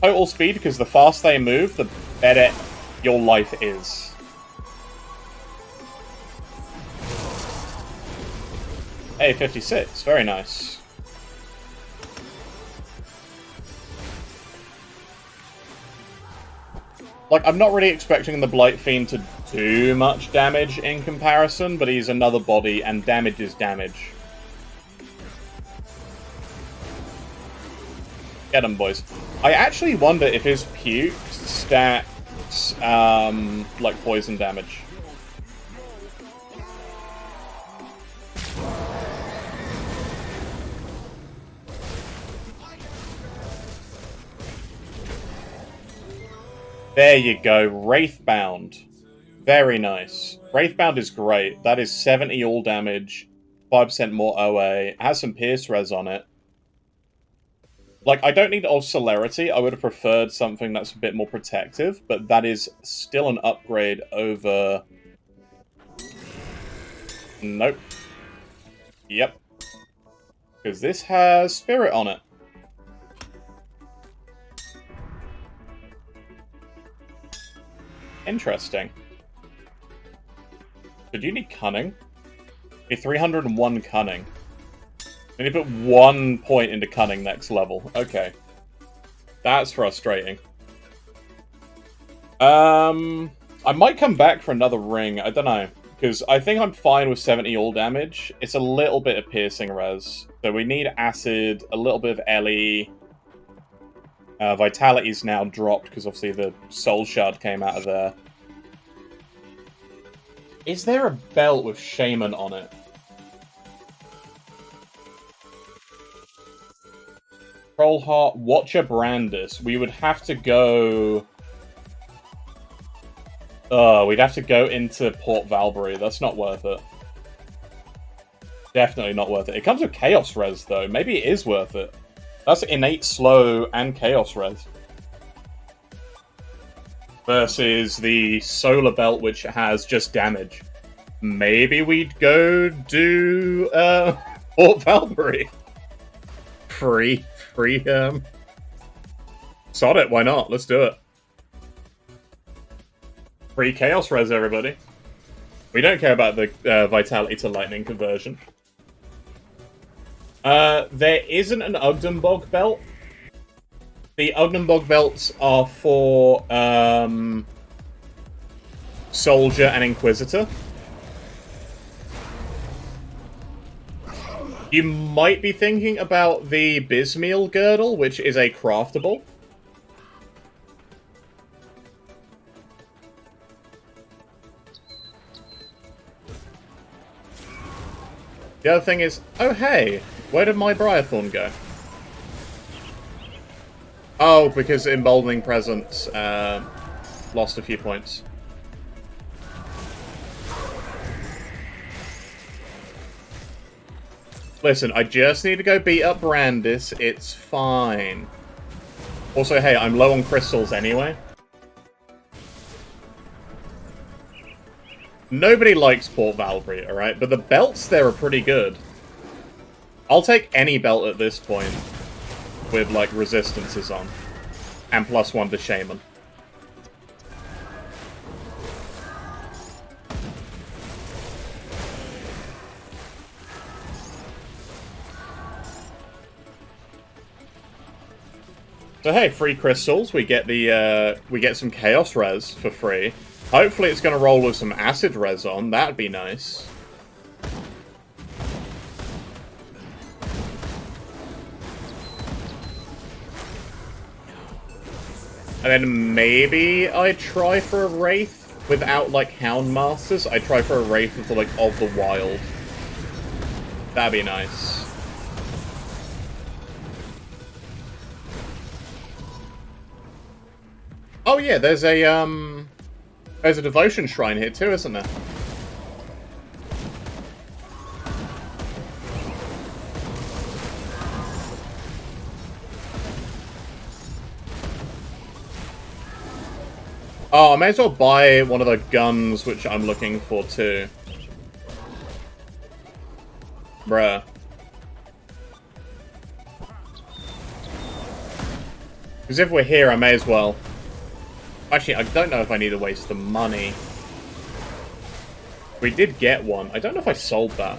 Total speed, because the faster they move, the better your life is. Hey, 56. Very nice. Like, I'm not really expecting the Blight Fiend to do much damage in comparison, but he's another body, and damage is damage. Get him, boys. I actually wonder if his puke stacks, like, poison damage. There you go, Wraithbound. Very nice. Wraithbound is great. That is 70 all damage, 5% more OA. It has some Pierce Res on it. Like, I don't need all Celerity. I would have preferred something that's a bit more protective, but that is still an upgrade over... Nope. Yep. Because this has Spirit on it. Interesting. Did you need Cunning? A 301 Cunning. And you put 1 point into Cunning next level. Okay. That's frustrating. I might come back for another ring. I don't know. Because I think I'm fine with 70 all damage. It's a little bit of piercing res. So we need acid, a little bit of Ellie. Vitality's now dropped because obviously the Soul Shard came out of there. Is there a belt with Shaman on it? Trollheart, Watcher Brandis. We would have to go... we'd have to go into Port Valbury. That's not worth it. Definitely not worth it. It comes with Chaos Res, though. Maybe it is worth it. That's innate slow and Chaos Res. Versus the Solar Belt, which has just damage. Maybe we'd go do Port Valbury. Free free, sod it, why not? Let's do it. Free Chaos Res, everybody. We don't care about the Vitality to Lightning conversion. There isn't an Ugdenbog belt. The Ugdenbog belts are for Soldier and Inquisitor. You might be thinking about the Bismeal Girdle, which is a craftable. The other thing is, oh hey, where did my Briarthorn go? Oh, because Emboldening Presence lost a few points. Listen, I just need to go beat up Brandis, it's fine. Also, hey, I'm low on crystals anyway. Nobody likes Port Valkyrie, alright? But the belts there are pretty good. I'll take any belt at this point with, like, resistances on. And +1 to Shaman. So hey, free crystals. We get the we get some Chaos Res for free. Hopefully it's going to roll with some Acid Res on. That'd be nice. And then maybe I try for a Wraith without, like, Houndmasters. I try for a Wraith with, like, of the Wild. That'd be nice. Oh yeah, there's a devotion shrine here too, isn't there? Oh, I may as well buy one of the guns which I'm looking for too. Bruh. Because if we're here, I may as well. Actually, I don't know if I need to waste the money. We did get one. I don't know if I sold that.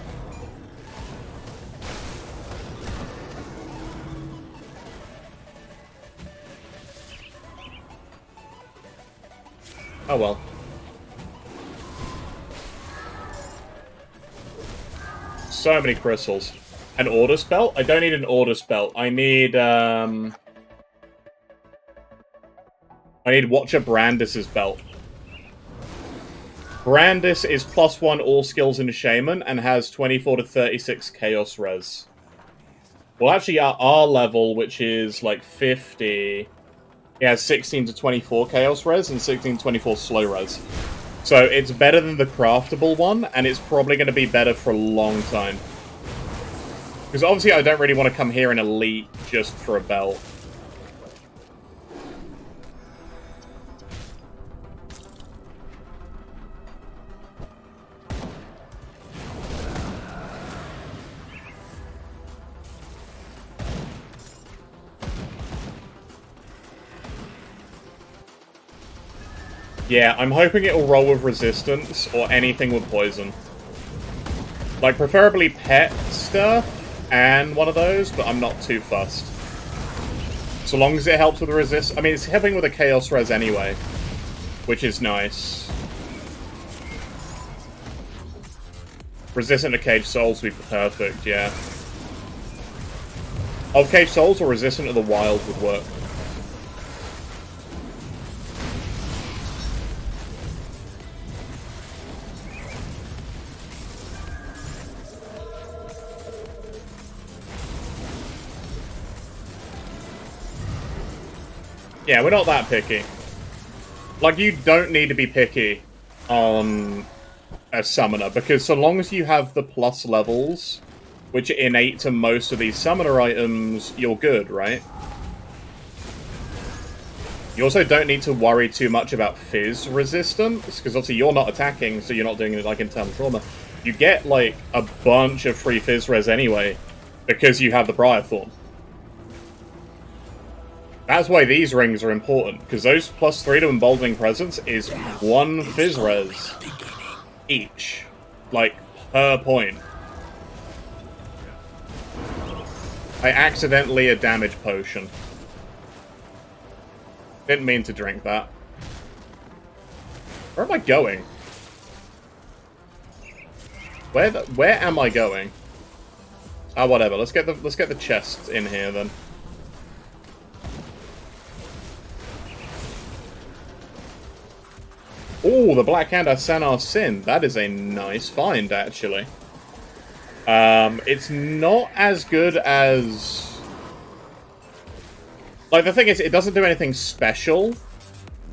Oh well. So many crystals. An Order Spell? I don't need an Order Spell. I need Watcher Brandis's belt. Brandis is +1 all skills in Shaman and has 24 to 36 Chaos Res. Well, actually, at our level, which is like 50, he has 16 to 24 Chaos Res and 16 to 24 Slow Res. So it's better than the craftable one, and it's probably going to be better for a long time. Because obviously I don't really want to come here in Elite just for a belt. Yeah, I'm hoping it'll roll with resistance or anything with poison. Like, preferably pet stuff and one of those, but I'm not too fussed. So long as it helps with the resist. I mean, it's helping with a Chaos Res anyway, which is nice. Resistant to Cage Souls would be perfect, yeah. Of Cage Souls or resistant to the Wild would work. Yeah, we're not that picky. Like, you don't need to be picky on a summoner, because so long as you have the plus levels, which are innate to most of these summoner items, you're good, right? You also don't need to worry too much about Fizz resistance, because obviously you're not attacking, so you're not doing it like internal trauma. You get, like, a bunch of free Fizz res anyway, because you have the Briarthorn. That's why these rings are important, because those +3 to Emboldening Presence is 1 Fizz Res each. Like, per point. I accidentally a damage potion. Didn't mean to drink that. Where am I going? Where am I going? Ah, whatever. Let's get the chests in here then. Oh, the Black Hand of Sanar Sin. That is a nice find, actually. It's not as good as... Like, the thing is, it doesn't do anything special,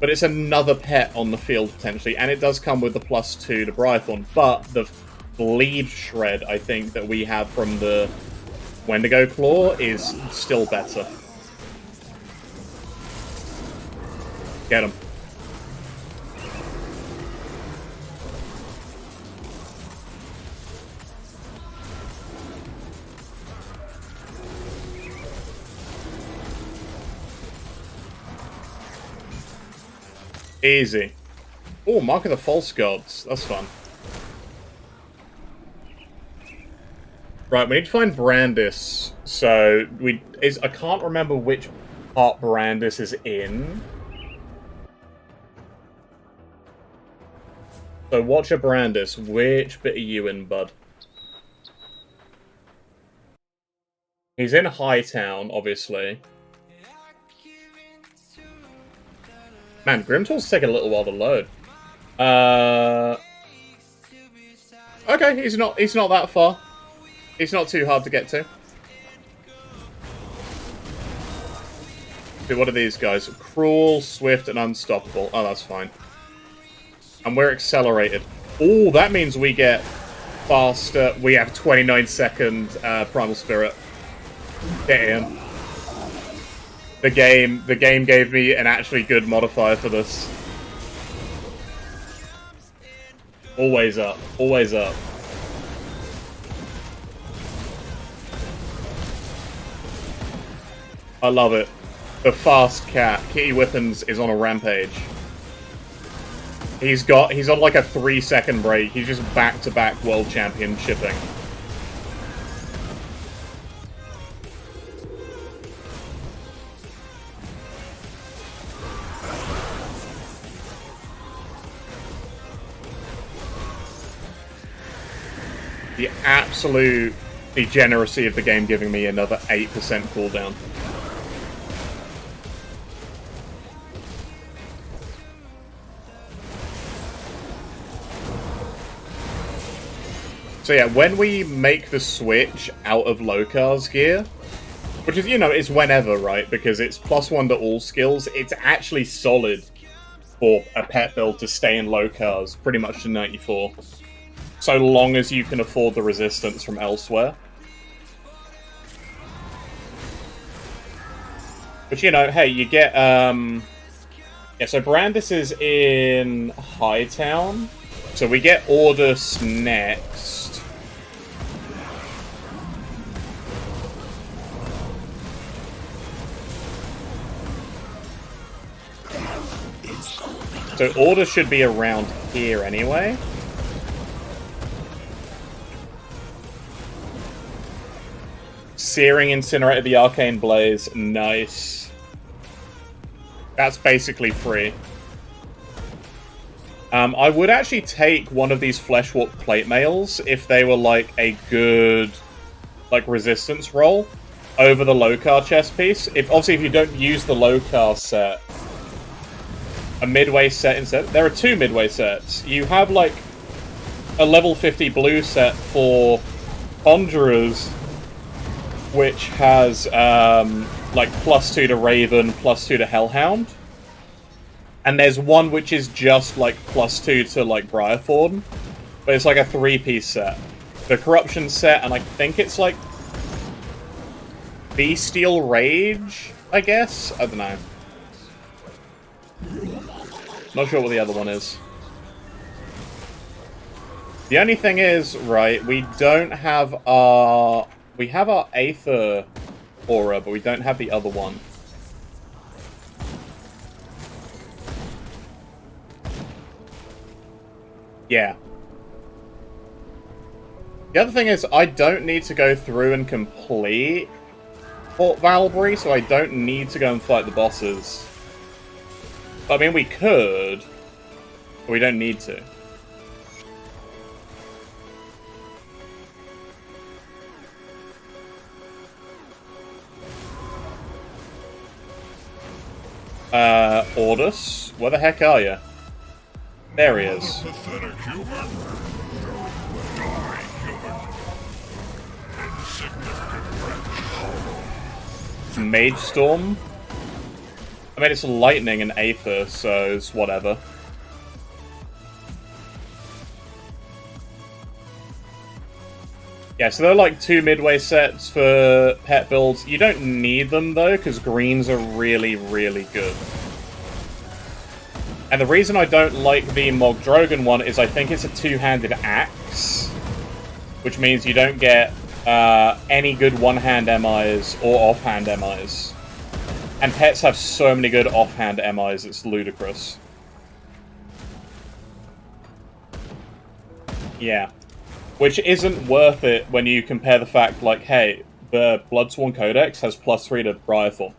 but it's another pet on the field, potentially, and it does come with the +2 to Brythorn, but the Bleed Shred, I think, that we have from the Wendigo Claw is still better. Get him. Easy. Oh, Mark of the False Gods. That's fun. Right, we need to find Brandis. So, I can't remember which part Brandis is in. So, Watcher Brandis, which bit are you in, bud? He's in Hightown, obviously. Man, Grimtall's taking a little while to load. Okay, he's not that far. He's not too hard to get to. Dude, what are these guys? Cruel, swift, and unstoppable. Oh, that's fine. And we're accelerated. Oh, that means we get faster. We have 29-second Primal Spirit. Get in. The game gave me an actually good modifier for this. Always up. Always up. I love it. The fast cat, Kitty Whippins, is on a rampage. He's on like a 3-second break. He's just back-to-back world championshipping. The absolute degeneracy of the game giving me another 8% cooldown. So yeah, when we make the switch out of Lokar's gear, which is, you know, it's whenever, right? Because it's +1 to all skills, it's actually solid for a pet build to stay in Lokar's pretty much to 94. So long as you can afford the resistance from elsewhere. But, you know, hey, you get, yeah, so Brandis is in Hightown. So we get Ordus next. So Ordus should be around here anyway. Searing Incinerator, the Arcane Blaze. Nice. That's basically free. I would actually take one of these Fleshwarp Plate Mails if they were like a good resistance roll over the Lokar chest piece. Obviously if you don't use the Lokar set, a midway set instead. There are 2 midway sets. You have like a level 50 blue set for Conjurers, which has like +2 to Raven, +2 to Hellhound. And there's one which is just like +2 to like Briarthorn. But it's like a 3-piece set. The Corruption set, and I think it's like Bestial Rage, I guess? I don't know. Not sure what the other one is. The only thing is, right, we don't have our... We have our Aether Aura, but we don't have the other one. Yeah. The other thing is, I don't need to go through and complete Port Valbury, so I don't need to go and fight the bosses. I mean, we could, but we don't need to. Ordus? Where the heck are you? There he is. Mage Storm? I mean, it's lightning and Aether, so it's whatever. Yeah, so there are like 2 midway sets for pet builds. You don't need them, though, because greens are really, really good. And the reason I don't like the Mogdrogan one is I think it's a 2-handed axe, which means you don't get any good one-hand MIs or off-hand MIs. And pets have so many good off-hand MIs, it's ludicrous. Yeah. Which isn't worth it when you compare the fact, like, hey, the Bloodsworn Codex has +3 to Briarthorn.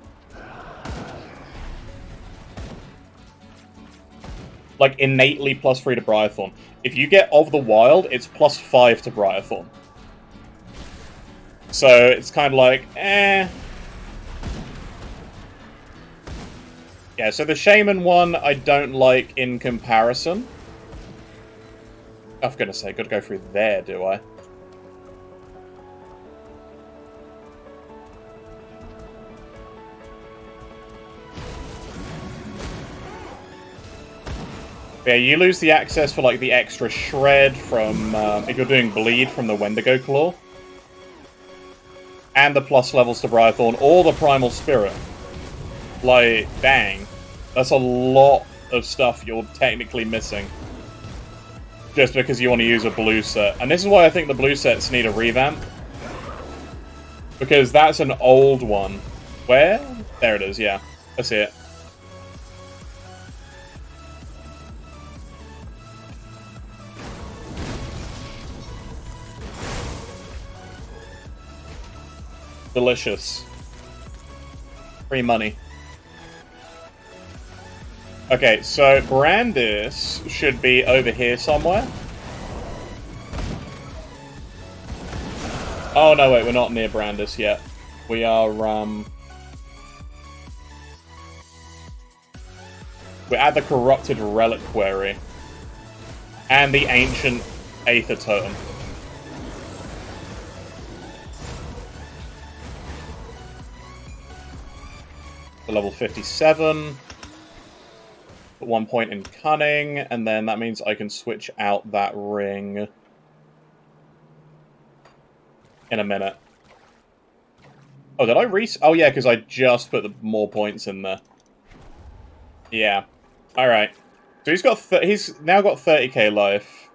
Like, innately +3 to Briarthorn. If you get Of the Wild, it's +5 to Briarthorn. So, it's kind of like, eh. Yeah, so the Shaman one, I don't like in comparison. I'm gonna say, gotta go through there, do I? Yeah, you lose the access for, like, the extra shred from, if you're doing bleed from the Wendigo Claw. And the plus levels to Briarthorn, or the Primal Spirit. Like, dang. That's a lot of stuff you're technically missing. Just because you want to use a blue set. And this is why I think the blue sets need a revamp. Because that's an old one. Where? There it is, yeah. I see it. Delicious. Free money. Okay, so Brandis should be over here somewhere. Oh, no, wait, we're not near Brandis yet. We are, we're at the Corrupted Reliquary. And the Ancient Aether Totem. Level 57. At 1 point in Cunning, and then that means I can switch out that ring in a minute. Oh, did I oh yeah, because I just put the more points in there. Yeah. Alright. So he's now got 30k life.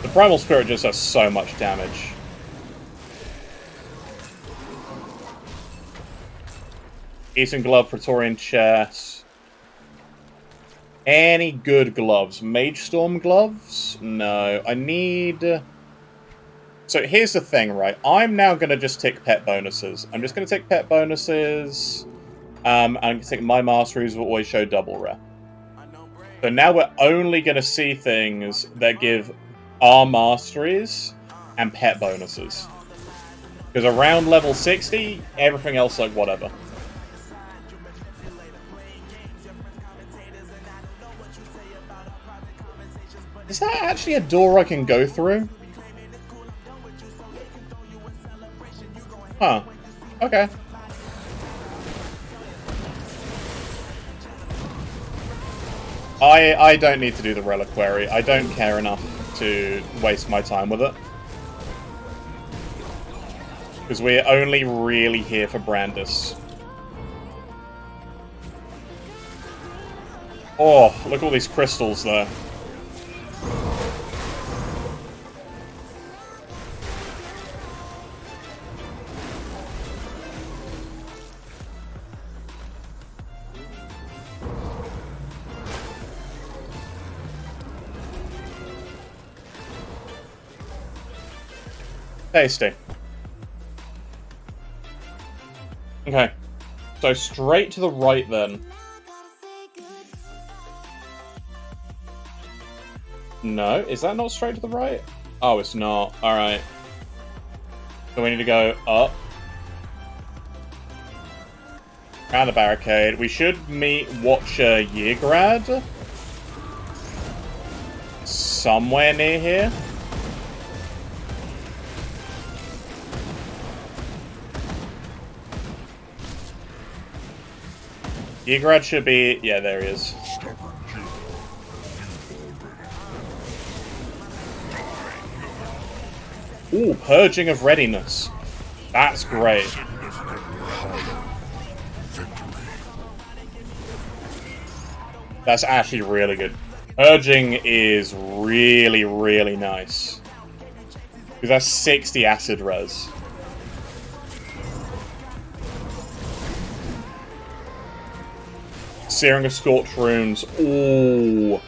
The Primal Spirit just does so much damage. Eastern Glove, Praetorian Chest. Any good gloves? Mage Storm gloves? No. I need... So here's the thing, right? I'm now going to just tick pet bonuses. I'm just going to tick pet bonuses. I'm going to tick my masteries will always show double rare. So now we're only going to see things that give our masteries and pet bonuses. Because around level 60, everything else, like, whatever. Is that actually a door I can go through? Huh. Okay. I don't need to do the Reliquary. I don't care enough to waste my time with it. Because we're only really here for Brandis. Oh, look at all these crystals there. Tasty. Okay. So straight to the right then. No, is that not straight to the right? Oh, it's not. Alright. So we need to go up. Around the barricade. We should meet Watcher Yeargrad. Somewhere near here. Yeargrad should be... yeah, there he is. Ooh, Purging of Readiness. That's great. That's actually really good. Purging is really, really nice. Because that's 60 acid res. Searing of Scorched Runes. Ooh.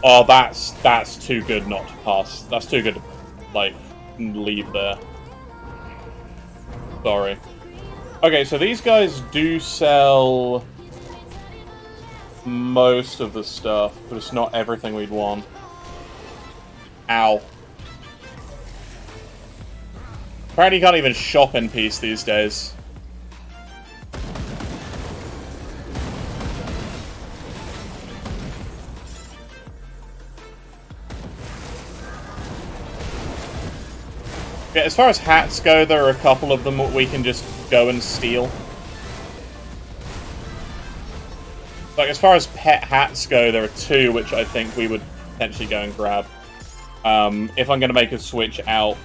Oh, that's too good not to pass. That's too good to, like, leave there. Sorry. Okay, so these guys do sell most of the stuff, but it's not everything we'd want. Ow. Apparently you can't even shop in peace these days. Yeah, as far as hats go, there are a couple of them we can just go and steal. Like, as far as pet hats go, there are two which I think we would potentially go and grab. If I'm going to make a switch out.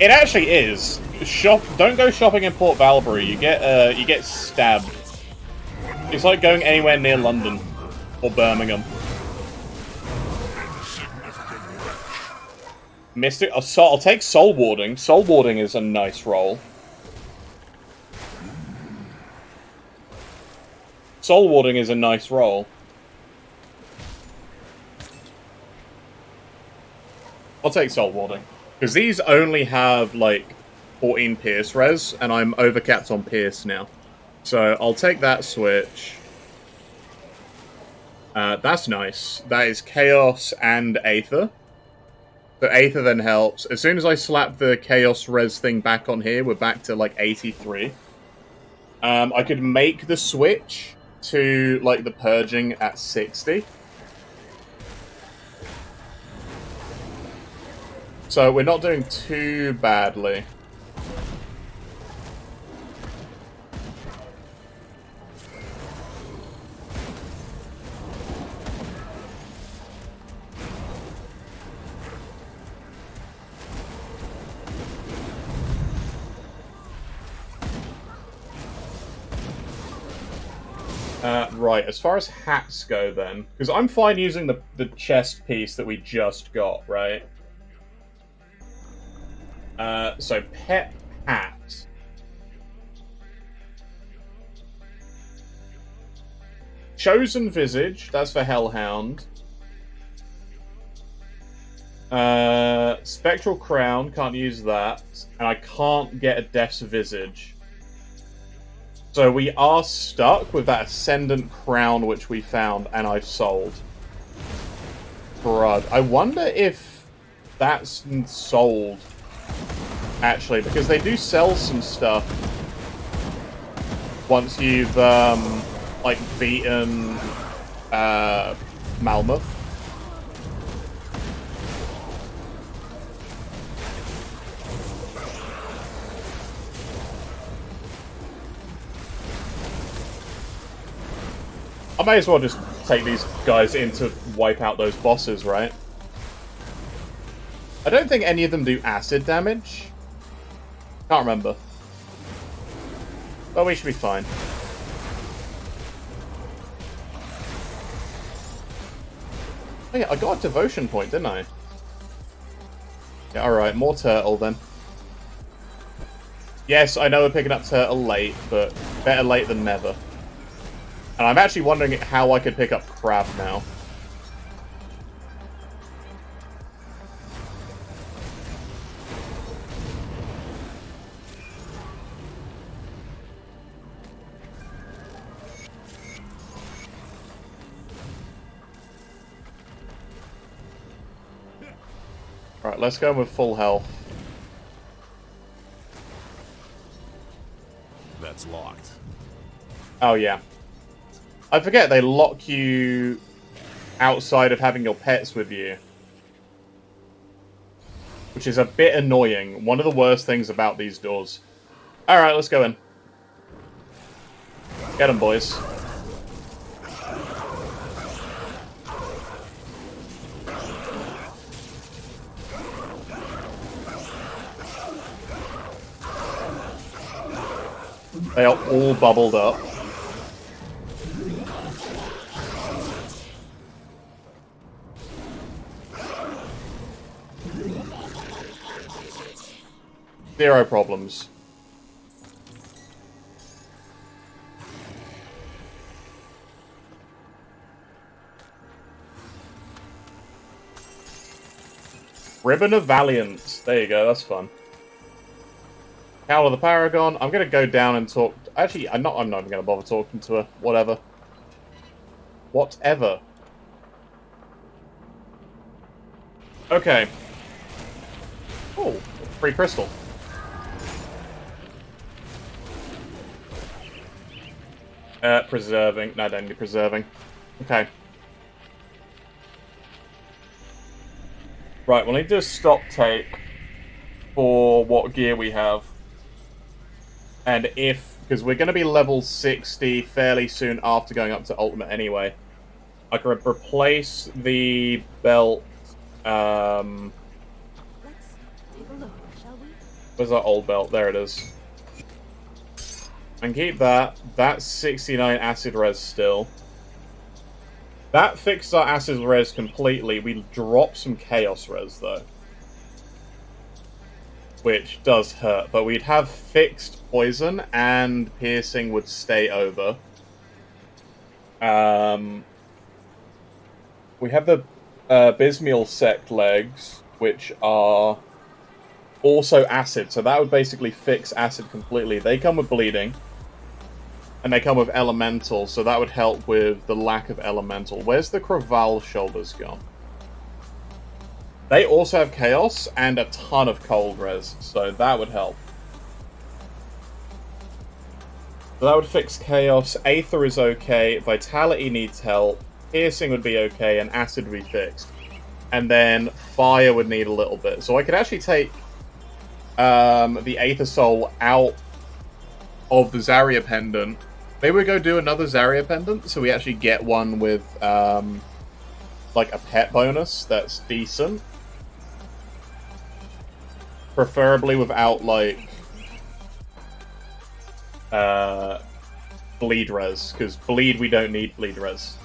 It actually is. Don't go shopping in Port Valbury. You get stabbed. It's like going anywhere near London or Birmingham. Mystic. I'll take Soul Warding. Soul Warding is a nice roll. Soul Warding is a nice roll. I'll take Soul Warding. Because these only have, like, 14 Pierce res, and I'm overcapped on Pierce now. So, I'll take that switch. That's nice. That is Chaos and Aether. So Aether then helps. As soon as I slap the Chaos res thing back on here, we're back to, like, 83. I could make the switch to, like, the Purging at 60. So we're not doing too badly. Right, as far as hats go then, because I'm fine using the chest piece that we just got, right? So pet hat. Chosen Visage, that's for Hellhound. Spectral Crown, can't use that. And I can't get a Death's Visage. So we are stuck with that Ascendant Crown which we found and I've sold. Bruh, I wonder if that's sold, actually, because they do sell some stuff once you've, like, beaten, Malmuth. I may as well just take these guys in to wipe out those bosses, right? I don't think any of them do acid damage. Can't remember. But we should be fine. Oh yeah, I got a devotion point, didn't I? Yeah, alright, more turtle then. Yes, I know we're picking up turtle late, but better late than never. And I'm actually wondering how I could pick up crab now. Alright, let's go with full health. That's locked. Oh, yeah. I forget they lock you outside of having your pets with you. Which is a bit annoying. One of the worst things about these doors. Alright, let's go in. Get them, boys. They are all bubbled up. Zero problems. Ribbon of Valiance. There you go, that's fun. Cowl of the Paragon. I'm gonna go down and talk. Actually, I'm not even gonna bother talking to her. Whatever. Whatever. Okay. Oh, free crystal. Preserving. No, don't need preserving. Okay. Right, we'll need to do a stop take for what gear we have. And if, because we're going to be level 60 fairly soon after going up to Ultimate anyway. I can replace the belt. Let's take a look, shall we? Where's our old belt? There it is. And keep that. That's 69 acid res still. That fixed our acid res completely. We drop some chaos res though. Which does hurt, but we'd have fixed poison and piercing would stay over. We have the Bismial sect legs, which are also acid, so that would basically fix acid completely. They come with bleeding, and they come with elemental, so that would help with the lack of elemental. Where's the Craval shoulders gone? They also have chaos and a ton of cold res, so that would help. So that would fix chaos. Aether is okay. Vitality needs help. Piercing would be okay, and acid would be fixed. And then fire would need a little bit. So I could actually take the Aether Soul out of the Zarya Pendant. Maybe we go do another Zarya Pendant, so we actually get one with like a pet bonus that's decent. Preferably without, like, bleed res, because bleed, we don't need bleed res.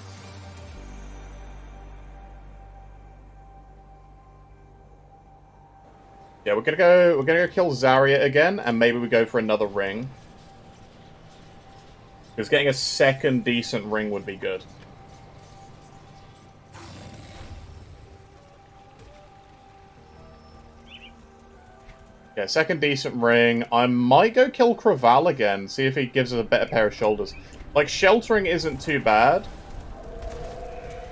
Yeah, we're gonna go kill Zarya again, and maybe we go for another ring. Because getting a second decent ring would be good. Yeah, second decent ring. I might go kill Craval again, see if he gives us a better pair of shoulders. Like, sheltering isn't too bad.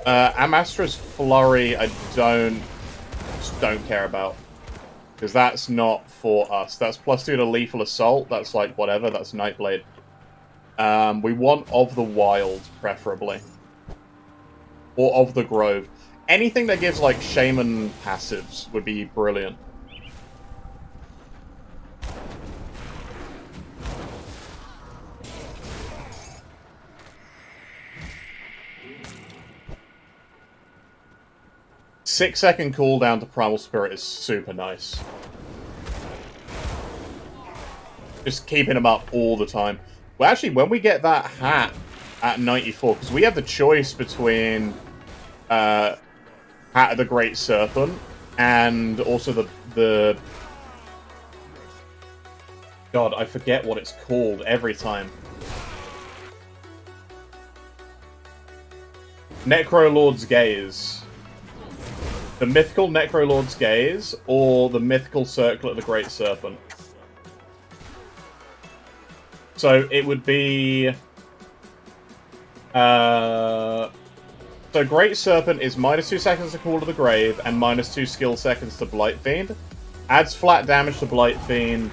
Amastra's Flurry, I just don't care about. Because that's not for us. That's +2 to Lethal Assault. That's like, whatever. That's Nightblade. We want Of the Wild, preferably. Or Of the Grove. Anything that gives, like, Shaman passives would be brilliant. Six-second cooldown to Primal Spirit is super nice. Just keeping him up all the time. Well, actually, when we get that hat at 94, because we have the choice between Hat of the Great Serpent and also the... God, I forget what it's called every time. Necrolord's Gaze. The mythical Necrolord's Gaze, or the mythical Circlet of the Great Serpent. So it would be... So So Great Serpent is -2 seconds to Call to the Grave and -2 skill seconds to Blight Fiend. Adds flat damage to Blight Fiend.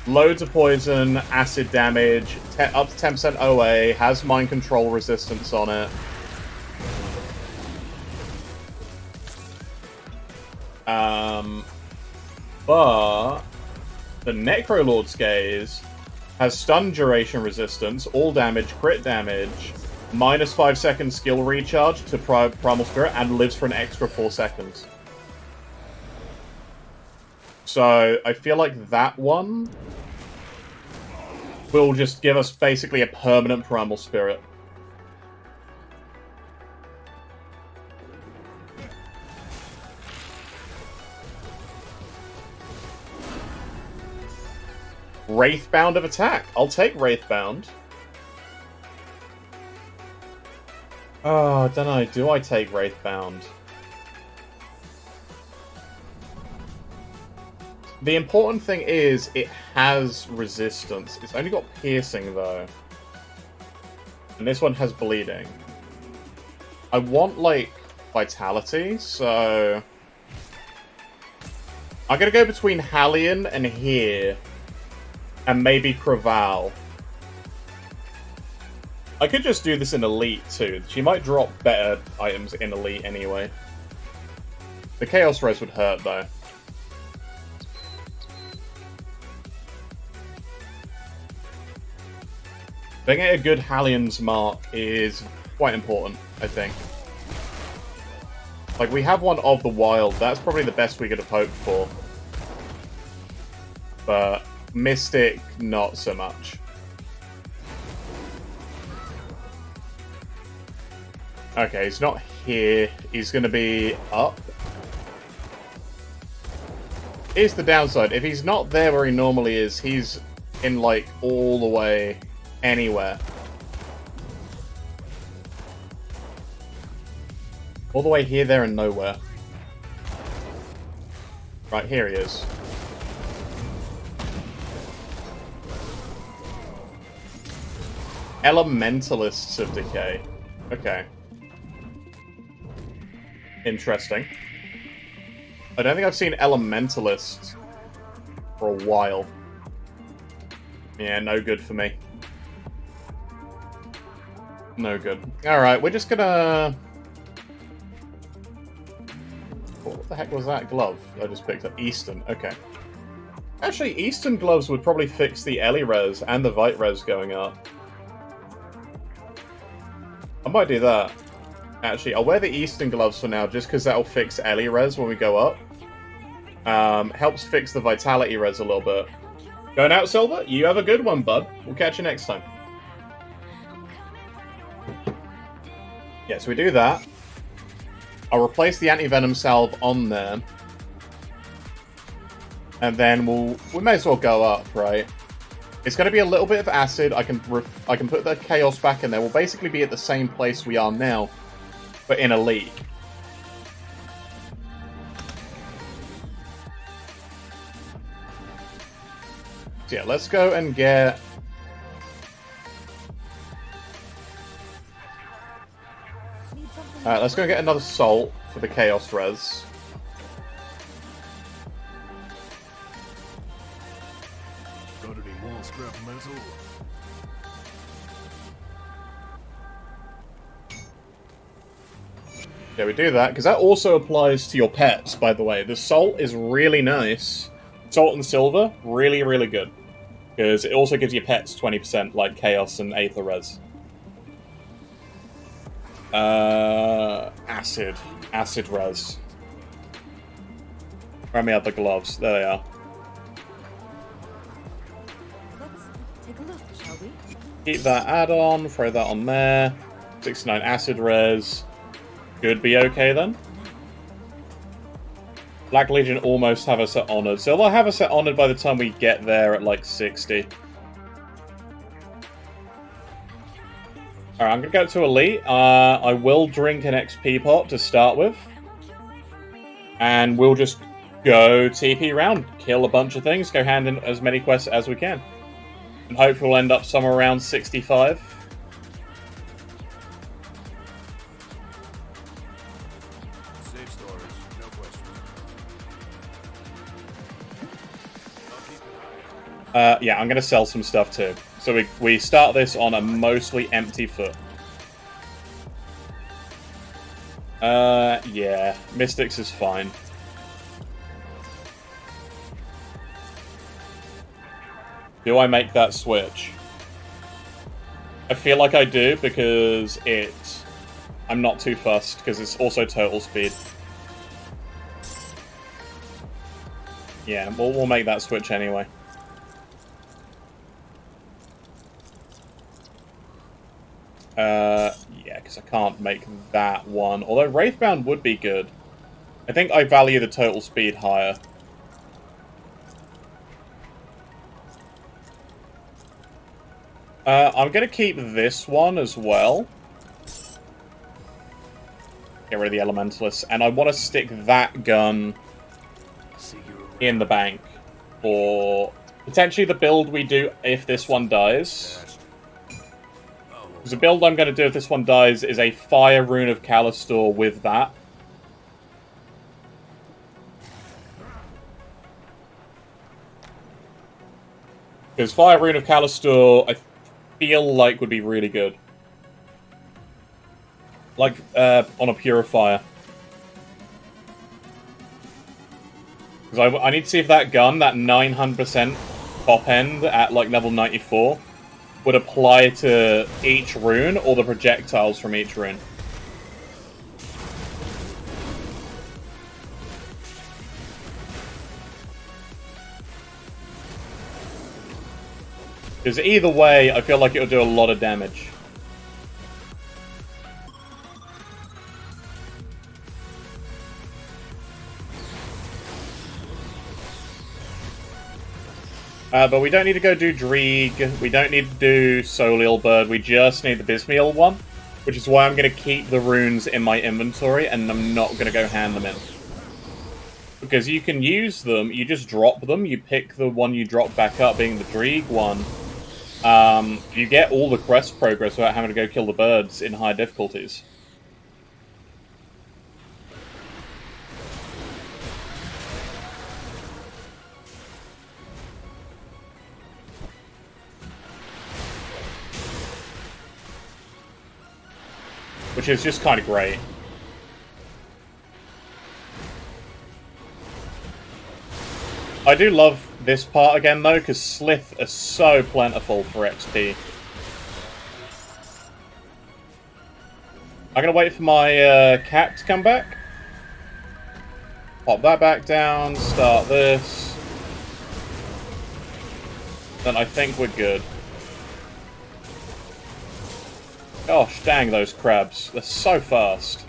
Loads of poison, acid damage, up to 10% OA, has mind control resistance on it. But the Necrolord's Gaze has stun duration resistance, all damage, crit damage, -5 seconds skill recharge to Primal Spirit, and lives for an extra 4 seconds. So I feel like that one will just give us basically a permanent Primal Spirit. Wraithbound of Attack. I'll take Wraithbound. Oh, I don't know. Do I take Wraithbound? The important thing is it has resistance. It's only got piercing, though. And this one has bleeding. I want, like, vitality, so... I'm gonna go between Hallion and here. And maybe Craval. I could just do this in Elite, too. She might drop better items in Elite anyway. The Chaos Res would hurt, though. Getting a good Hallion's Mark is quite important, I think. Like, we have one of the Wild. That's probably the best we could have hoped for. But Mystic, not so much. Okay, he's not here. He's going to be up. Here's the downside. If he's not there where he normally is, he's in, like, all the way anywhere. All the way here, there, and nowhere. Right, here he is. Elementalists of Decay. Okay. Interesting. I don't think I've seen Elementalists for a while. Yeah, no good for me. No good. Alright, we're just gonna... What the heck was that glove I just picked up? Eastern, okay. Actually, Eastern gloves would probably fix the Ellie res and the Vite res going up. I might do that. Actually, I'll wear the Eastern gloves for now, just because that'll fix Ellie res when we go up. Helps fix the Vitality res a little bit. Going out, Silver? You have a good one, bud. We'll catch you next time. Yeah, so we do that. I'll replace the Anti-Venom Salve on there. And then we may as well go up, right? It's going to be a little bit of acid. I can put the Chaos back in there. We'll basically be at the same place we are now, but in Elite. So yeah, let's go and get... Alright, let's go and get another Salt for the Chaos res. Got any more scrap metal? Yeah, we do that, because that also applies to your pets, by the way. The Salt is really nice. Salt and Silver, really, really good. Because it also gives your pets 20%, like Chaos and Aether res. Acid. Acid res. Grab me out the gloves. There they are. Let's take a look, shall we? Keep that add-on, throw that on there. 69 acid res. Could be okay then. Black Legion almost have us at Honored. So they'll have us at Honored by the time we get there at like 60. Alright, I'm going to go to Elite. I will drink an XP pot to start with. And we'll just go TP round. Kill a bunch of things. Go hand in as many quests as we can. And hopefully we'll end up somewhere around 65. Safe storage, no questions. I'll keep an eye out. Yeah, I'm gonna sell some stuff too. So we start this on a mostly empty foot. Yeah, Mystics is fine. Do I make that switch? I feel like I do because I'm not too fussed because it's also total speed. Yeah, we'll make that switch anyway. Yeah, because I can't make that one. Although Wraithbound would be good. I think I value the total speed higher. I'm going to keep this one as well. Get rid of the Elementalists. And I want to stick that gun in the bank for potentially the build we do if this one dies. Because the build I'm going to do if this one dies is a Fire Rune of Callistor with that. Because Fire Rune of Callistor, I feel like would be really good. Like, on a Purifier. Because I need to see if that gun, that 900% top end at, like, level 94, would apply to each rune, or the projectiles from each rune. Because either way, I feel like it'll do a lot of damage. But we don't need to go do Dreeg, we don't need to do Soliel Bird, we just need the Bismiel one. Which is why I'm going to keep the runes in my inventory, and I'm not going to go hand them in. Because you can use them, you just drop them, you pick the one you drop back up, being the Dreeg one. You get all the quest progress without having to go kill the birds in high difficulties. Which is just kind of great. I do love this part again, though, because Slith are so plentiful for XP. I'm going to wait for my cat to come back. Pop that back down, start this. Then I think we're good. Gosh dang those crabs. They're so fast.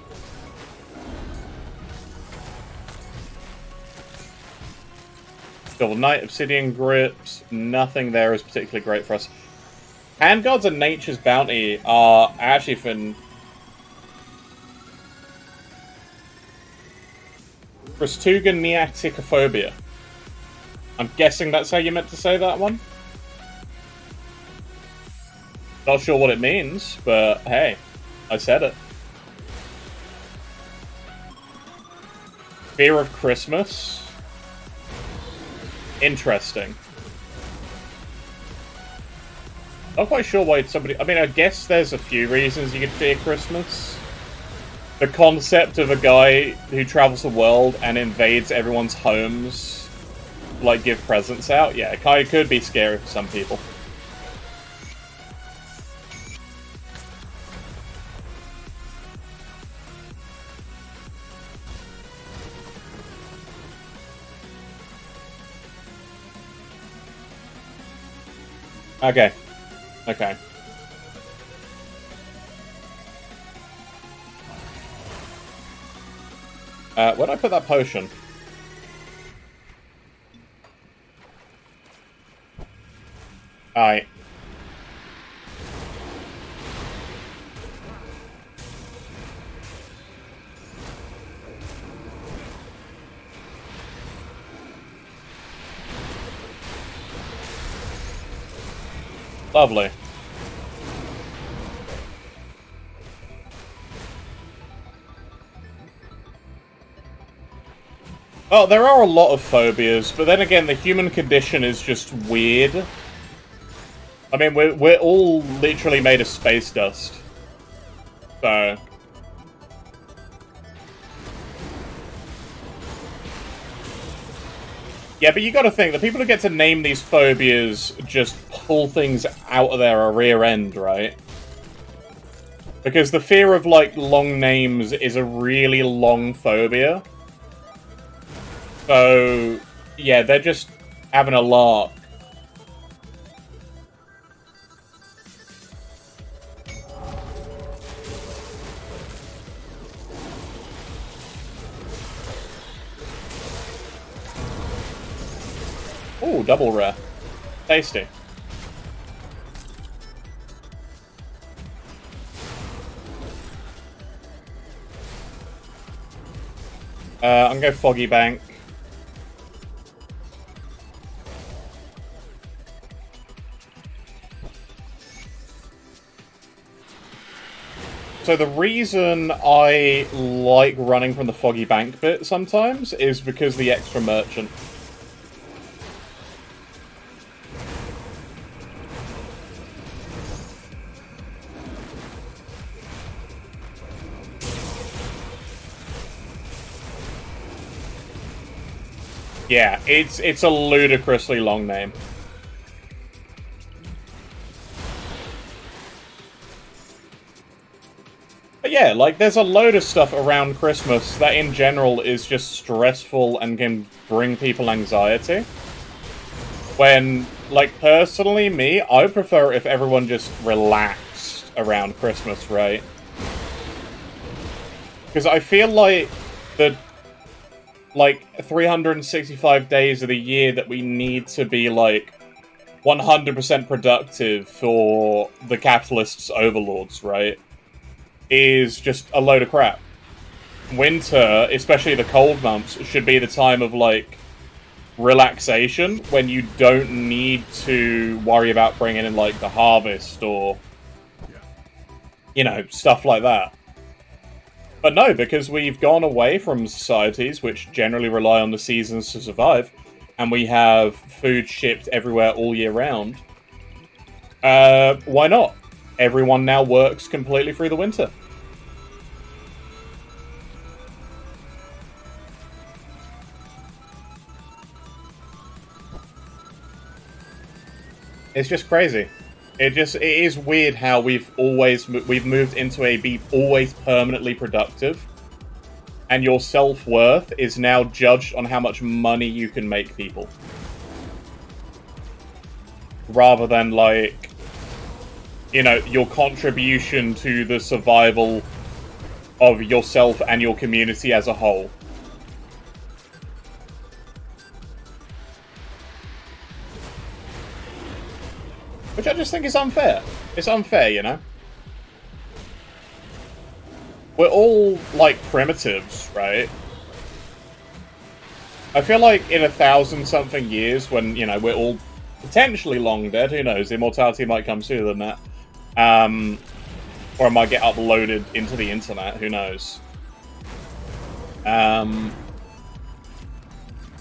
Double Knight, Obsidian Grips. Nothing there is particularly great for us. Handguards and Nature's Bounty are actually for Prastuga Neaticophobia. I'm guessing that's how you meant to say that one. Not sure what it means, but hey, I said it. Fear of Christmas. Interesting. Not quite sure why somebody... I mean, I guess there's a few reasons you could fear Christmas. The concept of a guy who travels the world and invades everyone's homes, like give presents out. Yeah, it kind of could be scary for some people. Okay. Okay. Where'd I put that potion? Alright. Lovely. Well, there are a lot of phobias, but then again, the human condition is just weird. I mean, we're all literally made of space dust. So... yeah, but you gotta think, the people who get to name these phobias just pull things out of their rear end, right? Because the fear of, like, long names is a really long phobia. So, yeah, they're just having a lark. Ooh, double rare. Tasty. I'm gonna go Foggy Bank. So the reason I like running from the Foggy Bank bit sometimes is because the extra merchant. Yeah, it's a ludicrously long name. But yeah, like, there's a load of stuff around Christmas that in general is just stressful and can bring people anxiety. When, like, personally, me, I prefer if everyone just relaxed around Christmas, right? Because I feel like the... like, 365 days of the year that we need to be, like, 100% productive for the capitalists' overlords, right? Is just a load of crap. Winter, especially the cold months, should be the time of, like, relaxation when you don't need to worry about bringing in, like, the harvest or, you know, stuff like that. But no, because we've gone away from societies which generally rely on the seasons to survive, and we have food shipped everywhere all year round, why not? Everyone now works completely through the winter. It's just crazy. It is weird how we've moved into a be always permanently productive, and your self-worth is now judged on how much money you can make people, rather than, like, you know, your contribution to the survival of yourself and your community as a whole. Which I just think is unfair. It's unfair, you know? We're all, like, primitives, right? I feel like in 1,000-something years, when, you know, we're all potentially long dead, who knows, immortality might come sooner than that. Or it might get uploaded into the internet, who knows.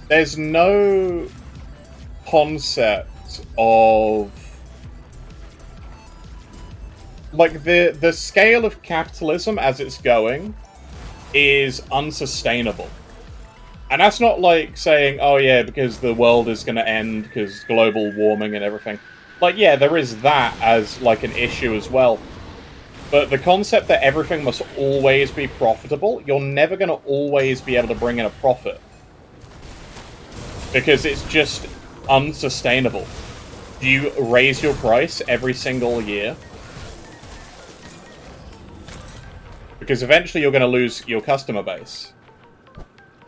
There's no concept of... like, the scale of capitalism as it's going is unsustainable. And that's not like saying, oh yeah, because the world is going to end because global warming and everything. Like, yeah, there is that as, like, an issue as well. But the concept that everything must always be profitable, you're never going to always be able to bring in a profit. Because it's just unsustainable. Do you raise your price every single year? Because eventually you're going to lose your customer base.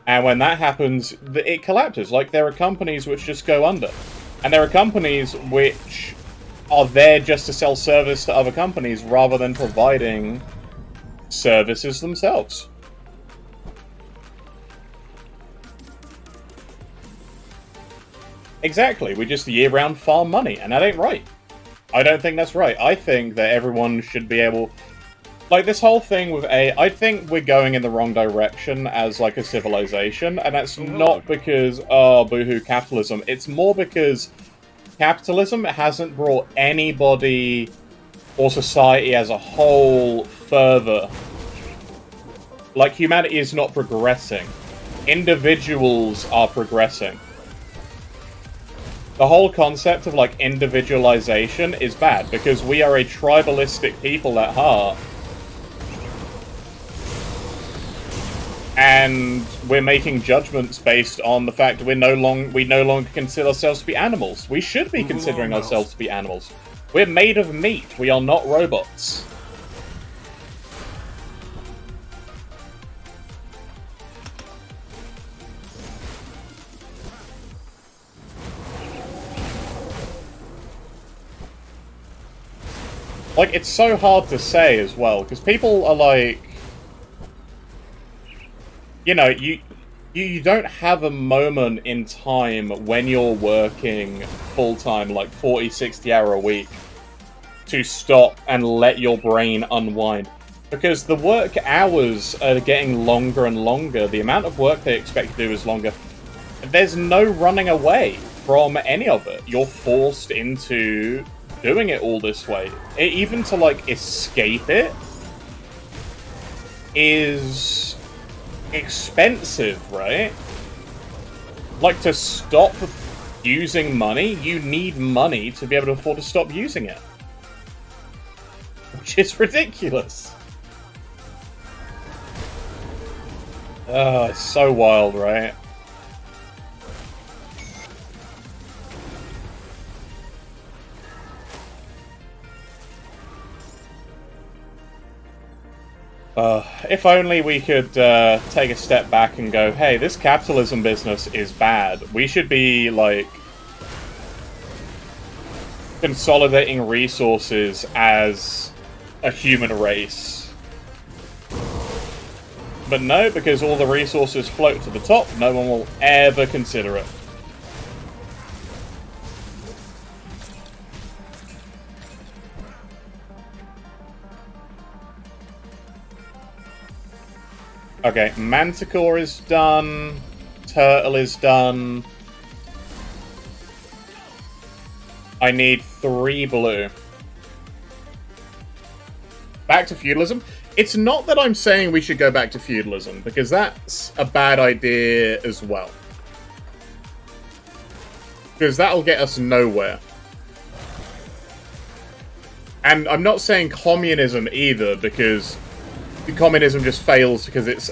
And when that happens, it collapses. Like, there are companies which just go under. And there are companies which are there just to sell service to other companies rather than providing services themselves. Exactly. We just year-round farm money, and that ain't right. I don't think that's right. I think that everyone should be able... Like, this whole thing with I think we're going in the wrong direction as, like, a civilization, and that's not because, oh, boohoo, capitalism. It's more because capitalism hasn't brought anybody or society as a whole further. Like, humanity is not progressing. Individuals are progressing. The whole concept of, like, individualization is bad, because we are a tribalistic people at heart. And we're making judgments based on the fact that we no longer consider ourselves to be animals. We should be considering ourselves to be animals. We're made of meat. We are not robots. Like, it's so hard to say as well, because people are like... You know, you don't have a moment in time when you're working full-time, like 40, 60 hour a week, to stop and let your brain unwind. Because the work hours are getting longer and longer. The amount of work they expect to do is longer. There's no running away from any of it. You're forced into doing it all this way. Even to, like, escape it is expensive, right? Like, to stop using money, you need money to be able to afford to stop using it. Which is ridiculous. Oh, it's so wild, right? If only we could take a step back and go, hey, this capitalism business is bad. We should be, like, consolidating resources as a human race. But no, because all the resources float to the top, no one will ever consider it. Okay, Manticore is done. Turtle is done. I need 3 blue. Back to feudalism? It's not that I'm saying we should go back to feudalism, because that's a bad idea as well. Because that'll get us nowhere. And I'm not saying communism either, because communism just fails because it's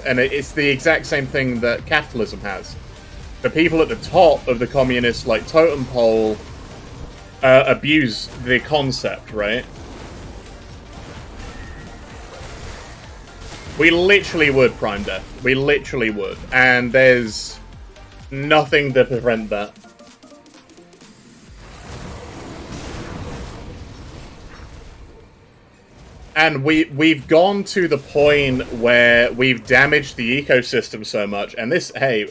the exact same thing that capitalism has. The people at the top of the communist, like, totem pole abuse the concept, right? We literally would, Prime Death. We literally would. And there's nothing to prevent that. And we've gone to the point where we've damaged the ecosystem so much, and this, hey,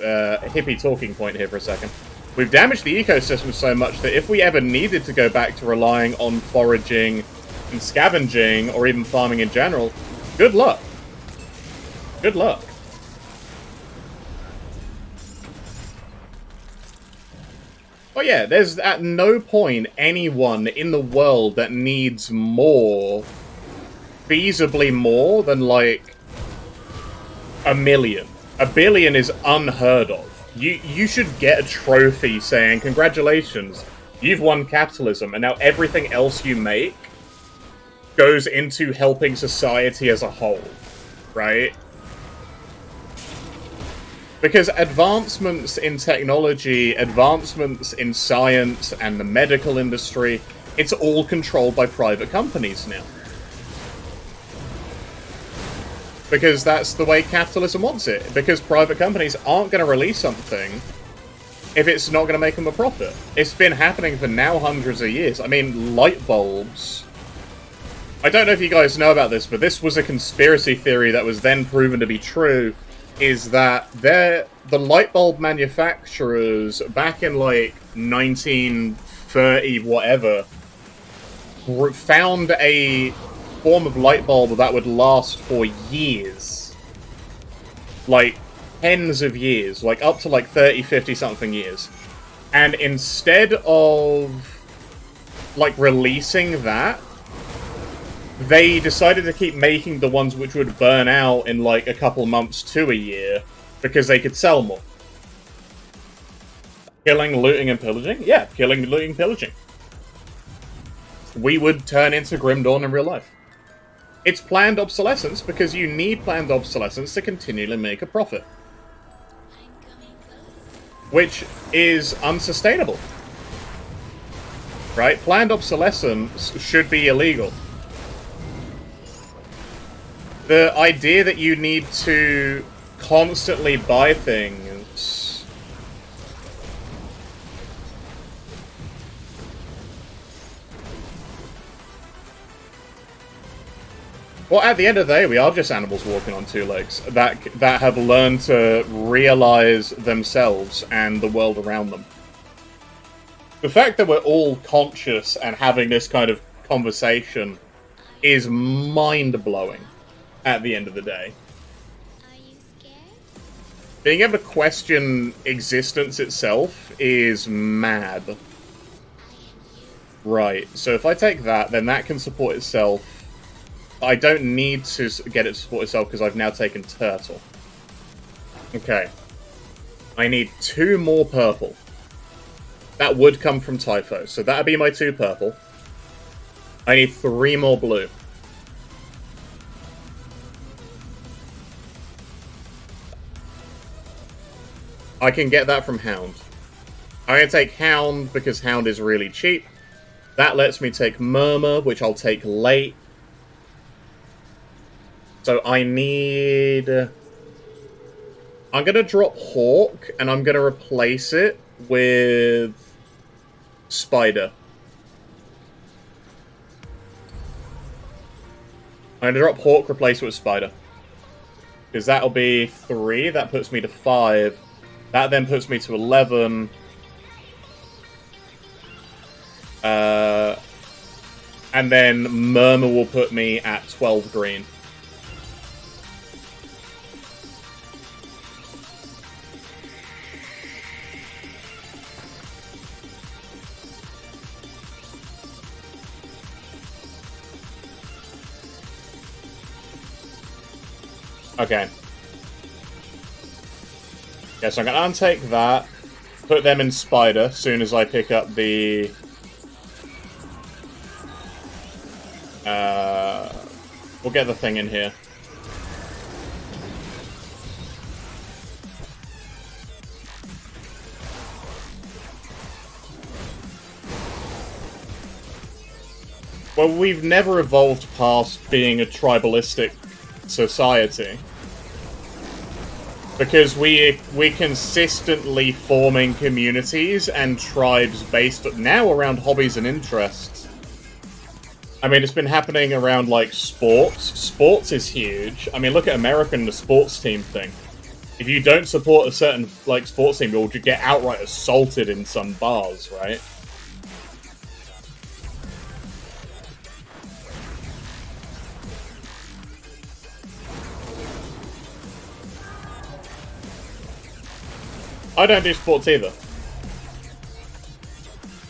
hippie talking point here for a second. We've damaged the ecosystem so much that if we ever needed to go back to relying on foraging and scavenging, or even farming in general, good luck. Good luck. Oh yeah, there's at no point anyone in the world that needs more, feasibly more than, like, 1 million. 1 billion is unheard of. You should get a trophy saying, congratulations, you've won capitalism, and now everything else you make goes into helping society as a whole, right? Because advancements in technology, advancements in science and the medical industry, it's all controlled by private companies now. Because that's the way capitalism wants it. Because private companies aren't going to release something if it's not going to make them a profit. It's been happening for now hundreds of years. I mean, light bulbs. I don't know if you guys know about this, but this was a conspiracy theory that was then proven to be true, is that the light bulb manufacturers back in, like, 1930 whatever found a form of light bulb that would last for years. Like, tens of years. Like, up to like 30, 50 something years. And instead of, like, releasing that, they decided to keep making the ones which would burn out in, like, a couple months to a year, because they could sell more. Killing, looting, and pillaging? Yeah, killing, looting, pillaging. We would turn into Grim Dawn in real life. It's planned obsolescence, because you need planned obsolescence to continually make a profit. Which is unsustainable. Right? Planned obsolescence should be illegal. The idea that you need to constantly buy things... Well, at the end of the day, we are just animals walking on two legs that have learned to realize themselves and the world around them. The fact that we're all conscious and having this kind of conversation is mind-blowing at the end of the day. Are you scared? Being able to question existence itself is mad. Right, so if I take that, then that can support itself. I don't need to get it to support itself because I've now taken Turtle. Okay. I need 2 more purple. That would come from Typho, so that'd be my 2 purple. I need 3 more blue. I can get that from Hound. I'm going to take Hound because Hound is really cheap. That lets me take Murmur, which I'll take late. So I need... I'm going to drop Hawk, and I'm going to replace it with Spider. I'm going to drop Hawk, replace it with Spider. Because that'll be 3, that puts me to 5. That then puts me to 11. And then Murmur will put me at 12 green. Okay. Yeah, so I'm going to untake that, put them in Spider as soon as I pick up the... we'll get the thing in here. Well, we've never evolved past being a tribalistic society. Because we're consistently forming communities and tribes based now around hobbies and interests. I mean, it's been happening around, like, sports. Sports is huge. I mean, look at America and the sports team thing. If you don't support a certain, like, sports team, you'll just get outright assaulted in some bars, right? I don't do sports either.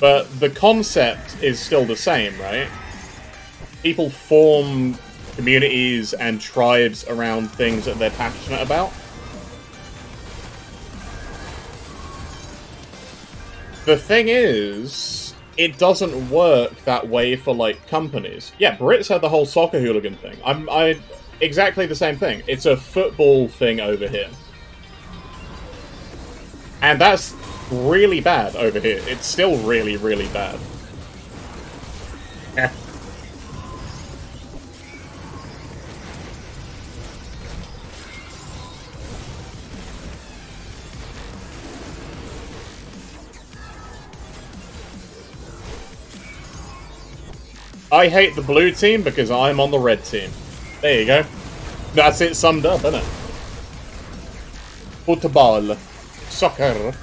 But the concept is still the same, right? People form communities and tribes around things that they're passionate about. The thing is, it doesn't work that way for, like, companies. Yeah, Brits had the whole soccer hooligan thing. Exactly the same thing. It's a football thing over here. And that's really bad over here. It's still really, really bad. I hate the blue team because I'm on the red team. There you go. That's it summed up, isn't it? Football. Soccer.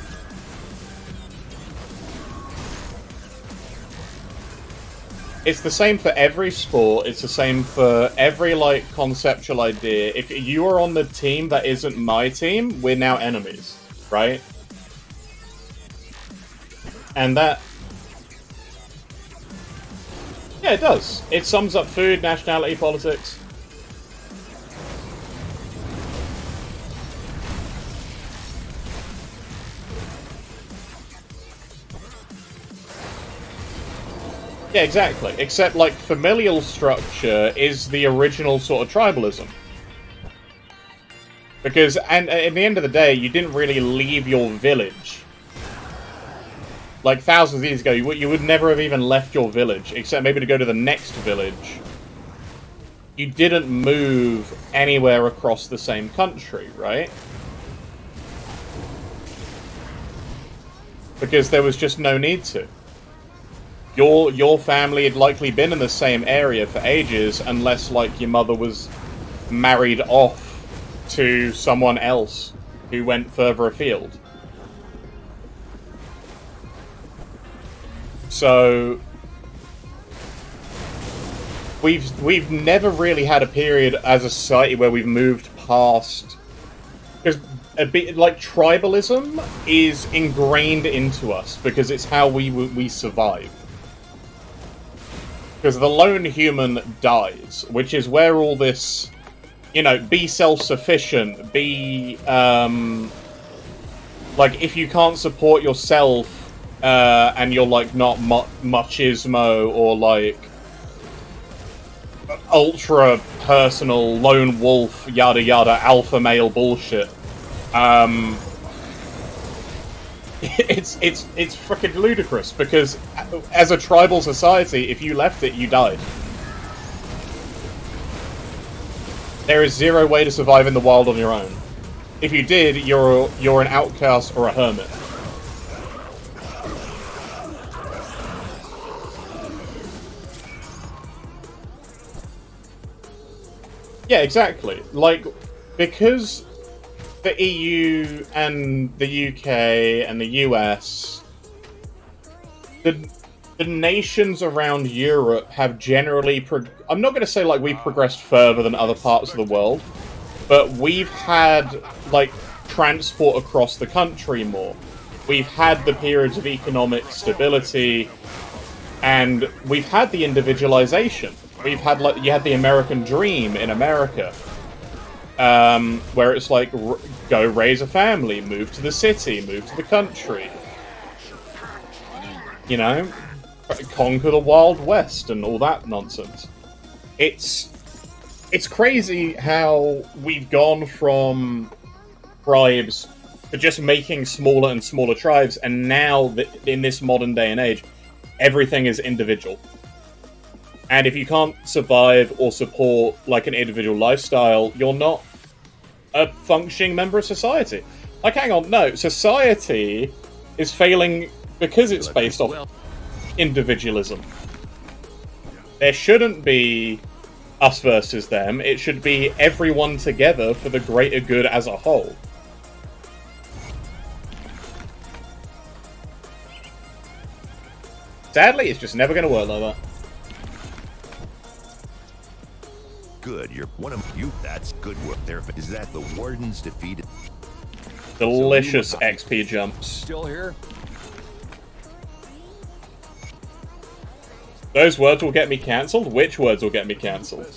it's the same for every sport. It's the same for every, like, conceptual idea. If you are on the team that isn't my team, we're now enemies, right? And that... Yeah, it does. It sums up food, nationality, politics. Yeah, exactly. Except, like, familial structure is the original sort of tribalism. Because, and at the end of the day, you didn't really leave your village. Like, thousands of years ago, you would never have even left your village, except maybe to go to the next village. You didn't move anywhere across the same country, right? Because there was just no need to. Your family had likely been in the same area for ages, unless, like, your mother was married off to someone else who went further afield. So we've never really had a period as a society where we've moved past, because a bit like tribalism is ingrained into us because it's how we survive. Because the lone human dies, which is where all this, you know, be self-sufficient, be, like, if you can't support yourself, and you're, like, not machismo or, like, ultra-personal, lone wolf, yada yada, alpha male bullshit, it's freaking ludicrous, because as a tribal society, if you left it, you died. There is zero way to survive in the wild on your own. If you did, you're an outcast or a hermit. Yeah, exactly. Like, because the EU and the UK and the US, the nations around Europe have generally... I'm not going to say, like, we've progressed further than other parts of the world, but we've had, like, transport across the country more. We've had the periods of economic stability, and we've had the individualization. We've had, like, you had the American dream in America, where it's like, go raise a family, move to the city, move to the country, you know, conquer the Wild West and all that nonsense. It's crazy how we've gone from tribes to just making smaller and smaller tribes, and now in this modern day and age, everything is individual. And if you can't survive or support, like, an individual lifestyle, you're not a functioning member of society. Like, hang on, no, society is failing because it's based off individualism. There shouldn't be us versus them, it should be everyone together for the greater good as a whole. Sadly, it's just never going to work like that. Good, you're one of you. That's good work there. Is that the Wardens defeated? Delicious XP jumps. Still here? Those words will get me cancelled? Which words will get me cancelled?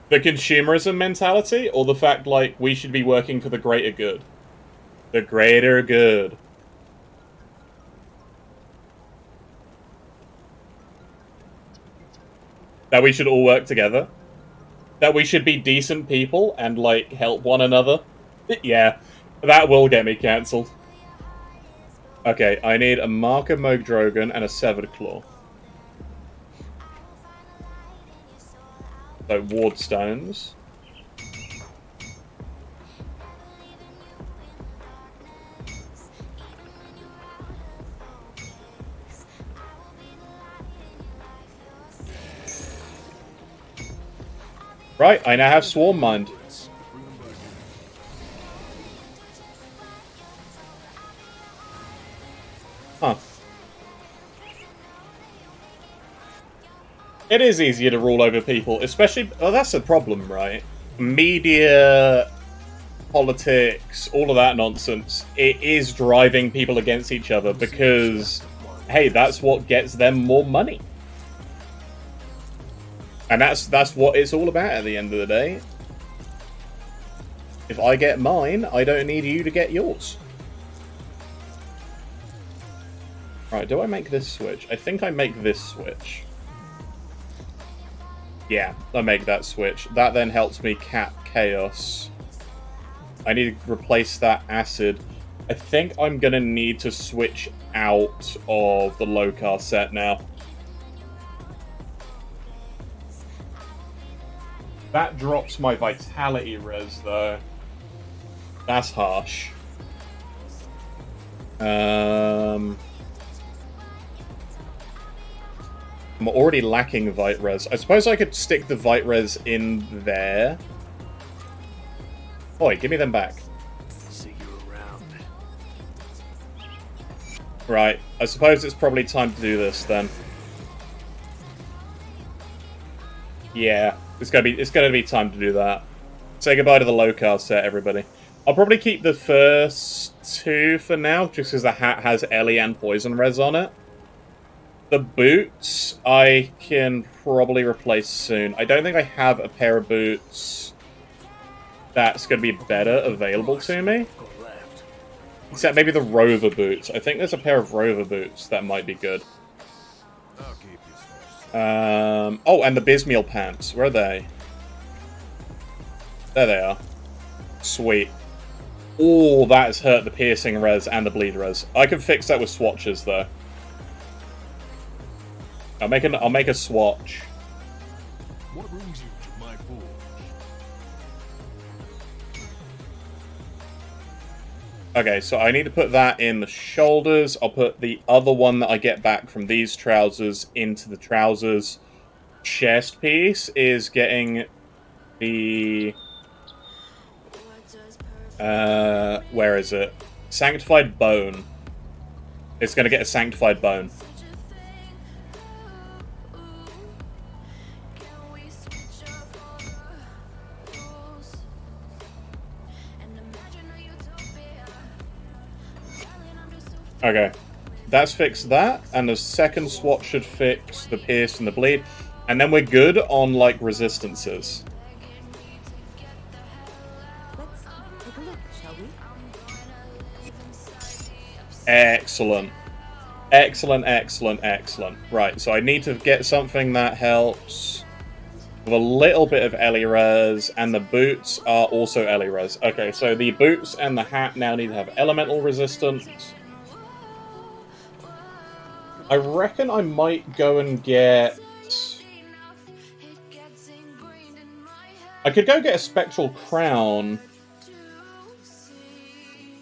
The consumerism mentality, or the fact, like, we should be working for the greater good? The greater good. That we should all work together? That we should be decent people and, like, help one another? Yeah, that will get me cancelled. Okay, I need a Mark of Mogdrogan and a Severed Claw. So, Ward Stones. Right, I now have Swarm Mind. Huh. It is easier to rule over people, especially... Oh, that's the problem, right? Media, politics, all of that nonsense. It is driving people against each other because, hey, that's what gets them more money. And that's what it's all about at the end of the day. If I get mine, I don't need you to get yours. Right, do I make this switch? I think I make this switch. Yeah, I make that switch. That then helps me cap chaos. I need to replace that acid. I think I'm going to need to switch out of the Lokar set now. That drops my vitality res, though. That's harsh. I'm already lacking Vite Res. I suppose I could stick the Vite Res in there. Oi, give me them back. See you around. Right, I suppose it's probably time to do this then. Yeah, it's gonna be time to do that. Say goodbye to the Lokar set, everybody. I'll probably keep the first two for now, just because the hat has Ellie and Poison Res on it. The boots, I can probably replace soon. I don't think I have a pair of boots that's going to be better available to me. Except maybe the Rover boots. I think there's a pair of Rover boots that might be good. Oh, and the Bismeal pants. Where are they? There they are. Sweet. Oh, that has hurt the piercing res and the bleed res. I can fix that with swatches, though. I'll make a swatch. What brings you to my forge? Okay, so I need to put that in the shoulders. I'll put the other one that I get back from these trousers into the trousers. Chest piece is getting the... where is it? Sanctified Bone. It's going to get a Sanctified Bone. Okay, that's fixed that, and the second swatch should fix the pierce and the bleed, and then we're good on, like, resistances. Let's take a look, shall we? Excellent. Excellent, excellent, excellent. Right, so I need to get something that helps with a little bit of Ellie res, and the boots are also Ellie res. Okay, so the boots and the hat now need to have elemental resistance. I reckon I might go and get... I could go get a Spectral Crown.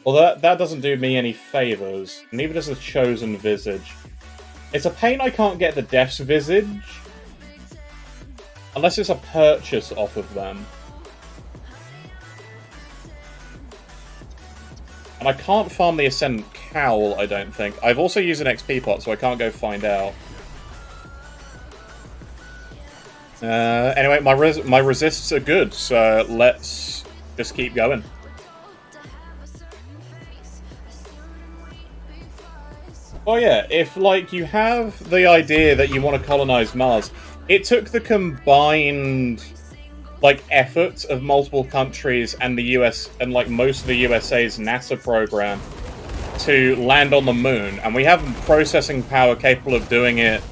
Well, that doesn't do me any favours. Neither does the Chosen Visage. It's a pain I can't get the Death's Visage. Unless it's a purchase off of them. And I can't farm the Ascendant Cowl, I don't think. I've also used an XP pot, so I can't go find out. Anyway, my resists are good, so let's just keep going. Oh yeah, if, like, you have the idea that you want to colonize Mars, it took the combined... like, effort of multiple countries and the US, and, like, most of the USA's NASA program to land on the moon, and we have processing power capable of doing it,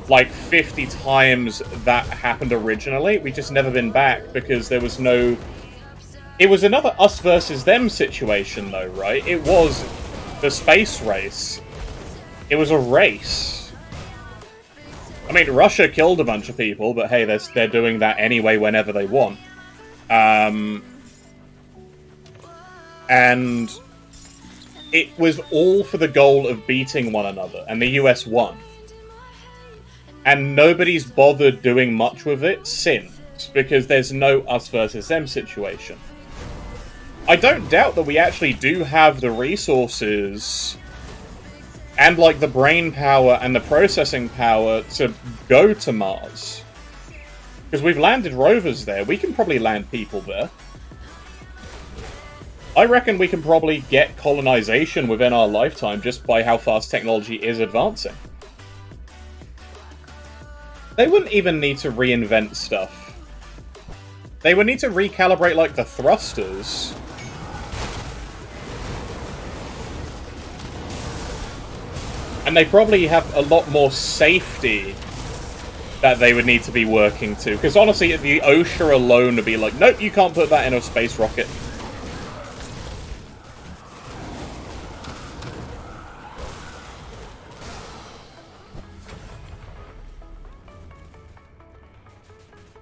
like, 50 times that happened originally. We've just never been back, because there was no... It was another us versus them situation, though, right? It was the space race. It was a race. I mean, Russia killed a bunch of people, but hey, they're doing that anyway whenever they want. And it was all for the goal of beating one another, and the US won. And nobody's bothered doing much with it since, because there's no us versus them situation. I don't doubt that we actually do have the resources and like the brain power and the processing power to go to Mars. Because we've landed rovers there. We can probably land people there. I reckon we can probably get colonization within our lifetime just by how fast technology is advancing. They wouldn't even need to reinvent stuff. They would need to recalibrate, like, the thrusters. And they probably have a lot more safety that they would need to be working to. Because honestly, the OSHA alone would be like, nope, you can't put that in a space rocket.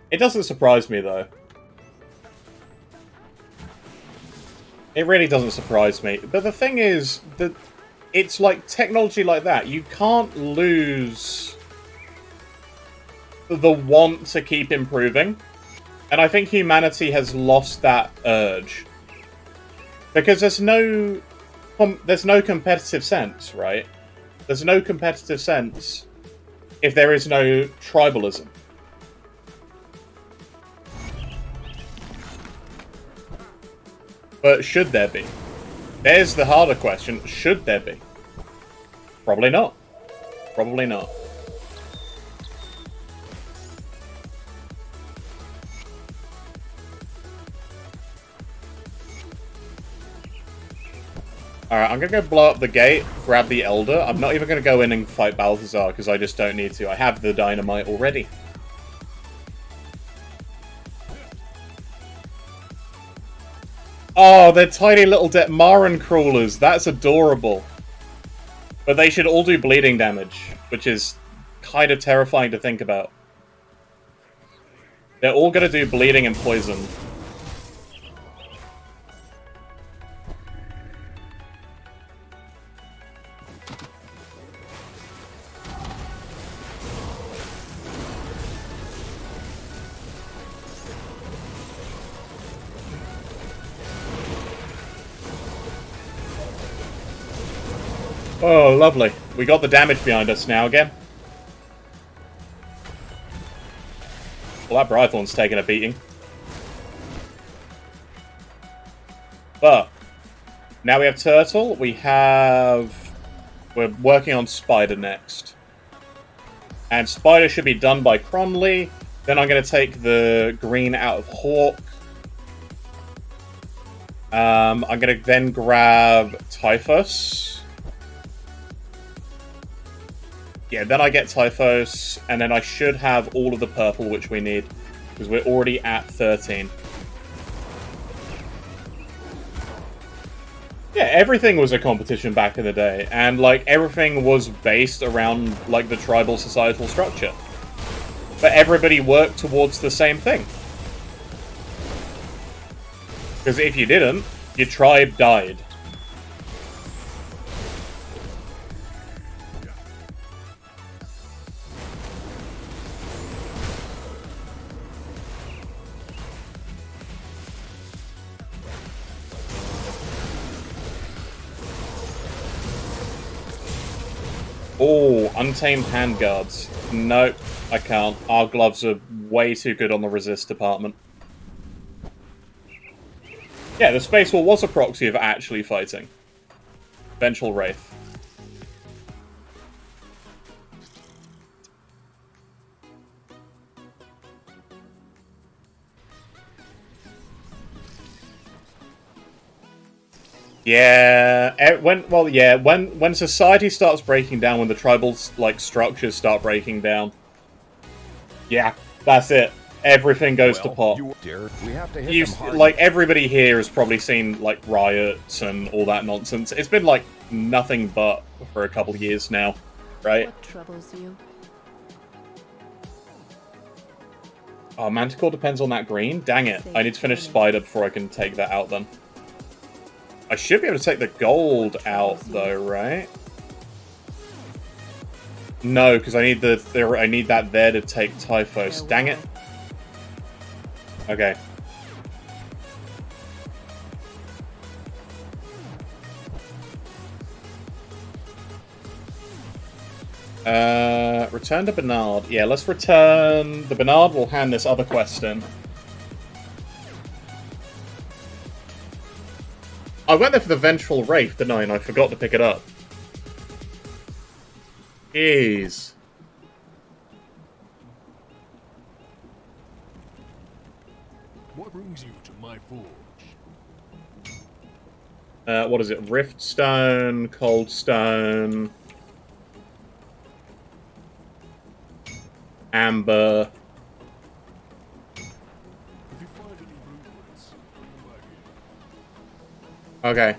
It doesn't surprise me, though. It really doesn't surprise me. But the thing is, that it's like technology like that. You can't lose the want to keep improving. And I think humanity has lost that urge. Because there's no competitive sense, right? There's no competitive sense if there is no tribalism. But should there be? There's the harder question. Should there be? Probably not. Probably not. Alright, I'm gonna go blow up the gate, grab the Elder. I'm not even gonna go in and fight Balthazar, because I just don't need to. I have the dynamite already. Oh, they're tiny little Detmaran crawlers. That's adorable. But they should all do bleeding damage, which is kind of terrifying to think about. They're all gonna do bleeding and poison. Oh, lovely. We got the damage behind us now again. Well, that Brythorn's taking a beating. But now we have Turtle. We're working on Spider next. And Spider should be done by Cronley. Then I'm going to take the green out of Hawk. I'm going to then grab Typhus. Yeah, then I get Typhus, and then I should have all of the purple which we need, because we're already at 13. Yeah, everything was a competition back in the day, and, like, everything was based around, like, the tribal societal structure. But everybody worked towards the same thing. Because if you didn't, your tribe died. Oh, Untamed Handguards. Nope, I can't. Our gloves are way too good on the resist department. Yeah, the Space War was a proxy of actually fighting. Vengeful Wraith. Yeah, when society starts breaking down, when the tribal like structures start breaking down, yeah, that's it. Everything goes to pot. We have to hit them hard. Like everybody here has probably seen like riots and all that nonsense. It's been like nothing but for a couple of years now, right? What troubles you? Oh, Manticore depends on that green. Dang it! I need to finish Spider before I can take that out. Then I should be able to take the gold out though, right? No, because I need I need that there to take Typhus. Dang it! Okay. Return to Bernard. Yeah, let's return the Bernard. We'll hand this other quest in. I went there for the Vengeful Wraith, didn't I? And I forgot to pick it up. Jeez. What brings you to my forge? What is it? Riftstone, Coldstone, Amber. If you find any blueprints, come back here. Okay.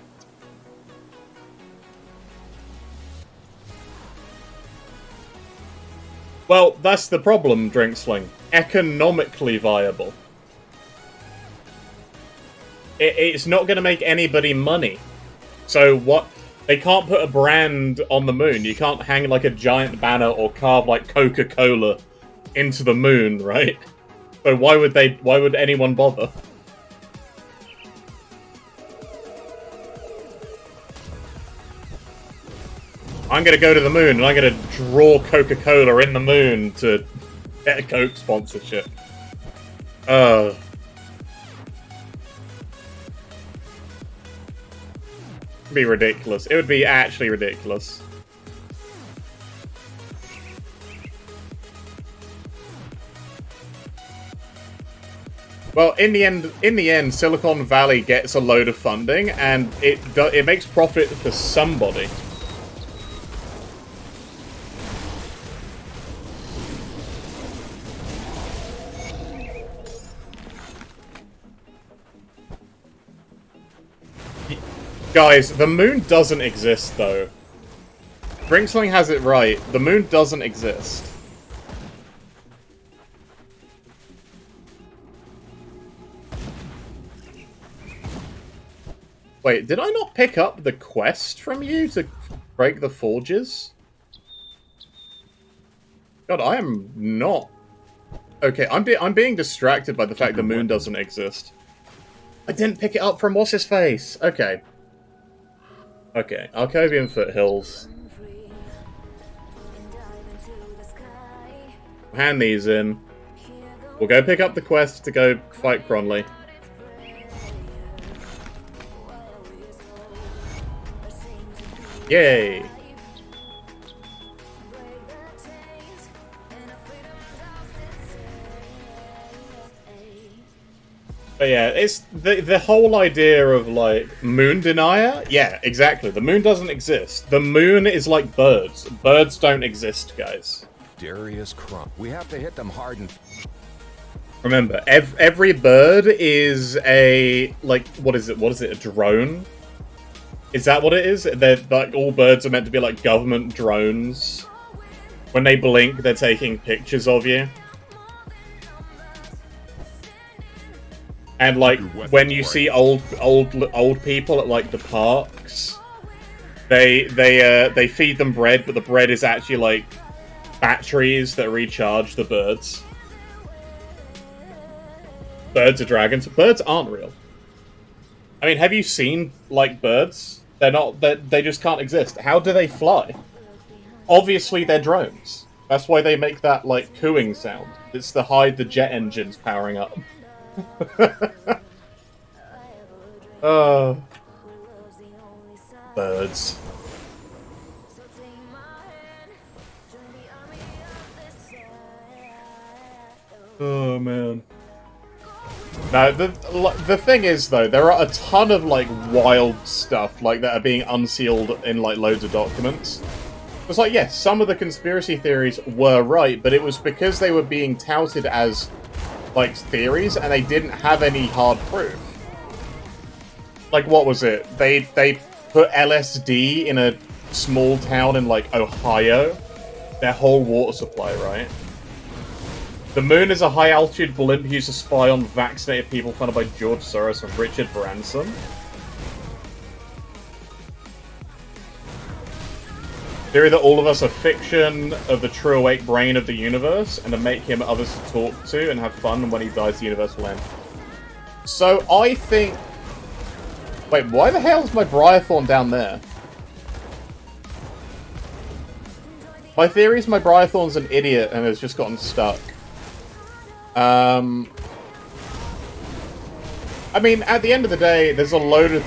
Well, that's the problem, Drinksling. Economically viable. It's not going to make anybody money. So what? They can't put a brand on the moon. You can't hang like a giant banner or carve like Coca-Cola into the moon, right? So why would anyone bother? I'm gonna go to the moon and I'm gonna draw Coca-Cola in the moon to get a Coke sponsorship. It'd be ridiculous. It would be actually ridiculous. Well, in the end, Silicon Valley gets a load of funding, and it makes profit for somebody. Guys, the moon doesn't exist, though. Drinksling has it right. The moon doesn't exist. Wait, did I not pick up the quest from you to break the forges? God, I am not... Okay, I'm being distracted by the fact the moon doesn't exist. I didn't pick it up from what's-his-face. Okay. Okay, Arcovian Foothills. Hand these in. We'll go pick up the quest to go fight Cronley. Yay! But yeah, it's the whole idea of, like, moon denier. Yeah, exactly. The moon doesn't exist. The moon is like birds. Birds don't exist, guys. Darius Crump. We have to hit them hard and... Remember, every bird is a, like, what is it? What is it? A drone? Is that what it is? They're, like, all birds are meant to be, like, government drones. When they blink, they're taking pictures of you. And, like, when you see old people at, like, the parks, they feed them bread, but the bread is actually, like, batteries that recharge the birds. Birds are dragons. Birds aren't real. I mean, have you seen, like, birds? They just can't exist. How do they fly? Obviously, they're drones. That's why they make that, like, cooing sound. It's to hide the jet engines powering up. Birds. Oh man. Now the thing is though, there are a ton of like wild stuff like that are being unsealed in like loads of documents. It's like, yes, some of the conspiracy theories were right, but it was because they were being touted as like theories and they didn't have any hard proof. Like, what was it? They put LSD in a small town in like Ohio. Their whole water supply, right? The moon is a high altitude blimp used to spy on vaccinated people funded by George Soros and Richard Branson. Theory that all of us are fiction of the true awake brain of the universe, and to make him others to talk to and have fun, and when he dies the universe will end. So I think... Wait, why the hell is my Briarthorn down there? My theory is my Brythorn's an idiot and has just gotten stuck. I mean, at the end of the day, there's a load of...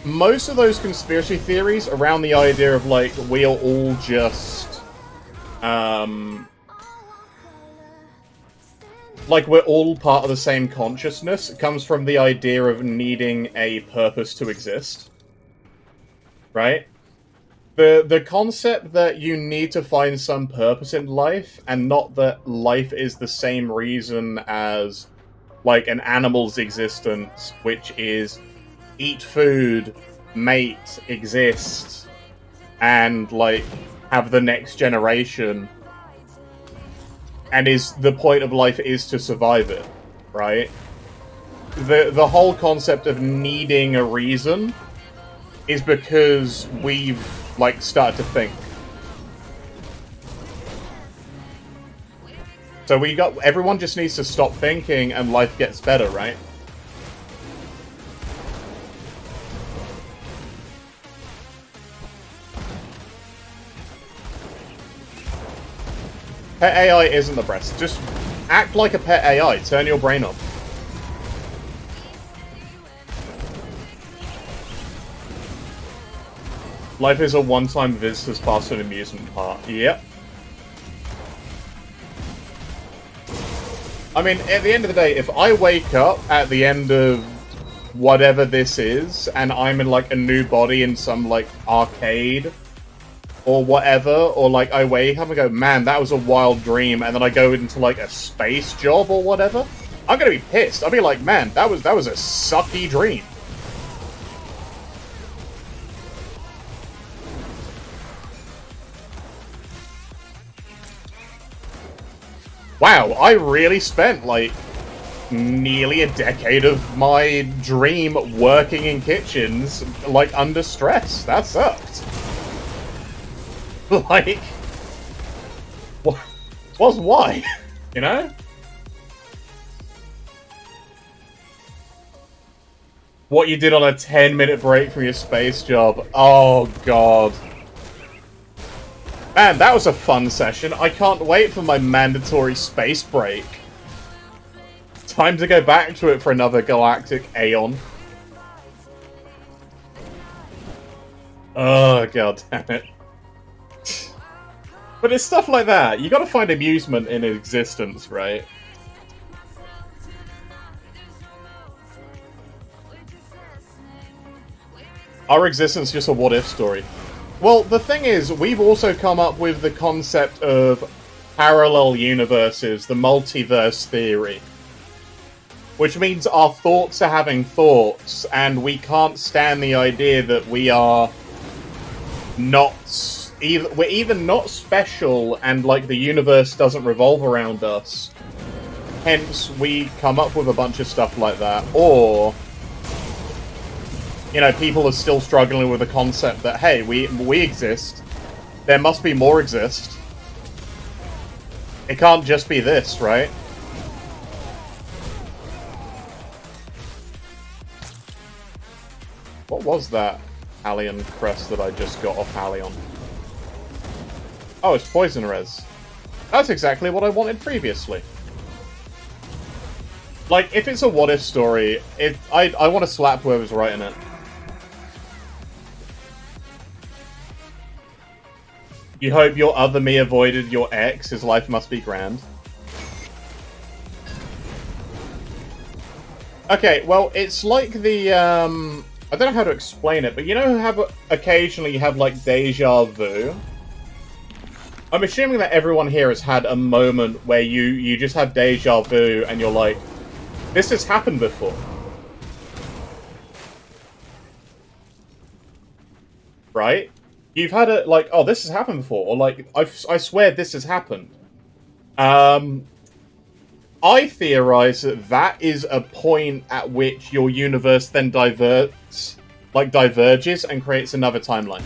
Most of those conspiracy theories around the idea of, like, we are all just... like, we're all part of the same consciousness. It comes from the idea of needing a purpose to exist. Right? The concept that you need to find some purpose in life, and not that life is the same reason as, like, an animal's existence, which is eat food, mate, exist, and, like, have the next generation, and is the point of life is to survive it, right? The whole concept of needing a reason is because we've, like, started to think. So everyone just needs to stop thinking and life gets better, right? Pet AI isn't the best. Just act like a pet AI. Turn your brain off. Life is a one-time visitor's pass to an amusement park. Yep. I mean, at the end of the day, if I wake up at the end of whatever this is, and I'm in, like, a new body in some, like, arcade, or whatever, or, like, I wake up and go, man, that was a wild dream, and then I go into, like, a space job or whatever, I'm gonna be pissed. I'll be like, man, that was a sucky dream. Wow, I really spent, like, nearly a decade of my dream working in kitchens, like, under stress. That sucked. Like, why? You know? What you did on a 10-minute break from your space job. Oh, God. Man, that was a fun session. I can't wait for my mandatory space break. Time to go back to it for another galactic aeon. Oh, god damn it. But it's stuff like that. You gotta find amusement in existence, right? Our existence is just a what-if story. Well, the thing is, we've also come up with the concept of parallel universes, the multiverse theory. Which means our thoughts are having thoughts, and we can't stand the idea that we are not... we're either not special, and, like, the universe doesn't revolve around us. Hence, we come up with a bunch of stuff like that, or... you know, people are still struggling with the concept that, hey, we exist. There must be more exist. It can't just be this, right? What was that Halion crest that I just got off Halion? Oh, it's Poison Res. That's exactly what I wanted previously. Like, if it's a what-if story, I want to slap whoever's writing it. You hope your other me avoided your ex, his life must be grand. Okay, well, it's like the, I don't know how to explain it, but you know how occasionally you have, like, deja vu? I'm assuming that everyone here has had a moment where you just have deja vu and you're like, this has happened before. Right? You've had a, like, oh, this has happened before, or like, I swear this has happened. I theorize that that is a point at which your universe then diverges and creates another timeline.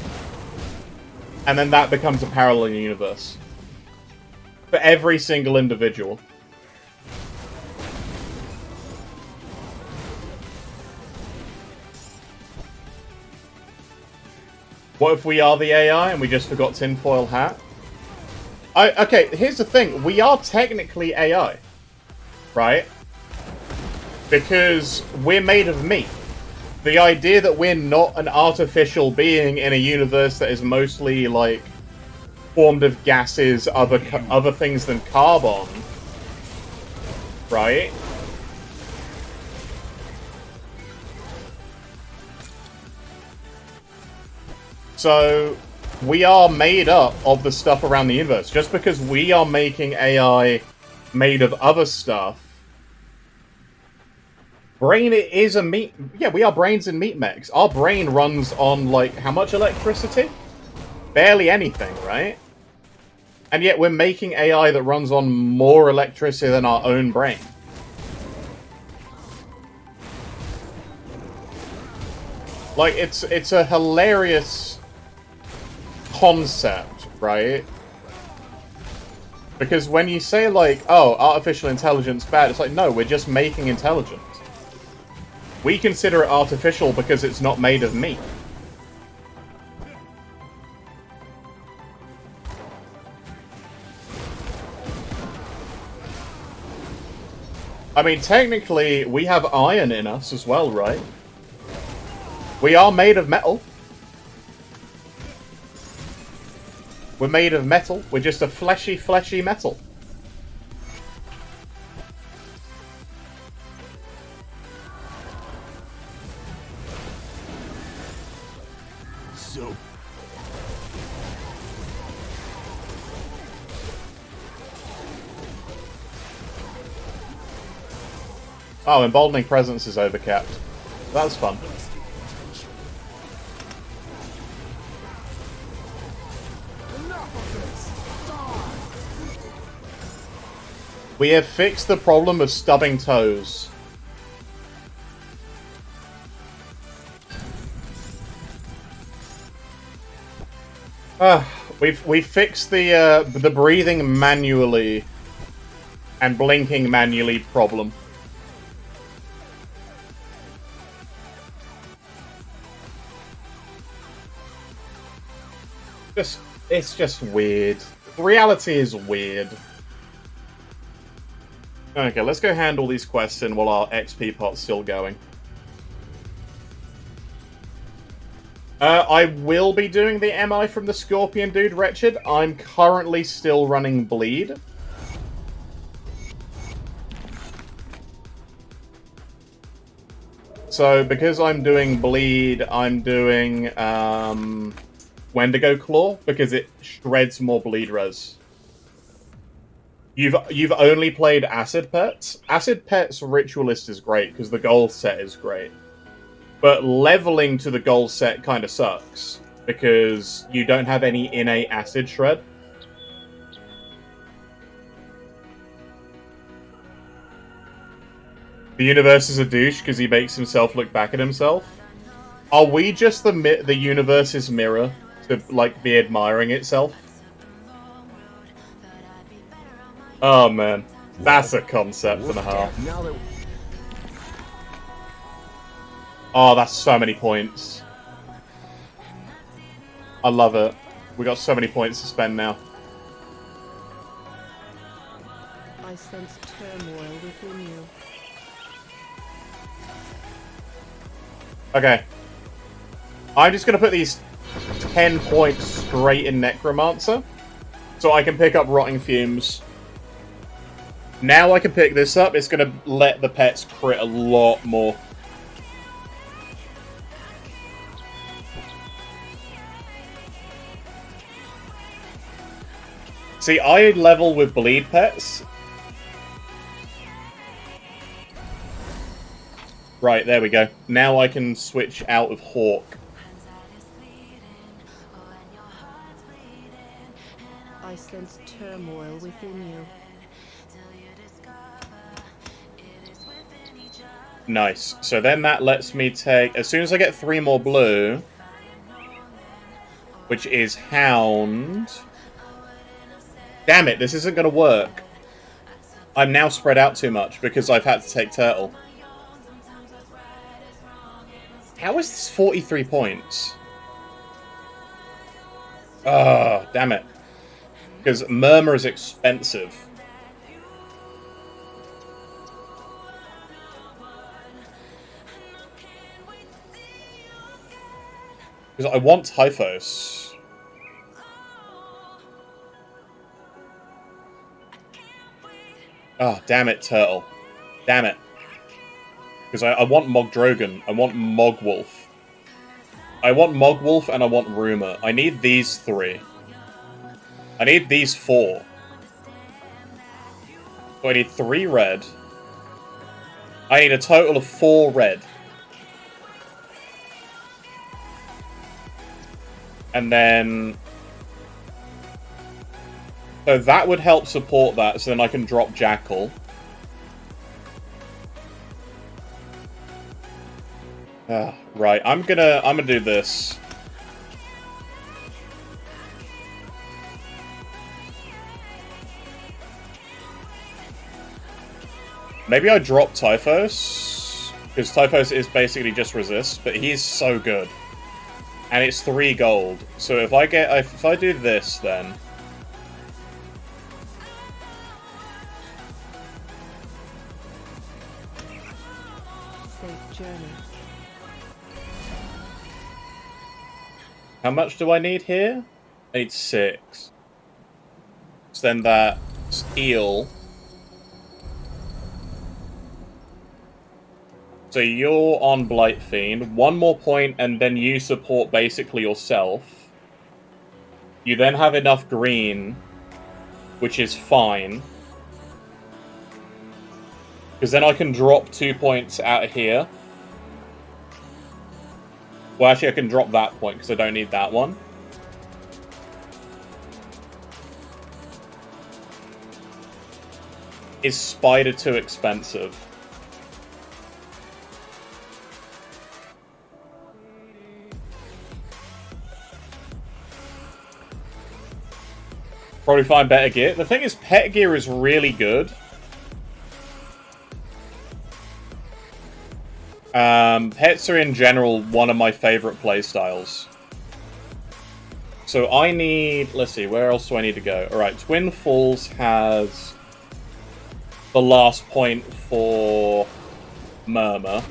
And then that becomes a parallel universe. For every single individual. What if we are the AI and we just forgot tinfoil hat? Okay, here's the thing. We are technically AI, right? Because we're made of meat. The idea that we're not an artificial being in a universe that is mostly, like, formed of gases, other things than carbon, right? So, we are made up of the stuff around the universe. Just because we are making AI made of other stuff, brain is a meat... Yeah, we are brains and meat mechs. Our brain runs on, like, how much electricity? Barely anything, right? And yet we're making AI that runs on more electricity than our own brain. Like, it's a hilarious concept, right? Because when you say, like, oh, artificial intelligence bad, it's like, no, we're just making intelligence. We consider it artificial because it's not made of meat. I mean, technically, we have iron in us as well, right? We are made of metal. We're made of metal. We're just a fleshy metal. So... Oh, Emboldening Presence is overcapped. That's fun. We have fixed the problem of stubbing toes. We've fixed the breathing manually and blinking manually problem. It's just weird. Reality is weird. Okay, let's go handle these quests in while our XP pot's still going. I will be doing the MI from the Scorpion Dude, Wretched. I'm currently still running Bleed. So, because I'm doing Bleed, I'm doing Wendigo Claw, because it shreds more bleed res. You've only played Acid Pets? Acid Pets Ritualist is great, because the gold set is great. But leveling to the gold set kind of sucks, because you don't have any innate acid shred. The universe is a douche because he makes himself look back at himself. Are we just the universe's mirror to, like, be admiring itself? Oh, man. That's a concept and a half. Oh, that's so many points. I love it. We got so many points to spend now. I sense turmoil within you. Okay. I'm just gonna put these 10 points straight in Necromancer, so I can pick up Rotting Fumes. Now I can pick this up, it's gonna let the pets crit a lot more. See, I level with Bleed Pets. Right, there we go. Now I can switch out of Hawk. I sense turmoil within you. Nice. So then that lets me take... As soon as I get 3 more blue, which is Hound... Damn it, this isn't going to work. I'm now spread out too much because I've had to take Turtle. How is this 43 points? Oh, damn it. Because Murmur is expensive. Because I want Typhos. Oh, damn it, Turtle. Damn it. Because I want Mogdrogon. I want Mogwolf. I want Mogwolf and I want Rumour. I need these 3. I need these 4. So I need 3 red. I need a total of 4 red. And then... So that would help support that, so then I can drop Jackal. Right, I'm gonna do this. Maybe I drop Typhos, because Typhos is basically just resist, but he's so good. And it's 3 gold. So if I do this, then Safe journey. how much do I need here? I need 6. So then that's Eel. So you're on Blight Fiend. 1 more point, and then you support basically yourself. You then have enough green, which is fine. Because then I can drop 2 points out of here. Well, actually, I can drop that point, because I don't need that one. Is Spider too expensive? Probably find better gear. The thing is, pet gear is really good. Pets are in general one of my favorite playstyles. So I need... Let's see, where else do I need to go? Alright, Twin Falls has the last point for Murmur.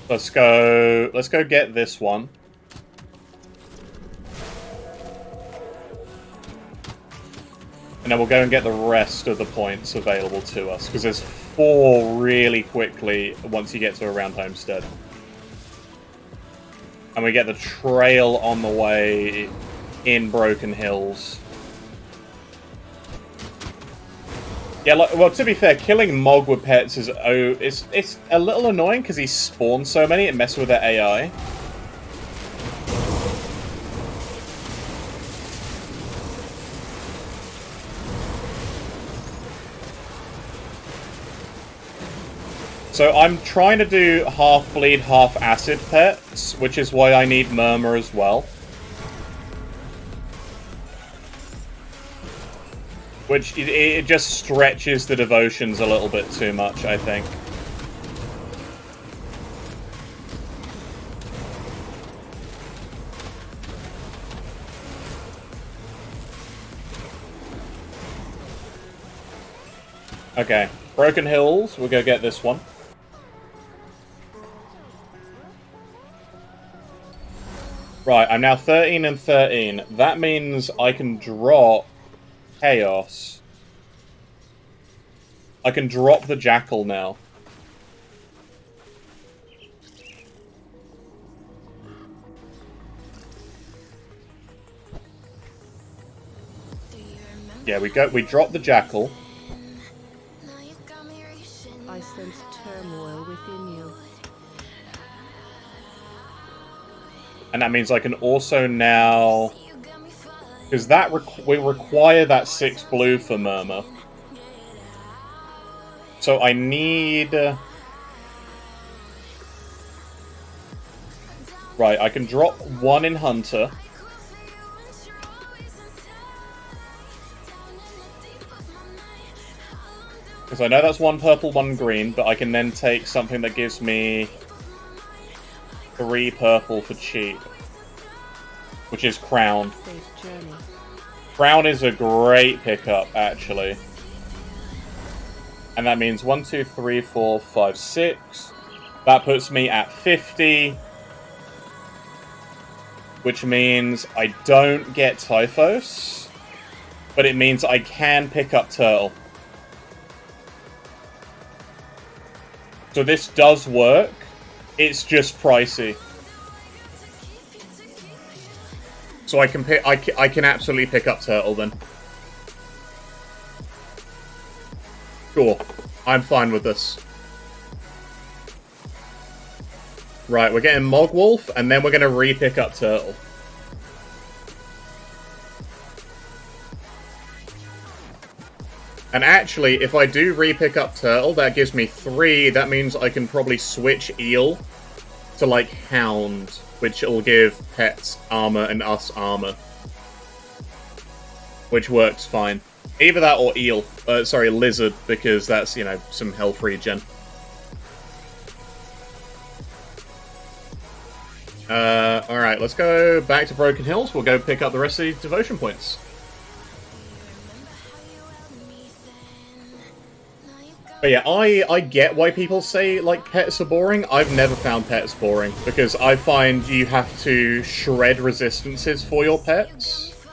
Let's go get this one. And then we'll go and get the rest of the points available to us, because there's 4 really quickly once you get to around Homestead. And we get the trail on the way in Broken Hills. Yeah, like, well, to be fair, killing Mog with pets is it's a little annoying because he spawns so many and messes with their AI. So I'm trying to do half bleed, half acid pets, which is why I need Murmur as well. Which, it just stretches the devotions a little bit too much, I think. Okay, Broken Hills, we'll go get this one. Right, I'm now 13 and 13. That means I can drop Chaos. I can drop the Jackal now. Yeah, we drop the Jackal. I sense turmoil within you. And that means I can also now... Because that we require that 6 blue for Murmur. So I need... Right, I can drop 1 in Hunter. Because I know that's 1 purple, 1 green, but I can then take something that gives me... 3 purple for cheap, which is Crown. Safe journey. Crown is a great pickup, actually. And that means 1, 2, 3, 4, 5, 6. That puts me at 50. Which means I don't get Typhos. But it means I can pick up Turtle. So this does work. It's just pricey. So I can absolutely pick up Turtle then. Cool. I'm fine with this. Right, we're getting Mogwolf, and then we're going to re-pick up Turtle. And actually, if I do re-pick up Turtle, that gives me 3. That means I can probably switch Eel to, like, Hound, which will give pets armor and us armor. Which works fine. Either that or Eel. Sorry, Lizard, because that's, you know, some health regen. Alright, let's go back to Broken Hills. We'll go pick up the rest of these devotion points. But yeah, I get why people say, like, pets are boring. I've never found pets boring, because I find you have to shred resistances for your pets.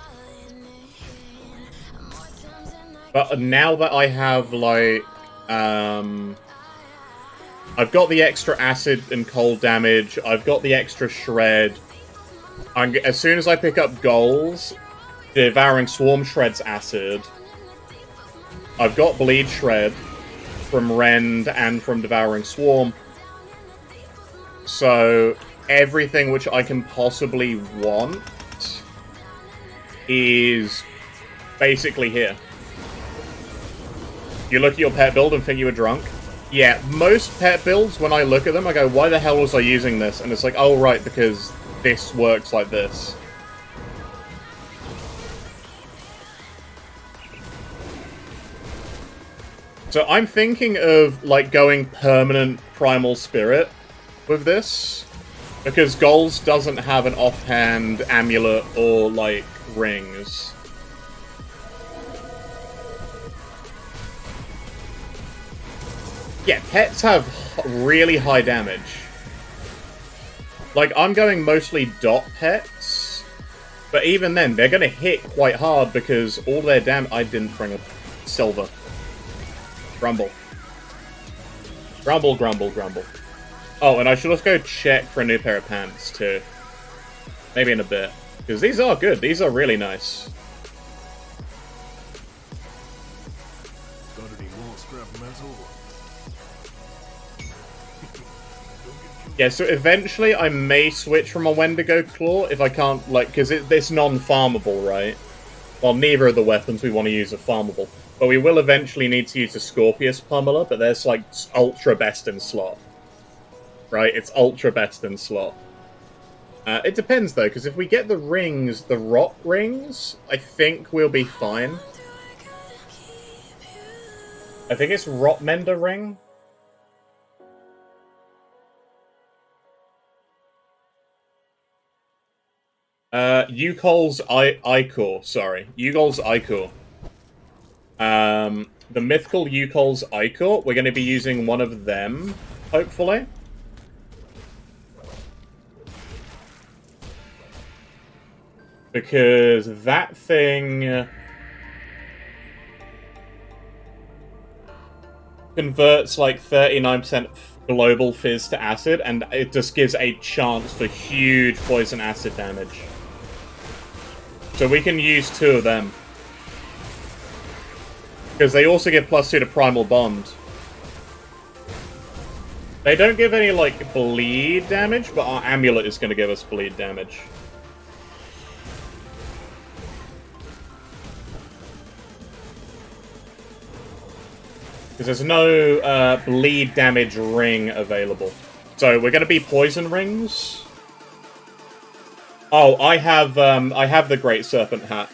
But now that I have, like, I've got the extra acid and cold damage, I've got the extra shred. As soon as I pick up goals, Devouring Swarm shreds acid. I've got Bleed Shred from Rend and from Devouring Swarm. So, everything which I can possibly want is basically here. You look at your pet build and think you were drunk? Yeah, most pet builds, when I look at them, I go, why the hell was I using this? And it's like, oh right, because this works like this. So I'm thinking of, like, going permanent Primal Spirit with this. Because Goals doesn't have an offhand amulet or, like, rings. Yeah, pets have really high damage. Like, I'm going mostly dot pets. But even then, they're going to hit quite hard because all their I didn't bring a silver. Grumble. Grumble, grumble, grumble. Oh, and I should also go check for a new pair of pants, too. Maybe in a bit. Because these are good. These are really nice. Got any more scrap metal? Yeah, so eventually I may switch from a Wendigo Claw if I can't, like, because it's non-farmable, right? Well, neither of the weapons we want to use are farmable. But we will eventually need to use a Scorpius Pummeler, but there's, like, ultra best in slot. Right? It's ultra best in slot. It depends, though, because if we get the rings, the rock rings, I think we'll be fine. I think it's Rotmender Ring. Yukol's Ichor, sorry. Yukol's Ichor. The mythical Yukol's Ichor, we're going to be using one of them, hopefully. Because that thing converts like 39% global fizz to acid, and it just gives a chance for huge poison acid damage. So we can use 2 of them. Because they also give +2 to Primal Bond. They don't give any, like, bleed damage, but our amulet is going to give us bleed damage. Because there's no bleed damage ring available. So we're going to be poison rings. Oh, I have the Great Serpent Hat.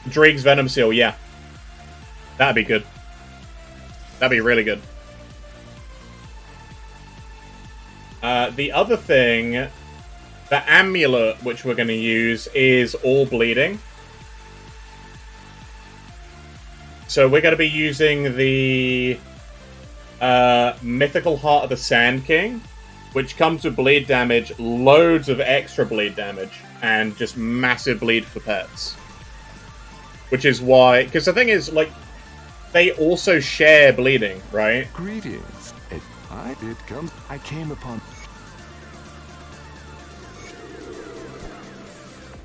Dreeg's Venom Seal, yeah. That'd be good. That'd be really good. The other thing, the amulet which we're going to use is all bleeding. So we're going to be using the Mythical Heart of the Sand King, which comes with bleed damage, loads of extra bleed damage, and just massive bleed for pets. Which is why, because the thing is, like, they also share bleeding, right? Greetings. I came upon.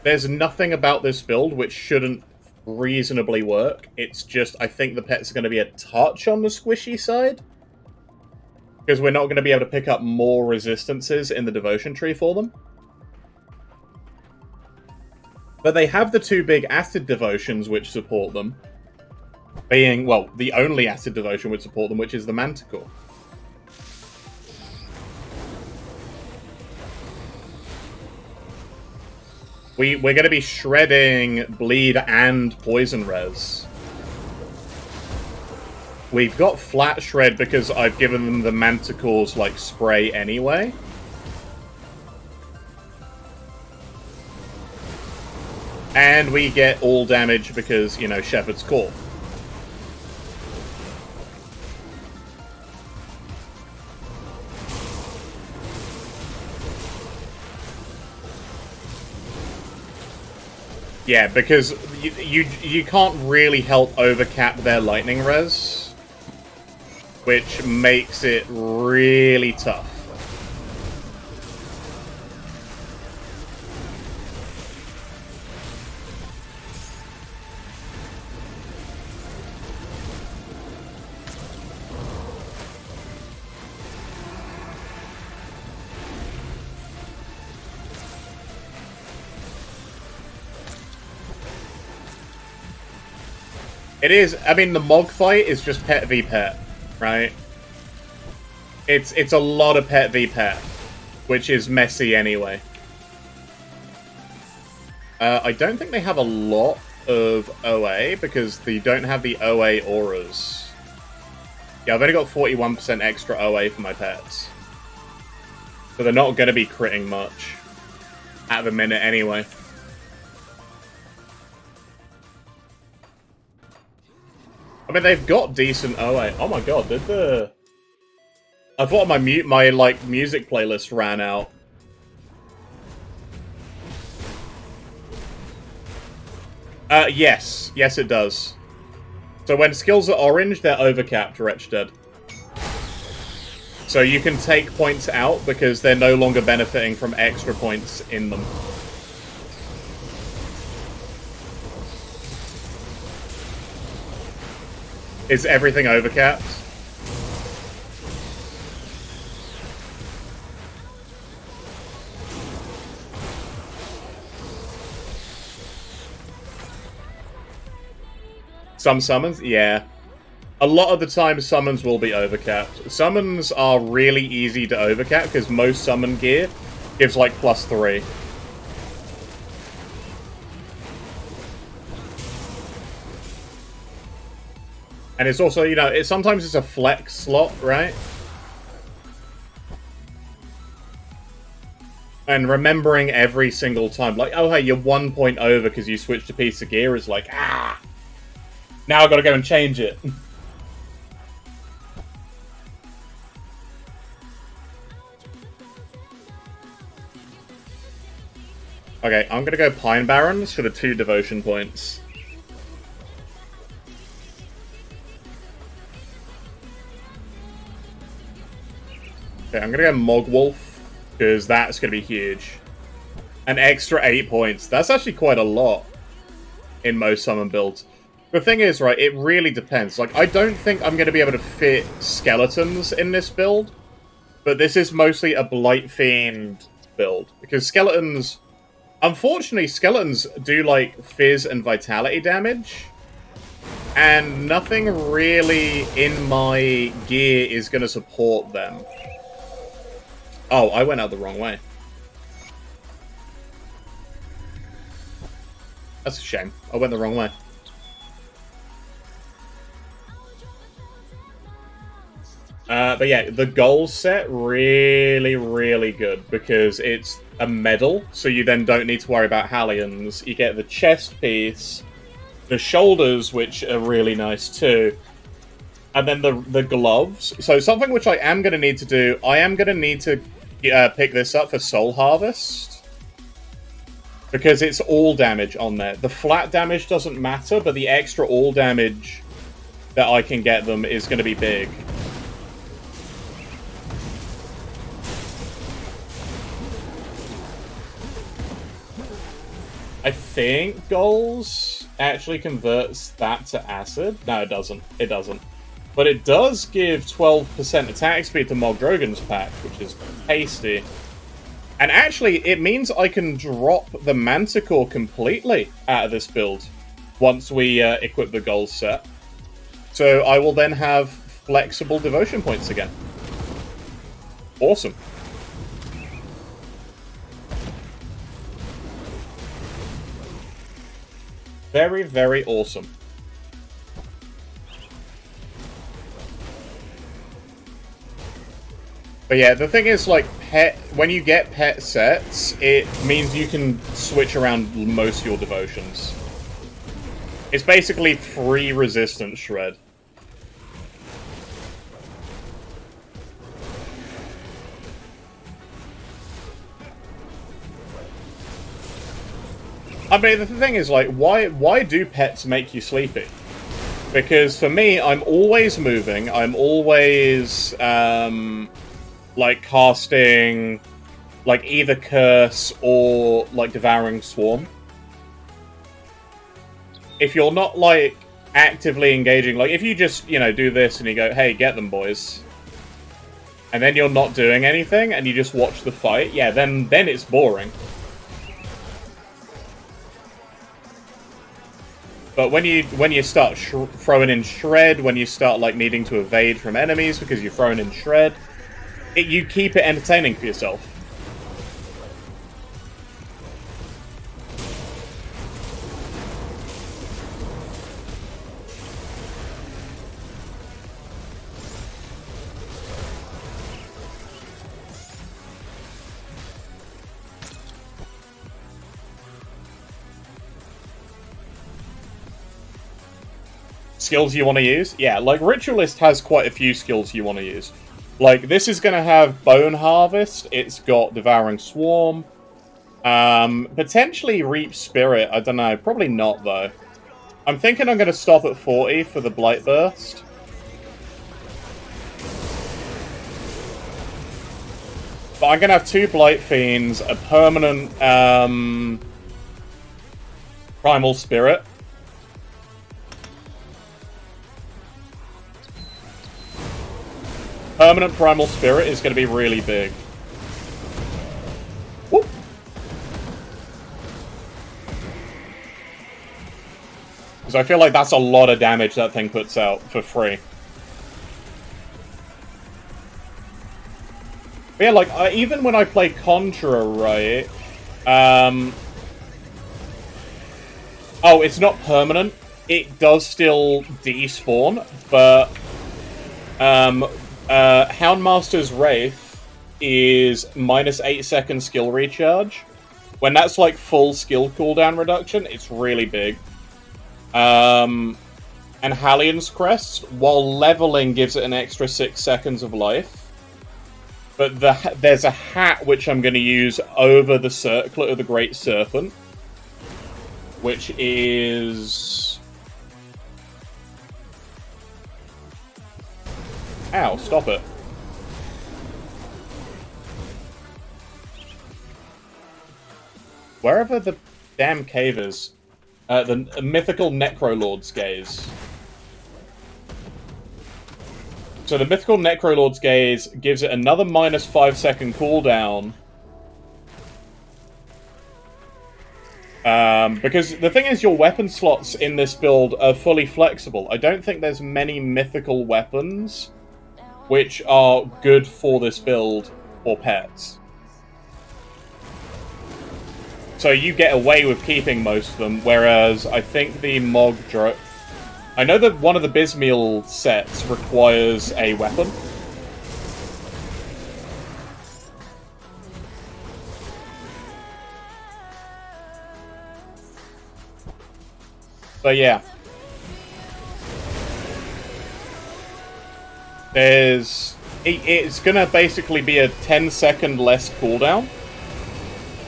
There's nothing about this build which shouldn't reasonably work. It's just, I think the pets are going to be a touch on the squishy side. Because we're not going to be able to pick up more resistances in the devotion tree for them. But they have the two big acid devotions which support them. Being, well, the only acid devotion which support them, which is the Manticore. We're going to be shredding bleed and poison res. We've got flat shred because I've given them the Manticore's, like, spray anyway. And we get all damage because, you know, Shepherd's Call. Yeah, because you can't really help overcap their lightning res, which makes it really tough. It is, I mean, the Mog fight is just pet v pet, right? It's a lot of pet v pet, which is messy anyway. I don't think they have a lot of OA, because they don't have the OA auras. Yeah, I've only got 41% extra OA for my pets. So they're not going to be critting much at the minute anyway. I mean, they've got decent OA. Oh my god, did the... I thought my music playlist ran out. Yes. Yes, it does. So when skills are orange, they're overcapped, Wretched. So you can take points out because they're no longer benefiting from extra points in them. Is everything overcapped? Some summons? Yeah. A lot of the time, summons will be overcapped. Summons are really easy to overcap because most summon gear gives like +3. And it's also, you know, sometimes it's a flex slot, right? And remembering every single time, like, oh, hey, you're 1 point over because you switched a piece of gear is like, ah! Now I've got to go and change it. Okay, I'm going to go Pine Barrens for the 2 devotion points. Okay, I'm going to go Mogwolf, because that's going to be huge. An extra 8 points. That's actually quite a lot in most summon builds. The thing is, right, it really depends. Like, I don't think I'm going to be able to fit skeletons in this build, but this is mostly a Blight Fiend build. Because skeletons... Unfortunately, skeletons do, like, fizz and vitality damage. And nothing really in my gear is going to support them. Oh, I went out the wrong way. That's a shame. I went the wrong way. But yeah, the gold set, really, really good, because it's a medal, so you then don't need to worry about Hallions. You get the chest piece, the shoulders, which are really nice too, and then the gloves. So something which I am going to need to do, I am going to need to pick this up for Soul Harvest, because it's all damage on there. The flat damage doesn't matter, but the extra all damage that I can get them is going to be big. I think Goals actually converts that to acid. No, it doesn't. It doesn't. But it does give 12% attack speed to Mog Drogon's pack, which is tasty. And actually, it means I can drop the Manticore completely out of this build once we equip the Goals set. So I will then have flexible devotion points again. Awesome. Very, very awesome. But yeah, the thing is, like, when you get pet sets, it means you can switch around most of your devotions. It's basically free resistance shred. I mean, the thing is, like, why do pets make you sleepy? Because for me, I'm always moving. I'm always, like, casting, like, either Curse or, like, Devouring Swarm. If you're not, like, actively engaging, like, if you just, you know, do this and you go, hey, get them, boys, and then you're not doing anything and you just watch the fight, yeah, then it's boring. But when you start throwing in Shred, when you start, like, needing to evade from enemies because you're throwing in Shred, you keep it entertaining for yourself. Skills you want to use? Yeah, like, Ritualist has quite a few skills you want to use. Like, this is going to have Bone Harvest, it's got Devouring Swarm, potentially Reap Spirit, I don't know, probably not, though. I'm thinking I'm going to stop at 40 for the Blight Burst. But I'm going to have 2 Blight Fiends, a permanent, Primal Spirit. Permanent Primal Spirit is going to be really big. Whoop. Because I feel like that's a lot of damage that thing puts out for free. But yeah, like, even when I play Conjurer, right? Oh, it's not permanent. It does still despawn, but Houndmaster's Wraith is -8 second skill recharge. When that's like full skill cooldown reduction, it's really big. And Hallion's Crest, while leveling, gives it an extra 6 seconds of life. But there's a hat which I'm going to use over the Circlet of the Great Serpent, which is... Ow, stop it. Wherever the damn cave is. The Mythical Necrolord's Gaze. So the Mythical Necrolord's Gaze gives it another -5 second cooldown. Because the thing is, your weapon slots in this build are fully flexible. I don't think there's many mythical weapons which are good for this build for pets. So you get away with keeping most of them, whereas I think the Mog Drogon... I know that one of the Bismeal sets requires a weapon. But yeah. It's gonna basically be a 10-second less cooldown.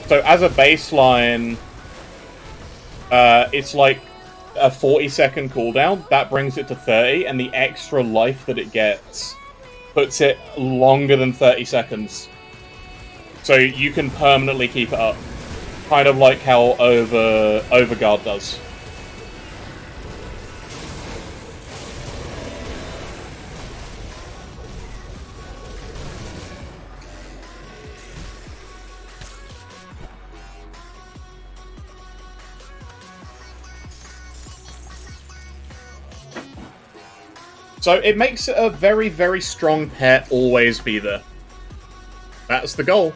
So as a baseline, it's like a 40-second cooldown. That brings it to 30, and the extra life that it gets puts it longer than 30 seconds. So you can permanently keep it up. Kind of like how Overguard does. So it makes a very, very strong pet always be there. That's the goal.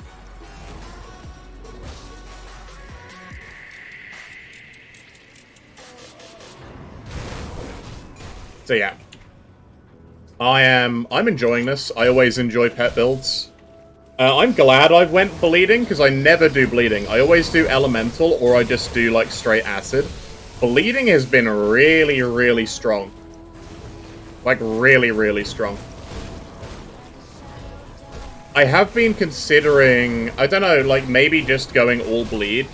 So yeah. I'm enjoying this. I always enjoy pet builds. I'm glad I went bleeding, because I never do bleeding. I always do elemental, or I just do like straight acid. Bleeding has been really, really strong. Like, really, really strong. I have been considering, I don't know, like, maybe just going all bleed.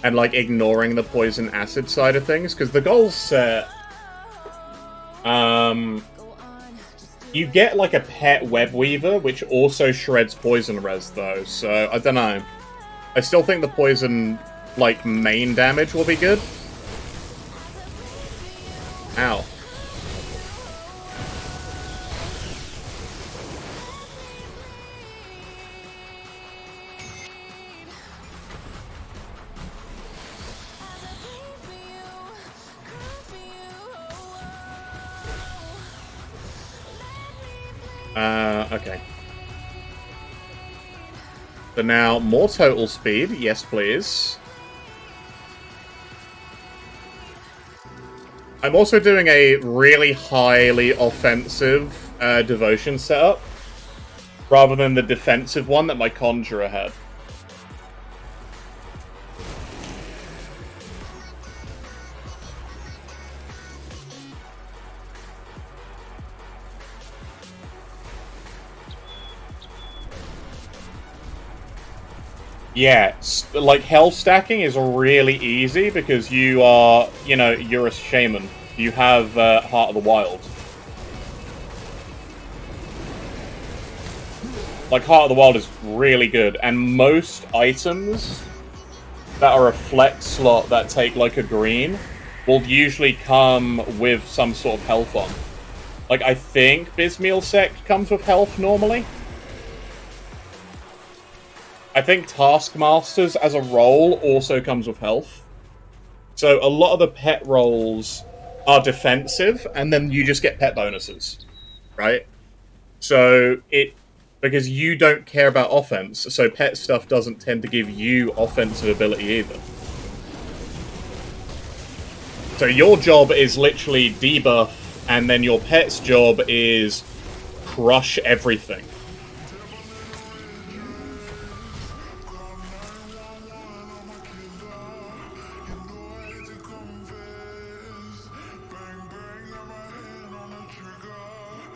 And, like, ignoring the poison acid side of things. Because the goal's set... you get, like, a pet web weaver, which also shreds poison res, though. So, I don't know. I still think the poison, like, main damage will be good. Ow. Okay. So now, more total speed. Yes, please. I'm also doing a really highly offensive devotion setup, rather than the defensive one that my Conjurer had. Yeah, like, health stacking is really easy because you are, you know, you're a shaman. You have Heart of the Wild. Like, Heart of the Wild is really good, and most items that are a flex slot that take, like, a green will usually come with some sort of health on. Like, I think Bismeal Sect comes with health normally. I think Taskmasters as a role also comes with health. So a lot of the pet roles are defensive, and then you just get pet bonuses, right? So because you don't care about offense, so pet stuff doesn't tend to give you offensive ability either. So your job is literally debuff, and then your pet's job is crush everything.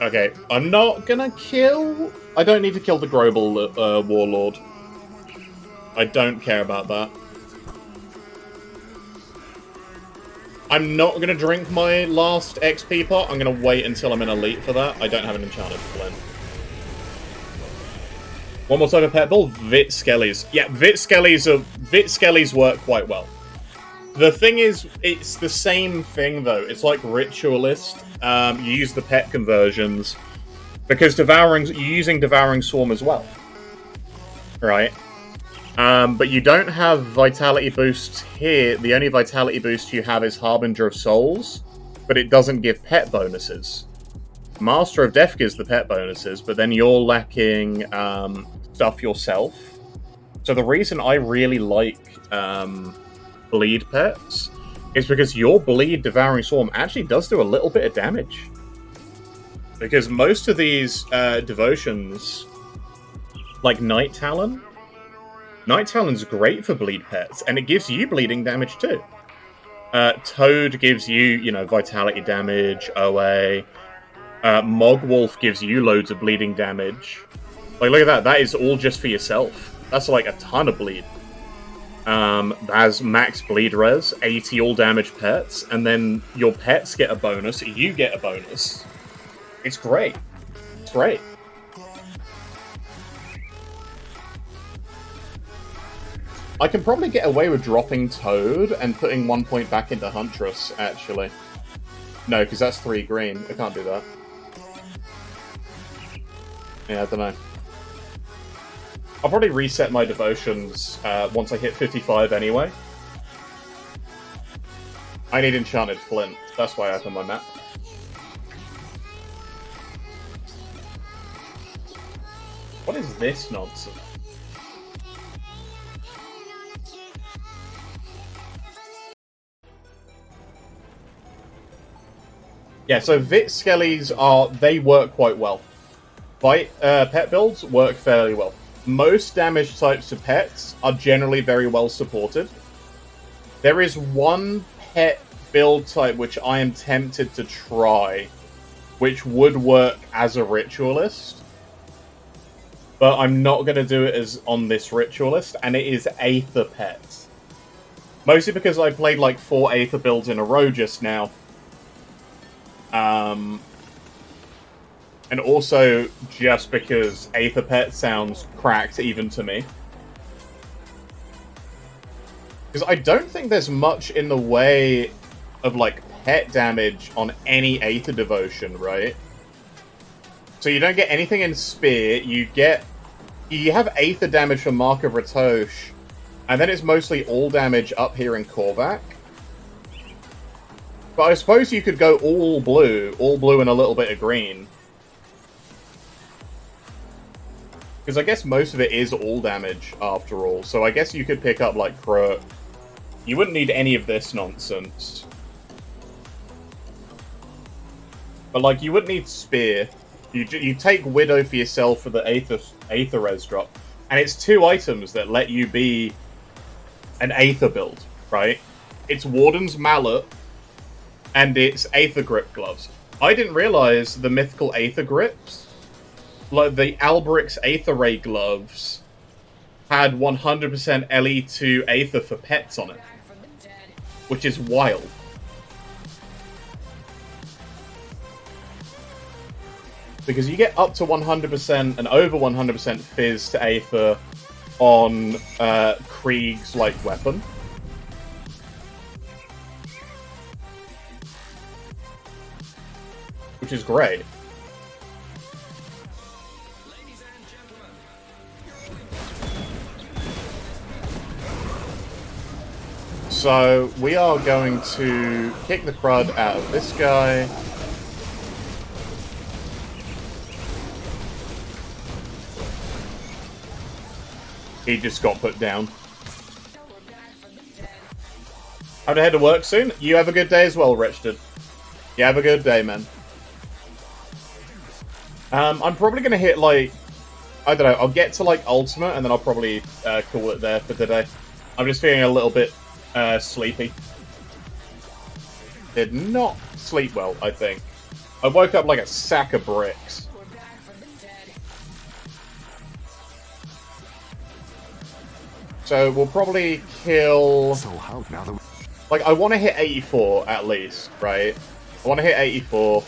Okay, I'm not gonna kill... I don't need to kill the Grobel Warlord. I don't care about that. I'm not gonna drink my last XP pot. I'm gonna wait until I'm in Elite for that. I don't have an Enchanted Flint. One more type of pet build? Vit Skellies. Yeah, Vit Skellies work quite well. The thing is, it's the same thing, though. It's like Ritualist. You use the pet conversions, because you're using Devouring Swarm as well. Right? But you don't have Vitality boosts here. The only Vitality boost you have is Harbinger of Souls, but it doesn't give pet bonuses. Master of Death gives the pet bonuses, but then you're lacking stuff yourself. So the reason I really like... bleed pets is because your bleed Devouring Swarm actually does do a little bit of damage. Because most of these devotions, like Night Talon's great for bleed pets, and it gives you bleeding damage too. Toad gives you, vitality damage, OA. Mogwolf gives you loads of bleeding damage. Like, look at that. That is all just for yourself. That's like a ton of bleed. Has max bleed res, 80 all damage pets, and then your pets get a bonus, you get a bonus. It's great. It's great. I can probably get away with dropping Toad and putting 1 point back into Huntress, actually. No, because that's 3 green. I can't do that. Yeah, I don't know. I'll probably reset my devotions once I hit 55 anyway. I need Enchanted Flint. That's why I opened my map. What is this nonsense? Yeah, so Vit Skellies they work quite well. Pet builds work fairly well. Most damage types to pets are generally very well supported. There is one pet build type which I am tempted to try, which would work as a ritualist. But I'm not going to do it as on this ritualist, and it is Aether Pets. Mostly because I played like 4 Aether builds in a row just now. And also just because Aether Pet sounds cracked even to me. Because I don't think there's much in the way of like pet damage on any Aether devotion, right? So you don't get anything in Spear, you have Aether damage from Mark of Ratosh, and then it's mostly all damage up here in Korvac. But I suppose you could go all blue and a little bit of green. Because I guess most of it is all damage, after all. So I guess you could pick up, like, Croak. You wouldn't need any of this nonsense. But, like, you wouldn't need Spear. You take Widow for yourself for the Aether res drop. And it's 2 items that let you be an Aether build, right? It's Warden's Mallet, and it's Aether Grip Gloves. I didn't realize the mythical Aether Grips, like the Alberic's Aether Ray Gloves, had 100% LE2 Aether for pets on it. Which is wild. Because you get up to 100% and over 100% Fizz to Aether on Krieg's like weapon. Which is great. So, we are going to kick the crud out of this guy. He just got put down. Have to head to work soon. You have a good day as well, Wretched. You have a good day, man. I'm probably going to hit, like, I don't know, I'll get to, like, Ultimate, and then I'll probably call it there for today. I'm just feeling a little bit sleepy. Did not sleep well, I think. I woke up like a sack of bricks. So we'll probably kill... So how now that... Like, I want to hit 84 at least, right? I want to hit 84.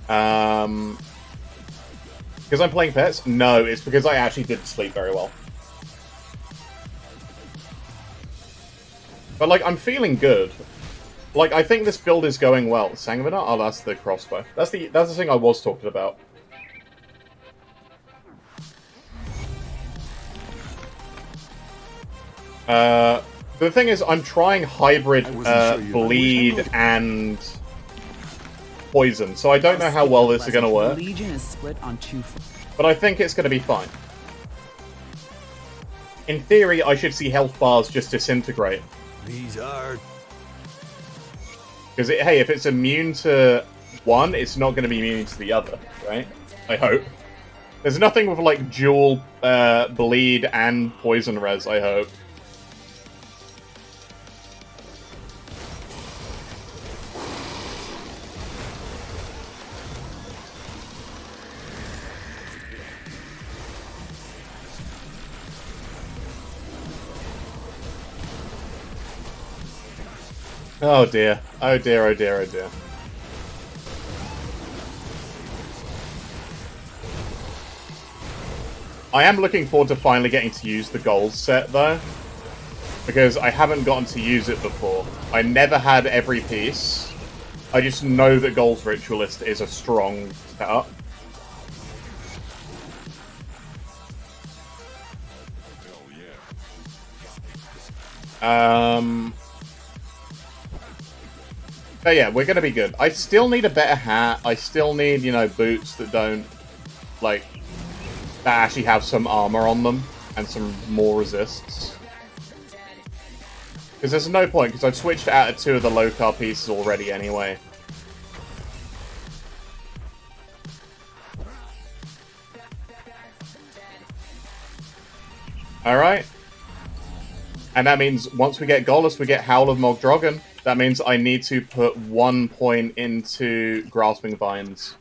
Because I'm playing pets? No, it's because I actually didn't sleep very well. But, like, I'm feeling good. Like, I think this build is going well. Sanguinar? Oh, that's the crossbow. That's the thing I was talking about. The thing is, I'm trying hybrid bleed and poison, so I don't know how well this is going to work. Legion is split on 2. But I think it's going to be fine. In theory, I should see health bars just disintegrate. These are... Because, hey, if it's immune to one, it's not going to be immune to the other, right? I hope. There's nothing with, like, dual bleed and poison res, I hope. Oh dear. Oh dear, oh dear, oh dear. I am looking forward to finally getting to use the gold set, though. Because I haven't gotten to use it before. I never had every piece. I just know that Gold's Ritualist is a strong setup. But yeah, we're gonna be good. I still need a better hat. I still need, you know, boots that don't, like, that actually have some armor on them and some more resists. Because there's no point, because I've switched out of 2 of the low-car pieces already anyway. Alright. And that means once we get Gollus, we get Howl of Mogdrogon. That means I need to put 1 point into Grasping Vines.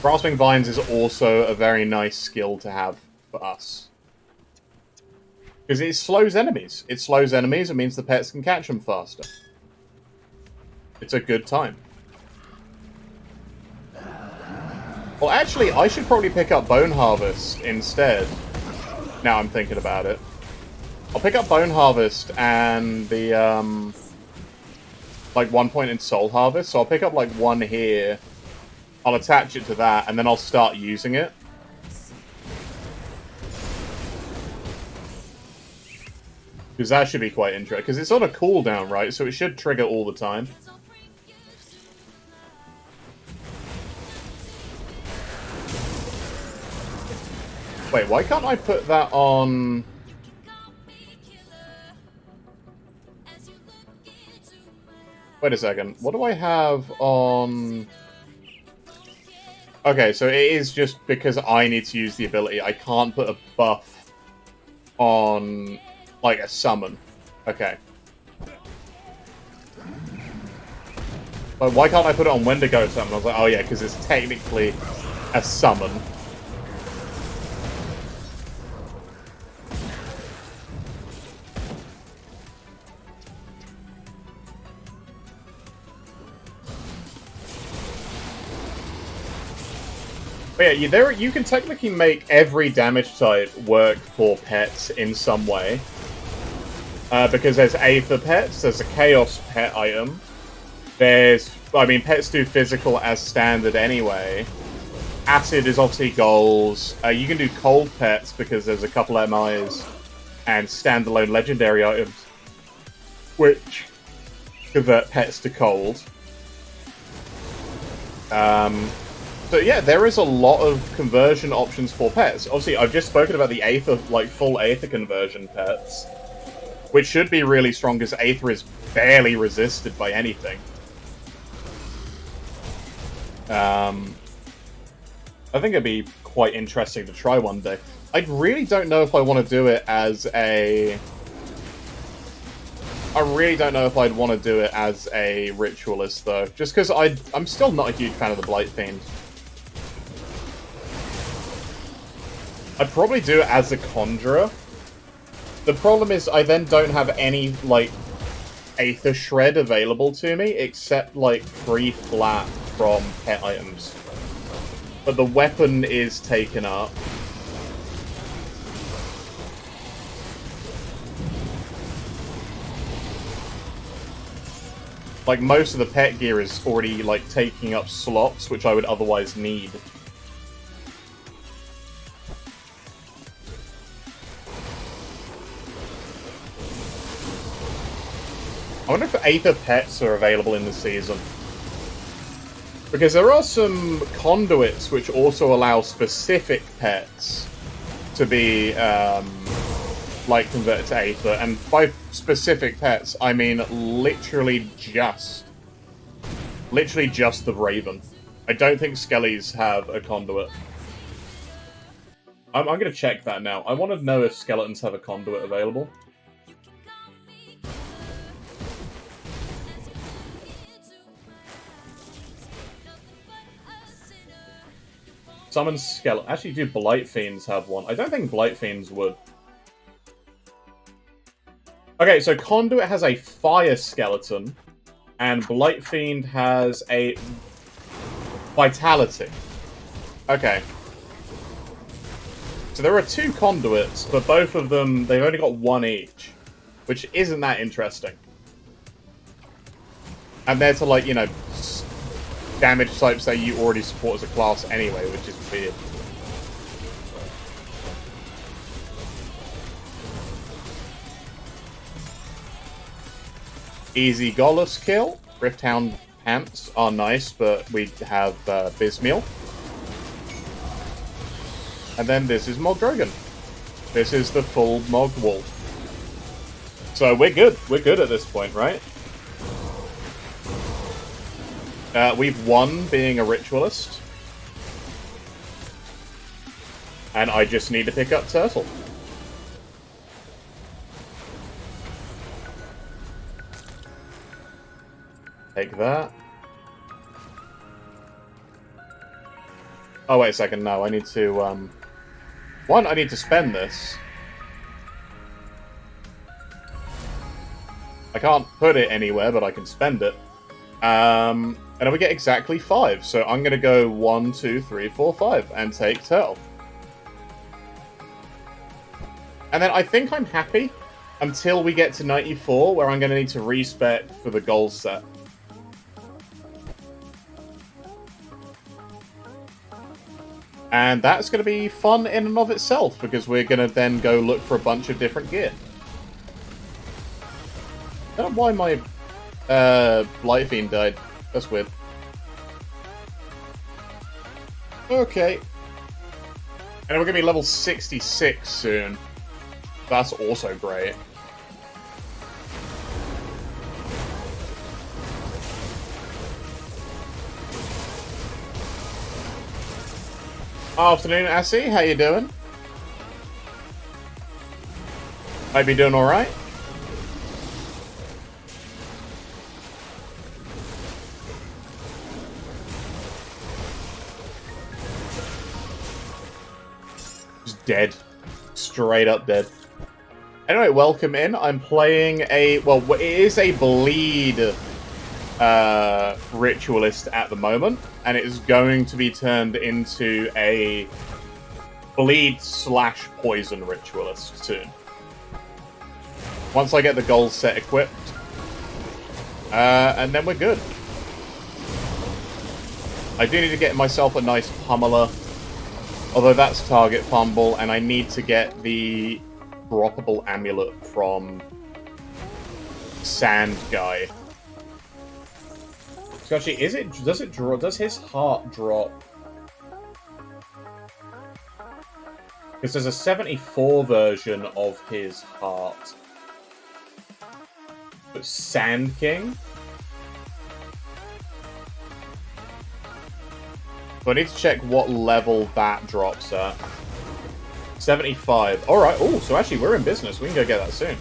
Grasping Vines is also a very nice skill to have for us. Because it slows enemies. It slows enemies, it means the pets can catch them faster. It's a good time. Well, actually, I should probably pick up Bone Harvest instead. Now I'm thinking about it. I'll pick up Bone Harvest and the, like, 1 point in Soul Harvest. So I'll pick up, like, 1 here. I'll attach it to that, and then I'll start using it. Because that should be quite interesting. Because it's on a cooldown, right? So it should trigger all the time. Wait, why can't I put that on... Wait a second. What do I have on... Okay, so it is just because I need to use the ability. I can't put a buff on, like, a summon. Okay. But why can't I put it on Wendigo summon? I was like, oh yeah, because it's technically a summon. But yeah, you can technically make every damage type work for pets in some way. Because there's Aether pets, there's a Chaos pet item. I mean, pets do physical as standard anyway. Acid is obviously goals. You can do cold pets because there's a couple MIs and standalone legendary items, which convert pets to cold. So yeah, there is a lot of conversion options for pets. Obviously, I've just spoken about the Aether, like, full Aether conversion pets, which should be really strong because Aether is barely resisted by anything. I think it'd be quite interesting to try one day. I really don't know if I want to do it as a... I really don't know if I'd want to do it as a Ritualist, though. Just because I'm still not a huge fan of the Blight Fiend. I'd probably do it as a Conjurer. The problem is I then don't have any, like, Aether Shred available to me, except, like, free flat from pet items. But the weapon is taken up. Like, most of the pet gear is already, like, taking up slots, which I would otherwise need. I wonder if Aether pets are available in the season. Because there are some conduits which also allow specific pets to be, like, converted to Aether. And by specific pets, I mean literally just the Raven. I don't think Skellies have a conduit. I'm going to check that now. I want to know if Skeletons have a conduit available. Summon Skeleton. Actually, do Blight Fiends have one? I don't think Blight Fiends would. Okay, so Conduit has a fire skeleton, and Blightfiend has a vitality. Okay. So there are 2 conduits, but both of them, they've only got 1 each, which isn't that interesting. And they're to, like, you know, damage types that you already support as a class anyway, which is weird. Easy Gollus kill. Rifthound pants are nice, but we have Bismeal. And then this is Mogdrogan. This is the full Mog Wolf. So we're good. We're good at this point, right? We've won being a Ritualist. And I just need to pick up Turtle. Take that. Oh, wait a second. No, I need to, One, I need to spend this. I can't put it anywhere, but I can spend it. And then we get exactly 5. So I'm going to go 1, 2, 3, 4, 5 and take Turtle. And then I think I'm happy until we get to 94, where I'm going to need to respec for the gold set. And that's going to be fun in and of itself, because we're going to then go look for a bunch of different gear. I don't know why my Blightfiend died. That's weird. Okay. And we're going to be level 66 soon. That's also great. Afternoon, Assie. How you doing? Hope you're doing alright. Just dead. Straight up dead. Anyway, welcome in. I'm playing a... Well, it is a bleed Ritualist at the moment, and it is going to be turned into a bleed/poison Ritualist soon. Once I get the gold set equipped, and then we're good. I do need to get myself a nice pummeler, although that's target fumble, and I need to get the droppable amulet from Sand Guy. Actually, does his heart drop? Because there's a 74 version of his heart. But Sand King? So I need to check what level that drops at. 75. Alright, oh, so actually we're in business. We can go get that soon.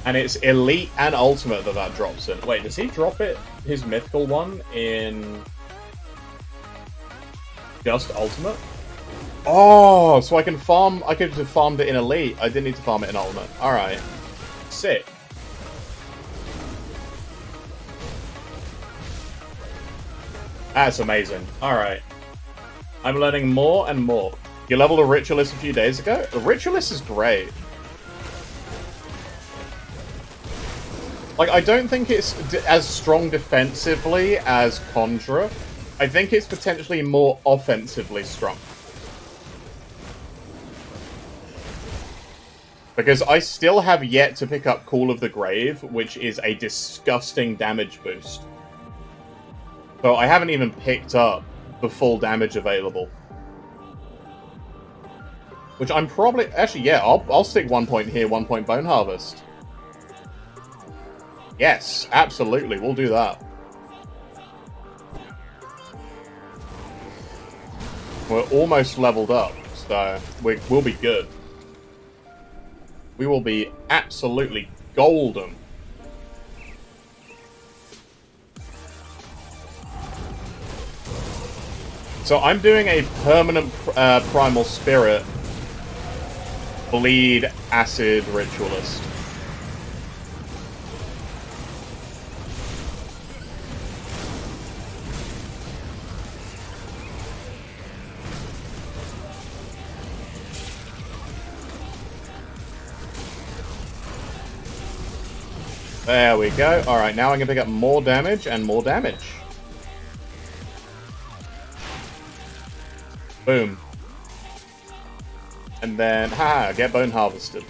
And it's Elite and Ultimate that drops in. Wait, does he drop it, his mythical one, in just Ultimate? Oh, so I could have farmed it in Elite. I didn't need to farm it in Ultimate. Alright. Sick. That's amazing. Alright. I'm learning more and more. You leveled a Ritualist a few days ago? The Ritualist is great. Like, I don't think it's as strong defensively as Conjurer. I think it's potentially more offensively strong. Because I still have yet to pick up Call of the Grave, which is a disgusting damage boost. So I haven't even picked up the full damage available. Which I'm probably... Actually, yeah, I'll stick 1 point here, 1 point Bone Harvest. Yes, absolutely, we'll do that. We're almost leveled up, so we'll be good. We will be absolutely golden. So I'm doing a permanent Primal Spirit Bleed Acid Ritualist. There we go. Alright, now I can pick up more damage and more damage. Boom. And then, haha, get bone harvested.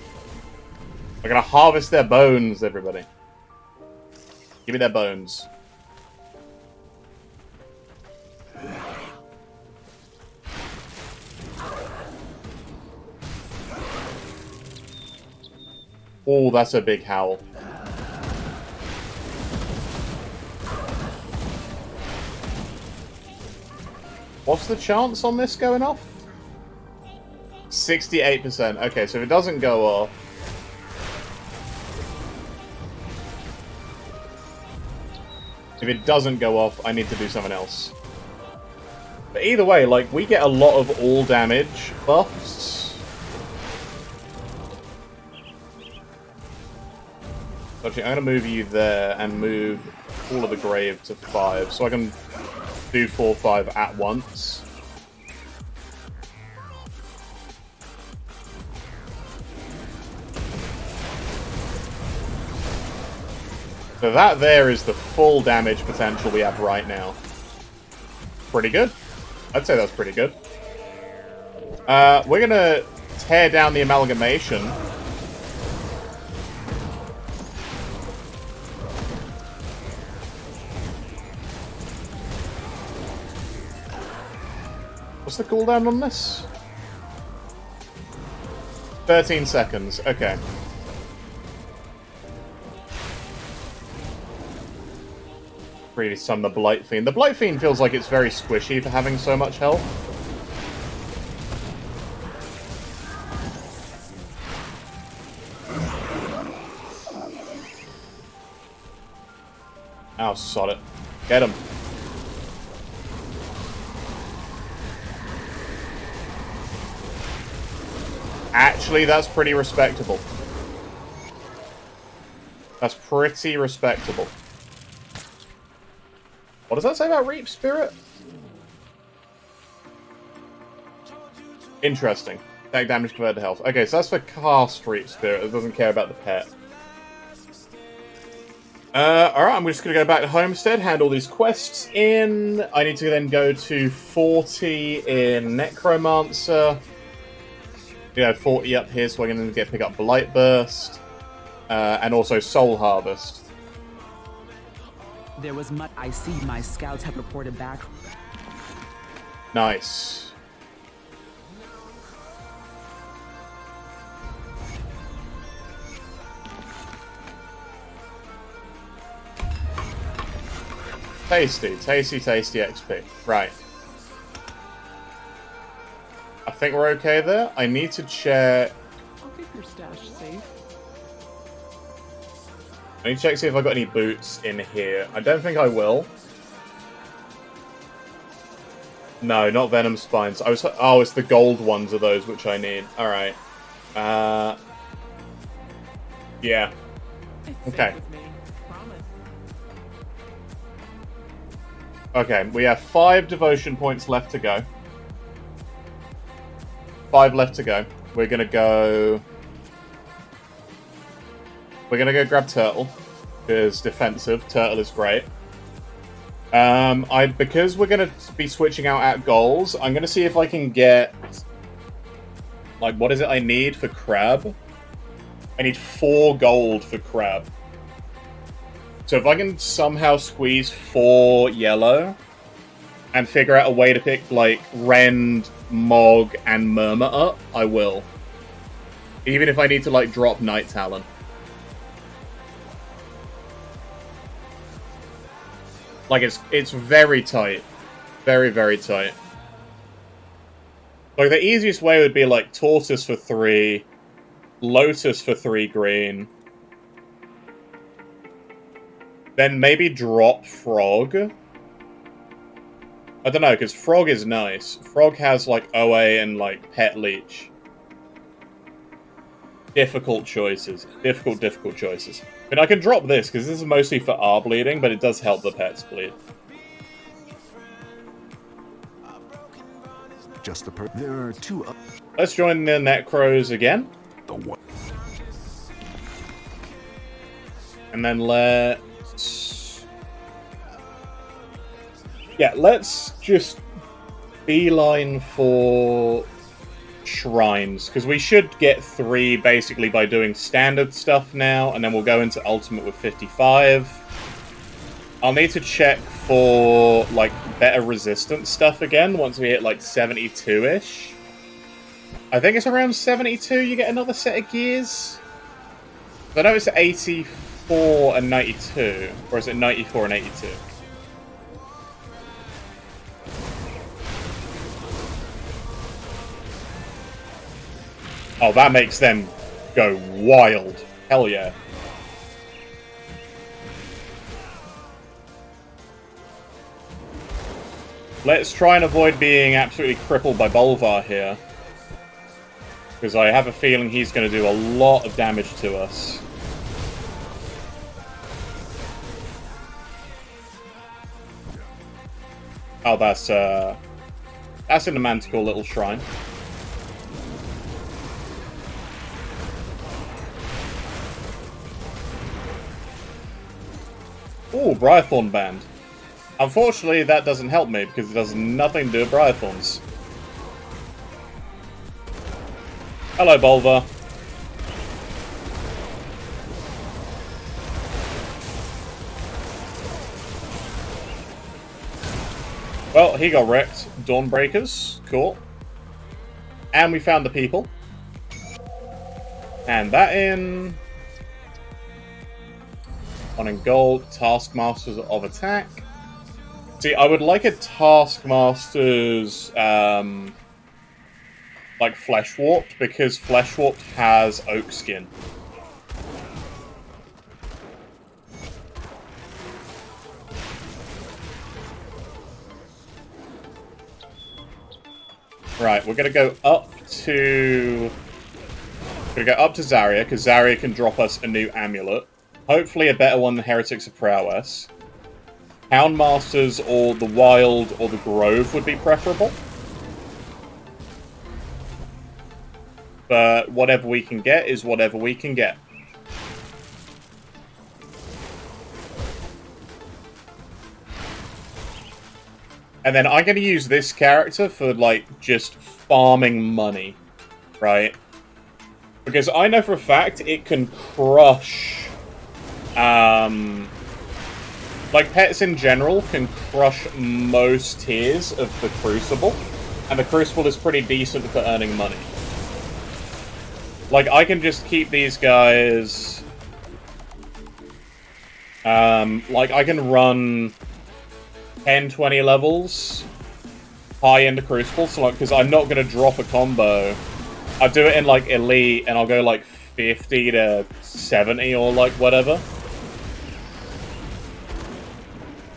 We're gonna harvest their bones, everybody. Give me their bones. Oh, that's a big howl. What's the chance on this going off? 68%. Okay, so if it doesn't go off... If it doesn't go off, I need to do something else. But either way, like, we get a lot of all damage buffs. Actually, I'm going to move you there and move all of the grave to 5, so I can do 4, 5 at once. So that there is the full damage potential we have right now. Pretty good. I'd say that's pretty good. We're gonna tear down the amalgamation. What's the cooldown on this? 13 seconds. Okay. Really summon the Blight Fiend. The Blight Fiend feels like it's very squishy for having so much health. Oh, sod it. Get him. Actually, that's pretty respectable. That's pretty respectable. What does that say about Reap Spirit? Interesting. Attack damage converted to health. Okay, so that's for cast Reap Spirit. It doesn't care about the pet. Alright, I'm just going to go back to Homestead, hand all these quests in. I need to then go to 40 in Necromancer. You know, 40 up here so I can then pick up Blight Burst. And also Soul Harvest. There was much I see my scouts have reported back. Nice. Tasty, tasty, tasty XP. Right. I think we're okay there. I need to check... I'll keep your stash safe. I need to check see if I've got any boots in here. I don't think I will. No, not Venom Spines. I was... Oh, it's the gold ones of those which I need. Alright. Yeah. It's Okay. safe with me. Promise. Okay, we have 5 devotion points left to go. 5 left to go. We're gonna go... We're gonna go grab Turtle, because defensive. Turtle is great. Because we're gonna be switching out at goals, I'm gonna see if I can get... Like, what is it I need for Crab? I need 4 gold for Crab. So if I can somehow squeeze 4 yellow, and figure out a way to pick, like, Rend, Mog, and Murmur up, I will. Even if I need to, like, drop Night Talon. Like, it's very tight. Very, very tight. Like, the easiest way would be, like, Tortoise for 3, Lotus for 3 green. Then maybe drop Frog. I don't know, because Frog is nice. Frog has, like, OA and, like, Pet Leech. Difficult choices. Difficult choices. I mean, I can drop this, because this is mostly for our bleeding, but it does help the pets bleed. Just the there are two. Let's join the Necros again. The one. And then let's... Yeah, let's just beeline for shrines, because we should get 3 basically by doing standard stuff now, and then we'll go into ultimate with 55. I'll need to check for like better resistance stuff again once we hit like 72-ish. I think it's around 72 you get another set of gears. I know it's 84 and 92, or is it 94 and 82? Oh, that makes them go wild. Hell yeah. Let's try and avoid being absolutely crippled by Bolvar here. Because I have a feeling he's going to do a lot of damage to us. Oh, that's in the Manticore little shrine. Ooh, Briarthorn Band. Unfortunately, that doesn't help me, because it does nothing to do with Briarthorns. Hello, Bolvar. Well, he got wrecked. Dawnbreakers. Cool. And we found the people. And that in... One in gold. Taskmasters of Attack. See, I would like a Taskmaster's, like, Flesh Warped, because Flesh Warped has Oak Skin. Right, we're gonna go up to... We're gonna go up to Zarya, because Zarya can drop us a new amulet. Hopefully a better one than Heretics of Prowess. Houndmasters or the Wild or the Grove would be preferable. But whatever we can get is whatever we can get. And then I'm going to use this character for, like, just farming money, right? Because I know for a fact it can crush... like, pets in general can crush most tiers of the Crucible. And the Crucible is pretty decent for earning money. Like, I can just keep these guys... like, I can run 10, 20 levels high into Crucible, so, like, because I'm not going to drop a combo. I'll do it in, like, Elite, and I'll go, like, 50 to 70 or, like, whatever.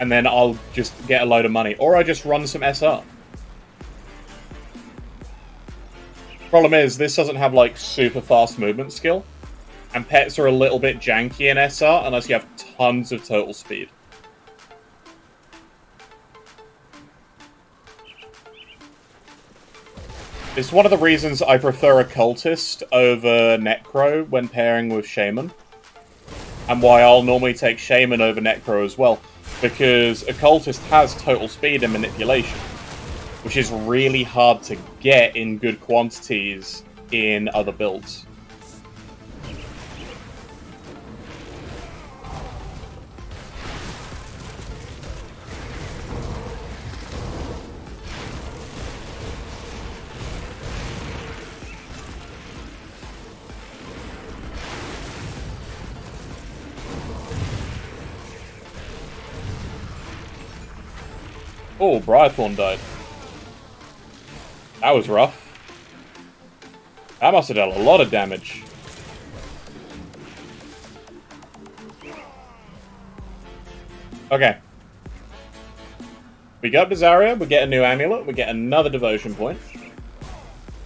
And then I'll just get a load of money. Or I just run some SR. Problem is, this doesn't have, like, super fast movement skill. And pets are a little bit janky in SR unless you have tons of total speed. It's one of the reasons I prefer a Cultist over Necro when pairing with Shaman. And why I'll normally take Shaman over Necro as well. Because a Cultist has total speed and manipulation, which is really hard to get in good quantities in other builds. Oh, Briarthorn died. That was rough. That must have done a lot of damage. Okay. We go up to Zarya, we get a new amulet, we get another devotion point.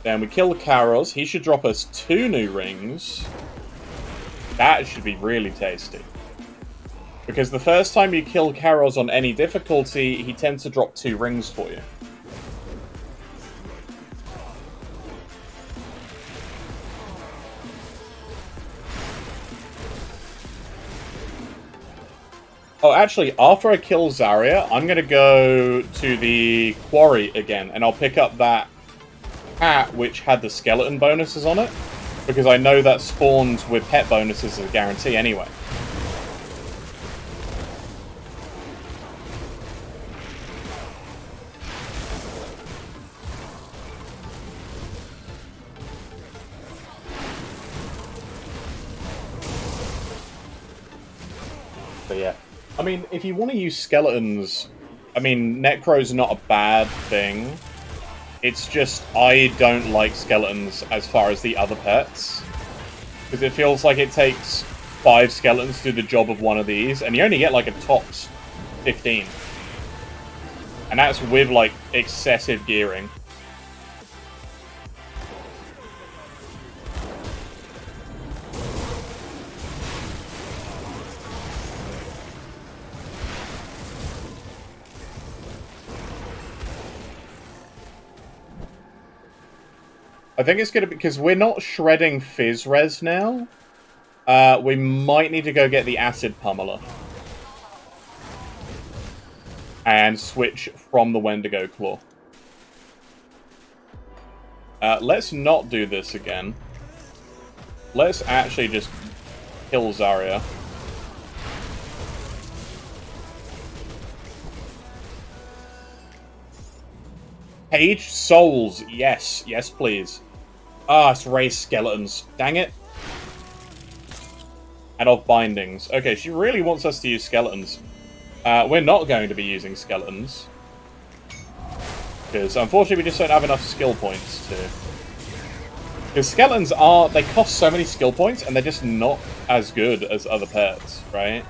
Then we kill Karos. He should drop us 2 new rings. That should be really tasty. Because the first time you kill Karos on any difficulty, he tends to drop 2 rings for you. Oh, actually, after I kill Zarya, I'm going to go to the quarry again, and I'll pick up that hat which had the skeleton bonuses on it, because I know that spawns with pet bonuses as a guarantee anyway. But yeah. I mean, if you want to use skeletons, I mean, Necro's not a bad thing. It's just, I don't like skeletons as far as the other pets. Because it feels like it takes 5 skeletons to do the job of one of these, and you only get, like, a tops 15. And that's with, like, excessive gearing. I think it's going to be... because we're not shredding Fizz Res now. We might need to go get the Acid Pummeler. And switch from the Wendigo Claw. Let's not do this again. Let's actually just kill Zarya. Page Souls. Yes. Yes, please. Ah, it's raised skeletons. Dang it. And of bindings. Okay, she really wants us to use skeletons. We're not going to be using skeletons. Because, unfortunately, we just don't have enough skill points to... because skeletons are... they cost so many skill points, and they're just not as good as other pets, right?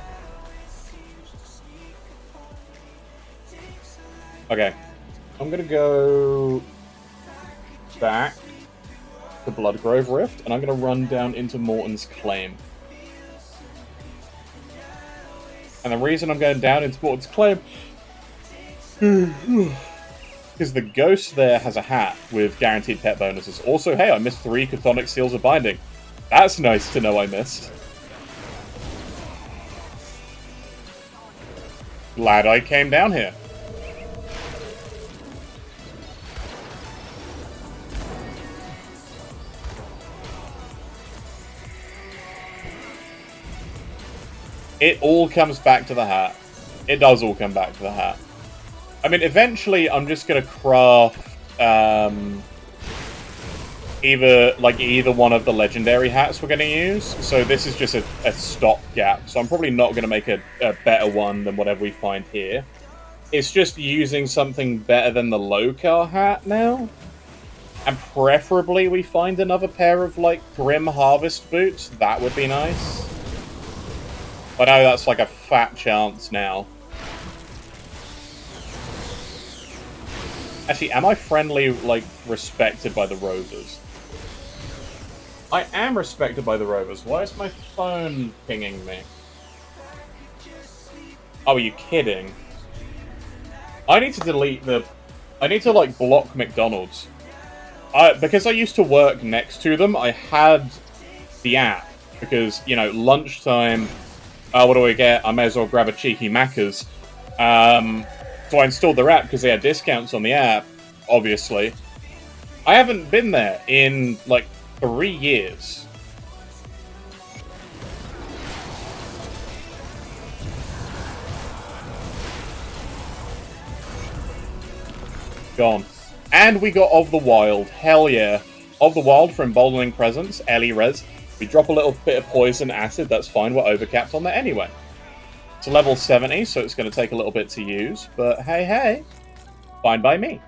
Okay. I'm gonna go... back to Bloodgrove Rift, and I'm going to run down into Morton's Claim. And the reason I'm going down into Morton's Claim... because the ghost there has a hat with guaranteed pet bonuses. Also, hey, I missed 3 Chthonic Seals of Binding. That's nice to know I missed. Glad I came down here. It all comes back to the hat. It does all come back to the hat. I mean, eventually I'm just going to craft either one of the legendary hats we're going to use. So this is just a stopgap. So I'm probably not going to make a better one than whatever we find here. It's just using something better than the Lokar hat now. And preferably we find another pair of, like, Grim Harvest boots. That would be nice. I know that's like a fat chance now. Actually, am I friendly, like, respected by the Rovers? I am respected by the Rovers. Why is my phone pinging me? Oh, are you kidding? I need to delete the... I need to, like, block McDonald's. Because I used to work next to them, I had the app. Because, you know, lunchtime... what do I get? I may as well grab a cheeky Macca's. So I installed their app because they had discounts on the app, obviously. I haven't been there in, like, 3 years. Gone. And we got Of the Wild. Hell yeah. Of the Wild for Emboldening Presence. Ellie Res. We drop a little bit of poison acid, that's fine, we're overcapped on that anyway. It's a level 70, so it's going to take a little bit to use, but hey, hey, fine by me.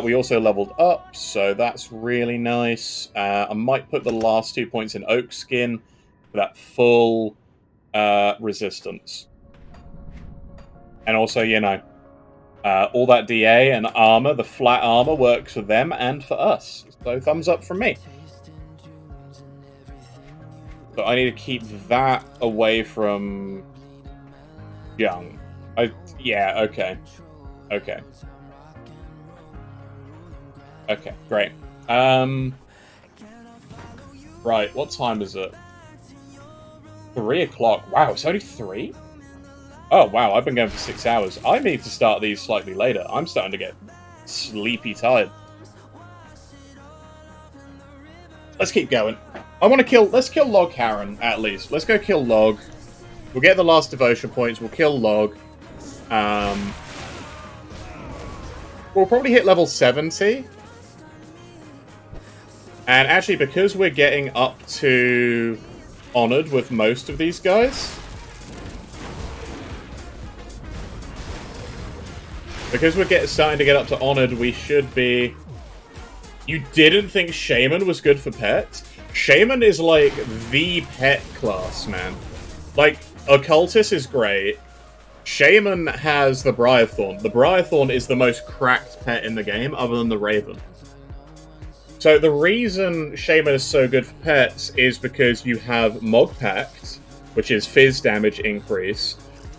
We also leveled up, so that's really nice. I might put the last 2 points in Oak Skin for that full resistance. And also, you know, All that DA and armor, the flat armor, works for them and for us. So thumbs up from me. So I need to keep that away from Young. Yeah, okay. Okay. Okay, great. Right, what time is it? 3 o'clock. Wow, it's only 3? Oh, wow, I've been going for 6 hours. I need to start these slightly later. I'm starting to get sleepy tired. Let's keep going. I want to kill... Let's kill Log Haran, at least. Let's go kill Log. We'll get the last devotion points. We'll kill Log. We'll probably hit level 70. And actually, because we're getting up to Honored with most of these guys... Because we're starting to get up to Honored, we should be... You didn't think Shaman was good for pets? Shaman is, like, the pet class, man. Like, Occultist is great. Shaman has the Briarthorn. The Briarthorn is the most cracked pet in the game, other than the Raven. So the reason Shaman is so good for pets is because you have Mog Pact, which is Fizz damage increase.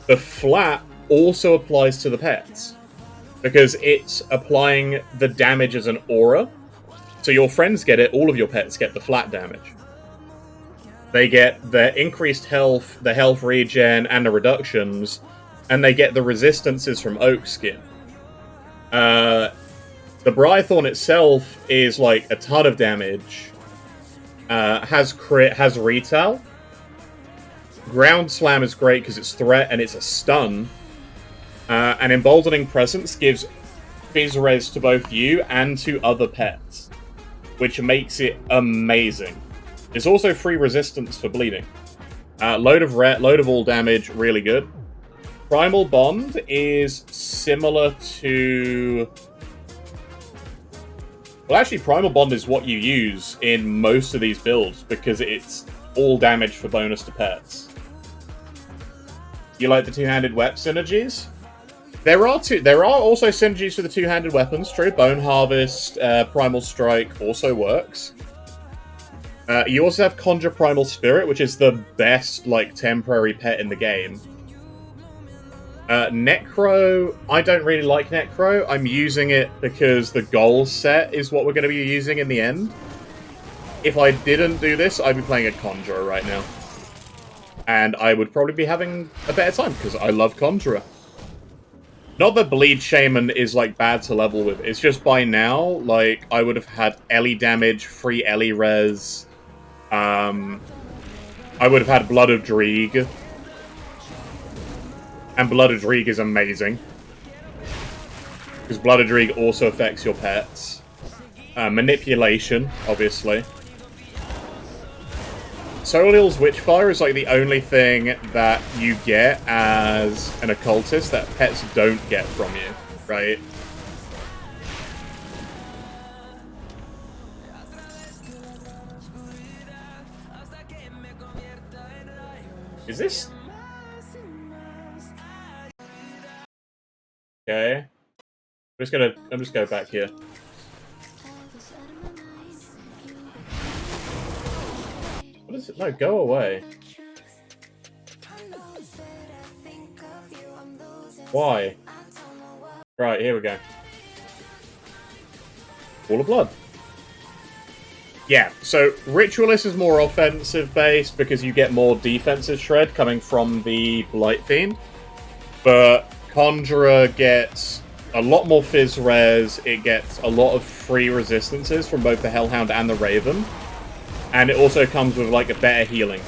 The flat also applies to the pets, because it's applying the damage as an aura. So your friends get it, all of your pets get the flat damage. They get the increased health, the health regen, and the reductions, and they get the resistances from Oak Skin. The Briarthorn itself is like a ton of damage. Has crit, has retail. Ground Slam is great because it's threat and it's a stun. And Emboldening Presence gives Fizz Res to both you and to other pets, which makes it amazing. There's also free resistance for bleeding. Load of all damage, really good. Primal Bond is similar to... Well, actually, Primal Bond is what you use in most of these builds, because it's all damage for bonus to pets. You like the two-handed weapon synergies? There are also synergies for the two-handed weapons, true. Bone Harvest, Primal Strike also works. You also have Conjure Primal Spirit, which is the best, like, temporary pet in the game. Necro, I don't really like Necro. I'm using it because the goal set is what we're going to be using in the end. If I didn't do this, I'd be playing a Conjurer right now. And I would probably be having a better time, because I love Conjurer. Not that Bleed Shaman is, like, bad to level with. It's just by now, like, I would have had Ellie damage, free Ellie res. I would have had Blood of Dreeg. And Blood of Dreeg is amazing. Because Blood of Dreeg also affects your pets. Manipulation, obviously. Soleil's Witchfire is like the only thing that you get as an occultist that pets don't get from you, right? Is this... Okay. I'm just going back here. What is it? No, go away. Why? Right, here we go. Wall of Blood. Yeah, so Ritualist is more offensive based because you get more defensive shred coming from the Blight Fiend. But Conjurer gets a lot more Fizz Res, it gets a lot of free resistances from both the Hellhound and the Raven. And it also comes with, like, a better healing.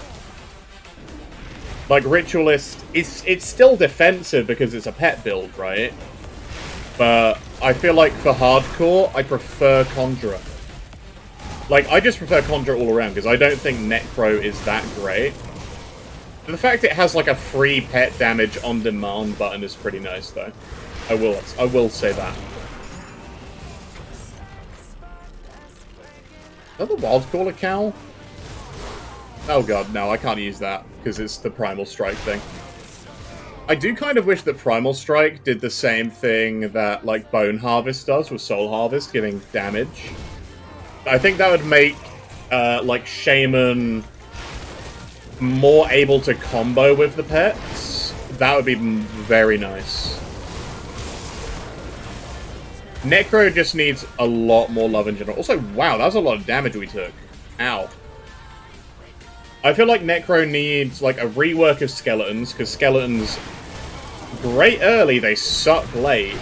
Like, Ritualist, it's still defensive because it's a pet build, right? But I feel like for hardcore, I prefer Conjurer. Like, I just prefer Conjurer all around because I don't think Necro is that great. The fact it has, like, a free pet damage on demand button is pretty nice, though. I will say that. Is that the Wildcaller cowl? Oh god, no, I can't use that, because it's the Primal Strike thing. I do kind of wish that Primal Strike did the same thing that, like, Bone Harvest does with Soul Harvest, giving damage. I think that would make, like, Shaman more able to combo with the pets. That would be very nice. Necro just needs a lot more love in general. Also, wow, that was a lot of damage we took. Ow. I feel like Necro needs, like, a rework of Skeletons, because Skeletons, great early, they suck late.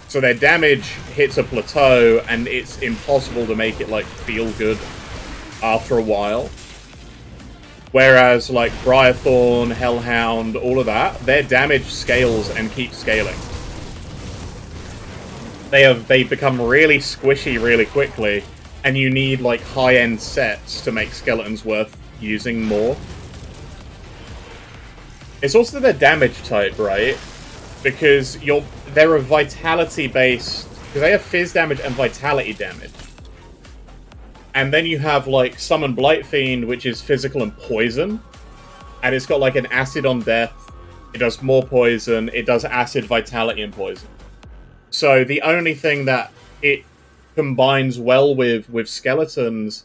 So their damage hits a plateau, and it's impossible to make it, like, feel good after a while. Whereas, like, Briarthorn, Hellhound, all of that, their damage scales and keeps scaling. They become really squishy really quickly, and you need, like, high-end sets to make Skeletons worth using more. It's also their damage type, right? Because they're a vitality-based... Because they have Fizz damage and vitality damage. And then you have, like, Summon Blightfiend, which is physical and poison. And it's got, like, an acid on death. It does more poison. It does acid, vitality, and poison. So the only thing that it combines well with Skeletons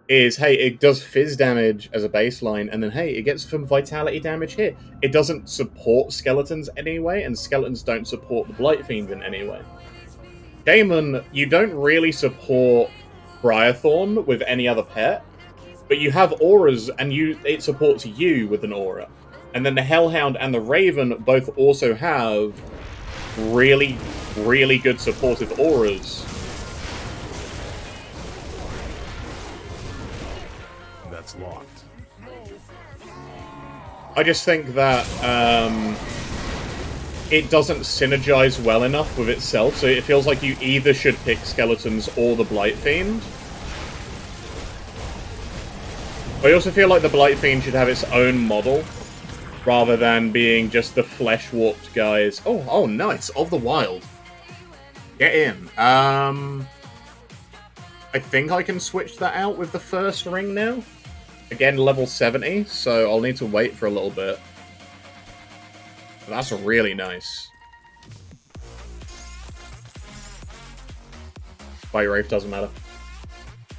is, hey, it does Fizz damage as a baseline, and then, hey, it gets some vitality damage here. It doesn't support Skeletons anyway, and Skeletons don't support the Blightfiend in any way. Shaman, you don't really support Briarthorn with any other pet, but you have auras, and it supports you with an aura. And then the Hellhound and the Raven both also have really, really good supportive auras. That's locked. I just think that it doesn't synergize well enough with itself, so it feels like you either should pick Skeletons or the Blightfiend. I also feel like the Blightfiend should have its own model, rather than being just the flesh-warped guys. Oh, nice. Of the Wild. Get in. I think I can switch that out with the first ring now. Again, level 70, so I'll need to wait for a little bit. But that's really nice. Bite Wraith doesn't matter.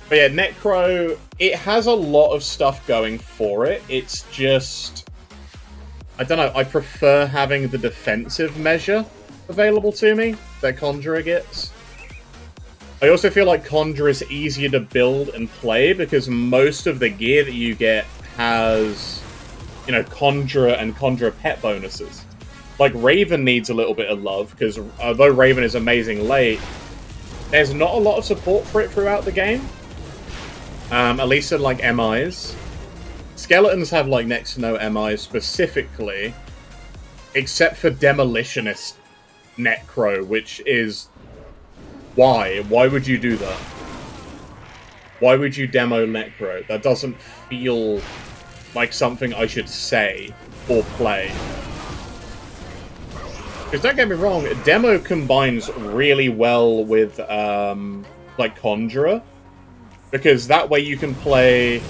But yeah, Necro, it has a lot of stuff going for it. It's just... I don't know, I prefer having the defensive measure available to me that Conjurer gets. I also feel like Conjurer is easier to build and play because most of the gear that you get has, you know, Conjurer and Conjurer pet bonuses. Like, Raven needs a little bit of love because although Raven is amazing late, there's not a lot of support for it throughout the game. At least in, like, MIs. Skeletons have, like, next to no MIs specifically, except for Demolitionist Necro, which is... Why? Why would you do that? Why would you demo Necro? That doesn't feel like something I should say or play. Because don't get me wrong, Demo combines really well with, like, Conjurer. Because that way you can play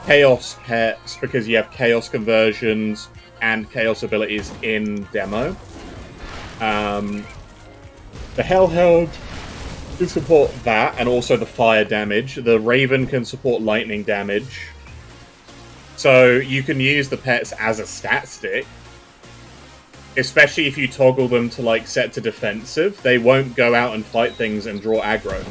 Chaos pets, because you have Chaos conversions and Chaos abilities in Demo. The Hellhound can support that, and also the fire damage. The Raven can support lightning damage. So you can use the pets as a stat stick. Especially if you toggle them to, like, set to defensive. They won't go out and fight things and draw aggro.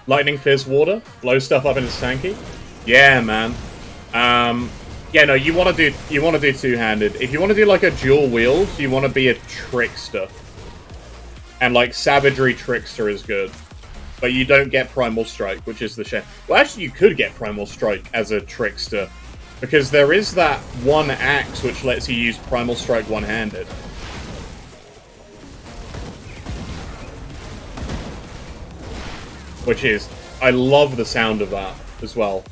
Lightning Fizz Water, blow stuff up into Stanky. Yeah, man. Yeah, no, you want to do two-handed. If you want to do like a dual wield, you want to be a trickster. And like Savagery Trickster is good. But you don't get Primal Strike, which is the shame. Well, actually, you could get Primal Strike as a trickster. Because there is that one axe which lets you use Primal Strike one-handed. Which is... I love the sound of that as well.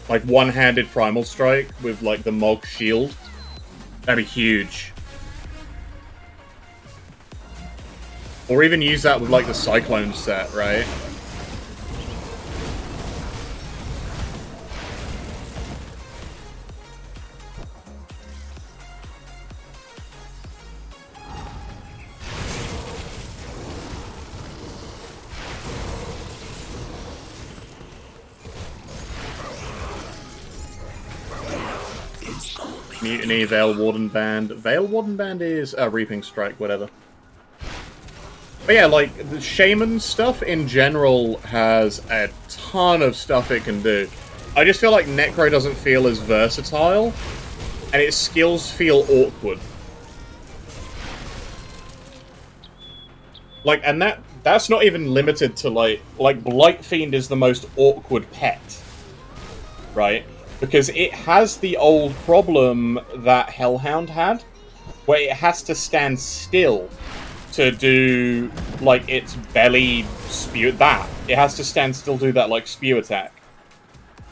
Like, one-handed Primal Strike with, like, the Mog Shield. That'd be huge. Or even use that with, like, the Cyclone set, right? Mutiny, Veil Warden Band. Veil Warden Band is Reaping Strike, whatever. But yeah, like, the Shaman stuff in general has a ton of stuff it can do. I just feel like Necro doesn't feel as versatile, and its skills feel awkward. Like, and that's not even limited to, like, Blight Fiend is the most awkward pet, right? Because it has the old problem that Hellhound had, where it has to stand still to do, like, its belly spew... that. It has to stand still to do that, like, spew attack.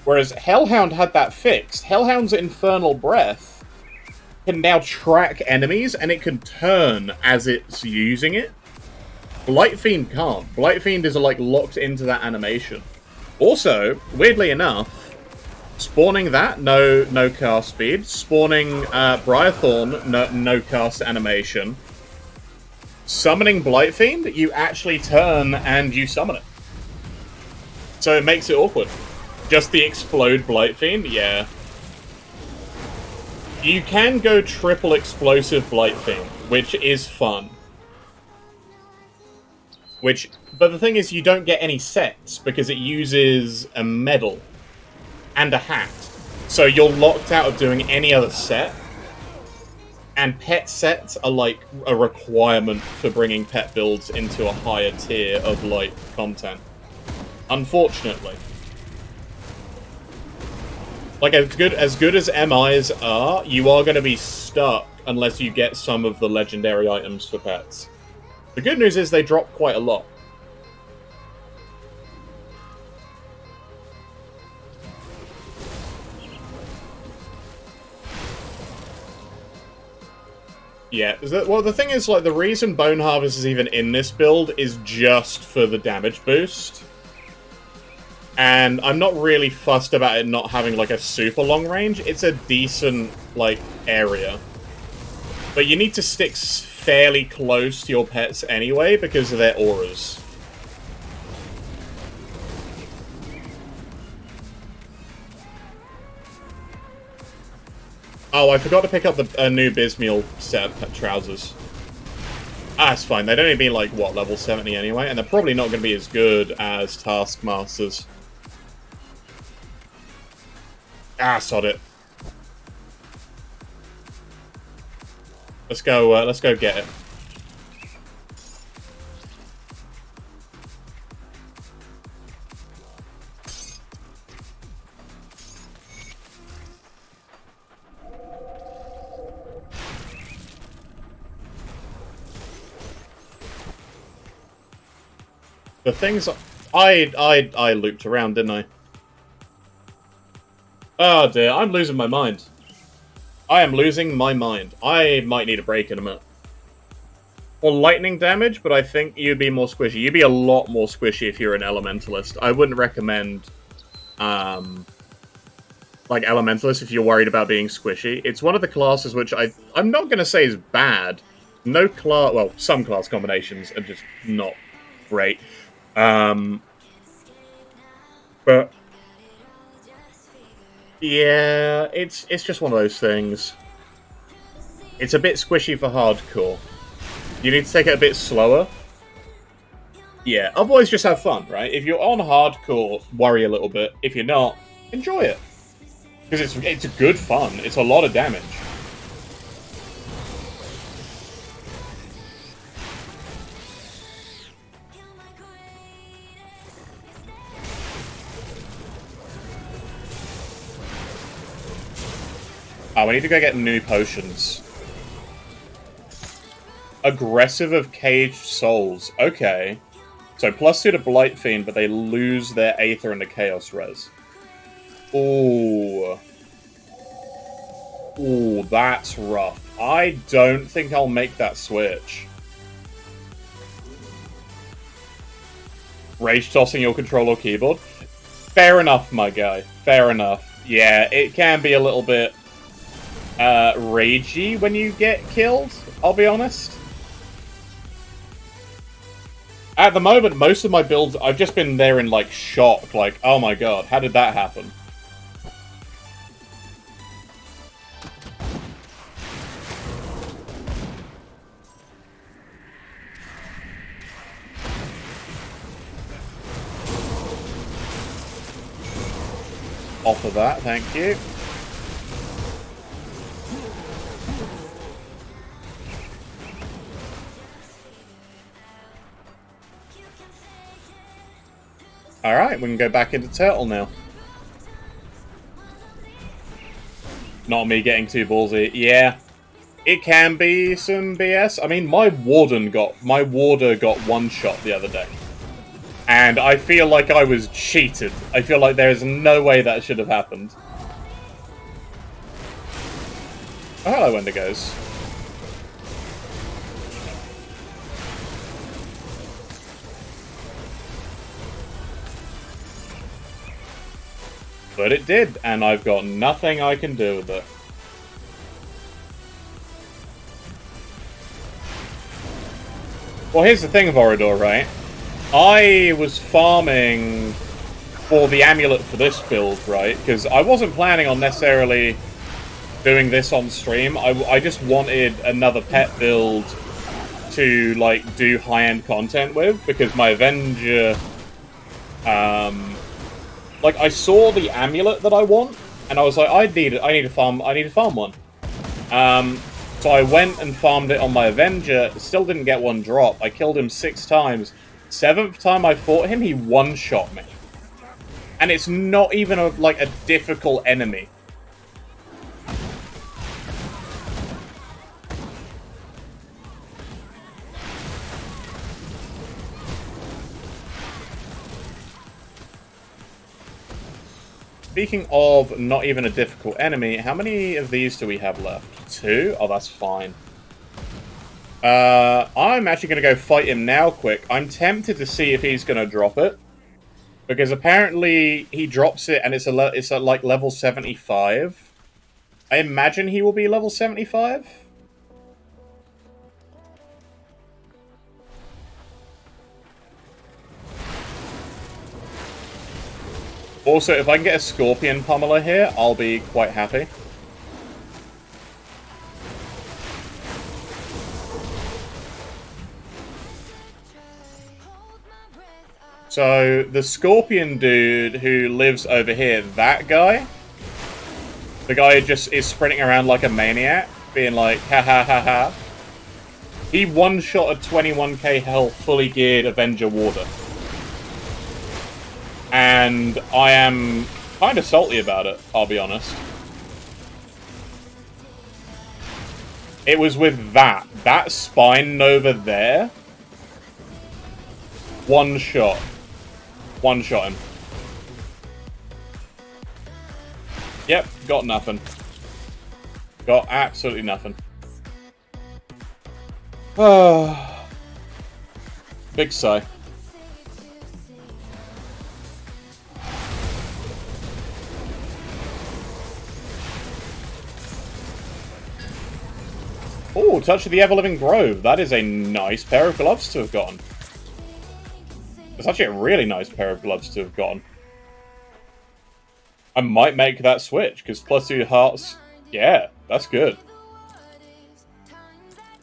Whereas Hellhound had that fixed. Hellhound's Infernal Breath can now track enemies, and it can turn as it's using it. Blight Fiend can't. Blight Fiend is, like, locked into that animation. Also, weirdly enough, spawning that, no cast speed. Spawning Briarthorn, no cast animation. Summoning Blight Fiend, you actually turn and you summon it. So it makes it awkward. Just the explode Blight Fiend, yeah. You can go triple explosive Blight Fiend, which is fun. But the thing is, you don't get any sets, because it uses a medal and a hat. So you're locked out of doing any other set. And pet sets are, like, a requirement for bringing pet builds into a higher tier of, like, content. Unfortunately. Like, as good as MIs are, you are going to be stuck unless you get some of the legendary items for pets. The good news is they drop quite a lot. Yeah, well, the thing is, like, the reason Bone Harvest is even in this build is just for the damage boost. And I'm not really fussed about it not having, like, a super long range. It's a decent, like, area. But you need to stick fairly close to your pets anyway, because of their auras. Oh, I forgot to pick up a new Bismeal set of pet trousers. Ah, it's fine. They'd only be, like, what, level 70 anyway? And they're probably not going to be as good as Taskmasters. Ah, sod it. Let's go get it. The things I looped around, didn't I? Oh dear, I'm losing my mind. I am losing my mind. I might need a break in a minute. Or lightning damage, but I think you'd be more squishy. You'd be a lot more squishy if you're an Elementalist. I wouldn't recommend, like, Elementalist if you're worried about being squishy. It's one of the classes which I'm not going to say is bad. No class... Well, some class combinations are just not great. But... yeah, it's just one of those things. It's a bit squishy for hardcore. You need to take it a bit slower. Yeah, otherwise just have fun, right? If you're on hardcore, worry a little bit. If you're not, enjoy it. Because it's good fun. It's a lot of damage. Oh, we need to go get new potions. Aggressive of Caged Souls. Okay. So +2 to Blight Fiend, but they lose their Aether and the Chaos Res. Ooh. Ooh, that's rough. I don't think I'll make that switch. Rage tossing your controller keyboard? Fair enough, my guy. Fair enough. Yeah, it can be a little bit... ragey when you get killed, I'll be honest. At the moment, most of my builds, I've just been there in, like, shock. Like, oh my god, how did that happen? off of that, thank you. Alright, we can go back into Turtle now. Not me getting too ballsy. Yeah, it can be some BS. I mean, my warder got one shot the other day. And I feel like I was cheated. I feel like there is no way that should have happened. Oh, hello, Wendigos. But it did, and I've got nothing I can do with it. Well, here's the thing, Vorador, right? I was farming for the amulet for this build, right? Because I wasn't planning on necessarily doing this on stream. I just wanted another pet build to, like, do high-end content with, because my Avenger... like, I saw the amulet that I want, and I was like, I need to farm one. So I went and farmed it on my Avenger, still didn't get one drop. I killed him 6 times. 7th time I fought him, he one-shot me. And it's not even a difficult enemy. Speaking of not even a difficult enemy, how many of these do we have left? 2? Oh, that's fine. I'm actually going to go fight him now quick. I'm tempted to see if he's going to drop it. Because apparently he drops it and it's at like level 75. I imagine he will be level 75. Also, if I can get a Scorpion Pummeler here, I'll be quite happy. So, the Scorpion dude who lives over here, that guy, the guy who just is sprinting around like a maniac, being like, ha ha ha ha, he one-shot a 21k health, fully geared Avenger Warder. And I am kind of salty about it, I'll be honest. It was with that Spine Nova there. One shot him. Yep, got nothing. Got absolutely nothing. Big sigh. Oh, Touch of the Ever-Living Grove. That is a nice pair of gloves to have gotten. It's actually a really nice pair of gloves to have gotten. I might make that switch, because +2 hearts... Yeah, that's good.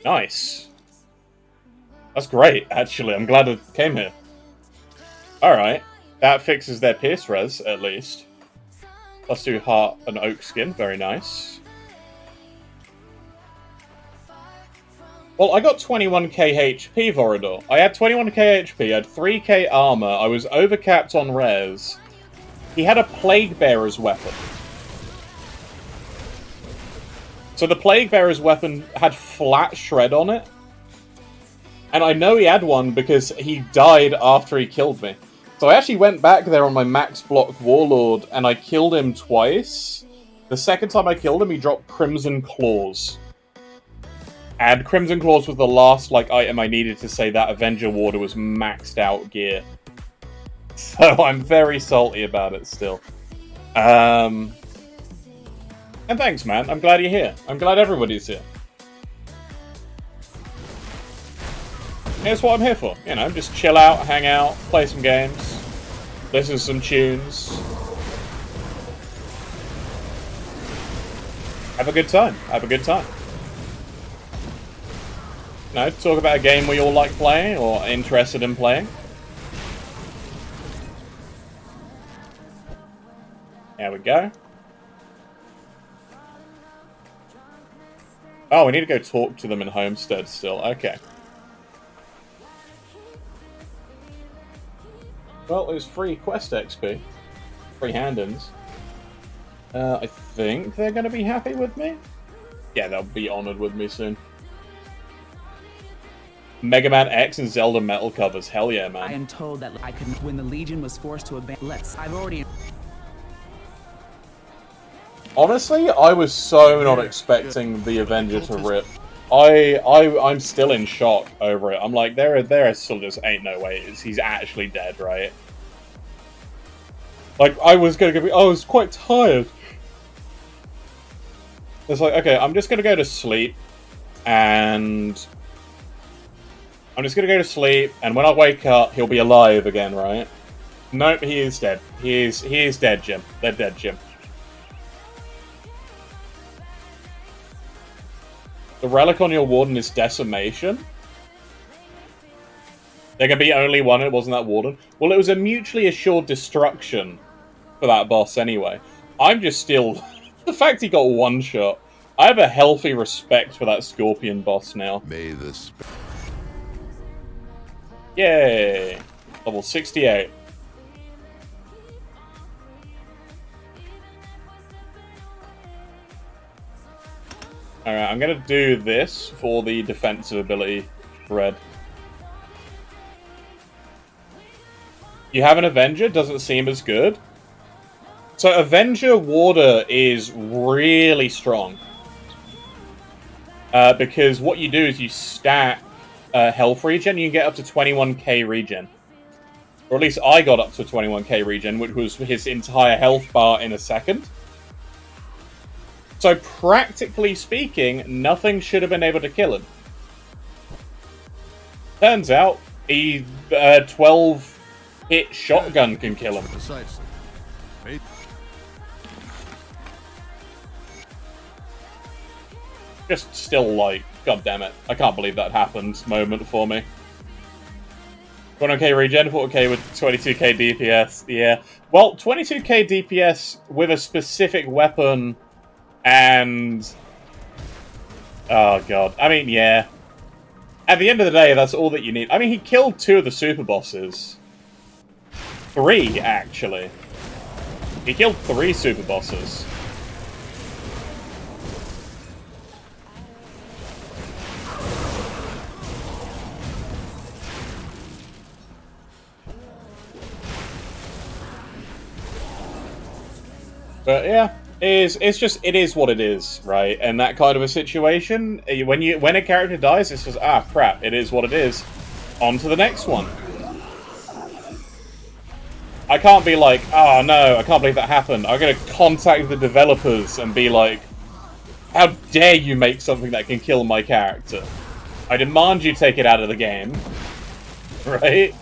Nice. That's great, actually. I'm glad it came here. Alright. That fixes their Pierce res, at least. +2 heart and oak skin. Very nice. Well, I got 21k HP, Vorador. I had 21k HP, I had 3k armor, I was overcapped on res. He had a Plague Bearer's weapon. So the Plague Bearer's weapon had flat shred on it. And I know he had one because he died after he killed me. So I actually went back there on my max block Warlord and I killed him twice. The second time I killed him, he dropped Crimson Claws. And Crimson Claws was the last, item I needed to say that Avenger Warder was maxed out gear. So I'm very salty about it still. And thanks, man. I'm glad you're here. I'm glad everybody's here. Here's what I'm here for. You know, just chill out, hang out, play some games, listen to some tunes. Have a good time. Have a good time. No, talk about a game we all like playing or interested in playing. There we we go. Oh, we need to go talk to them in Homestead still. Okay. Well, it was free quest XP. Free hand-ins. I think they're going to be happy with me. Yeah, they'll be honored with me soon. Mega Man X and Zelda metal covers. Hell yeah, man. I am told that I could, when the Legion was forced to abandon. I've already. Honestly, I was so not expecting the Avenger to rip. I'm still in shock over it. I'm like, there still just ain't no way he's actually dead, right? Like, I was quite tired. It's like, okay, I'm just gonna go to sleep, and I'm just gonna go to sleep, and when I wake up, he'll be alive again, right? Nope, he is dead. He is dead, Jim. They're dead, Jim. The relic on your Warden is Decimation? There can be only one, it wasn't that Warden. Well, it was a mutually assured destruction for that boss anyway. I'm just still... the fact he got one shot. I have a healthy respect for that Scorpion boss now. May this... Yay! Level 68. Alright, I'm gonna do this for the defensive ability, Red. You have an Avenger? Doesn't seem as good. So Avenger Warder is really strong. Because what you do is you stack health regen, you can get up to 21k regen. Or at least I got up to 21k regen, which was his entire health bar in a second. So practically speaking, nothing should have been able to kill him. Turns out, a 12-hit shotgun can kill him. Precisely. Wait. Just still like, god damn it, I can't believe that happened moment for me. 21k regen, 4k with 22k DPS, yeah. Well, 22k DPS with a specific weapon and... oh god, I mean, yeah. At the end of the day, that's all that you need. I mean, he killed 2 of the super bosses. 3, actually. He killed 3 super bosses. But yeah, it is what it is, right? And that kind of a situation, when a character dies, it's just, ah, crap, it is what it is. On to the next one. I can't be like, oh no, I can't believe that happened. I'm gonna contact the developers and be like, how dare you make something that can kill my character? I demand you take it out of the game. Right?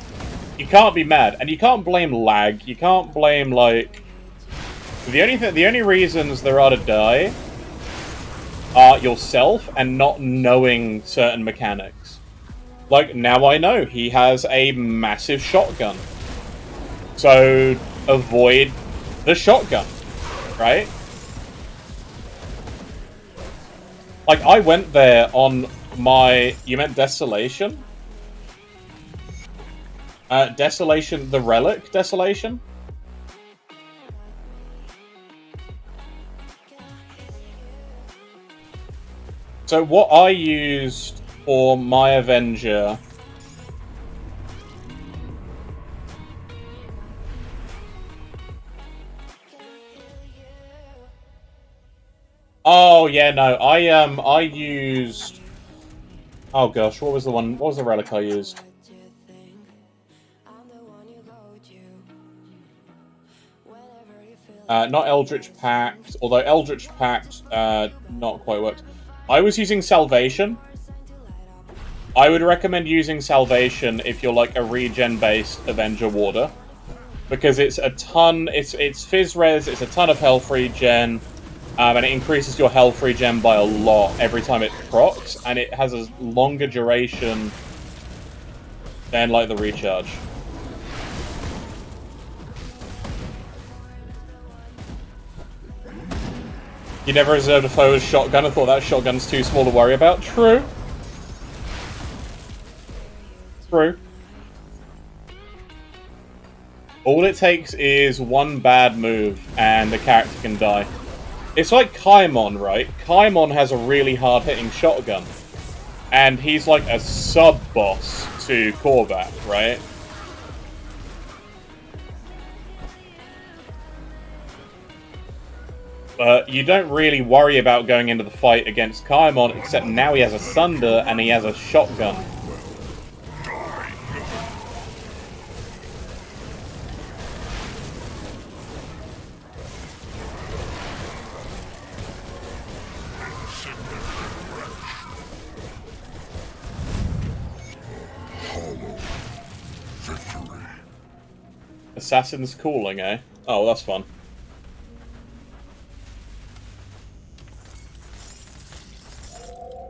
You can't be mad. And you can't blame lag. You can't blame, like... The only reasons there are to die are yourself and not knowing certain mechanics. Like, now I know he has a massive shotgun. So, avoid the shotgun, right? Like, I went there on my... You meant Desolation? Desolation, the Relic Desolation? So what I used for my Avenger... Oh, yeah, no, I used... Oh gosh, what was the relic I used? Not Eldritch Pact, although Eldritch Pact, not quite worked. I was using Salvation. I would recommend using Salvation if you're like a regen-based Avenger Warder. Because it's a ton, it's Fizz Res, it's a ton of health regen, and it increases your health regen by a lot every time it procs, and it has a longer duration than like the recharge. You never reserved a foe with shotgun and thought that shotgun's too small to worry about? True. True. All it takes is one bad move and the character can die. It's like Kaimon, right? Kaimon has a really hard-hitting shotgun. And he's like a sub-boss to Korvac, right? But you don't really worry about going into the fight against Kaimon, except now he has a Sunder and he has a shotgun. Assassin's Calling, eh? Oh, that's fun.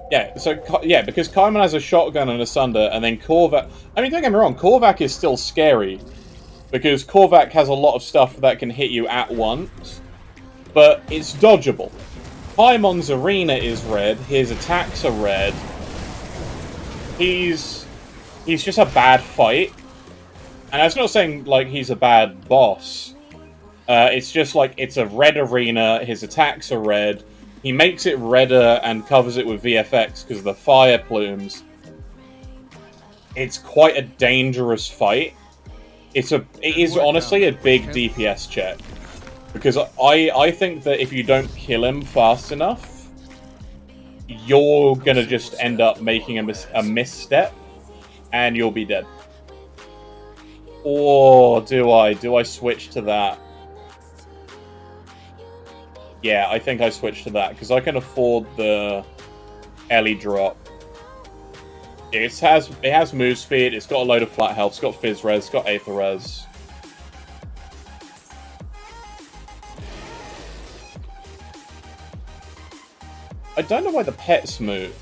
Yeah, so, yeah, because Kaimon has a shotgun and a Sunder, and then Korvac... I mean, don't get me wrong, Korvac is still scary. Because Korvac has a lot of stuff that can hit you at once. But it's dodgeable. Kaimon's arena is red, his attacks are red. He's just a bad fight. And that's not saying, like, he's a bad boss. It's just, like, it's a red arena, his attacks are red. He makes it redder and covers it with VFX because of the fire plumes. It's quite a dangerous fight. It is honestly a big DPS check. Because I think that if you don't kill him fast enough, you're gonna just end up making a misstep, and you'll be dead. Or do I switch to that? Yeah, I think I switched to that, because I can afford the Ellie drop. It has move speed, it's got a load of flat health, it's got Fizz Res, it's got Aether Res. I don't know why the pets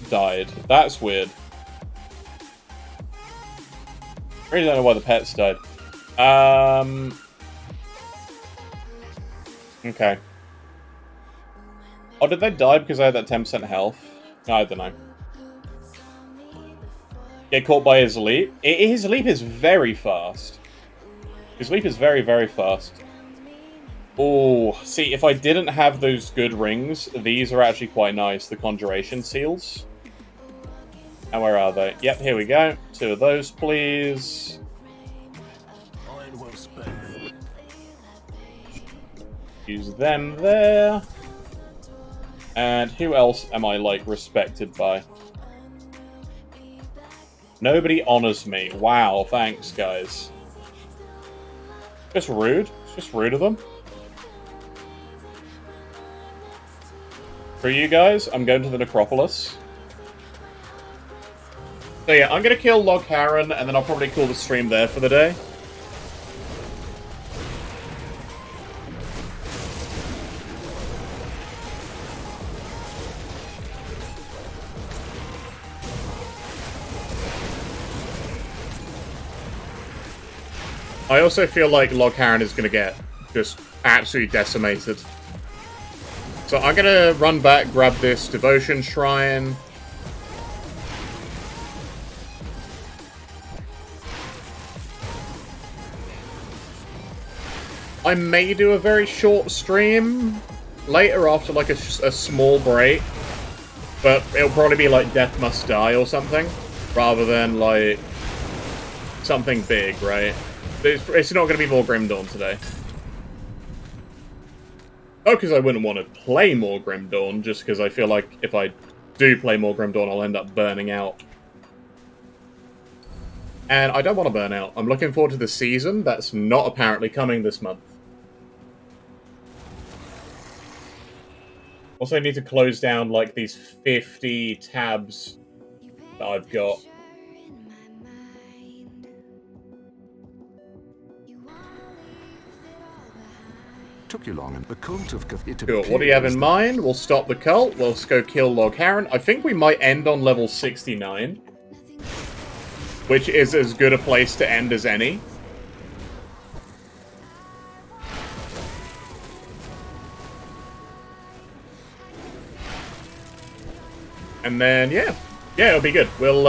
died. That's weird. I really don't know why the pets died. Okay. Oh, did they die because I had that 10% health? I don't know. Get caught by his leap? His leap is very fast. His leap is very, very fast. Oh, see, if I didn't have those good rings, these are actually quite nice. The Conjuration Seals. And where are they? Yep, here we go. 2 of those, please. Use them there. And who else am I, like, respected by? Nobody honors me. Wow, thanks, guys. Just rude. It's just rude of them. For you guys, I'm going to the Necropolis. So yeah, I'm going to kill Logharan, and then I'll probably call the stream there for the day. I also feel like Logharan is going to get just absolutely decimated. So I'm going to run back, grab this Devotion Shrine. I may do a very short stream later after like a small break. But it'll probably be like Death Must Die or something. Rather than like something big, right? It's not going to be more Grim Dawn today. Oh, because I wouldn't want to play more Grim Dawn, just because I feel like if I do play more Grim Dawn, I'll end up burning out. And I don't want to burn out. I'm looking forward to the season that's not apparently coming this month. Also, I need to close down, like, these 50 tabs that I've got. Took you long, and the cult of Cool. What do you have in mind? We'll stop the cult. Let's go kill Logharan. I think we might end on level 69. Which is as good a place to end as any. And then, yeah, it'll be good. We'll,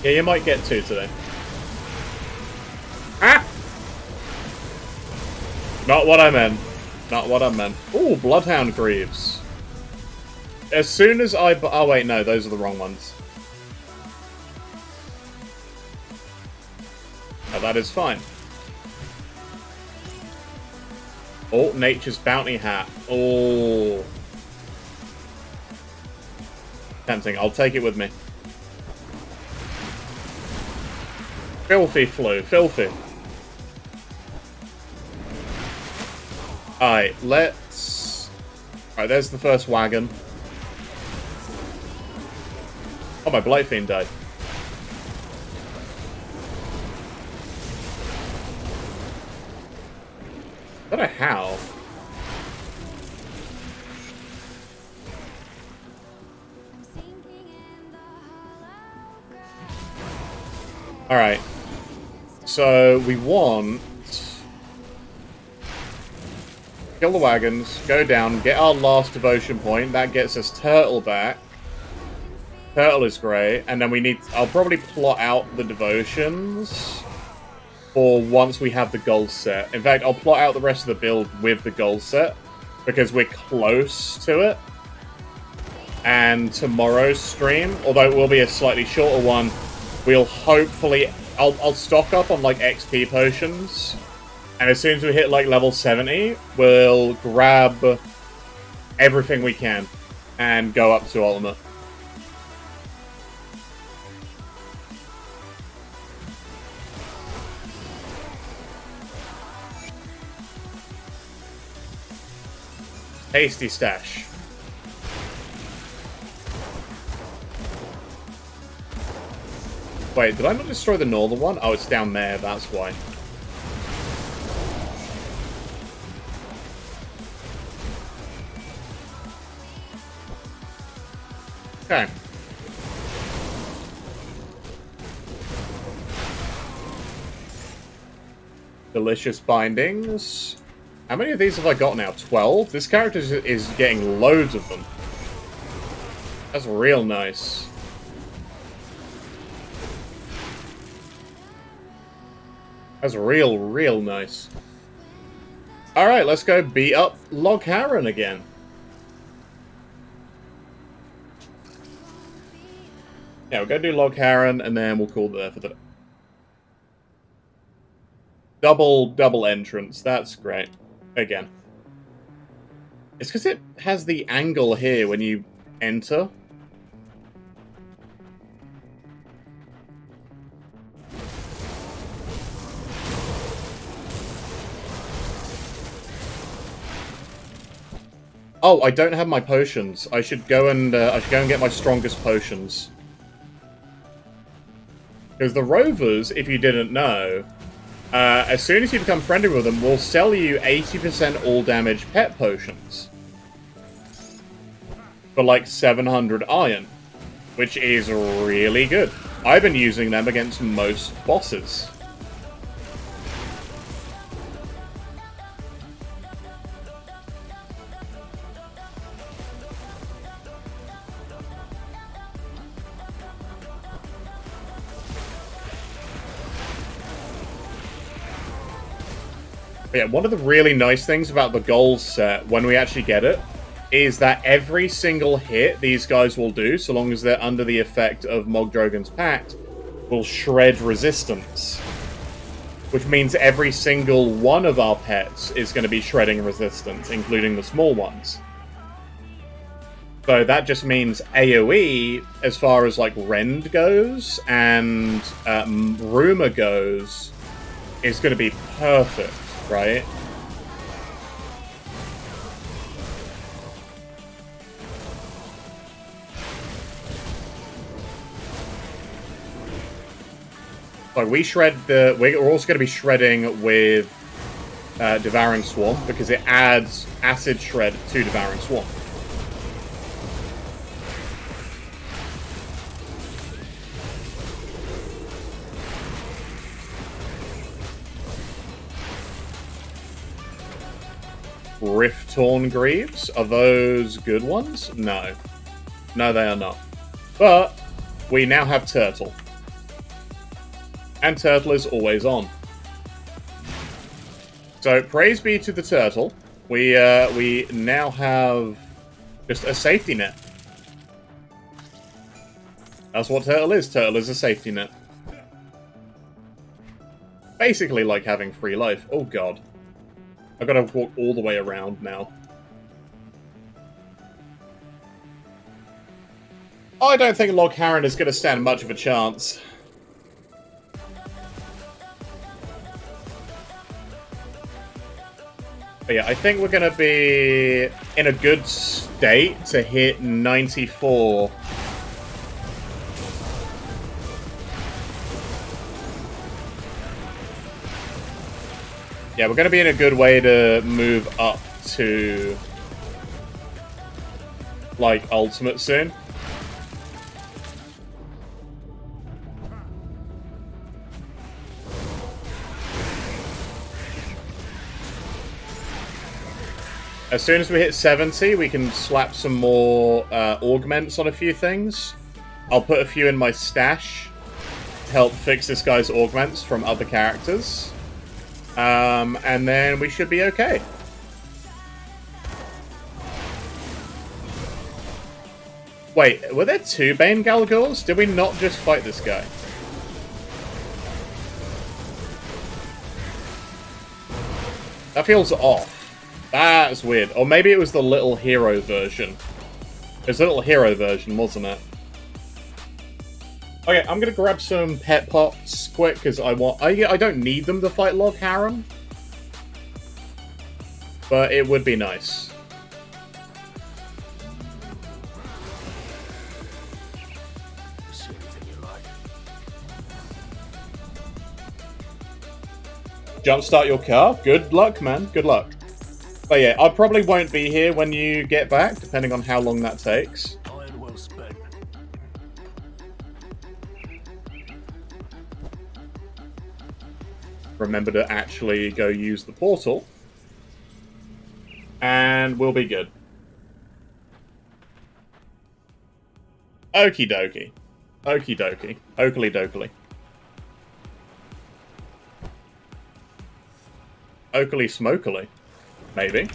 yeah, you might get 2 today. Ah! Not what I meant. Not what I meant. Ooh, Bloodhound Greaves. As soon as I... Oh, wait, no, those are the wrong ones. Oh, that is fine. Oh, Nature's Bounty Hat. Oh. Tempting. I'll take it with me. Filthy Flu. Filthy. Alright, let's... Alright, there's the first wagon. Oh, my Blight Fiend died. I don't know how. Alright. So, we want... Kill the wagons, go down, get our last devotion point. That gets us Turtle back. Turtle is great. And then we need... I'll probably plot out the devotions for once we have the gold set. In fact, I'll plot out the rest of the build with the gold set because we're close to it. And tomorrow's stream, although it will be a slightly shorter one, we'll hopefully... I'll stock up on, like, XP potions. And as soon as we hit, like, level 70, we'll grab everything we can and go up to Ultimate. Hasty stash. Wait, did I not destroy the northern one? Oh, it's down there, that's why. Okay. Delicious bindings. How many of these have I got now? 12? This character is getting loads of them. That's real nice. That's real nice. Alright, let's go beat up Log Harren again. Yeah, we'll go do Log Harren, and then we'll call it there for the... Double entrance, that's great. Again. It's because it has the angle here when you enter. Oh, I don't have my potions. I should go and get my strongest potions. Because the Rovers, if you didn't know, as soon as you become friendly with them, will sell you 80% all damage pet potions. For like 700 iron. Which is really good. I've been using them against most bosses. Yeah, one of the really nice things about the gold set, when we actually get it, is that every single hit these guys will do, so long as they're under the effect of Mogdrogon's Pact, will shred resistance. Which means every single one of our pets is going to be shredding resistance, including the small ones. So that just means AoE, as far as like Rend goes, and Rumor goes, is going to be perfect. Right? Like we shred the... We're also going to be shredding with Devouring Swarm, because it adds Acid Shred to Devouring Swarm. Rift-Torn Greaves. Are those good ones? No. No, they are not. But we now have Turtle. And Turtle is always on. So, praise be to the Turtle. We now have just a safety net. That's what Turtle is. Turtle is a safety net. Basically like having free life. Oh god. I've got to walk all the way around now. I don't think Log Haran is going to stand much of a chance. But yeah, I think we're going to be in a good state to hit 94. Yeah, we're going to be in a good way to move up to, like, Ultimate soon. As soon as we hit 70, we can slap some more augments on a few things. I'll put a few in my stash to help fix this guy's augments from other characters. And then we should be okay. Wait, were there 2 Bane Galgors? Did we not just fight this guy? That feels off. That's weird. Or maybe it was the Little Hero version. It was the Little Hero version, wasn't it? Okay, I'm gonna grab some pet pots quick because I don't need them to fight Log Haran, but it would be nice. Jumpstart your car. Good luck, man. Good luck. But yeah, I probably won't be here when you get back, depending on how long that takes. Remember to actually go use the portal. And we'll be good. Okie dokie. Okie dokie. Oakley dokley. Oakley smokily. Maybe.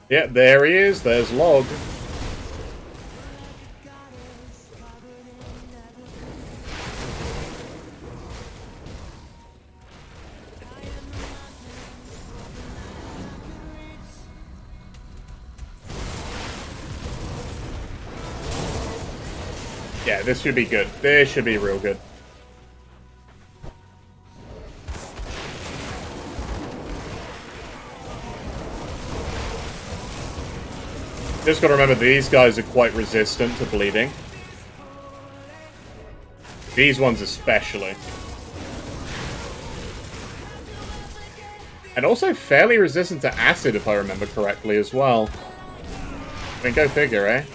Yeah, there he is. There's Log. Yeah, this should be good. This should be real good. Just gotta remember, these guys are quite resistant to bleeding. These ones especially. And also fairly resistant to acid, if I remember correctly, as well. I mean, go figure, eh?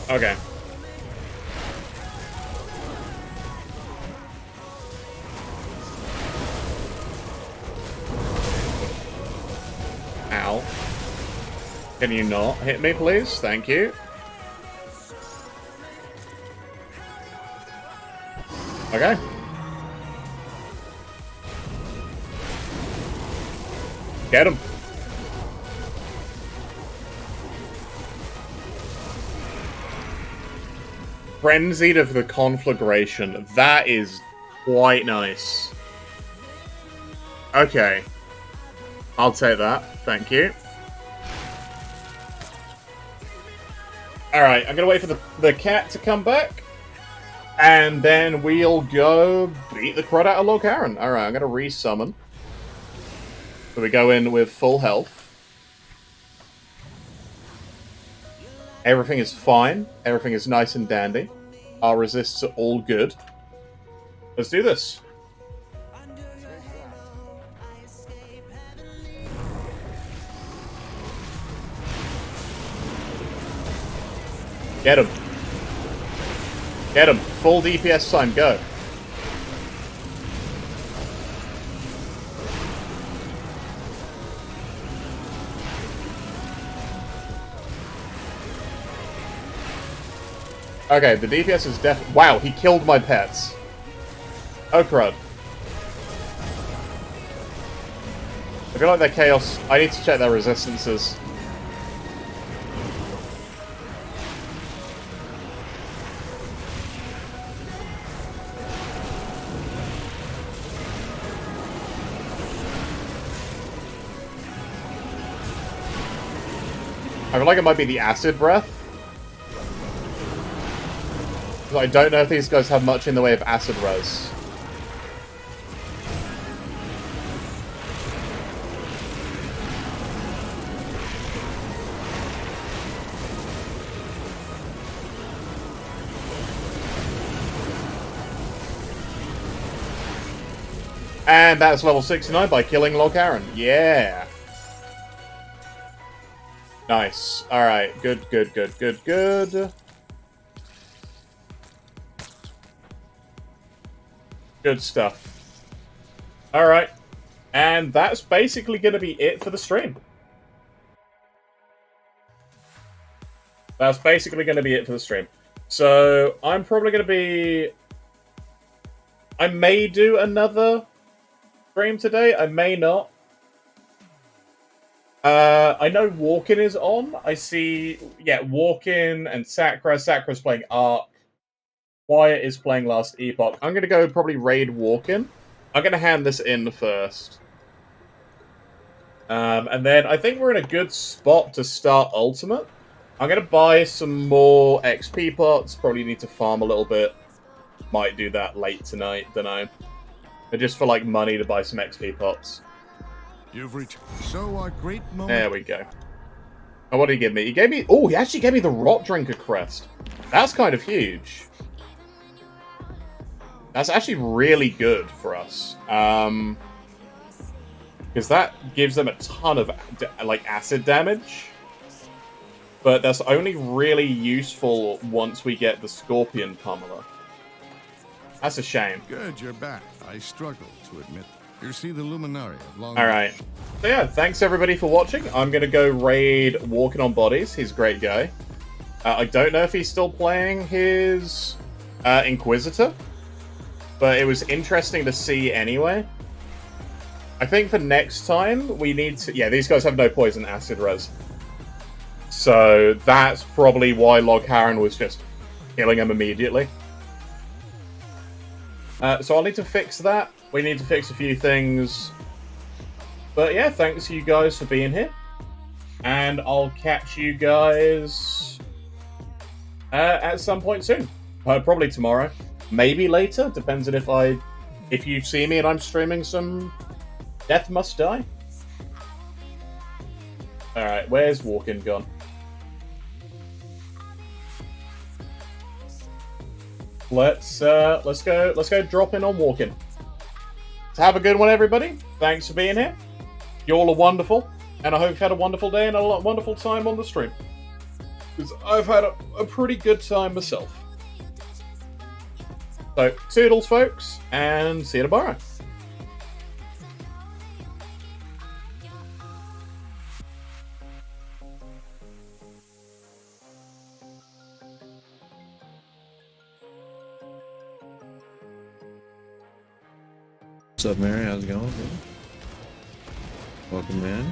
Okay. Ow. Can you not hit me, please? Thank you. Okay. Get him. Frenzied of the Conflagration. That is quite nice. Okay. I'll take that. Thank you. Alright, I'm gonna wait for the cat to come back. And then we'll go beat the crud out of Log Haran. Alright, I'm gonna resummon. So we go in with full health. Everything is fine. Everything is nice and dandy. Our resists are all good. Let's do this. Get him. Get him. Full DPS time. Go. Okay, the DPS is wow, he killed my pets. Oh crud. I feel like they're chaos. I need to check their resistances. I feel like it might be the acid breath. I don't know if these guys have much in the way of acid res. And that's level 69 by killing Logharan. Yeah. Nice. Alright. Good, good, good, good, good. Good stuff. Alright. And that's basically going to be it for the stream. That's basically going to be it for the stream. So, I'm probably going to be... I may do another stream today. I may not. I know Walkin is on. I see... Yeah, Walkin and Sakura. Sakura's playing Ark. Wyatt is playing Last Epoch. I'm going to go probably raid Walkin. I'm going to hand this in first. And then I think we're in a good spot to start Ultimate. I'm going to buy some more XP pots. Probably need to farm a little bit. Might do that late tonight. Don't know. But just for like money to buy some XP pots. You've reached a great moment. There we go. Oh, what did he give me? He gave me... Oh, he actually gave me the Rot Drinker crest. That's kind of huge. That's actually really good for us. Because that gives them a ton of, like, acid damage. But that's only really useful once we get the Scorpion Pummeler. That's a shame. Good, you're back. I struggle to admit. You see the Luminari of long... Alright. So yeah, thanks everybody for watching. I'm going to go raid Walking on Bodies. He's a great guy. I don't know if he's still playing his Inquisitor. But it was interesting to see anyway. I think for next time, we need to... Yeah, these guys have no poison acid res. So that's probably why Logharan was just killing him immediately. So I'll need to fix that. We need to fix a few things. But yeah, thanks you guys for being here. And I'll catch you guys at some point soon. Probably tomorrow. Maybe later. Depends on if you see me and I'm streaming some Death Must Die. Alright, where's Walkin gone? Let's go drop in on Walkin. So have a good one, everybody. Thanks for being here. You all are wonderful, and I hope you've had a wonderful day and a wonderful time on the stream. Because I've had a pretty good time myself. So, toodles, folks, and see you tomorrow. What's up, Mary? How's it going? Welcome, man.